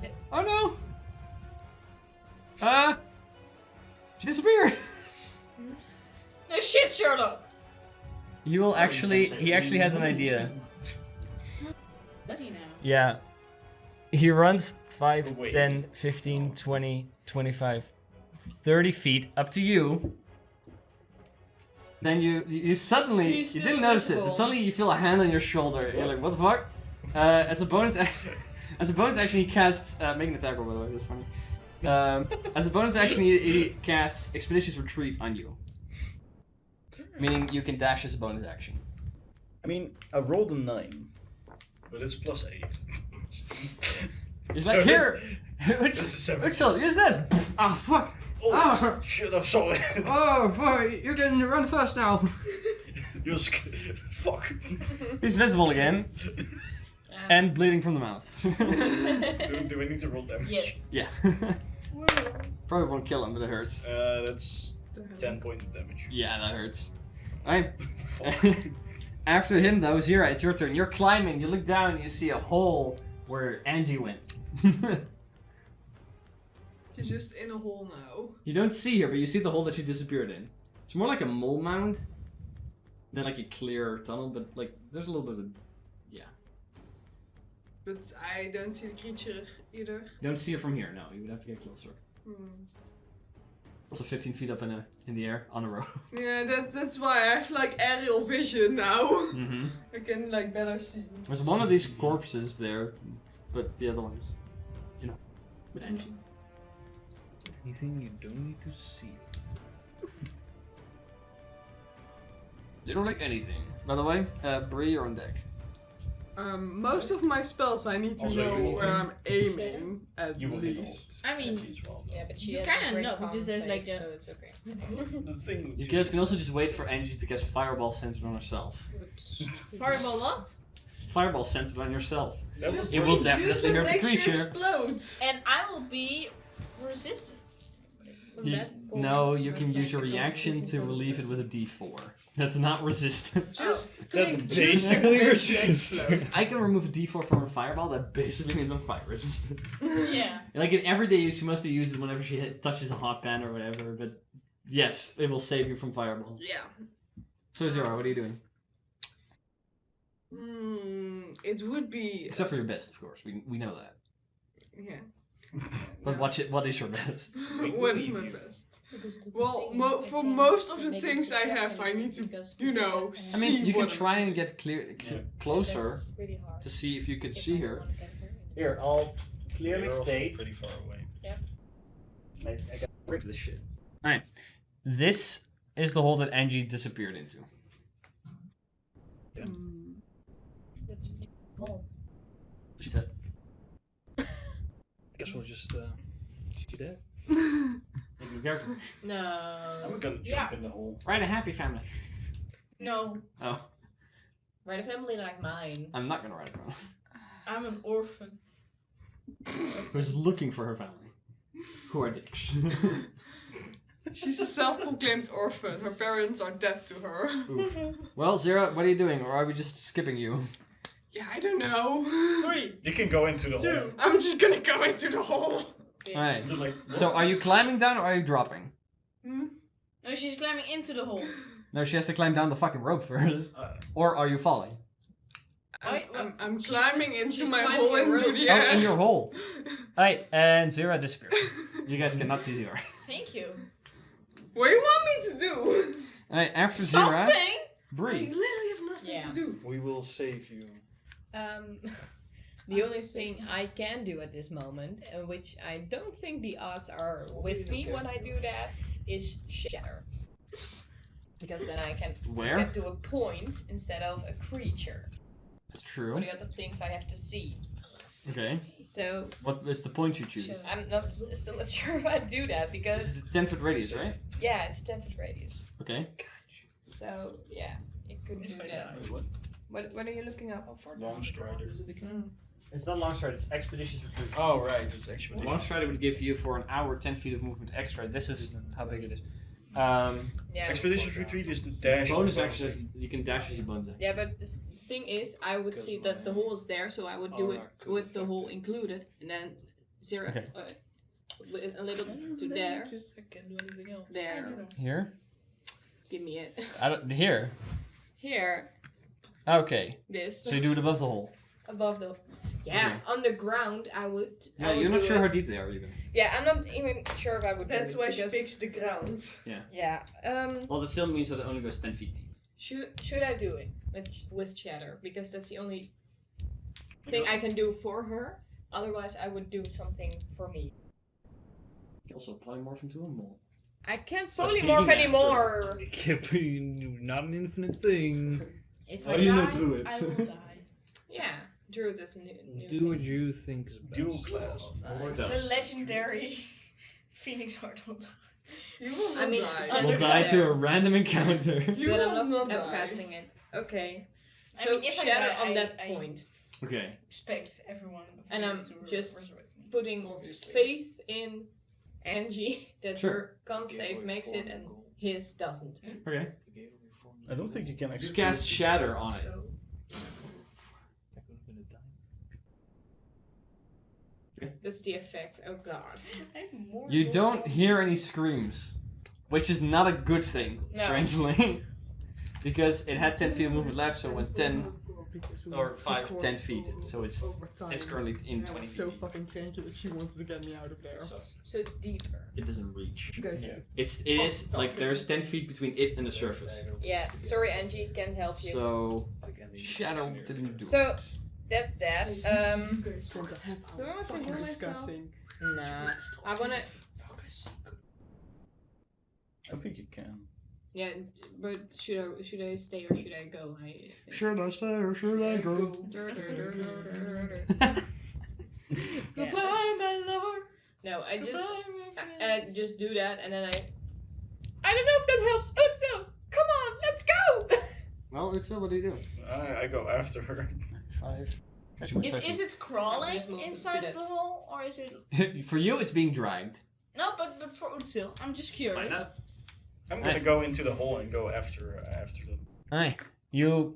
[SPEAKER 5] Yeah.
[SPEAKER 1] Oh no! She disappeared!
[SPEAKER 5] No shit, Sherlock!
[SPEAKER 1] He will actually, he actually has an idea.
[SPEAKER 7] Does he now?
[SPEAKER 9] Yeah. He runs 5,
[SPEAKER 2] Away.
[SPEAKER 9] 10, 15, 20, 25, 30 feet up to you.
[SPEAKER 1] Then you suddenly,
[SPEAKER 7] He's
[SPEAKER 1] you
[SPEAKER 7] still
[SPEAKER 1] didn't notice it,
[SPEAKER 7] invisible.
[SPEAKER 1] but suddenly you feel a hand on your shoulder. You're like, what the fuck? As a bonus action, he casts, make an attack roll by the way, that's funny. As a bonus action, he casts Expeditious Retrieve on you. Meaning you can dash as a bonus action.
[SPEAKER 2] I mean, I rolled a 9. But it's plus 8.
[SPEAKER 1] He's
[SPEAKER 2] So
[SPEAKER 1] like, here!
[SPEAKER 2] This is 7.
[SPEAKER 1] Uchel, use this! Ah, fuck!
[SPEAKER 2] Oh,
[SPEAKER 1] Ah.
[SPEAKER 2] shit, I'm sorry.
[SPEAKER 1] Oh, fuck, you're getting to run first now.
[SPEAKER 2] You're fuck.
[SPEAKER 1] He's visible again, and bleeding from the mouth.
[SPEAKER 2] Do we need to roll damage?
[SPEAKER 5] Yes.
[SPEAKER 1] Yeah. Probably won't kill him, but it hurts.
[SPEAKER 2] That's 10 points of damage.
[SPEAKER 1] Yeah, that hurts. Alright. After him, though, Zira, it's your turn. You're climbing, you look down, and you see a hole where Angie went.
[SPEAKER 5] She's just in a hole now.
[SPEAKER 1] You don't see her, but you see the hole that she disappeared in. It's more like a mole mound than like a clear tunnel, but like there's a little bit of, yeah.
[SPEAKER 5] But I don't see the creature either.
[SPEAKER 1] You don't see it from here. No, you would have to get closer. Also 15 feet up in the air on a rope.
[SPEAKER 5] Yeah, that's why I have like aerial vision now.
[SPEAKER 1] Mm-hmm.
[SPEAKER 5] I can like better see.
[SPEAKER 1] There's one of these corpses there, but the other ones, you know, with Angie.
[SPEAKER 3] Anything you don't need to see.
[SPEAKER 1] You don't like anything. By the way, Bree, you're on deck.
[SPEAKER 5] Most of my spells I need to
[SPEAKER 2] Also,
[SPEAKER 5] know
[SPEAKER 2] you
[SPEAKER 5] where I'm aiming at
[SPEAKER 2] You will hit all.
[SPEAKER 5] least.
[SPEAKER 6] I mean,
[SPEAKER 2] Angie as well, though.
[SPEAKER 7] Yeah, but she
[SPEAKER 6] You
[SPEAKER 7] has
[SPEAKER 6] kinda
[SPEAKER 7] a great
[SPEAKER 6] know,
[SPEAKER 7] con
[SPEAKER 6] because there's
[SPEAKER 7] save,
[SPEAKER 6] like a-
[SPEAKER 7] so it's okay.
[SPEAKER 2] The thing.
[SPEAKER 1] You
[SPEAKER 2] to-
[SPEAKER 1] guys can also just wait for Angie to cast Fireball centered on herself.
[SPEAKER 6] fireball what?
[SPEAKER 1] Fireball centered on yourself.
[SPEAKER 2] That was
[SPEAKER 1] It will definitely hurt the creature.
[SPEAKER 5] Explodes.
[SPEAKER 6] And I will be resistant.
[SPEAKER 1] No, you can use your reaction to relieve it with a D4. That's not resistant.
[SPEAKER 5] Just
[SPEAKER 3] That's
[SPEAKER 5] think,
[SPEAKER 3] basically
[SPEAKER 5] just think
[SPEAKER 3] resistant.
[SPEAKER 5] explode.
[SPEAKER 1] I can remove a D4 from a fireball. That basically means I'm fire resistant.
[SPEAKER 6] Yeah.
[SPEAKER 1] Like in everyday use, she mostly uses it whenever she touches a hot pan or whatever. But yes, it will save you from fireball.
[SPEAKER 5] Yeah.
[SPEAKER 1] So Zara, what are you doing?
[SPEAKER 5] It would be.
[SPEAKER 1] Except for your best, of course. We know that.
[SPEAKER 5] Yeah.
[SPEAKER 1] But what is your best?
[SPEAKER 5] What is my best? Well, for most of the things I have, I need to, you know,
[SPEAKER 1] I
[SPEAKER 5] see
[SPEAKER 1] mean, you can
[SPEAKER 5] what I'm-
[SPEAKER 1] try and get closer
[SPEAKER 7] That's really hard.
[SPEAKER 1] to see if you could
[SPEAKER 7] If
[SPEAKER 1] see
[SPEAKER 7] I
[SPEAKER 1] her.
[SPEAKER 7] wanna get her.
[SPEAKER 9] Here, I'll clearly
[SPEAKER 2] You're also
[SPEAKER 9] state.
[SPEAKER 2] pretty far away.
[SPEAKER 9] I got
[SPEAKER 1] Wait for this shit.
[SPEAKER 9] This is the hole that Angie disappeared into.
[SPEAKER 7] That's the hole.
[SPEAKER 1] She said.
[SPEAKER 3] Guess we'll just shoot that.
[SPEAKER 1] Make your character.
[SPEAKER 7] No.
[SPEAKER 2] I'm gonna jump
[SPEAKER 6] Yeah.
[SPEAKER 2] in the hole.
[SPEAKER 1] Write a happy family.
[SPEAKER 6] No,
[SPEAKER 1] Oh,
[SPEAKER 7] Right, a family like mine.
[SPEAKER 1] I'm not gonna write it down.
[SPEAKER 6] I'm an orphan.
[SPEAKER 1] Who's looking for her family? Who are dicks?
[SPEAKER 5] She's a self-proclaimed orphan. Her parents are dead to her.
[SPEAKER 1] Oof. Well, Zara, what are you doing? Or are we just skipping you?
[SPEAKER 5] Yeah, I don't know.
[SPEAKER 6] 3,
[SPEAKER 2] You can go into the hole.
[SPEAKER 6] 2.
[SPEAKER 5] I'm just gonna go into the hole.
[SPEAKER 1] Alright.
[SPEAKER 2] So, like,
[SPEAKER 1] So are you climbing down or are you dropping?
[SPEAKER 5] Hmm?
[SPEAKER 6] No, she's climbing into the hole.
[SPEAKER 1] No, she has to climb down the fucking rope first.
[SPEAKER 2] Uh,
[SPEAKER 1] Or are you falling?
[SPEAKER 5] I'm
[SPEAKER 7] She's
[SPEAKER 5] climbing
[SPEAKER 7] cli-
[SPEAKER 5] into
[SPEAKER 7] she's
[SPEAKER 5] my
[SPEAKER 7] climbing
[SPEAKER 5] hole
[SPEAKER 7] a
[SPEAKER 5] into
[SPEAKER 7] rope.
[SPEAKER 5] the
[SPEAKER 1] Oh,
[SPEAKER 5] air.
[SPEAKER 1] in your hole.
[SPEAKER 9] Alright, and Zira disappeared.
[SPEAKER 1] You guys cannot see Zira.
[SPEAKER 6] Thank you.
[SPEAKER 5] What do you want me to do?
[SPEAKER 1] Alright, after Zira,
[SPEAKER 6] Something?
[SPEAKER 5] I
[SPEAKER 1] Bree.
[SPEAKER 5] literally have nothing
[SPEAKER 7] Yeah.
[SPEAKER 5] to do.
[SPEAKER 3] We will save you.
[SPEAKER 7] The only thing I can do at this moment, which I don't think the odds are with me when I do that, is shatter. Because then I can
[SPEAKER 1] Where?
[SPEAKER 7] get to a point instead of a creature.
[SPEAKER 1] That's
[SPEAKER 7] For
[SPEAKER 1] true.
[SPEAKER 7] the other things I have to see.
[SPEAKER 1] Okay.
[SPEAKER 7] So
[SPEAKER 1] What is the point you choose?
[SPEAKER 7] I'm not still not sure if I do that
[SPEAKER 1] This
[SPEAKER 7] because
[SPEAKER 1] is a 10-foot radius, right?
[SPEAKER 7] yeah, it's a 10-foot radius.
[SPEAKER 1] Okay.
[SPEAKER 7] So yeah, it could do that.
[SPEAKER 2] what?
[SPEAKER 7] What are you looking up?
[SPEAKER 2] Launch strider.
[SPEAKER 1] It's not long stride. It's expeditious retreat.
[SPEAKER 2] Oh right, it's expedition.
[SPEAKER 1] Long stride would give you for an hour 10 feet of movement extra. This is how big it is.
[SPEAKER 7] Yeah.
[SPEAKER 2] Expedition retreat is the dash.
[SPEAKER 1] Bonus
[SPEAKER 2] of
[SPEAKER 1] action is you can dash as you bonus action.
[SPEAKER 7] Yeah, but the thing is, I would see that the hole is there, so I would do it with the hole included, and then zero,
[SPEAKER 1] Okay.
[SPEAKER 7] a little to there.
[SPEAKER 5] I can't do anything else.
[SPEAKER 7] There.
[SPEAKER 9] Here?
[SPEAKER 7] Give me it.
[SPEAKER 9] I don't. Here.
[SPEAKER 7] Here.
[SPEAKER 9] Okay.
[SPEAKER 7] This.
[SPEAKER 1] So you do it above the hole.
[SPEAKER 7] Above the. Yeah, on the ground I would.
[SPEAKER 1] Yeah,
[SPEAKER 7] I would
[SPEAKER 1] you're not
[SPEAKER 7] do
[SPEAKER 1] sure
[SPEAKER 7] it.
[SPEAKER 1] how deep they are even.
[SPEAKER 7] Yeah, I'm not even sure if I would.
[SPEAKER 5] That's
[SPEAKER 7] do
[SPEAKER 5] why
[SPEAKER 7] it
[SPEAKER 5] she
[SPEAKER 7] because-
[SPEAKER 5] picks the ground.
[SPEAKER 7] Yeah.
[SPEAKER 1] Well, that still means that it only goes 10 feet deep.
[SPEAKER 7] Should I do it with Shatter, because that's the only thing I can do for her. Otherwise, I would do something for me.
[SPEAKER 1] You also polymorph into a mole.
[SPEAKER 7] I can't
[SPEAKER 1] So
[SPEAKER 7] polymorph
[SPEAKER 1] taking
[SPEAKER 7] anymore.
[SPEAKER 3] Not an infinite thing.
[SPEAKER 6] If
[SPEAKER 1] Why
[SPEAKER 6] I
[SPEAKER 1] do you
[SPEAKER 6] die,
[SPEAKER 1] not do it?
[SPEAKER 6] I will die.
[SPEAKER 7] Yeah, Druid is a new
[SPEAKER 3] Do what you think is best.
[SPEAKER 2] Dual class.
[SPEAKER 1] Or
[SPEAKER 6] The
[SPEAKER 1] does.
[SPEAKER 6] legendary Phoenix Heart will die.
[SPEAKER 5] You will
[SPEAKER 7] I mean,
[SPEAKER 5] die.
[SPEAKER 7] under
[SPEAKER 1] Will die to
[SPEAKER 7] there.
[SPEAKER 1] a random encounter.
[SPEAKER 5] You
[SPEAKER 7] Then
[SPEAKER 5] will
[SPEAKER 7] I'm
[SPEAKER 5] not
[SPEAKER 7] not
[SPEAKER 5] die.
[SPEAKER 7] casting it. Okay.
[SPEAKER 6] I
[SPEAKER 7] So
[SPEAKER 6] mean, if I
[SPEAKER 7] Shatter
[SPEAKER 6] die,
[SPEAKER 7] on that
[SPEAKER 6] I
[SPEAKER 7] point.
[SPEAKER 1] Okay.
[SPEAKER 6] Expect everyone.
[SPEAKER 7] And I'm
[SPEAKER 6] to
[SPEAKER 7] just
[SPEAKER 6] resurrect me.
[SPEAKER 7] Putting
[SPEAKER 5] Obviously.
[SPEAKER 7] faith in Angie that
[SPEAKER 1] Sure.
[SPEAKER 7] her con save makes it and his doesn't.
[SPEAKER 1] Okay.
[SPEAKER 2] I don't think you can
[SPEAKER 1] You
[SPEAKER 2] actually
[SPEAKER 1] cast Shatter on it.
[SPEAKER 7] That's the effect. Oh god.
[SPEAKER 6] I'm more
[SPEAKER 1] You don't
[SPEAKER 6] normal.
[SPEAKER 1] hear any screams, which is not a good thing,
[SPEAKER 7] No.
[SPEAKER 1] strangely. Because it had 10 feet of movement left, so it went 10 or 5, 10 feet. So it's currently in 20 feet.
[SPEAKER 10] fucking cranky that she wanted to get me out of there.
[SPEAKER 7] So it's deeper.
[SPEAKER 1] It doesn't reach.
[SPEAKER 10] You guys
[SPEAKER 2] Yeah.
[SPEAKER 1] It is like there's 10 feet between it and the surface.
[SPEAKER 7] Yeah. Sorry, Angie, can't help you.
[SPEAKER 1] So Shadow didn't do
[SPEAKER 7] So-
[SPEAKER 1] it.
[SPEAKER 7] That's that.
[SPEAKER 10] You guys
[SPEAKER 7] Do
[SPEAKER 10] want to have
[SPEAKER 7] I want to
[SPEAKER 10] fun
[SPEAKER 7] heal myself?
[SPEAKER 10] discussing.
[SPEAKER 7] Nah. I wanna.
[SPEAKER 2] I think you can.
[SPEAKER 7] Yeah, but should I stay or should I go?
[SPEAKER 1] Should I stay or should I go? Goodbye, my lord.
[SPEAKER 7] No, I just
[SPEAKER 1] Goodbye, my
[SPEAKER 7] I
[SPEAKER 1] friend.
[SPEAKER 7] just do that and then I don't know if that helps. Utsu, come on, let's go.
[SPEAKER 1] Well, Utsu, what do you do?
[SPEAKER 2] I go after her.
[SPEAKER 1] 5. Actually, my
[SPEAKER 6] Is it crawling
[SPEAKER 7] Just move to
[SPEAKER 6] inside
[SPEAKER 7] that.
[SPEAKER 6] the hole, or is it?
[SPEAKER 1] special. For you, it's being dragged.
[SPEAKER 6] No, but for Utsil, I'm just curious.
[SPEAKER 2] I'm gonna go into the hole and go after them.
[SPEAKER 1] Aye. You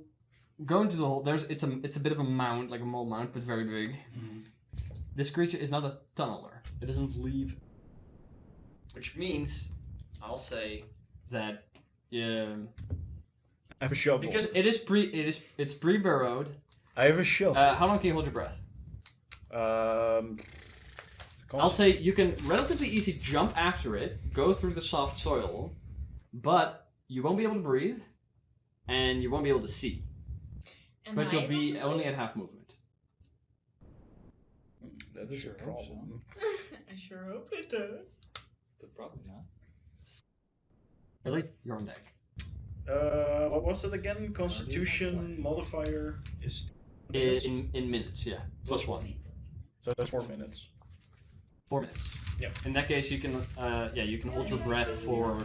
[SPEAKER 1] go into the hole. It's a bit of a mound, like a mole mound, but very big. This creature is not a tunneler. It doesn't leave. Which means, I'll say that
[SPEAKER 2] I have a shovel.
[SPEAKER 1] because it's pre-burrowed.
[SPEAKER 2] I have a shovel.
[SPEAKER 1] How long can you hold your breath? I'll say you can relatively easy jump after it, go through the soft soil, but you won't be able to breathe, and you won't be able to see.
[SPEAKER 6] Am
[SPEAKER 1] But
[SPEAKER 6] I
[SPEAKER 1] you'll
[SPEAKER 6] able
[SPEAKER 1] be
[SPEAKER 6] to?
[SPEAKER 1] only at half movement.
[SPEAKER 2] That is a problem.
[SPEAKER 6] I sure hope it does.
[SPEAKER 8] But probably not.
[SPEAKER 1] Really? You're on deck.
[SPEAKER 2] What was it again? Constitution modifier is
[SPEAKER 1] In minutes, yeah. Plus 1.
[SPEAKER 2] so that's 4 minutes.
[SPEAKER 1] 4 minutes.
[SPEAKER 2] Yeah.
[SPEAKER 1] In that case, you can you can hold your breath for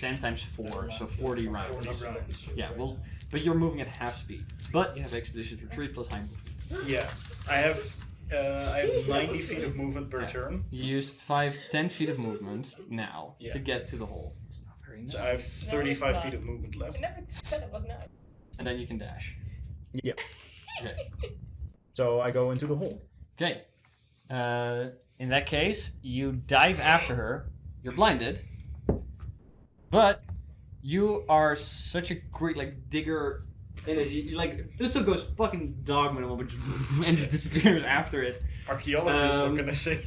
[SPEAKER 1] 10 times 4, so 40 rounds.
[SPEAKER 2] 40 rounds.
[SPEAKER 1] Yeah, well, but you're moving at half speed. But you have expedition retreat plus high movement.
[SPEAKER 2] Yeah, I have 90 feet of movement per
[SPEAKER 1] Yeah.
[SPEAKER 2] turn.
[SPEAKER 1] You used 10 feet of movement now
[SPEAKER 2] Yeah.
[SPEAKER 1] to get to the hole,
[SPEAKER 2] So I have 35 feet of movement left.
[SPEAKER 7] I never said it was not.
[SPEAKER 1] and then you can dash.
[SPEAKER 2] Yeah.
[SPEAKER 1] Okay.
[SPEAKER 2] So I go into the hole.
[SPEAKER 1] Okay. In that case, you dive after her. You're blinded, but you are such a great digger. You Utsu goes fucking dog mode and just disappears after it.
[SPEAKER 2] Archaeologists, what can I say?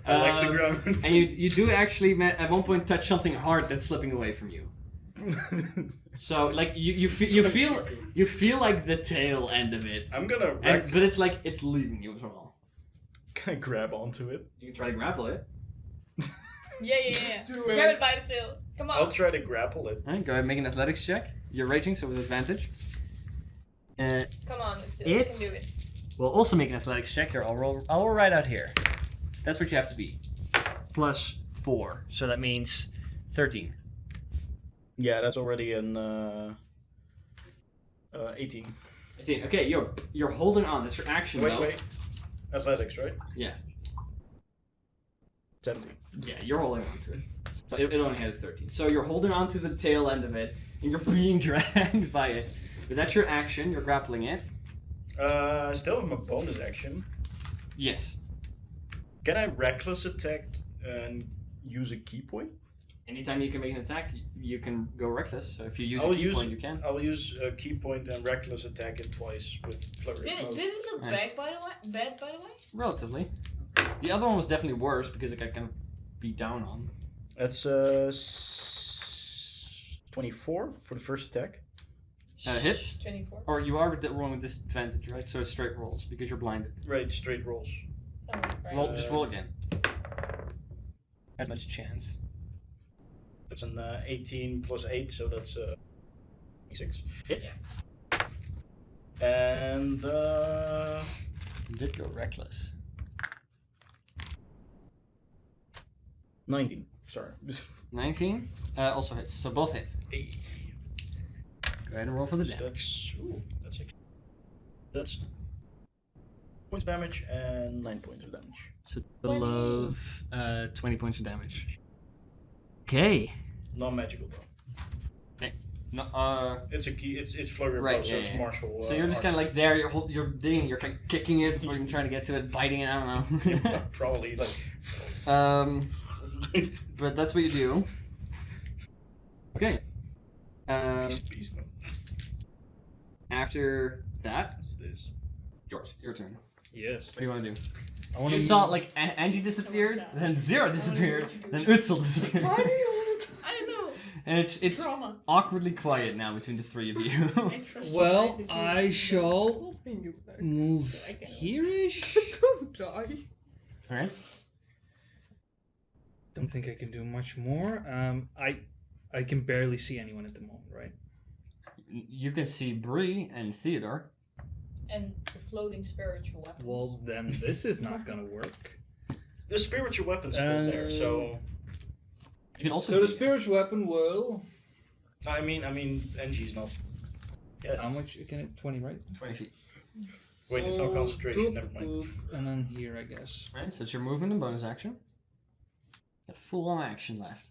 [SPEAKER 2] I like the ground.
[SPEAKER 1] And you do actually at one point touch something hard that's slipping away from you. So you feel like the tail end of it.
[SPEAKER 2] I'm gonna
[SPEAKER 1] But it's like it's leaving you as well.
[SPEAKER 2] Can I grab onto it?
[SPEAKER 1] You can try to grapple it.
[SPEAKER 7] Yeah.
[SPEAKER 2] Do
[SPEAKER 7] Grab it by the tail. Come on.
[SPEAKER 2] I'll try to grapple it.
[SPEAKER 1] Alright, go ahead and make an athletics check. You're raging, so with advantage.
[SPEAKER 7] Come on, you can do it.
[SPEAKER 1] We'll also make an athletics check here. I'll roll right out here. That's what you have to be. Plus 4, so that means 13.
[SPEAKER 2] Yeah, that's already an 18.
[SPEAKER 1] 18. Okay, you're holding on. That's your action.
[SPEAKER 2] Wait,
[SPEAKER 1] though.
[SPEAKER 2] wait. Athletics, right?
[SPEAKER 1] Yeah.
[SPEAKER 2] 17.
[SPEAKER 1] Yeah, you're holding on to it. So it only had a 13. So you're holding on to the tail end of it, and you're being dragged by it. But that's your action. You're grappling it.
[SPEAKER 2] I still have my bonus action.
[SPEAKER 1] Yes.
[SPEAKER 2] Can I reckless attack and use a key point?
[SPEAKER 1] Anytime you can make an attack, you can go reckless. So if you use
[SPEAKER 2] I'll
[SPEAKER 1] a key
[SPEAKER 2] use
[SPEAKER 1] point, you can.
[SPEAKER 2] I'll use a key point and reckless attack it twice with flurry.
[SPEAKER 6] Did it look
[SPEAKER 1] Right.
[SPEAKER 6] bad by the way?
[SPEAKER 1] Relatively. The other one was definitely worse because it got kind of beat down on.
[SPEAKER 2] That's 24 for the first attack.
[SPEAKER 1] Hit?
[SPEAKER 7] 24.
[SPEAKER 1] Or you are rolling with disadvantage, right? So it's straight rolls because you're blinded.
[SPEAKER 2] Right, straight rolls.
[SPEAKER 7] Oh, right.
[SPEAKER 1] Roll, just roll again. As much chance.
[SPEAKER 2] That's an 18 plus 8, so that's 26.
[SPEAKER 1] Hit.
[SPEAKER 2] And
[SPEAKER 1] You did go reckless.
[SPEAKER 2] 19. Sorry.
[SPEAKER 1] 19. Also hits. So both hit.
[SPEAKER 2] Hey.
[SPEAKER 1] Go ahead and roll for the
[SPEAKER 2] So
[SPEAKER 1] damage.
[SPEAKER 2] that's points of damage and 9 points of damage.
[SPEAKER 1] So below 20 points of damage. Okay.
[SPEAKER 2] Non-magical though.
[SPEAKER 1] No,
[SPEAKER 2] It's a key. It's flurry of
[SPEAKER 1] Right,
[SPEAKER 2] blows, so
[SPEAKER 1] yeah,
[SPEAKER 2] it's
[SPEAKER 1] yeah.
[SPEAKER 2] martial.
[SPEAKER 1] so you're just kind of like there. You're digging. You're kind of kicking it, or you're trying to get to it, biting it. I don't know.
[SPEAKER 2] probably like.
[SPEAKER 1] But that's what you do. Okay.
[SPEAKER 2] Beast, man.
[SPEAKER 1] After that,
[SPEAKER 2] What's this?
[SPEAKER 1] George, your turn.
[SPEAKER 3] Yes.
[SPEAKER 1] What do you want to do?
[SPEAKER 3] I want
[SPEAKER 1] You
[SPEAKER 3] to
[SPEAKER 1] saw like Angie disappeared, then Zero disappeared, then Utzel disappeared,
[SPEAKER 10] Why do you want to?
[SPEAKER 6] I don't know.
[SPEAKER 1] and it's
[SPEAKER 6] Drama.
[SPEAKER 1] awkwardly quiet now between the three of you.
[SPEAKER 3] Well, I shall
[SPEAKER 10] Helping you back.
[SPEAKER 3] move
[SPEAKER 6] I can-
[SPEAKER 3] here-ish.
[SPEAKER 10] Don't die.
[SPEAKER 1] All right.
[SPEAKER 3] Don't think I can do much more. I can barely see anyone at the moment, right?
[SPEAKER 1] You can see Bree and Theodore.
[SPEAKER 7] And the floating spiritual weapons.
[SPEAKER 3] Well, then this is not gonna work.
[SPEAKER 2] The spiritual weapon's still there, so
[SPEAKER 1] You can also.
[SPEAKER 3] So the
[SPEAKER 1] be-
[SPEAKER 3] spiritual weapon will.
[SPEAKER 2] I mean, NG's not.
[SPEAKER 3] How much can it? 20, right?
[SPEAKER 1] 20 feet.
[SPEAKER 2] Wait, it's not
[SPEAKER 3] So,
[SPEAKER 2] concentration.
[SPEAKER 3] doop,
[SPEAKER 2] Never mind.
[SPEAKER 3] doop, and then here, I guess.
[SPEAKER 1] Right. So it's your movement and bonus action. A full-on action left.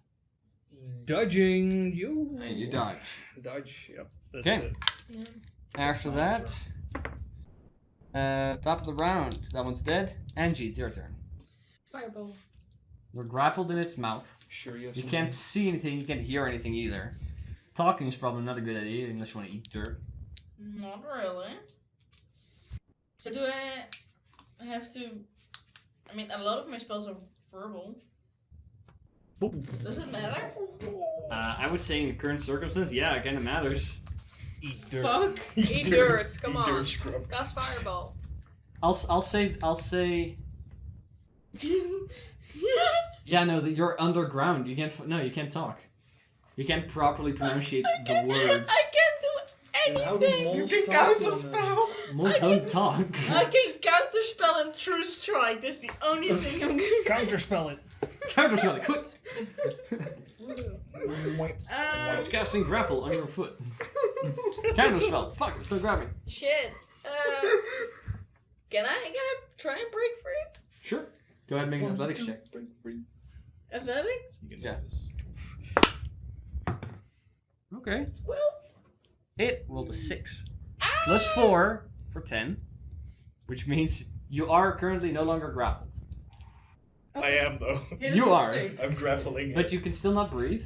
[SPEAKER 3] Dodging you.
[SPEAKER 1] And you dodge.
[SPEAKER 3] Dodge. Yep. That's
[SPEAKER 1] Okay.
[SPEAKER 3] it.
[SPEAKER 6] Yeah.
[SPEAKER 1] After that, top of the round. That one's dead. Angie, it's your turn.
[SPEAKER 7] Fireball.
[SPEAKER 1] You're grappled in its mouth.
[SPEAKER 3] Sure, you have
[SPEAKER 1] You
[SPEAKER 3] something.
[SPEAKER 1] can't see anything. You can't hear anything either. Talking is probably not a good idea unless you want to eat dirt.
[SPEAKER 6] Not really. So do I have to? I mean, a lot of my spells are verbal. Does it matter?
[SPEAKER 1] I would say in the current circumstance, yeah, it kind of matters.
[SPEAKER 3] Eat dirt.
[SPEAKER 6] Fuck.
[SPEAKER 10] Eat dirt. Come
[SPEAKER 2] Eat
[SPEAKER 10] on.
[SPEAKER 2] dirt, scrub.
[SPEAKER 10] Cast fireball.
[SPEAKER 1] I'll say. Yeah, no, you're underground. You can't. No, you can't talk. You can't properly pronunciate the words.
[SPEAKER 6] I can't do
[SPEAKER 3] And how do
[SPEAKER 6] anything.
[SPEAKER 10] You
[SPEAKER 3] moles
[SPEAKER 10] can
[SPEAKER 3] talk
[SPEAKER 10] counter
[SPEAKER 3] on
[SPEAKER 10] spell.
[SPEAKER 1] Most don't talk.
[SPEAKER 6] I can counterspell and true strike. That's the only thing I'm good at.
[SPEAKER 3] Counterspell it.
[SPEAKER 1] Counterspell it, quick! It's
[SPEAKER 6] Um,
[SPEAKER 1] casting grapple on your foot. Counterspell. Fuck, it's still grabbing.
[SPEAKER 6] shit. Can I try and break free?
[SPEAKER 1] Sure. Go ahead and make an athletics check.
[SPEAKER 6] Athletics?
[SPEAKER 1] Yeah. Okay.
[SPEAKER 6] 12.
[SPEAKER 1] It rolled a 6.
[SPEAKER 6] Ah!
[SPEAKER 1] Plus 4 for 10. Which means you are currently no longer grappled.
[SPEAKER 2] I am though.
[SPEAKER 1] You are.
[SPEAKER 2] I'm grappling.
[SPEAKER 1] But you can still not breathe.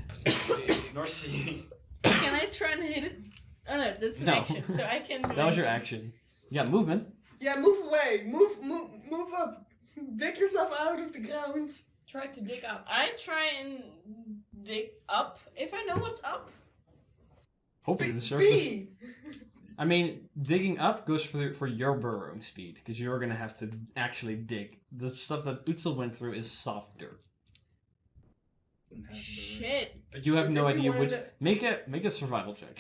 [SPEAKER 1] Nor see.
[SPEAKER 6] Can I try and hit it? Oh no, that's an
[SPEAKER 1] No.
[SPEAKER 6] action, so I can do
[SPEAKER 1] That was your
[SPEAKER 6] anything.
[SPEAKER 1] action. You got movement.
[SPEAKER 10] Yeah, move away. Move up. Dig yourself out of the ground.
[SPEAKER 7] Try to dig up.
[SPEAKER 6] I try and dig up if I know what's up.
[SPEAKER 1] Hopefully the surface.
[SPEAKER 10] B.
[SPEAKER 1] I mean, digging up goes for your burrowing speed, because you're gonna have to actually dig. The stuff that Utzel went through is soft dirt.
[SPEAKER 6] Shit.
[SPEAKER 1] But you have
[SPEAKER 10] But
[SPEAKER 1] no
[SPEAKER 10] if you
[SPEAKER 1] idea
[SPEAKER 10] wanted
[SPEAKER 1] which. Make a survival check.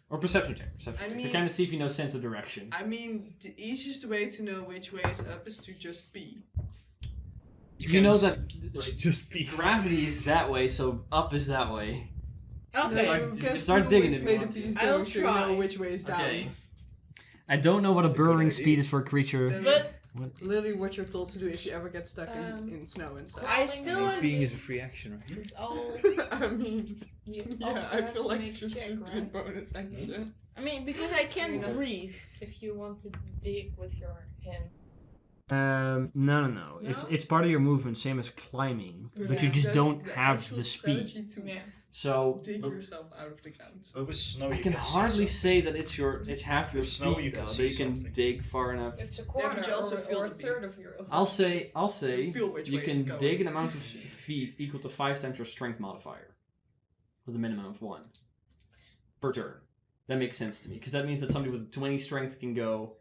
[SPEAKER 1] Or perception check. Perception
[SPEAKER 10] I
[SPEAKER 1] check. To
[SPEAKER 10] mean-
[SPEAKER 1] kind of see if you know sense of direction.
[SPEAKER 10] I mean, the easiest way to know which way is up is to just be.
[SPEAKER 1] You know that
[SPEAKER 3] Just be.
[SPEAKER 1] gravity is that way, so up is that way.
[SPEAKER 6] Okay.
[SPEAKER 10] So you can
[SPEAKER 1] start
[SPEAKER 10] feel
[SPEAKER 1] digging
[SPEAKER 10] which
[SPEAKER 1] if
[SPEAKER 10] way
[SPEAKER 1] you
[SPEAKER 10] the
[SPEAKER 1] want to.
[SPEAKER 10] piece
[SPEAKER 6] I'll
[SPEAKER 10] goes, so you know
[SPEAKER 6] try.
[SPEAKER 10] which way is down.
[SPEAKER 1] Okay. I don't know what a
[SPEAKER 8] That's a good
[SPEAKER 1] burrowing
[SPEAKER 8] idea.
[SPEAKER 1] speed is for a creature.
[SPEAKER 10] Then
[SPEAKER 6] But-
[SPEAKER 10] it's
[SPEAKER 1] What is-
[SPEAKER 10] literally what you're told to do if you ever get stuck in snow and stuff.
[SPEAKER 6] I still don't.
[SPEAKER 3] Being is a free action, right?
[SPEAKER 7] It's all.
[SPEAKER 10] I mean,
[SPEAKER 7] You
[SPEAKER 10] yeah,
[SPEAKER 7] also
[SPEAKER 10] I
[SPEAKER 7] have
[SPEAKER 10] feel
[SPEAKER 7] to
[SPEAKER 10] like
[SPEAKER 7] make
[SPEAKER 10] it
[SPEAKER 7] a
[SPEAKER 10] should
[SPEAKER 7] check,
[SPEAKER 10] be a
[SPEAKER 7] right?
[SPEAKER 10] bonus action.
[SPEAKER 6] I mean, because I can't
[SPEAKER 7] You know.
[SPEAKER 6] breathe.
[SPEAKER 7] If you want to dig with your hand.
[SPEAKER 1] No. It's part of your movement, same as climbing, but you just
[SPEAKER 10] That's
[SPEAKER 1] don't
[SPEAKER 10] the
[SPEAKER 1] have
[SPEAKER 10] actual
[SPEAKER 1] the speed.
[SPEAKER 10] strategy to
[SPEAKER 7] Yeah.
[SPEAKER 1] So
[SPEAKER 10] dig yourself out of the ground.
[SPEAKER 2] But with snow,
[SPEAKER 1] I
[SPEAKER 2] you
[SPEAKER 1] can
[SPEAKER 2] see
[SPEAKER 1] hardly
[SPEAKER 2] something.
[SPEAKER 1] say that it's half your
[SPEAKER 2] With snow,
[SPEAKER 1] speed
[SPEAKER 2] you can
[SPEAKER 1] though,
[SPEAKER 2] see
[SPEAKER 1] that you can
[SPEAKER 2] something.
[SPEAKER 1] dig far enough.
[SPEAKER 7] It's a
[SPEAKER 10] but
[SPEAKER 7] quarter
[SPEAKER 10] you also feel
[SPEAKER 7] or a
[SPEAKER 10] the beat.
[SPEAKER 7] third of your.
[SPEAKER 1] I'll say
[SPEAKER 10] Feel which
[SPEAKER 1] you
[SPEAKER 10] way
[SPEAKER 1] can
[SPEAKER 10] it's going.
[SPEAKER 1] dig an amount of feet equal to 5 times your strength modifier, with a minimum of 1 per turn. That makes sense to me because that means that somebody with 20 strength can go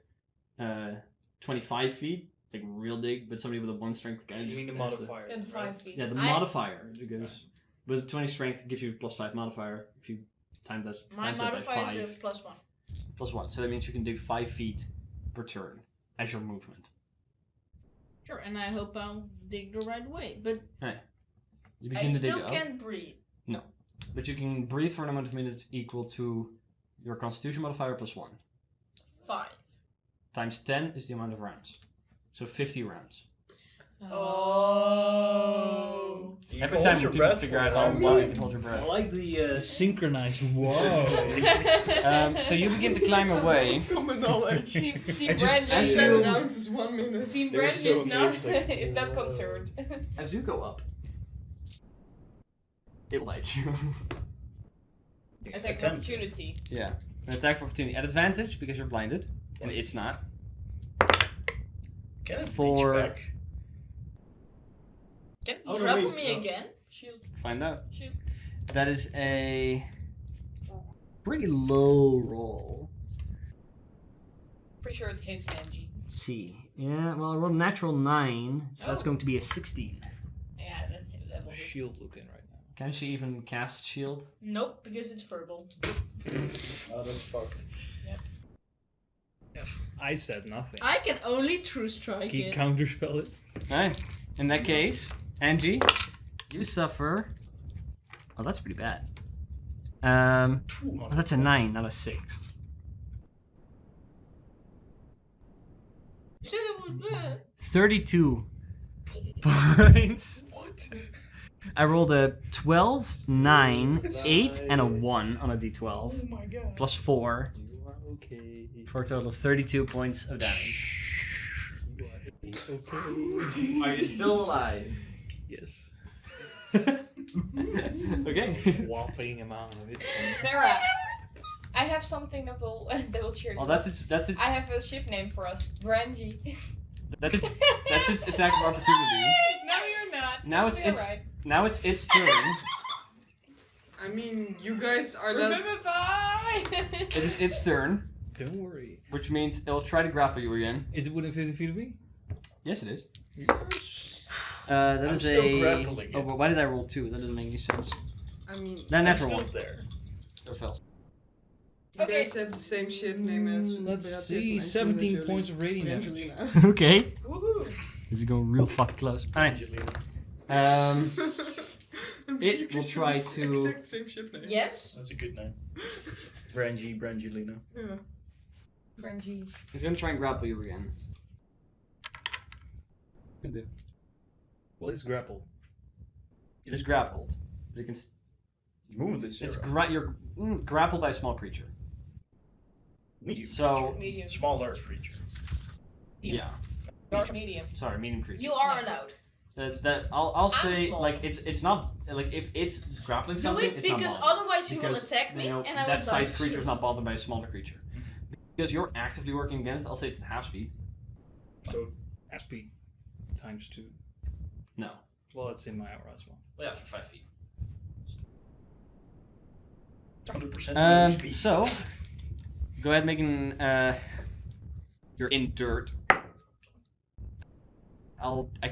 [SPEAKER 1] 25 feet, like real dig, but somebody with a 1 strength kind of
[SPEAKER 3] You
[SPEAKER 1] just
[SPEAKER 3] mean the
[SPEAKER 1] has
[SPEAKER 3] modifier?
[SPEAKER 7] And
[SPEAKER 3] right?
[SPEAKER 7] 5 feet.
[SPEAKER 1] Yeah, the modifier. It goes with 20 strength gives you +5 modifier. If you time that
[SPEAKER 6] My
[SPEAKER 1] times that by
[SPEAKER 6] modifier is
[SPEAKER 1] 5
[SPEAKER 6] a +1.
[SPEAKER 1] +1, so that means you can dig 5 feet per turn as your movement.
[SPEAKER 6] Sure, and I hope I'll dig the right way. But
[SPEAKER 1] You
[SPEAKER 6] I
[SPEAKER 1] begin to dig
[SPEAKER 6] still
[SPEAKER 1] up,
[SPEAKER 6] can't breathe.
[SPEAKER 1] but you can breathe for an amount of minutes equal to your Constitution modifier +1.
[SPEAKER 6] 5.
[SPEAKER 1] Times 10 is the amount of rounds, so 50 rounds.
[SPEAKER 6] Oh.
[SPEAKER 2] You
[SPEAKER 1] Every
[SPEAKER 2] can
[SPEAKER 1] time
[SPEAKER 2] hold your
[SPEAKER 1] people
[SPEAKER 2] breath
[SPEAKER 1] figure
[SPEAKER 2] for
[SPEAKER 1] out
[SPEAKER 2] a
[SPEAKER 1] how
[SPEAKER 2] long
[SPEAKER 1] long you
[SPEAKER 2] time.
[SPEAKER 1] can hold your
[SPEAKER 3] I
[SPEAKER 1] breath.
[SPEAKER 3] like the synchronized. Whoa.
[SPEAKER 1] So you begin to climb away.
[SPEAKER 10] Common knowledge.
[SPEAKER 7] Team
[SPEAKER 1] I just-
[SPEAKER 7] Brandon.
[SPEAKER 1] as
[SPEAKER 10] 10
[SPEAKER 1] you-
[SPEAKER 10] rounds is 1 minute.
[SPEAKER 7] Team
[SPEAKER 8] They were
[SPEAKER 7] Brandon
[SPEAKER 8] so
[SPEAKER 7] is not
[SPEAKER 8] amazed, like,
[SPEAKER 7] is not
[SPEAKER 8] whoa.
[SPEAKER 7] concerned.
[SPEAKER 1] As you go up, it lights you.
[SPEAKER 7] Attack of
[SPEAKER 2] Attempt.
[SPEAKER 7] opportunity.
[SPEAKER 1] Yeah, an attack of opportunity at advantage because you're blinded, and it's not.
[SPEAKER 2] Can it
[SPEAKER 1] For-
[SPEAKER 2] reach back?
[SPEAKER 6] Can
[SPEAKER 2] Oh,
[SPEAKER 6] you
[SPEAKER 2] no,
[SPEAKER 6] grapple
[SPEAKER 2] wait,
[SPEAKER 6] me
[SPEAKER 2] no.
[SPEAKER 6] again?
[SPEAKER 7] Shield.
[SPEAKER 1] Find out.
[SPEAKER 7] Shield.
[SPEAKER 1] That is a pretty low roll.
[SPEAKER 7] Pretty sure it hits Angie.
[SPEAKER 1] Let's see. Yeah, well, I rolled a natural 9, so that's
[SPEAKER 7] Oh.
[SPEAKER 1] going to be a 16.
[SPEAKER 7] Yeah, that will hit.
[SPEAKER 3] Shield looking right now.
[SPEAKER 1] Can she even cast shield?
[SPEAKER 6] Nope, because it's verbal.
[SPEAKER 2] Oh, that's fucked.
[SPEAKER 3] I said nothing.
[SPEAKER 6] I can only true strike
[SPEAKER 3] Can you
[SPEAKER 6] it.
[SPEAKER 3] counterspell it?
[SPEAKER 1] Right. In that case, Angie, you suffer. Oh, that's pretty bad. Oh, that's a 9, not a 6.
[SPEAKER 6] You said it was bad.
[SPEAKER 1] 32 points.
[SPEAKER 2] What?
[SPEAKER 1] I rolled a 12, 9, 8, and a 1 on a d12.
[SPEAKER 2] Oh my god.
[SPEAKER 1] Plus 4
[SPEAKER 3] You are okay.
[SPEAKER 1] for a total of 32 points of damage.
[SPEAKER 3] You are okay.
[SPEAKER 1] Are you still alive?
[SPEAKER 3] Yes.
[SPEAKER 1] Okay.
[SPEAKER 3] Whopping amount of it.
[SPEAKER 7] Vera, I have something that will cheer you.
[SPEAKER 1] Well, that's its
[SPEAKER 7] I have a ship name for us, Brangie.
[SPEAKER 1] that's its attack of opportunity.
[SPEAKER 7] No, you're not.
[SPEAKER 1] Now
[SPEAKER 7] You'll
[SPEAKER 1] it's
[SPEAKER 7] be
[SPEAKER 1] its
[SPEAKER 7] alright.
[SPEAKER 1] now it's its turn.
[SPEAKER 10] I mean, you guys are not.
[SPEAKER 7] Remember, bye.
[SPEAKER 1] It is its turn,
[SPEAKER 3] Don't worry.
[SPEAKER 1] which means it'll try to grapple you again.
[SPEAKER 3] Is it within 50 feet of me?
[SPEAKER 1] Yes, it is. That
[SPEAKER 2] I'm
[SPEAKER 1] is
[SPEAKER 2] still
[SPEAKER 1] a.
[SPEAKER 2] grappling
[SPEAKER 1] Oh,
[SPEAKER 2] it.
[SPEAKER 1] but why did I roll 2? That doesn't make any sense.
[SPEAKER 10] I mean,
[SPEAKER 1] That
[SPEAKER 2] I'm
[SPEAKER 1] natural
[SPEAKER 2] still
[SPEAKER 1] one.
[SPEAKER 2] there.
[SPEAKER 1] So it fails.
[SPEAKER 10] you guys have the same ship name as.
[SPEAKER 3] Let's
[SPEAKER 10] Beatrice
[SPEAKER 3] see.
[SPEAKER 10] and
[SPEAKER 3] 17
[SPEAKER 10] Angelina
[SPEAKER 3] points of radiant damage.
[SPEAKER 10] Angelina.
[SPEAKER 1] Okay.
[SPEAKER 7] Woohoo.
[SPEAKER 1] This is going real fucking close. Alright. It
[SPEAKER 10] You
[SPEAKER 1] will
[SPEAKER 10] guys
[SPEAKER 1] try
[SPEAKER 10] have the
[SPEAKER 1] to-
[SPEAKER 10] Exact same ship name.
[SPEAKER 7] Yes,
[SPEAKER 2] That's a good name. Brangelina.
[SPEAKER 10] Yeah.
[SPEAKER 7] Brangie.
[SPEAKER 1] It's gonna try and grapple you again.
[SPEAKER 3] Well, it's grappled.
[SPEAKER 1] It is grappled. But it can.
[SPEAKER 2] Movement is
[SPEAKER 1] It's
[SPEAKER 2] zero.
[SPEAKER 1] you're grappled by a small creature.
[SPEAKER 2] Medium.
[SPEAKER 1] So
[SPEAKER 7] Medium.
[SPEAKER 2] Smaller creature.
[SPEAKER 1] yeah.
[SPEAKER 7] Large medium.
[SPEAKER 1] Sorry, medium creature.
[SPEAKER 6] You are allowed.
[SPEAKER 1] That I'll say
[SPEAKER 6] small.
[SPEAKER 1] like it's not like if it's grappling
[SPEAKER 6] Do
[SPEAKER 1] something,
[SPEAKER 6] it
[SPEAKER 1] it's not
[SPEAKER 6] because
[SPEAKER 1] bothered.
[SPEAKER 6] otherwise he will
[SPEAKER 1] Because,
[SPEAKER 6] attack me
[SPEAKER 1] you know,
[SPEAKER 6] and I will
[SPEAKER 1] that size
[SPEAKER 6] die.
[SPEAKER 1] creature is not bothered by a smaller creature. Because you're actively working against, I'll say it's at half speed.
[SPEAKER 3] So, SP times 2.
[SPEAKER 1] No.
[SPEAKER 3] Well, it's in my aura as well.
[SPEAKER 1] Well, yeah, for 5 feet.
[SPEAKER 2] 100% speed.
[SPEAKER 1] So go ahead, making you're in dirt. I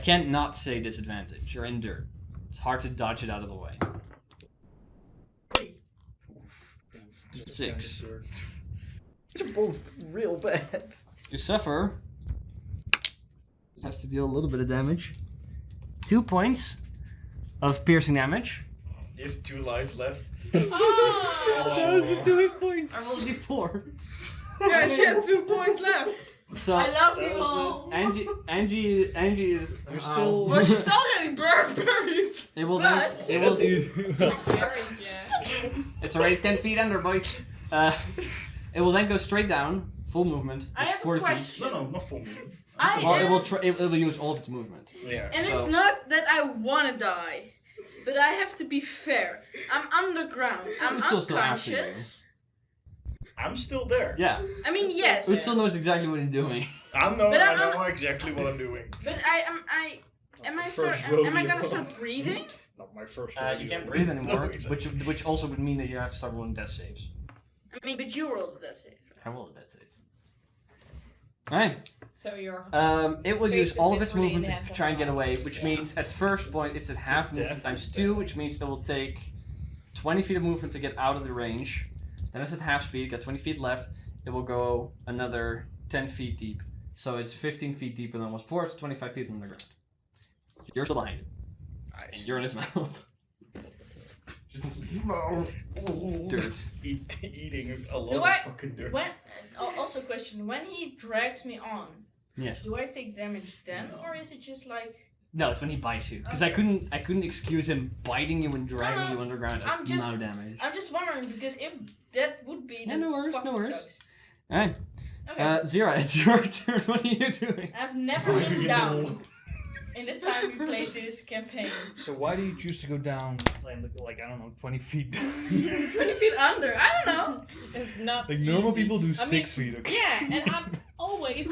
[SPEAKER 1] can't not say disadvantage. You're in dirt. It's hard to dodge it out of the way. 6.
[SPEAKER 2] These are both real bad.
[SPEAKER 1] You suffer. Has to deal a little bit of damage. 2 points of piercing damage.
[SPEAKER 2] You have 2 lives left.
[SPEAKER 6] Oh!
[SPEAKER 9] That was the 2 hit points.
[SPEAKER 1] I rolled d4.
[SPEAKER 10] Yeah, she had 2 points left.
[SPEAKER 1] So
[SPEAKER 6] I love you all.
[SPEAKER 1] Angie is.
[SPEAKER 3] You're still.
[SPEAKER 10] Well, she's already buried.
[SPEAKER 1] It will
[SPEAKER 6] But-
[SPEAKER 1] then. It will.
[SPEAKER 7] Buried, yeah.
[SPEAKER 1] It's already 10 feet under, boys. It will then go straight down, full movement.
[SPEAKER 6] I
[SPEAKER 1] It's
[SPEAKER 6] have a
[SPEAKER 1] 40 feet.
[SPEAKER 6] question.
[SPEAKER 2] No, not for me.
[SPEAKER 1] Well, it
[SPEAKER 6] am,
[SPEAKER 1] will. It will use all of its movement.
[SPEAKER 2] Yeah.
[SPEAKER 6] and it's
[SPEAKER 1] So-
[SPEAKER 6] not that I want to die, but I have to be fair. I'm underground. I'm
[SPEAKER 1] It's also after you.
[SPEAKER 6] unconscious.
[SPEAKER 2] I'm still there.
[SPEAKER 1] Yeah.
[SPEAKER 6] I mean, yes,
[SPEAKER 1] Utsil knows exactly what he's doing.
[SPEAKER 2] I
[SPEAKER 6] But I'm-
[SPEAKER 2] know exactly what I'm doing.
[SPEAKER 6] but am I gonna start breathing?
[SPEAKER 2] Not my first
[SPEAKER 1] You can't breathe anymore,
[SPEAKER 2] No, exactly.
[SPEAKER 1] which also would mean that you have to start rolling death saves.
[SPEAKER 6] I mean, but you rolled a death save.
[SPEAKER 1] I rolled a death save. Alright.
[SPEAKER 7] So you're.
[SPEAKER 1] It will
[SPEAKER 7] Fate
[SPEAKER 1] use
[SPEAKER 7] is
[SPEAKER 1] all of its
[SPEAKER 7] literally in
[SPEAKER 1] movement
[SPEAKER 7] the hands
[SPEAKER 1] to
[SPEAKER 7] of
[SPEAKER 1] try and get
[SPEAKER 7] God.
[SPEAKER 1] away, which means at first point it's at half movement
[SPEAKER 3] Death
[SPEAKER 1] times
[SPEAKER 3] is
[SPEAKER 1] 2,
[SPEAKER 3] bad.
[SPEAKER 1] which means it will take 20 feet of movement to get out of the range. Then it's at half speed, got 20 feet left. It will go another 10 feet deep. So it's 15 feet deep and almost ports, 25 feet underground. You're still behind it. And you're in its mouth. Dirt.
[SPEAKER 2] Eating a lot
[SPEAKER 6] Do
[SPEAKER 2] of
[SPEAKER 6] I-
[SPEAKER 2] fucking dirt.
[SPEAKER 6] When also question, when he drags me on,
[SPEAKER 1] Yeah.
[SPEAKER 6] do I take damage then, or is it just like
[SPEAKER 1] No, it's when he bites you. Because I couldn't excuse him biting you and dragging you underground as
[SPEAKER 6] I'm just-
[SPEAKER 1] no damage.
[SPEAKER 6] I'm just wondering because if that would be,
[SPEAKER 1] Yeah,
[SPEAKER 6] then
[SPEAKER 1] no worries,
[SPEAKER 6] fucking
[SPEAKER 1] no worries.
[SPEAKER 6] sucks.
[SPEAKER 1] Alright.
[SPEAKER 6] Okay.
[SPEAKER 1] Zira, it's your turn. What are you doing?
[SPEAKER 6] I've never been down in the time we played this campaign.
[SPEAKER 3] So why do you choose to go down like I don't know 20 feet?
[SPEAKER 6] 20 feet under. I don't know.
[SPEAKER 7] It's not.
[SPEAKER 3] Like normal
[SPEAKER 7] easy.
[SPEAKER 3] people do
[SPEAKER 7] I
[SPEAKER 3] 6 feet. Okay.
[SPEAKER 7] Yeah, and I'm always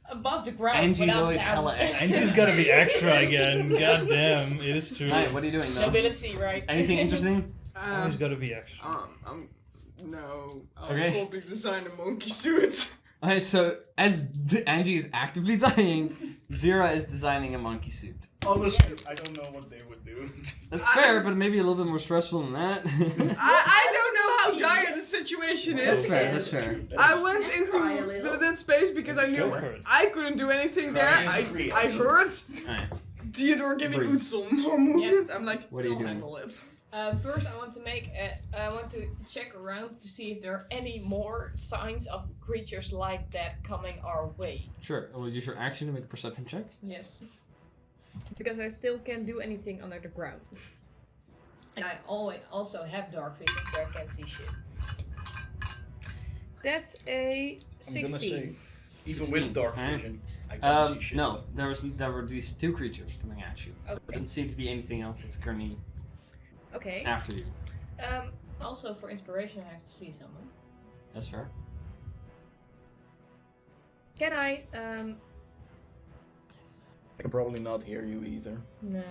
[SPEAKER 7] above the ground.
[SPEAKER 1] Angie's
[SPEAKER 7] when I'm
[SPEAKER 1] always
[SPEAKER 7] down.
[SPEAKER 1] hella extra.
[SPEAKER 3] Angie's gotta be extra again. God damn, it is true.
[SPEAKER 1] Alright, what are you doing though?
[SPEAKER 7] Nobility, right?
[SPEAKER 1] Anything interesting?
[SPEAKER 3] Always gotta be extra.
[SPEAKER 10] No. I'll
[SPEAKER 1] Okay.
[SPEAKER 10] probably design a monkey suit.
[SPEAKER 1] Alright, so as Angie is actively dying, Zira is designing a monkey suit.
[SPEAKER 2] Honestly, I don't know what they would do.
[SPEAKER 1] That's fair, but maybe a little bit more stressful than that.
[SPEAKER 10] I don't know how dire the situation
[SPEAKER 1] That's
[SPEAKER 10] is.
[SPEAKER 1] fair, that's fair.
[SPEAKER 10] I went
[SPEAKER 6] And cry a
[SPEAKER 10] into
[SPEAKER 6] little.
[SPEAKER 10] that space because I knew
[SPEAKER 3] Go for it.
[SPEAKER 10] I couldn't do anything there.
[SPEAKER 2] Cry is free,
[SPEAKER 10] I heard
[SPEAKER 1] Alright,
[SPEAKER 10] Theodore giving
[SPEAKER 1] Breathe.
[SPEAKER 10] Utsul more movement. I'm like,
[SPEAKER 1] What are you
[SPEAKER 10] I'll
[SPEAKER 1] doing?
[SPEAKER 10] handle it.
[SPEAKER 7] First, I want to check around to see if there are any more signs of creatures like that coming our way.
[SPEAKER 1] sure. We'll use your action to make a perception check.
[SPEAKER 7] Yes. Because I still can't do anything under the ground. And I also have dark vision, so I can't see shit. That's a
[SPEAKER 2] I'm gonna
[SPEAKER 7] 16.
[SPEAKER 2] say, even with dark
[SPEAKER 1] Alright.
[SPEAKER 2] vision, I can't see shit.
[SPEAKER 1] No, there were these 2 creatures coming at you. There
[SPEAKER 7] Okay.
[SPEAKER 1] doesn't seem to be anything else that's currently
[SPEAKER 7] Okay.
[SPEAKER 1] after you.
[SPEAKER 7] Also, for inspiration, I have to see someone.
[SPEAKER 1] That's fair.
[SPEAKER 7] Can I,
[SPEAKER 2] I can probably not hear you either.
[SPEAKER 7] no.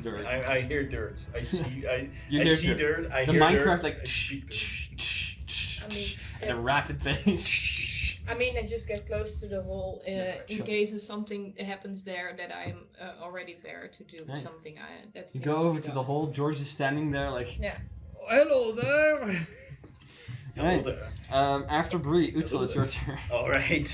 [SPEAKER 1] Dirt.
[SPEAKER 2] I hear dirt. I see.
[SPEAKER 1] You
[SPEAKER 2] I
[SPEAKER 1] hear
[SPEAKER 2] see dirt. I
[SPEAKER 1] The
[SPEAKER 2] hear
[SPEAKER 1] Minecraft
[SPEAKER 2] dirt.
[SPEAKER 1] like
[SPEAKER 2] I speak dirt.
[SPEAKER 7] I mean,
[SPEAKER 1] at a
[SPEAKER 7] that's-
[SPEAKER 1] rapid pace.
[SPEAKER 7] I mean, I just get close to the hole in
[SPEAKER 1] Sure.
[SPEAKER 7] case of something happens there that I'm already there to do
[SPEAKER 1] Right.
[SPEAKER 7] something. That
[SPEAKER 1] You
[SPEAKER 7] needs
[SPEAKER 1] go
[SPEAKER 7] to
[SPEAKER 1] over
[SPEAKER 7] be
[SPEAKER 1] to the
[SPEAKER 7] done.
[SPEAKER 1] hole. George is standing there like.
[SPEAKER 3] Hello there.
[SPEAKER 2] Hello
[SPEAKER 1] Right.
[SPEAKER 2] there.
[SPEAKER 1] After Bree, Utsil, it's your turn.
[SPEAKER 2] All right.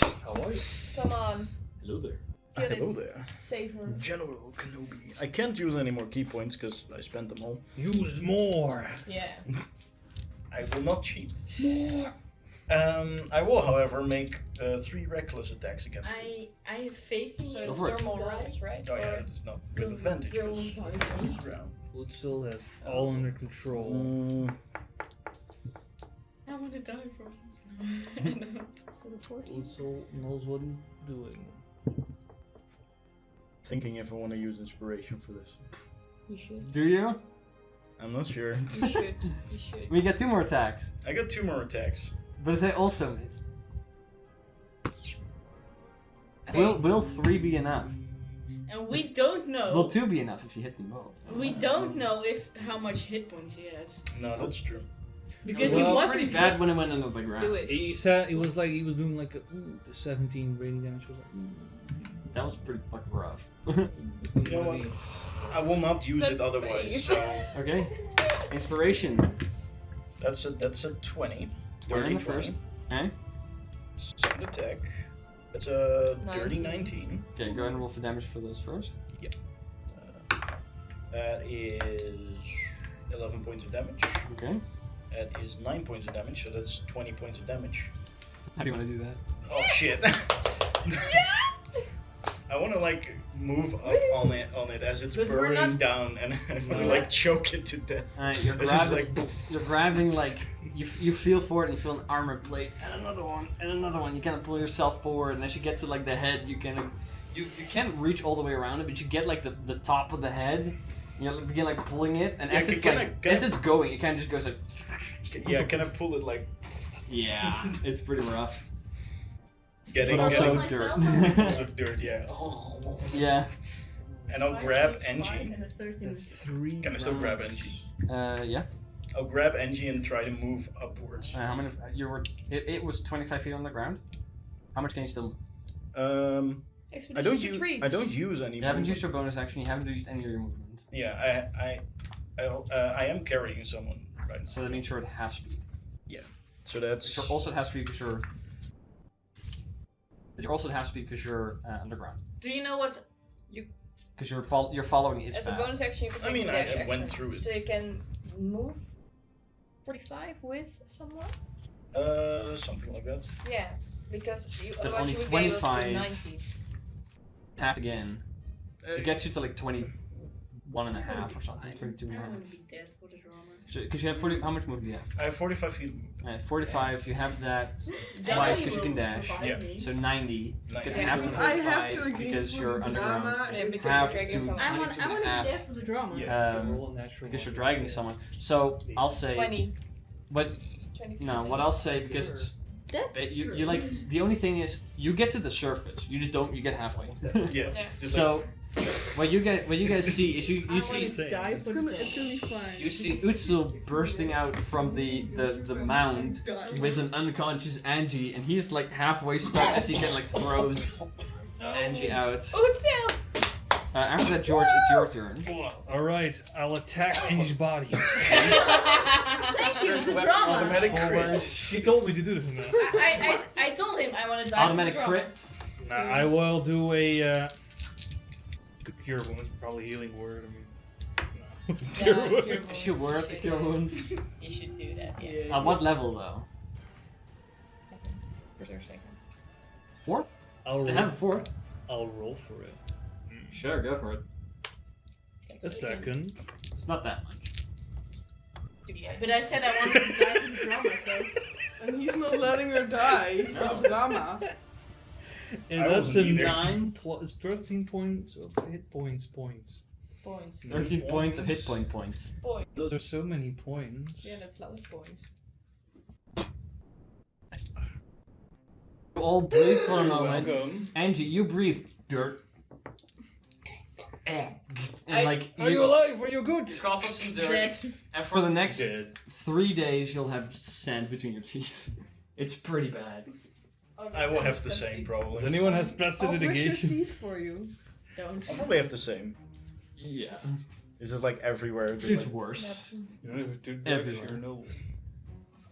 [SPEAKER 7] Come on,
[SPEAKER 1] Hello there.
[SPEAKER 7] get
[SPEAKER 2] Hello
[SPEAKER 7] it.
[SPEAKER 2] there,
[SPEAKER 7] Save her.
[SPEAKER 2] General Kenobi. I can't use any more key points because I spent them all.
[SPEAKER 3] Use more.
[SPEAKER 7] Yeah.
[SPEAKER 2] I will not cheat. More. I will, however, make 3 reckless attacks against you.
[SPEAKER 6] I have faith in
[SPEAKER 7] So
[SPEAKER 6] you.
[SPEAKER 1] Go
[SPEAKER 7] it's
[SPEAKER 1] for it.
[SPEAKER 7] normal rolls, right?
[SPEAKER 2] Oh yeah, it's not with advantage.
[SPEAKER 7] roll
[SPEAKER 2] 'cause
[SPEAKER 7] five.
[SPEAKER 2] it's round.
[SPEAKER 3] Utsil has all under control.
[SPEAKER 6] I want to die from
[SPEAKER 7] So the 14.
[SPEAKER 3] Utsil knows what he's doing.
[SPEAKER 2] Thinking if I want to use inspiration for this.
[SPEAKER 7] You should.
[SPEAKER 1] Do you?
[SPEAKER 2] I'm not sure.
[SPEAKER 7] You should. You should.
[SPEAKER 1] We get 2 more attacks.
[SPEAKER 2] I got 2 more attacks.
[SPEAKER 1] But if they also miss,
[SPEAKER 7] Okay.
[SPEAKER 1] will 3 be enough?
[SPEAKER 6] And we don't know.
[SPEAKER 1] Will 2 be enough if you hit them both?
[SPEAKER 6] We don't know if how much hit points he has
[SPEAKER 2] No, that's true.
[SPEAKER 6] because
[SPEAKER 3] Well,
[SPEAKER 6] he
[SPEAKER 1] Pretty
[SPEAKER 6] wasn't
[SPEAKER 1] bad
[SPEAKER 6] hit.
[SPEAKER 1] when it went under the ground.
[SPEAKER 7] Do it.
[SPEAKER 3] He said it was like he was doing like a 17 rating damage. Was
[SPEAKER 1] That was pretty fucking rough.
[SPEAKER 3] like,
[SPEAKER 2] You know what? I will not use it otherwise.
[SPEAKER 7] face.
[SPEAKER 2] So
[SPEAKER 1] Okay. Inspiration.
[SPEAKER 2] that's a 20.
[SPEAKER 1] We're in
[SPEAKER 2] Dirty
[SPEAKER 1] the
[SPEAKER 2] 20.
[SPEAKER 1] first. Okay.
[SPEAKER 2] Second attack. That's a dirty
[SPEAKER 7] 19.
[SPEAKER 2] 19.
[SPEAKER 1] Okay, go ahead and roll for damage for those first.
[SPEAKER 2] That is 11 points of damage.
[SPEAKER 1] Okay.
[SPEAKER 2] That is 9 points of damage, so that's 20 points of damage.
[SPEAKER 1] How do you want to do that?
[SPEAKER 2] Oh shit! I want to like move up on it as it's
[SPEAKER 6] But we're
[SPEAKER 2] burning
[SPEAKER 6] not-
[SPEAKER 2] down, and we like choke it to death.
[SPEAKER 1] You're
[SPEAKER 2] This is
[SPEAKER 1] grabbing,
[SPEAKER 2] like
[SPEAKER 1] you're grabbing like you feel for it and you feel an armor plate and another one and another one. You kind of pull yourself forward, and as you get to like the head, you kind of you can't reach all the way around it, but you get like the top of the head. You know, begin like pulling it, and
[SPEAKER 2] Yeah,
[SPEAKER 1] as it's
[SPEAKER 2] can
[SPEAKER 1] like
[SPEAKER 2] I-
[SPEAKER 1] as it's going, it kind of just goes like.
[SPEAKER 2] yeah, can I pull it like?
[SPEAKER 1] Yeah, it's pretty rough.
[SPEAKER 2] Getting
[SPEAKER 1] But also
[SPEAKER 2] getting
[SPEAKER 1] dirt.
[SPEAKER 2] also dirt, yeah.
[SPEAKER 1] Yeah.
[SPEAKER 2] And I'll
[SPEAKER 4] 5,
[SPEAKER 2] grab
[SPEAKER 4] 6, 5,
[SPEAKER 2] Angie.
[SPEAKER 4] and a 13.
[SPEAKER 3] That's 3.
[SPEAKER 2] Can I still grab Angie?
[SPEAKER 1] Yeah.
[SPEAKER 2] I'll grab Angie and try to move upwards.
[SPEAKER 1] How many? You were. It was 25 feet on the ground. How much can you still?
[SPEAKER 2] I don't use any.
[SPEAKER 1] You haven't
[SPEAKER 2] movement.
[SPEAKER 1] used your bonus action. You haven't used any of your movement.
[SPEAKER 2] Yeah, I am carrying someone right now.
[SPEAKER 1] So that means you're at half speed.
[SPEAKER 2] So that's
[SPEAKER 1] You're also at half speed because you're. You're also at half speed because you're underground.
[SPEAKER 6] Do you know what's
[SPEAKER 1] Because you're following its
[SPEAKER 7] As a
[SPEAKER 1] path.
[SPEAKER 7] bonus action, you can
[SPEAKER 2] I
[SPEAKER 7] take
[SPEAKER 2] mean,
[SPEAKER 7] a
[SPEAKER 2] I
[SPEAKER 7] dash
[SPEAKER 2] went
[SPEAKER 7] action.
[SPEAKER 2] through it.
[SPEAKER 7] So you can move 45 with someone?
[SPEAKER 2] something like that.
[SPEAKER 7] Yeah, because you,
[SPEAKER 1] But
[SPEAKER 7] otherwise
[SPEAKER 1] only
[SPEAKER 7] you would be able to
[SPEAKER 1] 25.
[SPEAKER 7] 90.
[SPEAKER 1] Tap again. It gets you to like 21 and a half or something. 22 and a
[SPEAKER 6] I
[SPEAKER 1] half.
[SPEAKER 6] want to be dead for the drama.
[SPEAKER 1] Because you have 40. How much movement do you have?
[SPEAKER 2] I have 45 feet of movement.
[SPEAKER 1] 45. You have that
[SPEAKER 6] Then
[SPEAKER 1] twice
[SPEAKER 6] he
[SPEAKER 1] because you
[SPEAKER 6] will
[SPEAKER 1] can dash.
[SPEAKER 6] revive
[SPEAKER 2] Yeah.
[SPEAKER 6] me.
[SPEAKER 1] So 90 gets
[SPEAKER 2] Yeah.
[SPEAKER 1] half to
[SPEAKER 10] I have to
[SPEAKER 1] 45
[SPEAKER 10] agree
[SPEAKER 1] because
[SPEAKER 10] with
[SPEAKER 1] you're
[SPEAKER 10] the
[SPEAKER 1] underground.
[SPEAKER 10] drama.
[SPEAKER 7] Yeah, because
[SPEAKER 1] Half
[SPEAKER 7] you're dragging
[SPEAKER 1] to
[SPEAKER 7] someone.
[SPEAKER 6] I want
[SPEAKER 1] 22
[SPEAKER 6] to
[SPEAKER 1] and a
[SPEAKER 6] be
[SPEAKER 1] half.
[SPEAKER 6] dead for the drama.
[SPEAKER 2] Yeah.
[SPEAKER 3] Roll a natural
[SPEAKER 1] Because you're
[SPEAKER 3] one.
[SPEAKER 1] dragging someone. So I'll say.
[SPEAKER 7] 20.
[SPEAKER 1] What?
[SPEAKER 7] 20
[SPEAKER 1] No, what I'll say because it's,
[SPEAKER 6] That's
[SPEAKER 1] you
[SPEAKER 6] true.
[SPEAKER 1] like the only thing is you get to the surface. You just don't. You get halfway.
[SPEAKER 2] Yeah.
[SPEAKER 7] Yeah.
[SPEAKER 2] It's just
[SPEAKER 1] So what you guys see is you
[SPEAKER 6] I
[SPEAKER 1] see
[SPEAKER 6] wanna die
[SPEAKER 10] It's
[SPEAKER 6] for
[SPEAKER 10] gonna
[SPEAKER 6] the
[SPEAKER 10] be fine.
[SPEAKER 1] you see Utsul bursting out from the mound with an unconscious Angie, and he's like halfway stuck as he kind of like throws Angie out.
[SPEAKER 7] Utsil!
[SPEAKER 1] After that, George, it's your turn.
[SPEAKER 3] Alright, I'll attack Angie's body.
[SPEAKER 6] Thank you, the drama.
[SPEAKER 2] automatic
[SPEAKER 3] Forward.
[SPEAKER 2] crit.
[SPEAKER 3] She told me to do this now.
[SPEAKER 6] I told him I want to die
[SPEAKER 1] Automatic
[SPEAKER 6] for the drama.
[SPEAKER 1] crit.
[SPEAKER 3] I will do a cure wounds, probably healing word. I mean, no. Cure
[SPEAKER 7] Yeah,
[SPEAKER 3] wounds.
[SPEAKER 7] cure wounds.
[SPEAKER 1] She worth the cure wounds.
[SPEAKER 7] You should do that, yeah.
[SPEAKER 1] At what level though?
[SPEAKER 7] Second. First or second.
[SPEAKER 1] Fourth?
[SPEAKER 3] I'll
[SPEAKER 1] Does it
[SPEAKER 3] roll,
[SPEAKER 1] have a fourth?
[SPEAKER 3] I'll roll for it.
[SPEAKER 1] Sure, go for it.
[SPEAKER 3] A second.
[SPEAKER 1] It's not that much.
[SPEAKER 6] But I said I wanted to die for the drama, so.
[SPEAKER 10] And he's not letting her die.
[SPEAKER 1] No.
[SPEAKER 10] Drama.
[SPEAKER 3] And
[SPEAKER 2] I
[SPEAKER 3] that's a
[SPEAKER 2] wasn't either.
[SPEAKER 3] 9 plus 13 points of hit points.
[SPEAKER 7] Points.
[SPEAKER 1] 13 points of hit points.
[SPEAKER 7] Points.
[SPEAKER 3] Those are so many points.
[SPEAKER 7] Yeah, that's a lot of points.
[SPEAKER 1] You all breathe for a moment.
[SPEAKER 3] Welcome.
[SPEAKER 1] Angie, you breathe dirt. And like
[SPEAKER 3] Are you alive? Are you good?
[SPEAKER 1] cough up some dirt,
[SPEAKER 6] Dead.
[SPEAKER 1] and for the next
[SPEAKER 3] Dead.
[SPEAKER 1] 3 days you'll have sand between your teeth. It's pretty bad.
[SPEAKER 7] Oh, that
[SPEAKER 2] I will
[SPEAKER 7] sounds
[SPEAKER 2] have the
[SPEAKER 7] disgusting.
[SPEAKER 2] same probably.
[SPEAKER 3] Does anyone has
[SPEAKER 10] I'll brush your
[SPEAKER 3] prestidigitation?
[SPEAKER 10] teeth for you.
[SPEAKER 6] Don't.
[SPEAKER 2] I'll probably have the same.
[SPEAKER 1] Yeah,
[SPEAKER 2] It's just like everywhere. Just
[SPEAKER 1] it's
[SPEAKER 2] like,
[SPEAKER 1] worse.
[SPEAKER 3] Everywhere.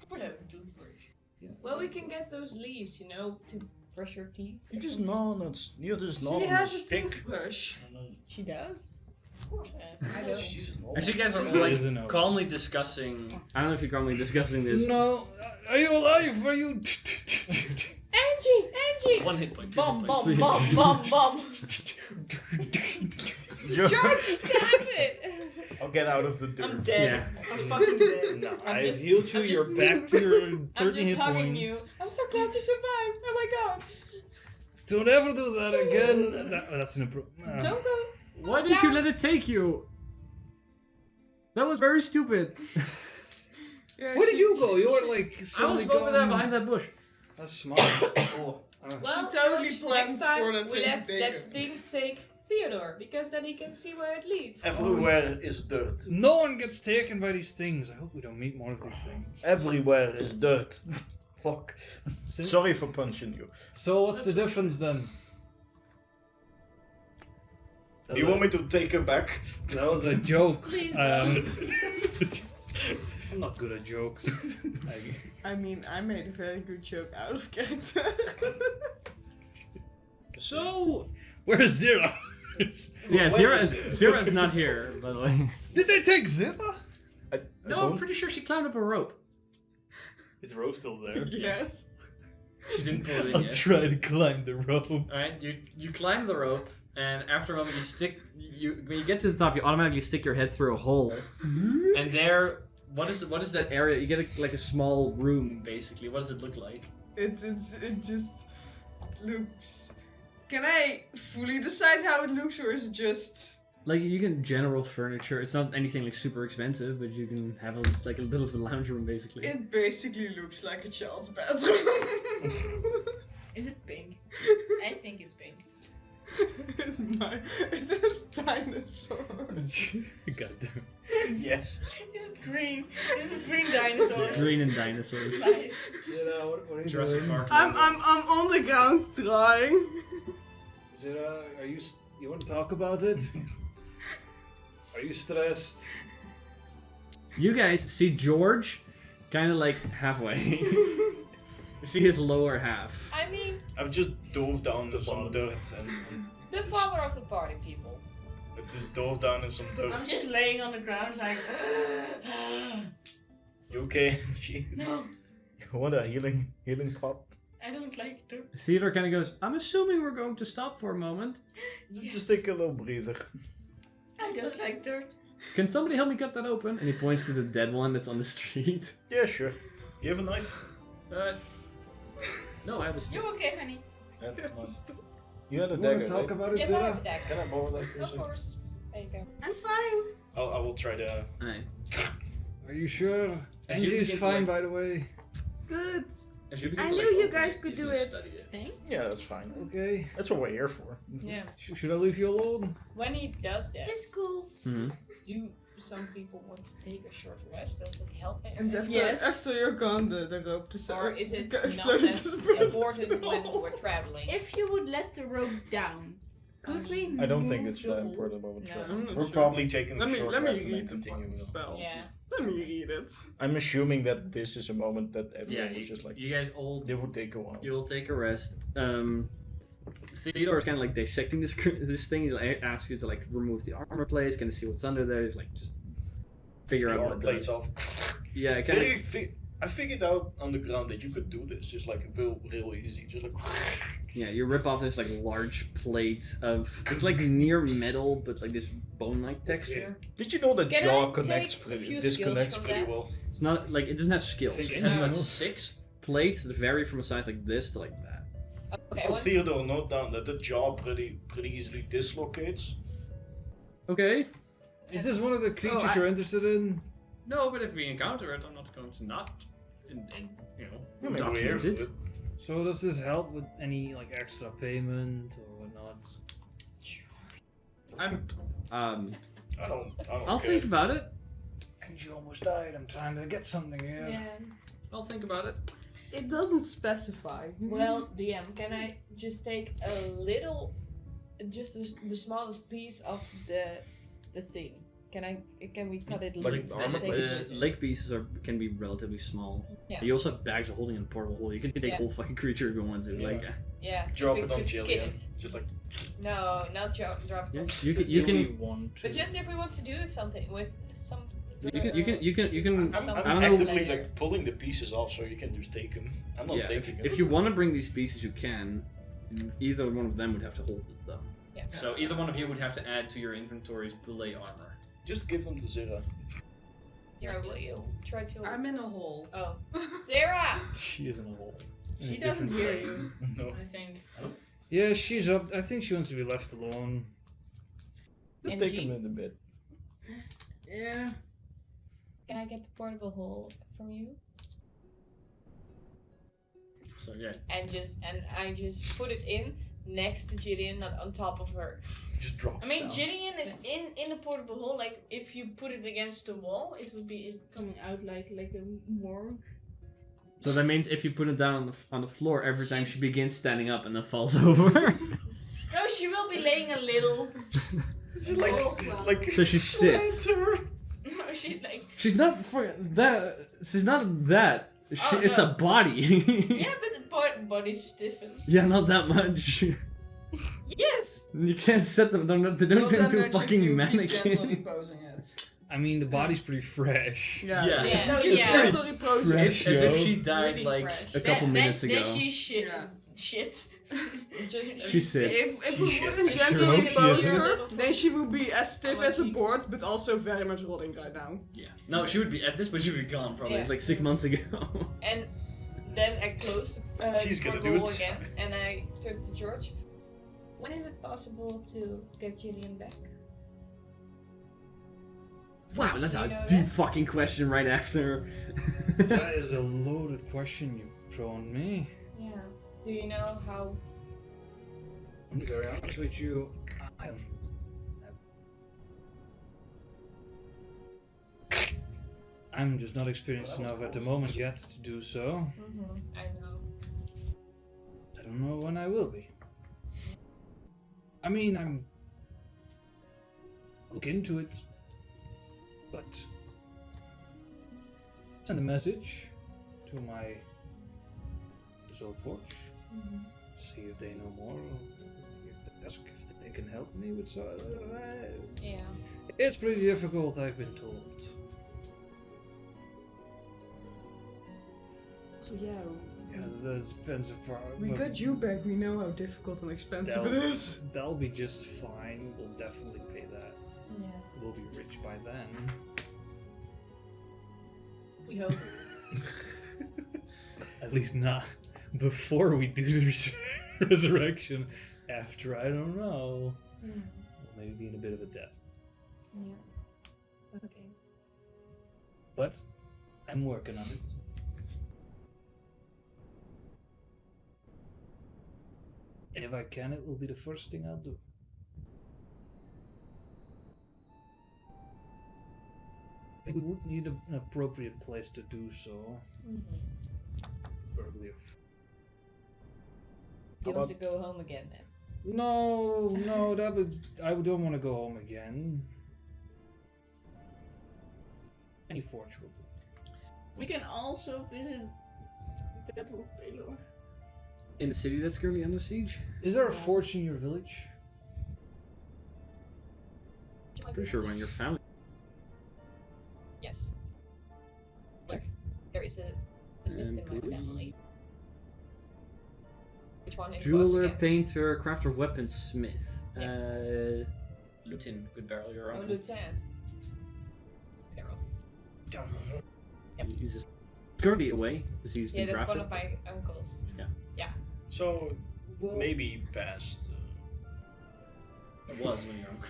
[SPEAKER 6] Would have a toothbrush.
[SPEAKER 7] Well, we can get those leaves, you know, to brush your teeth.
[SPEAKER 2] you just gnaw on it. You just gnaw
[SPEAKER 10] She
[SPEAKER 2] on the
[SPEAKER 10] has a
[SPEAKER 2] stick.
[SPEAKER 10] toothbrush.
[SPEAKER 7] She does?
[SPEAKER 6] Of course I have.
[SPEAKER 7] I don't.
[SPEAKER 2] Jesus, no.
[SPEAKER 1] Actually, you guys are
[SPEAKER 3] It is a no.
[SPEAKER 1] like calmly discussing. I don't know if you're calmly discussing this.
[SPEAKER 3] No. Are you alive? Are you?
[SPEAKER 7] Angie!
[SPEAKER 1] 1 hit point. 2
[SPEAKER 6] Bum,
[SPEAKER 1] hit
[SPEAKER 6] bum,
[SPEAKER 1] points, 3
[SPEAKER 6] bum,
[SPEAKER 1] hit
[SPEAKER 6] bum,
[SPEAKER 1] points.
[SPEAKER 6] bum.
[SPEAKER 10] George, stop it!
[SPEAKER 2] I'll get out of the dirt.
[SPEAKER 6] I'm dead.
[SPEAKER 1] Yeah.
[SPEAKER 6] I'm fucking dead.
[SPEAKER 3] No,
[SPEAKER 7] I'm
[SPEAKER 3] I
[SPEAKER 7] just-
[SPEAKER 3] healed you.
[SPEAKER 7] I'm
[SPEAKER 3] You're
[SPEAKER 7] just-
[SPEAKER 3] back to your
[SPEAKER 7] I'm
[SPEAKER 3] 13
[SPEAKER 7] just
[SPEAKER 3] hit
[SPEAKER 7] hugging
[SPEAKER 3] points.
[SPEAKER 7] you. I'm so glad you survived. Oh my god.
[SPEAKER 3] Don't ever do that again. That's an improvement.
[SPEAKER 7] Don't go.
[SPEAKER 1] Why did you let it take you? That was very stupid.
[SPEAKER 10] Yeah,
[SPEAKER 3] Where did
[SPEAKER 10] she-
[SPEAKER 3] you go? You were like
[SPEAKER 1] I was
[SPEAKER 3] suddenly
[SPEAKER 1] over there
[SPEAKER 3] gone-
[SPEAKER 1] behind that bush.
[SPEAKER 3] That's smart. Oh.
[SPEAKER 7] Well,
[SPEAKER 10] totally
[SPEAKER 7] George,
[SPEAKER 10] planned
[SPEAKER 7] next time
[SPEAKER 10] for that
[SPEAKER 7] we
[SPEAKER 10] thing to
[SPEAKER 7] let
[SPEAKER 10] take
[SPEAKER 7] that
[SPEAKER 10] her.
[SPEAKER 7] thing take Theodore, because then he can see where it leads.
[SPEAKER 2] Everywhere is dirt.
[SPEAKER 3] No one gets taken by these things. I hope we don't meet more of these things.
[SPEAKER 2] Everywhere is dirt. Fuck.
[SPEAKER 3] So-
[SPEAKER 2] Sorry for punching you.
[SPEAKER 3] So what's the difference then?
[SPEAKER 2] You want me to take her back?
[SPEAKER 3] That was a joke.
[SPEAKER 6] Please,
[SPEAKER 3] I'm not good at jokes.
[SPEAKER 10] I mean, I made a very good joke out of character.
[SPEAKER 1] So,
[SPEAKER 3] Where's Zero?
[SPEAKER 1] Yeah,
[SPEAKER 2] Where
[SPEAKER 1] Zira is not here, by the way.
[SPEAKER 3] Did they take Zilla?
[SPEAKER 1] No, I'm pretty sure she climbed up a rope.
[SPEAKER 8] Is Rose still there?
[SPEAKER 10] Yes.
[SPEAKER 1] She didn't pull it in
[SPEAKER 3] I'll
[SPEAKER 1] yet.
[SPEAKER 3] try to climb the rope.
[SPEAKER 1] Alright, you climb the rope, and after a moment when you get to the top, you automatically stick your head through a hole. And there, what is that area? You get like a small room, basically. What does it look like?
[SPEAKER 10] It just looks. Can I fully decide how it looks, or is it just?
[SPEAKER 1] Like, you can general furniture. It's not anything like super expensive, but you can have a bit of a lounge room, basically.
[SPEAKER 10] It basically looks like a child's bedroom.
[SPEAKER 6] Is it pink? I think it's pink.
[SPEAKER 10] It has dinosaurs.
[SPEAKER 3] God damn.
[SPEAKER 2] Yes.
[SPEAKER 6] Is it green? Is it green dinosaurs?
[SPEAKER 1] Green and dinosaurs.
[SPEAKER 6] Nice.
[SPEAKER 3] Zira, what are you
[SPEAKER 1] Jurassic
[SPEAKER 3] doing?
[SPEAKER 1] Park.
[SPEAKER 10] I'm on the ground trying.
[SPEAKER 3] Zira, you want to talk about it? Are you stressed?
[SPEAKER 1] You guys see George, kind of like halfway. You see his lower half.
[SPEAKER 7] I mean,
[SPEAKER 2] I've just dove down in some dirt and
[SPEAKER 7] the father of the party people.
[SPEAKER 2] I just dove down in some dirt.
[SPEAKER 6] I'm just laying on the ground like.
[SPEAKER 2] You okay? She
[SPEAKER 6] No,
[SPEAKER 2] you want a healing pot?
[SPEAKER 6] I don't like dirt.
[SPEAKER 1] Theodore kind of goes, I'm assuming we're going to stop for a moment.
[SPEAKER 2] Just take a little breather.
[SPEAKER 6] I don't like dirt.
[SPEAKER 1] Can somebody help me cut that open? And he points to the dead one that's on the street.
[SPEAKER 2] Yeah, sure. You have a knife?
[SPEAKER 1] No, I have a stick.
[SPEAKER 6] You okay, honey?
[SPEAKER 2] That's nice. You had a
[SPEAKER 3] You want
[SPEAKER 2] dagger,
[SPEAKER 3] to talk
[SPEAKER 2] right?
[SPEAKER 3] about it,
[SPEAKER 7] Yes, I have a
[SPEAKER 3] Zira?
[SPEAKER 7] dagger.
[SPEAKER 2] Can I borrow that? for a
[SPEAKER 7] Of
[SPEAKER 2] second?
[SPEAKER 7] course. There you go.
[SPEAKER 10] I'm fine.
[SPEAKER 2] I will try to.
[SPEAKER 1] Alright.
[SPEAKER 3] Are you sure?
[SPEAKER 1] As you
[SPEAKER 3] Angie's
[SPEAKER 1] begin to,
[SPEAKER 3] fine,
[SPEAKER 1] like-
[SPEAKER 3] by the way.
[SPEAKER 10] Good.
[SPEAKER 1] As you begin
[SPEAKER 10] I
[SPEAKER 1] to,
[SPEAKER 10] knew
[SPEAKER 1] like,
[SPEAKER 10] you
[SPEAKER 1] open
[SPEAKER 10] guys
[SPEAKER 1] it,
[SPEAKER 10] could
[SPEAKER 1] he's
[SPEAKER 10] do
[SPEAKER 1] gonna
[SPEAKER 10] it.
[SPEAKER 1] study
[SPEAKER 7] Thanks.
[SPEAKER 2] Yeah, that's fine.
[SPEAKER 3] Okay.
[SPEAKER 2] That's what we're here for.
[SPEAKER 7] Yeah.
[SPEAKER 3] Should I leave you alone?
[SPEAKER 7] When he does that,
[SPEAKER 10] It's cool.
[SPEAKER 1] Mhm.
[SPEAKER 7] do some people want to take a short rest? Does it help?
[SPEAKER 10] And after,
[SPEAKER 6] Yes.
[SPEAKER 10] after you're gone, the rope to
[SPEAKER 7] Or is it
[SPEAKER 10] slowly
[SPEAKER 7] not as
[SPEAKER 10] disappears
[SPEAKER 7] important
[SPEAKER 10] into the
[SPEAKER 7] when
[SPEAKER 10] hole.
[SPEAKER 7] we're traveling?
[SPEAKER 4] If you would let the rope down, could we?
[SPEAKER 2] I don't think
[SPEAKER 4] move
[SPEAKER 2] it's
[SPEAKER 4] the
[SPEAKER 2] that
[SPEAKER 4] hole?
[SPEAKER 2] important moment.
[SPEAKER 7] No.
[SPEAKER 2] Sure.
[SPEAKER 10] I'm not
[SPEAKER 2] We're
[SPEAKER 10] sure.
[SPEAKER 2] probably taking
[SPEAKER 10] Let
[SPEAKER 2] a
[SPEAKER 10] me
[SPEAKER 2] short
[SPEAKER 10] let me
[SPEAKER 2] rest and then
[SPEAKER 10] read the
[SPEAKER 2] continue.
[SPEAKER 10] spell.
[SPEAKER 7] Yeah.
[SPEAKER 10] Let me read it.
[SPEAKER 2] I'm assuming that this is a moment that
[SPEAKER 1] Yeah,
[SPEAKER 2] everyone would just like.
[SPEAKER 1] you guys all
[SPEAKER 2] They would take a while.
[SPEAKER 1] you'll take a rest. Theodore is kind of like dissecting this thing. He like, asks you to like remove the armor plates, kind of see what's under there. He's like just figure
[SPEAKER 2] The
[SPEAKER 1] out
[SPEAKER 2] armor
[SPEAKER 1] what
[SPEAKER 2] plates
[SPEAKER 1] the,
[SPEAKER 2] off.
[SPEAKER 1] yeah, kind
[SPEAKER 2] Very,
[SPEAKER 1] of
[SPEAKER 2] I figured out on the ground that you could do this just like real easy. Just like.
[SPEAKER 1] yeah. You rip off this like large plate of it's like near metal, but like this bone-like texture.
[SPEAKER 2] Did you know that
[SPEAKER 7] Can
[SPEAKER 2] jaw
[SPEAKER 7] I
[SPEAKER 2] connects
[SPEAKER 7] take a
[SPEAKER 2] pretty,
[SPEAKER 7] few
[SPEAKER 2] disconnects
[SPEAKER 7] skills from
[SPEAKER 2] pretty
[SPEAKER 7] that?
[SPEAKER 2] well?
[SPEAKER 1] It's not like it doesn't have skills.
[SPEAKER 3] I think
[SPEAKER 1] It has about
[SPEAKER 3] anyone-
[SPEAKER 1] 6 plates that vary from a size like this to like that.
[SPEAKER 7] Okay.
[SPEAKER 2] Oh,
[SPEAKER 7] Once,
[SPEAKER 2] Theodore, note down that the jaw pretty easily dislocates.
[SPEAKER 1] Okay.
[SPEAKER 3] Is this one of the creatures you're interested in?
[SPEAKER 1] No, but if we encounter it, I'm not going to not, you know,
[SPEAKER 2] I mean, we're here
[SPEAKER 1] document
[SPEAKER 2] for
[SPEAKER 1] it.
[SPEAKER 2] it.
[SPEAKER 3] So does this help with any like extra payment or whatnot?
[SPEAKER 1] I'm
[SPEAKER 2] I don't
[SPEAKER 1] I'll
[SPEAKER 2] care.
[SPEAKER 1] think about it.
[SPEAKER 3] Angie almost died. I'm trying to get something here.
[SPEAKER 7] yeah.
[SPEAKER 1] I'll think about it.
[SPEAKER 10] It doesn't specify.
[SPEAKER 7] Well, DM, can I just take a little, just the smallest piece of the thing? Can we cut it?
[SPEAKER 2] Like
[SPEAKER 1] Like
[SPEAKER 2] the armor
[SPEAKER 1] the
[SPEAKER 2] plates?
[SPEAKER 1] lake pieces can be relatively small.
[SPEAKER 7] Yeah.
[SPEAKER 1] You also have bags of holding in a portable hole. You can take
[SPEAKER 7] Yeah.
[SPEAKER 1] whole fucking creature if you want to.
[SPEAKER 2] Yeah.
[SPEAKER 1] Like,
[SPEAKER 7] Yeah.
[SPEAKER 2] Drop
[SPEAKER 7] we
[SPEAKER 2] it on
[SPEAKER 7] could skin
[SPEAKER 2] Jillian.
[SPEAKER 7] it.
[SPEAKER 2] Just like.
[SPEAKER 7] No, not drop it.
[SPEAKER 1] yes,
[SPEAKER 7] on-
[SPEAKER 1] you can
[SPEAKER 3] Do we
[SPEAKER 1] you
[SPEAKER 3] want to?
[SPEAKER 7] But just if we want to do something with some.
[SPEAKER 1] can.
[SPEAKER 2] I'm
[SPEAKER 1] I don't know.
[SPEAKER 2] actively like pulling the pieces off so you can just take them. I'm not
[SPEAKER 1] Yeah,
[SPEAKER 2] taking them.
[SPEAKER 1] if you want to bring these pieces, you can. Either one of them would have to hold it though.
[SPEAKER 7] Yeah.
[SPEAKER 1] So either one of you would have to add to your inventory's belay armor.
[SPEAKER 2] Just give them to Zira.
[SPEAKER 7] Or will you try to?
[SPEAKER 10] I'm in a hole.
[SPEAKER 7] Oh, Sarah!
[SPEAKER 3] She is in a hole. In
[SPEAKER 6] She
[SPEAKER 3] a
[SPEAKER 6] doesn't
[SPEAKER 3] different
[SPEAKER 6] hear
[SPEAKER 3] plane.
[SPEAKER 6] you,
[SPEAKER 2] No.
[SPEAKER 6] I think.
[SPEAKER 3] Yeah, she's up. I think she wants to be left alone.
[SPEAKER 2] Just
[SPEAKER 7] And
[SPEAKER 2] take
[SPEAKER 7] G?
[SPEAKER 2] them in the bed.
[SPEAKER 10] Yeah.
[SPEAKER 7] Can I get the portable hole from you?
[SPEAKER 1] So yeah.
[SPEAKER 7] And I just put it in next to Jillian, not on top of her.
[SPEAKER 2] Just drop
[SPEAKER 6] I mean,
[SPEAKER 2] it down.
[SPEAKER 6] Jillian is in a portable hole. Like if you put it against the wall, it would be coming out like a morgue.
[SPEAKER 1] So that means if you put it down on the floor every time she begins standing up and then falls over.
[SPEAKER 6] No, she will be laying a little.
[SPEAKER 2] Just like
[SPEAKER 1] So she sits.
[SPEAKER 2] her.
[SPEAKER 6] No, she like.
[SPEAKER 1] She's not for that. She's not that.
[SPEAKER 6] Oh,
[SPEAKER 1] It's
[SPEAKER 6] no.
[SPEAKER 1] a body.
[SPEAKER 6] Yeah, but the body's stiffened.
[SPEAKER 1] Yeah, not that much.
[SPEAKER 6] Yes!
[SPEAKER 1] You can't set them. They don't
[SPEAKER 10] Well,
[SPEAKER 1] turn
[SPEAKER 10] then
[SPEAKER 1] into a
[SPEAKER 10] magic,
[SPEAKER 1] fucking
[SPEAKER 10] you keep gently
[SPEAKER 1] mannequin.
[SPEAKER 10] posing it.
[SPEAKER 3] I mean, the body's pretty fresh.
[SPEAKER 10] Yeah.
[SPEAKER 1] Yeah.
[SPEAKER 6] So
[SPEAKER 10] It's
[SPEAKER 6] yeah.
[SPEAKER 10] gently posing
[SPEAKER 3] Fresh.
[SPEAKER 10] it.
[SPEAKER 1] It's as if
[SPEAKER 3] Yo.
[SPEAKER 1] she died
[SPEAKER 7] Really
[SPEAKER 1] like
[SPEAKER 7] fresh.
[SPEAKER 1] a couple minutes ago.
[SPEAKER 6] Then she shit.
[SPEAKER 10] Yeah.
[SPEAKER 6] Shit.
[SPEAKER 7] Just
[SPEAKER 1] She sits.
[SPEAKER 10] If we
[SPEAKER 2] Shit.
[SPEAKER 10] wouldn't
[SPEAKER 3] I
[SPEAKER 10] gently
[SPEAKER 3] sure hope
[SPEAKER 10] pose
[SPEAKER 3] she
[SPEAKER 10] her,
[SPEAKER 7] doesn't.
[SPEAKER 10] then she would be as stiff
[SPEAKER 7] Oh,
[SPEAKER 10] as a
[SPEAKER 7] jeez.
[SPEAKER 10] board, but also very much rotting right now.
[SPEAKER 1] Yeah. No, she would be at this point. She would be gone probably.
[SPEAKER 7] Yeah.
[SPEAKER 1] It's like 6 months ago.
[SPEAKER 7] And then I closed
[SPEAKER 2] She's
[SPEAKER 7] the
[SPEAKER 2] gonna
[SPEAKER 7] door
[SPEAKER 2] do it.
[SPEAKER 7] again, and I turned to George. When is it possible to get Gillian back?
[SPEAKER 1] Wow, that's
[SPEAKER 7] You
[SPEAKER 1] a
[SPEAKER 7] know
[SPEAKER 1] deep
[SPEAKER 7] that?
[SPEAKER 1] fucking question right after.
[SPEAKER 3] That is a loaded question you've thrown me.
[SPEAKER 7] Yeah. Do you know how?
[SPEAKER 3] I'm to be very honest with you. I'm just not experienced enough at the moment yet to do so.
[SPEAKER 7] I know.
[SPEAKER 3] I don't know when I will be. I mean, I'm look into it, but send a message to my Soulforge, see if they know more, ask if they can help me with so.
[SPEAKER 7] Yeah.
[SPEAKER 3] It's pretty difficult, I've been told.
[SPEAKER 10] So yeah,
[SPEAKER 3] Yeah, the expensive part.
[SPEAKER 10] we
[SPEAKER 3] but
[SPEAKER 10] got you back. We know how difficult and expensive
[SPEAKER 3] That'll-
[SPEAKER 10] it is.
[SPEAKER 3] That'll be just fine. We'll definitely pay that.
[SPEAKER 7] Yeah.
[SPEAKER 3] We'll be rich by then.
[SPEAKER 7] We hope.
[SPEAKER 3] At least not before we do the resurrection. After, I don't know.
[SPEAKER 7] Mm.
[SPEAKER 3] We'll maybe be in a bit of a debt.
[SPEAKER 7] Yeah. Okay.
[SPEAKER 3] But I'm working on it. And if I can, it will be the first thing I'll do. I think we would need an appropriate place to do so. Preferably a
[SPEAKER 7] You want to go home again then?
[SPEAKER 3] No, that would. I don't want to go home again. Any forge will do.
[SPEAKER 6] We can also visit the Temple of Baylor.
[SPEAKER 1] In the city that's currently under siege?
[SPEAKER 3] Is there a forge in your village?
[SPEAKER 1] Pretty sure when you're found.
[SPEAKER 7] Yes. Where? There is a smith in my family. Which one is
[SPEAKER 1] Jeweler,
[SPEAKER 7] again?
[SPEAKER 1] painter, crafter, weaponsmith.
[SPEAKER 2] Lieutenant, good barrel, you're
[SPEAKER 7] Oh,
[SPEAKER 2] on.
[SPEAKER 7] lieutenant. Carol.
[SPEAKER 1] He's just currently away because he's
[SPEAKER 7] Yeah,
[SPEAKER 1] been
[SPEAKER 7] that's one
[SPEAKER 1] crafted.
[SPEAKER 7] of my uncles.
[SPEAKER 2] So, maybe past.
[SPEAKER 1] It was when you're uncle.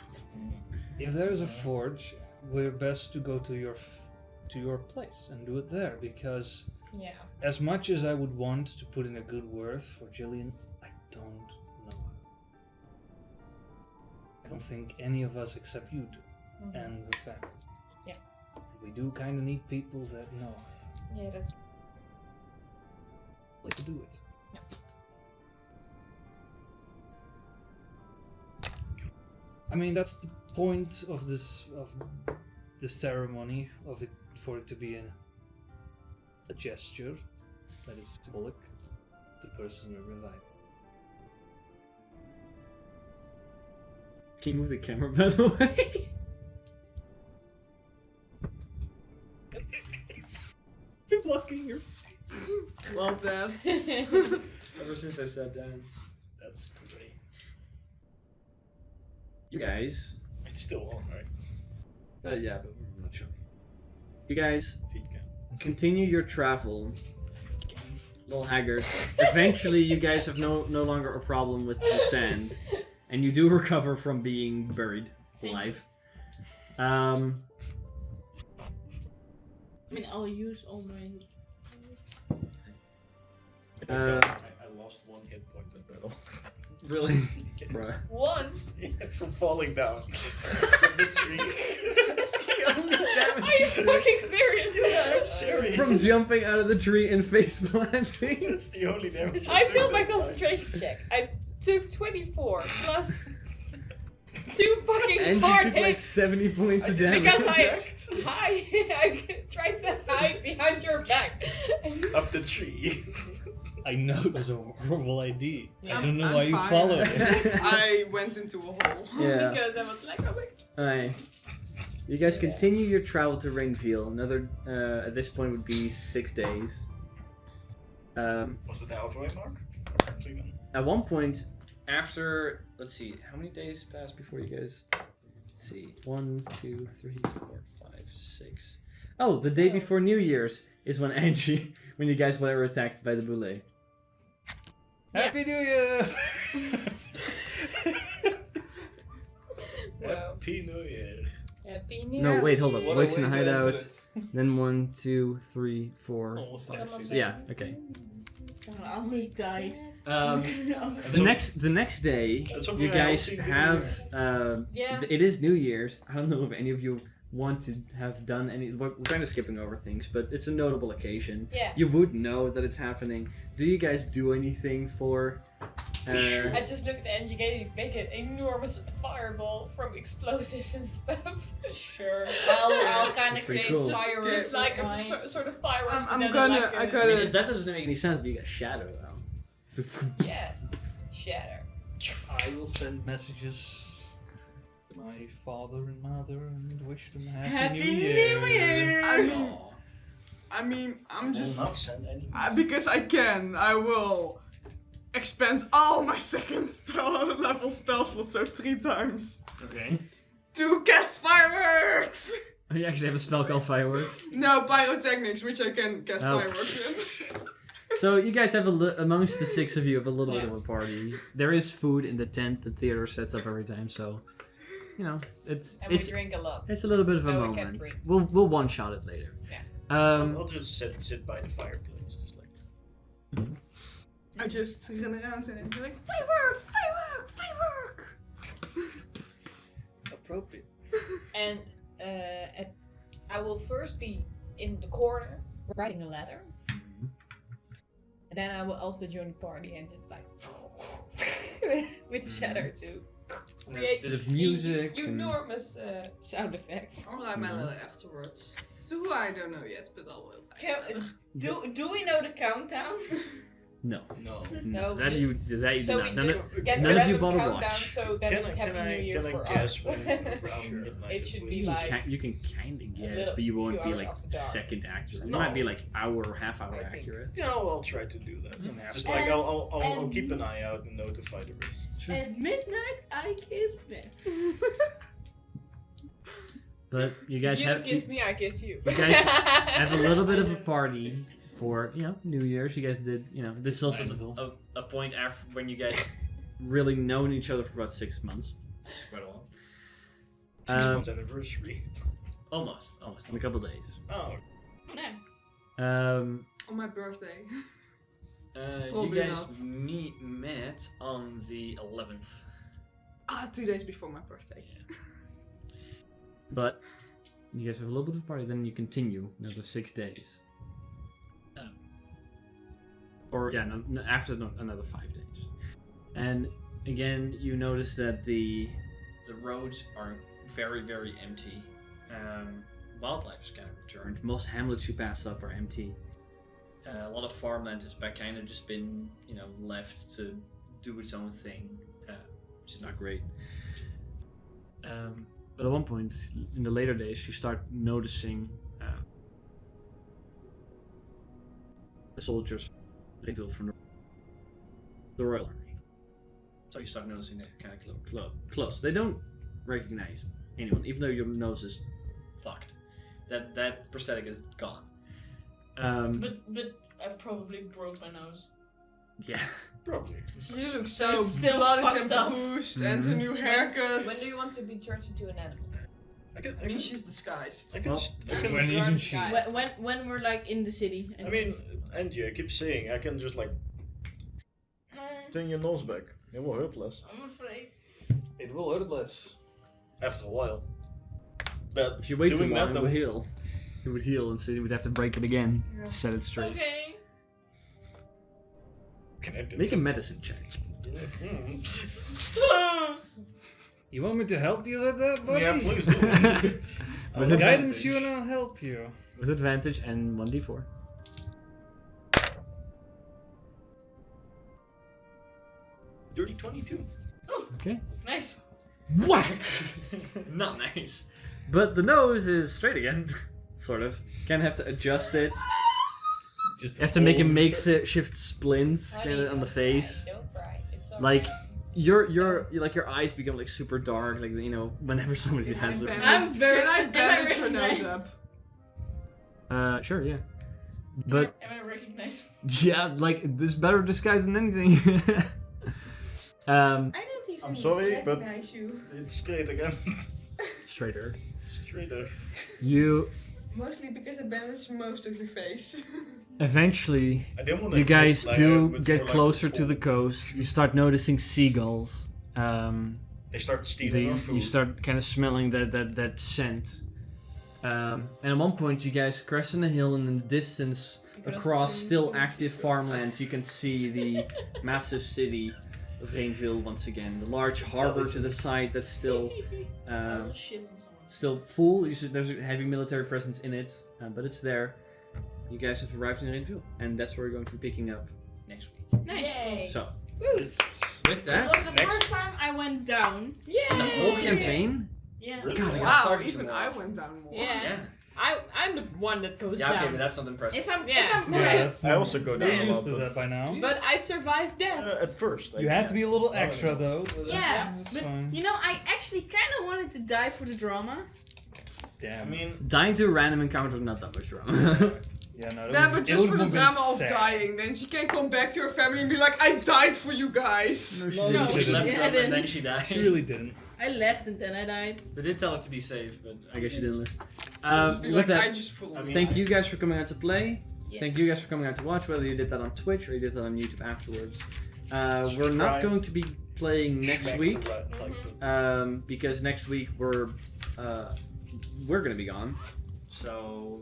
[SPEAKER 3] If there is a forge, we're best to go to your place and do it there, because
[SPEAKER 7] Yeah.
[SPEAKER 3] as much as I would want to put in a good word for Jillian, I don't know her. I don't think any of us except you do, and the family.
[SPEAKER 7] Yeah.
[SPEAKER 3] We do kind of need people that know her.
[SPEAKER 7] Yeah, that's.
[SPEAKER 3] Way to do it. I mean, that's the point of the ceremony, of it, for it to be a gesture that is symbolic to the person you're reviving.
[SPEAKER 1] Can you move the camera, by the way?
[SPEAKER 10] You're blocking your Love that.
[SPEAKER 1] Ever since I sat down.
[SPEAKER 3] That's great.
[SPEAKER 1] You guys.
[SPEAKER 2] It's still on, right?
[SPEAKER 1] Yeah, but I'm not sure. You guys
[SPEAKER 2] Feet can.
[SPEAKER 1] continue your travel. Little haggard. Eventually, you guys have no longer a problem with the sand, and you do recover from being buried alive.
[SPEAKER 6] I mean, I'll use all my.
[SPEAKER 2] I lost 1 hit point in battle.
[SPEAKER 1] Really? Bruh.
[SPEAKER 7] One.
[SPEAKER 2] Yeah, from falling down from the tree.
[SPEAKER 1] That's the only damage.
[SPEAKER 7] Are you fucking serious?
[SPEAKER 2] Yeah, I'm serious.
[SPEAKER 1] From jumping out of the tree and face planting.
[SPEAKER 2] That's the only damage.
[SPEAKER 7] I
[SPEAKER 2] took
[SPEAKER 7] failed my
[SPEAKER 2] that time.
[SPEAKER 7] concentration check. I took 24 plus 2 fucking
[SPEAKER 1] And you
[SPEAKER 7] hard
[SPEAKER 1] took like
[SPEAKER 7] hits
[SPEAKER 1] 70 points of damage.
[SPEAKER 7] because I tried to hide behind your back.
[SPEAKER 2] Up the tree.
[SPEAKER 3] I know it was a horrible idea.
[SPEAKER 7] Yeah.
[SPEAKER 3] I don't know
[SPEAKER 10] I'm
[SPEAKER 3] why you
[SPEAKER 10] fine.
[SPEAKER 3] followed it.
[SPEAKER 10] I went into a hole.
[SPEAKER 1] Yeah.
[SPEAKER 7] Because I was like, oh wait.
[SPEAKER 1] Alright. You guys continue your travel to Rainfield. Another, at this point, would be 6 days.
[SPEAKER 2] Was it the halfway mark? Apparently then.
[SPEAKER 1] At one point, after, let's see, how many days passed before you guys? Let's see, 1, 2, 3, 4, 5, 6. Oh, the day before New Year's is when Angie, when you guys were attacked by the boule.
[SPEAKER 3] Happy New Year!
[SPEAKER 7] Wow.
[SPEAKER 2] Happy New Year.
[SPEAKER 7] Happy New
[SPEAKER 1] No,
[SPEAKER 7] Year.
[SPEAKER 1] wait, hold up.
[SPEAKER 8] What a
[SPEAKER 1] Wakes in
[SPEAKER 8] way
[SPEAKER 1] the
[SPEAKER 8] to enter
[SPEAKER 1] hideout.
[SPEAKER 8] it.
[SPEAKER 1] Then 1, 2, 3, 4.
[SPEAKER 8] Almost like
[SPEAKER 7] Come on,
[SPEAKER 8] season.
[SPEAKER 1] Yeah, okay.
[SPEAKER 4] I almost died.
[SPEAKER 1] The next day,
[SPEAKER 2] That's
[SPEAKER 1] you
[SPEAKER 2] okay,
[SPEAKER 1] guys
[SPEAKER 2] I'll see
[SPEAKER 1] have.
[SPEAKER 6] Yeah.
[SPEAKER 1] It is New Year's. I don't know if any of you want to have done any. We're kind of skipping over things, but it's a notable occasion.
[SPEAKER 6] Yeah.
[SPEAKER 1] You would know that it's happening. Do you guys do anything for?
[SPEAKER 2] Sure.
[SPEAKER 6] I just looked at Angie Gay make an enormous fireball from explosives and stuff.
[SPEAKER 7] Sure.
[SPEAKER 6] I'll kind
[SPEAKER 1] That's
[SPEAKER 6] of
[SPEAKER 1] pretty
[SPEAKER 6] create
[SPEAKER 1] cool.
[SPEAKER 6] fireworks. Just like a
[SPEAKER 7] Mine.
[SPEAKER 6] sort of fireworks. but
[SPEAKER 10] I'm
[SPEAKER 6] then
[SPEAKER 10] gonna-
[SPEAKER 6] like
[SPEAKER 10] I
[SPEAKER 6] a-
[SPEAKER 10] gotta-
[SPEAKER 1] I mean, that doesn't make any sense. But you got shadow though. So,
[SPEAKER 6] Yeah. Shatter.
[SPEAKER 3] I will send messages to my father and mother and wish them a happy,
[SPEAKER 10] Happy
[SPEAKER 3] New Year.
[SPEAKER 10] New Year!
[SPEAKER 1] Aw.
[SPEAKER 10] I'm just
[SPEAKER 2] Will not send any.
[SPEAKER 10] because I can. I will expend all my second level spell slots, so 3 times
[SPEAKER 1] Okay.
[SPEAKER 10] to cast fireworks.
[SPEAKER 1] Oh, you actually have a spell called Fireworks.
[SPEAKER 10] No, pyrotechnics, which I can cast
[SPEAKER 1] Oh.
[SPEAKER 10] fireworks with.
[SPEAKER 1] So you guys have amongst the 6 of you have a little bit of a party. There is food in the tent. The theater sets up every time, so you know it's
[SPEAKER 6] And we drink a lot.
[SPEAKER 1] it's a little bit of a
[SPEAKER 6] No, we can't
[SPEAKER 1] moment.
[SPEAKER 6] drink.
[SPEAKER 1] We'll one shot it later.
[SPEAKER 6] Yeah.
[SPEAKER 2] I'll just sit by the fireplace, just like.
[SPEAKER 10] I just run around and be like, firework, firework, firework.
[SPEAKER 3] Appropriate.
[SPEAKER 7] And I will first be in the corner writing a letter. And then I will also join the party and just like with shatter to
[SPEAKER 1] And there's a
[SPEAKER 7] create
[SPEAKER 1] bit of music. and-
[SPEAKER 7] enormous sound effects.
[SPEAKER 10] I'll write my letter afterwards. To who I don't know yet, but I will.
[SPEAKER 6] Do we know the countdown?
[SPEAKER 1] No.
[SPEAKER 2] No.
[SPEAKER 6] No,
[SPEAKER 1] That
[SPEAKER 6] just-
[SPEAKER 1] you that you
[SPEAKER 6] So
[SPEAKER 1] do
[SPEAKER 6] we
[SPEAKER 1] not. None
[SPEAKER 6] just
[SPEAKER 1] of-
[SPEAKER 6] get
[SPEAKER 1] none
[SPEAKER 6] the
[SPEAKER 1] of you
[SPEAKER 6] random
[SPEAKER 1] bother
[SPEAKER 6] countdown,
[SPEAKER 1] watch.
[SPEAKER 6] so that it's Happy New Year
[SPEAKER 2] can
[SPEAKER 6] for
[SPEAKER 2] I guess
[SPEAKER 6] us.
[SPEAKER 2] when around midnight
[SPEAKER 6] It should
[SPEAKER 2] was?
[SPEAKER 6] be
[SPEAKER 1] You
[SPEAKER 6] like
[SPEAKER 1] can, you can kind of guess,
[SPEAKER 6] little
[SPEAKER 1] but you won't
[SPEAKER 6] few
[SPEAKER 1] be
[SPEAKER 6] hours
[SPEAKER 1] like
[SPEAKER 6] after dark.
[SPEAKER 1] second accurate. It
[SPEAKER 2] No.
[SPEAKER 1] might be like hour or half hour
[SPEAKER 6] I think.
[SPEAKER 1] accurate.
[SPEAKER 2] Yeah, I'll try to do that. Just
[SPEAKER 6] And-
[SPEAKER 2] like I'll
[SPEAKER 6] and-
[SPEAKER 2] keep an eye out and notify the rest.
[SPEAKER 4] At midnight, I kiss me.
[SPEAKER 1] But you guys
[SPEAKER 6] if you
[SPEAKER 1] have
[SPEAKER 6] don't kiss me, I kiss you.
[SPEAKER 1] you guys have a little bit of a party for New Year's. You guys did this is also a point after when you guys really known each other for about 6 months.
[SPEAKER 2] It's quite a long. 6 months anniversary.
[SPEAKER 1] Almost in a couple days.
[SPEAKER 2] Oh,
[SPEAKER 6] No.
[SPEAKER 10] On my birthday.
[SPEAKER 1] You
[SPEAKER 10] Probably
[SPEAKER 1] guys
[SPEAKER 10] not.
[SPEAKER 1] met on the 11th.
[SPEAKER 10] 2 days before my birthday.
[SPEAKER 1] But you guys have a little bit of a party, then you continue another 6 days. After another 5 days. And again, you notice that the roads are very, very empty. Wildlife's kind of returned. Most hamlets you pass up are empty. A lot of farmland has kind of just been, left to do its own thing, which is not great. But at one point, in the later days, you start noticing the soldiers from the Royal Army. So you start noticing they're kind of close. They don't recognize anyone, even though your nose is fucked. That prosthetic is gone.
[SPEAKER 6] But I probably broke my nose.
[SPEAKER 1] Yeah.
[SPEAKER 2] probably.
[SPEAKER 10] You look so
[SPEAKER 6] It's still
[SPEAKER 10] bloody
[SPEAKER 6] fucked
[SPEAKER 10] and
[SPEAKER 6] up.
[SPEAKER 10] bruised and a new haircut.
[SPEAKER 7] When do you want to be turned into an animal?
[SPEAKER 10] I mean, she's disguised.
[SPEAKER 2] I can.
[SPEAKER 3] When isn't she?
[SPEAKER 4] When we're like in the city.
[SPEAKER 2] I mean, Angie, I keep saying I can just like turn your nose back. It will hurt less
[SPEAKER 6] I'm afraid.
[SPEAKER 8] It will hurt less.
[SPEAKER 2] after a while. But
[SPEAKER 1] If you wait too
[SPEAKER 2] doing
[SPEAKER 1] long,
[SPEAKER 2] that,
[SPEAKER 1] it would heal. It would heal, and so you would have to break it again to set it straight.
[SPEAKER 6] Okay.
[SPEAKER 2] Can I do
[SPEAKER 1] Make a
[SPEAKER 2] it?
[SPEAKER 1] medicine check.
[SPEAKER 3] You want me to help you with that, buddy?
[SPEAKER 2] Yeah, please do.
[SPEAKER 1] With
[SPEAKER 3] I'll guidance
[SPEAKER 1] advantage.
[SPEAKER 3] you and I'll help you.
[SPEAKER 1] With advantage and 1d4.
[SPEAKER 2] Dirty 22.
[SPEAKER 1] Okay.
[SPEAKER 6] Nice.
[SPEAKER 1] Whack!
[SPEAKER 9] Not nice.
[SPEAKER 1] But the nose is straight again. Sort of. Kind of have to adjust it.
[SPEAKER 8] Just
[SPEAKER 1] You have to make a makeshift splint kind of on the face.
[SPEAKER 7] Don't cry. It's all
[SPEAKER 1] Like
[SPEAKER 7] right.
[SPEAKER 1] your eyes become like super dark. Like whenever somebody has it.
[SPEAKER 6] I'm very.
[SPEAKER 10] Can I
[SPEAKER 6] am
[SPEAKER 10] bandage your
[SPEAKER 6] recognized?
[SPEAKER 10] nose up?
[SPEAKER 1] Sure, yeah. But
[SPEAKER 6] Am I recognized?
[SPEAKER 1] yeah, like this better disguise than anything.
[SPEAKER 4] I don't even
[SPEAKER 2] I'm sorry, but-
[SPEAKER 4] recognize you.
[SPEAKER 2] It's straight again.
[SPEAKER 1] Straighter.
[SPEAKER 2] Straighter.
[SPEAKER 1] You
[SPEAKER 10] Mostly because I bandaged most of your face.
[SPEAKER 1] eventually,
[SPEAKER 2] I didn't want
[SPEAKER 1] you guys
[SPEAKER 2] like,
[SPEAKER 1] do
[SPEAKER 2] it's
[SPEAKER 1] get
[SPEAKER 2] more like
[SPEAKER 1] closer to the
[SPEAKER 2] balls.
[SPEAKER 1] coast. You start noticing seagulls.
[SPEAKER 2] They start stealing our food.
[SPEAKER 1] You start kind of smelling that scent. And at one point, you guys crescent a hill, and in the distance, across still active farmland, you can see the massive city of Aineville once again. The large harbor to the side that's still
[SPEAKER 6] Shit on someone.
[SPEAKER 1] still full. There's a heavy military presence in it, but it's there. You guys have arrived in Aineville, and that's where we're going to be picking up next week.
[SPEAKER 6] Nice.
[SPEAKER 7] Yay.
[SPEAKER 1] So,
[SPEAKER 9] It's
[SPEAKER 1] with
[SPEAKER 6] It
[SPEAKER 1] that,
[SPEAKER 6] was the
[SPEAKER 2] Next-
[SPEAKER 6] first time I went down.
[SPEAKER 1] in the whole campaign,
[SPEAKER 6] Yeah.
[SPEAKER 9] really
[SPEAKER 1] God, I
[SPEAKER 10] Wow,
[SPEAKER 9] target you
[SPEAKER 10] even
[SPEAKER 9] more.
[SPEAKER 10] I went down more.
[SPEAKER 6] Yeah.
[SPEAKER 9] Yeah.
[SPEAKER 7] I'm the one that goes
[SPEAKER 9] Yeah,
[SPEAKER 7] down.
[SPEAKER 9] okay, but that's not impressive.
[SPEAKER 6] If I'm
[SPEAKER 7] Yeah.
[SPEAKER 6] if I'm
[SPEAKER 3] Yeah,
[SPEAKER 6] right.
[SPEAKER 3] that's
[SPEAKER 2] I also go down
[SPEAKER 3] We're
[SPEAKER 2] a
[SPEAKER 3] used
[SPEAKER 2] lot,
[SPEAKER 3] to that by now.
[SPEAKER 7] But I survived death.
[SPEAKER 2] At first.
[SPEAKER 3] You had to be a little extra though. But
[SPEAKER 6] Yeah,
[SPEAKER 3] that's
[SPEAKER 6] but
[SPEAKER 3] fine.
[SPEAKER 6] you know, I actually kind of wanted to die for the drama.
[SPEAKER 2] I
[SPEAKER 3] Damn.
[SPEAKER 2] mean,
[SPEAKER 1] dying to a random encounter is not that much drama.
[SPEAKER 3] Yeah, no.
[SPEAKER 10] Yeah, but just for the
[SPEAKER 3] would've been
[SPEAKER 10] drama of
[SPEAKER 3] sad.
[SPEAKER 10] dying, then she can come back to her family and be like, I died for you guys.
[SPEAKER 1] No, she
[SPEAKER 3] No,
[SPEAKER 1] didn't.
[SPEAKER 3] she
[SPEAKER 9] She left
[SPEAKER 3] didn't.
[SPEAKER 6] Yeah,
[SPEAKER 9] up and then
[SPEAKER 6] then-
[SPEAKER 9] she died.
[SPEAKER 3] She really didn't.
[SPEAKER 6] I left and then I died.
[SPEAKER 9] They did tell her to be safe, but
[SPEAKER 1] I guess you didn't listen.
[SPEAKER 10] Be
[SPEAKER 1] With
[SPEAKER 10] like,
[SPEAKER 1] that,
[SPEAKER 10] I just fooled
[SPEAKER 2] I mean-
[SPEAKER 1] thank you guys for coming out to play.
[SPEAKER 6] Yes.
[SPEAKER 1] Thank you guys for coming out to watch, whether you did that on Twitch or you did that on YouTube afterwards. We're not
[SPEAKER 2] Subscribe.
[SPEAKER 1] going to be playing next
[SPEAKER 2] smack
[SPEAKER 1] week
[SPEAKER 2] the right, like the-
[SPEAKER 1] because next week we're gonna be gone.
[SPEAKER 9] so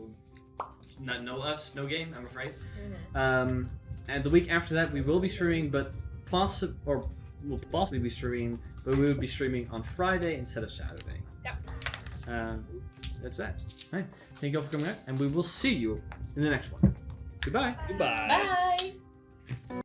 [SPEAKER 9] no us, no game. I'm afraid.
[SPEAKER 1] And the week after that we will be streaming, but we'll possibly be streaming, but we will be streaming on Friday instead of Saturday.
[SPEAKER 7] Yep.
[SPEAKER 1] That's that. All right. Thank you all for coming out, and we will see you in the next one. Goodbye.
[SPEAKER 3] Goodbye.
[SPEAKER 7] Bye.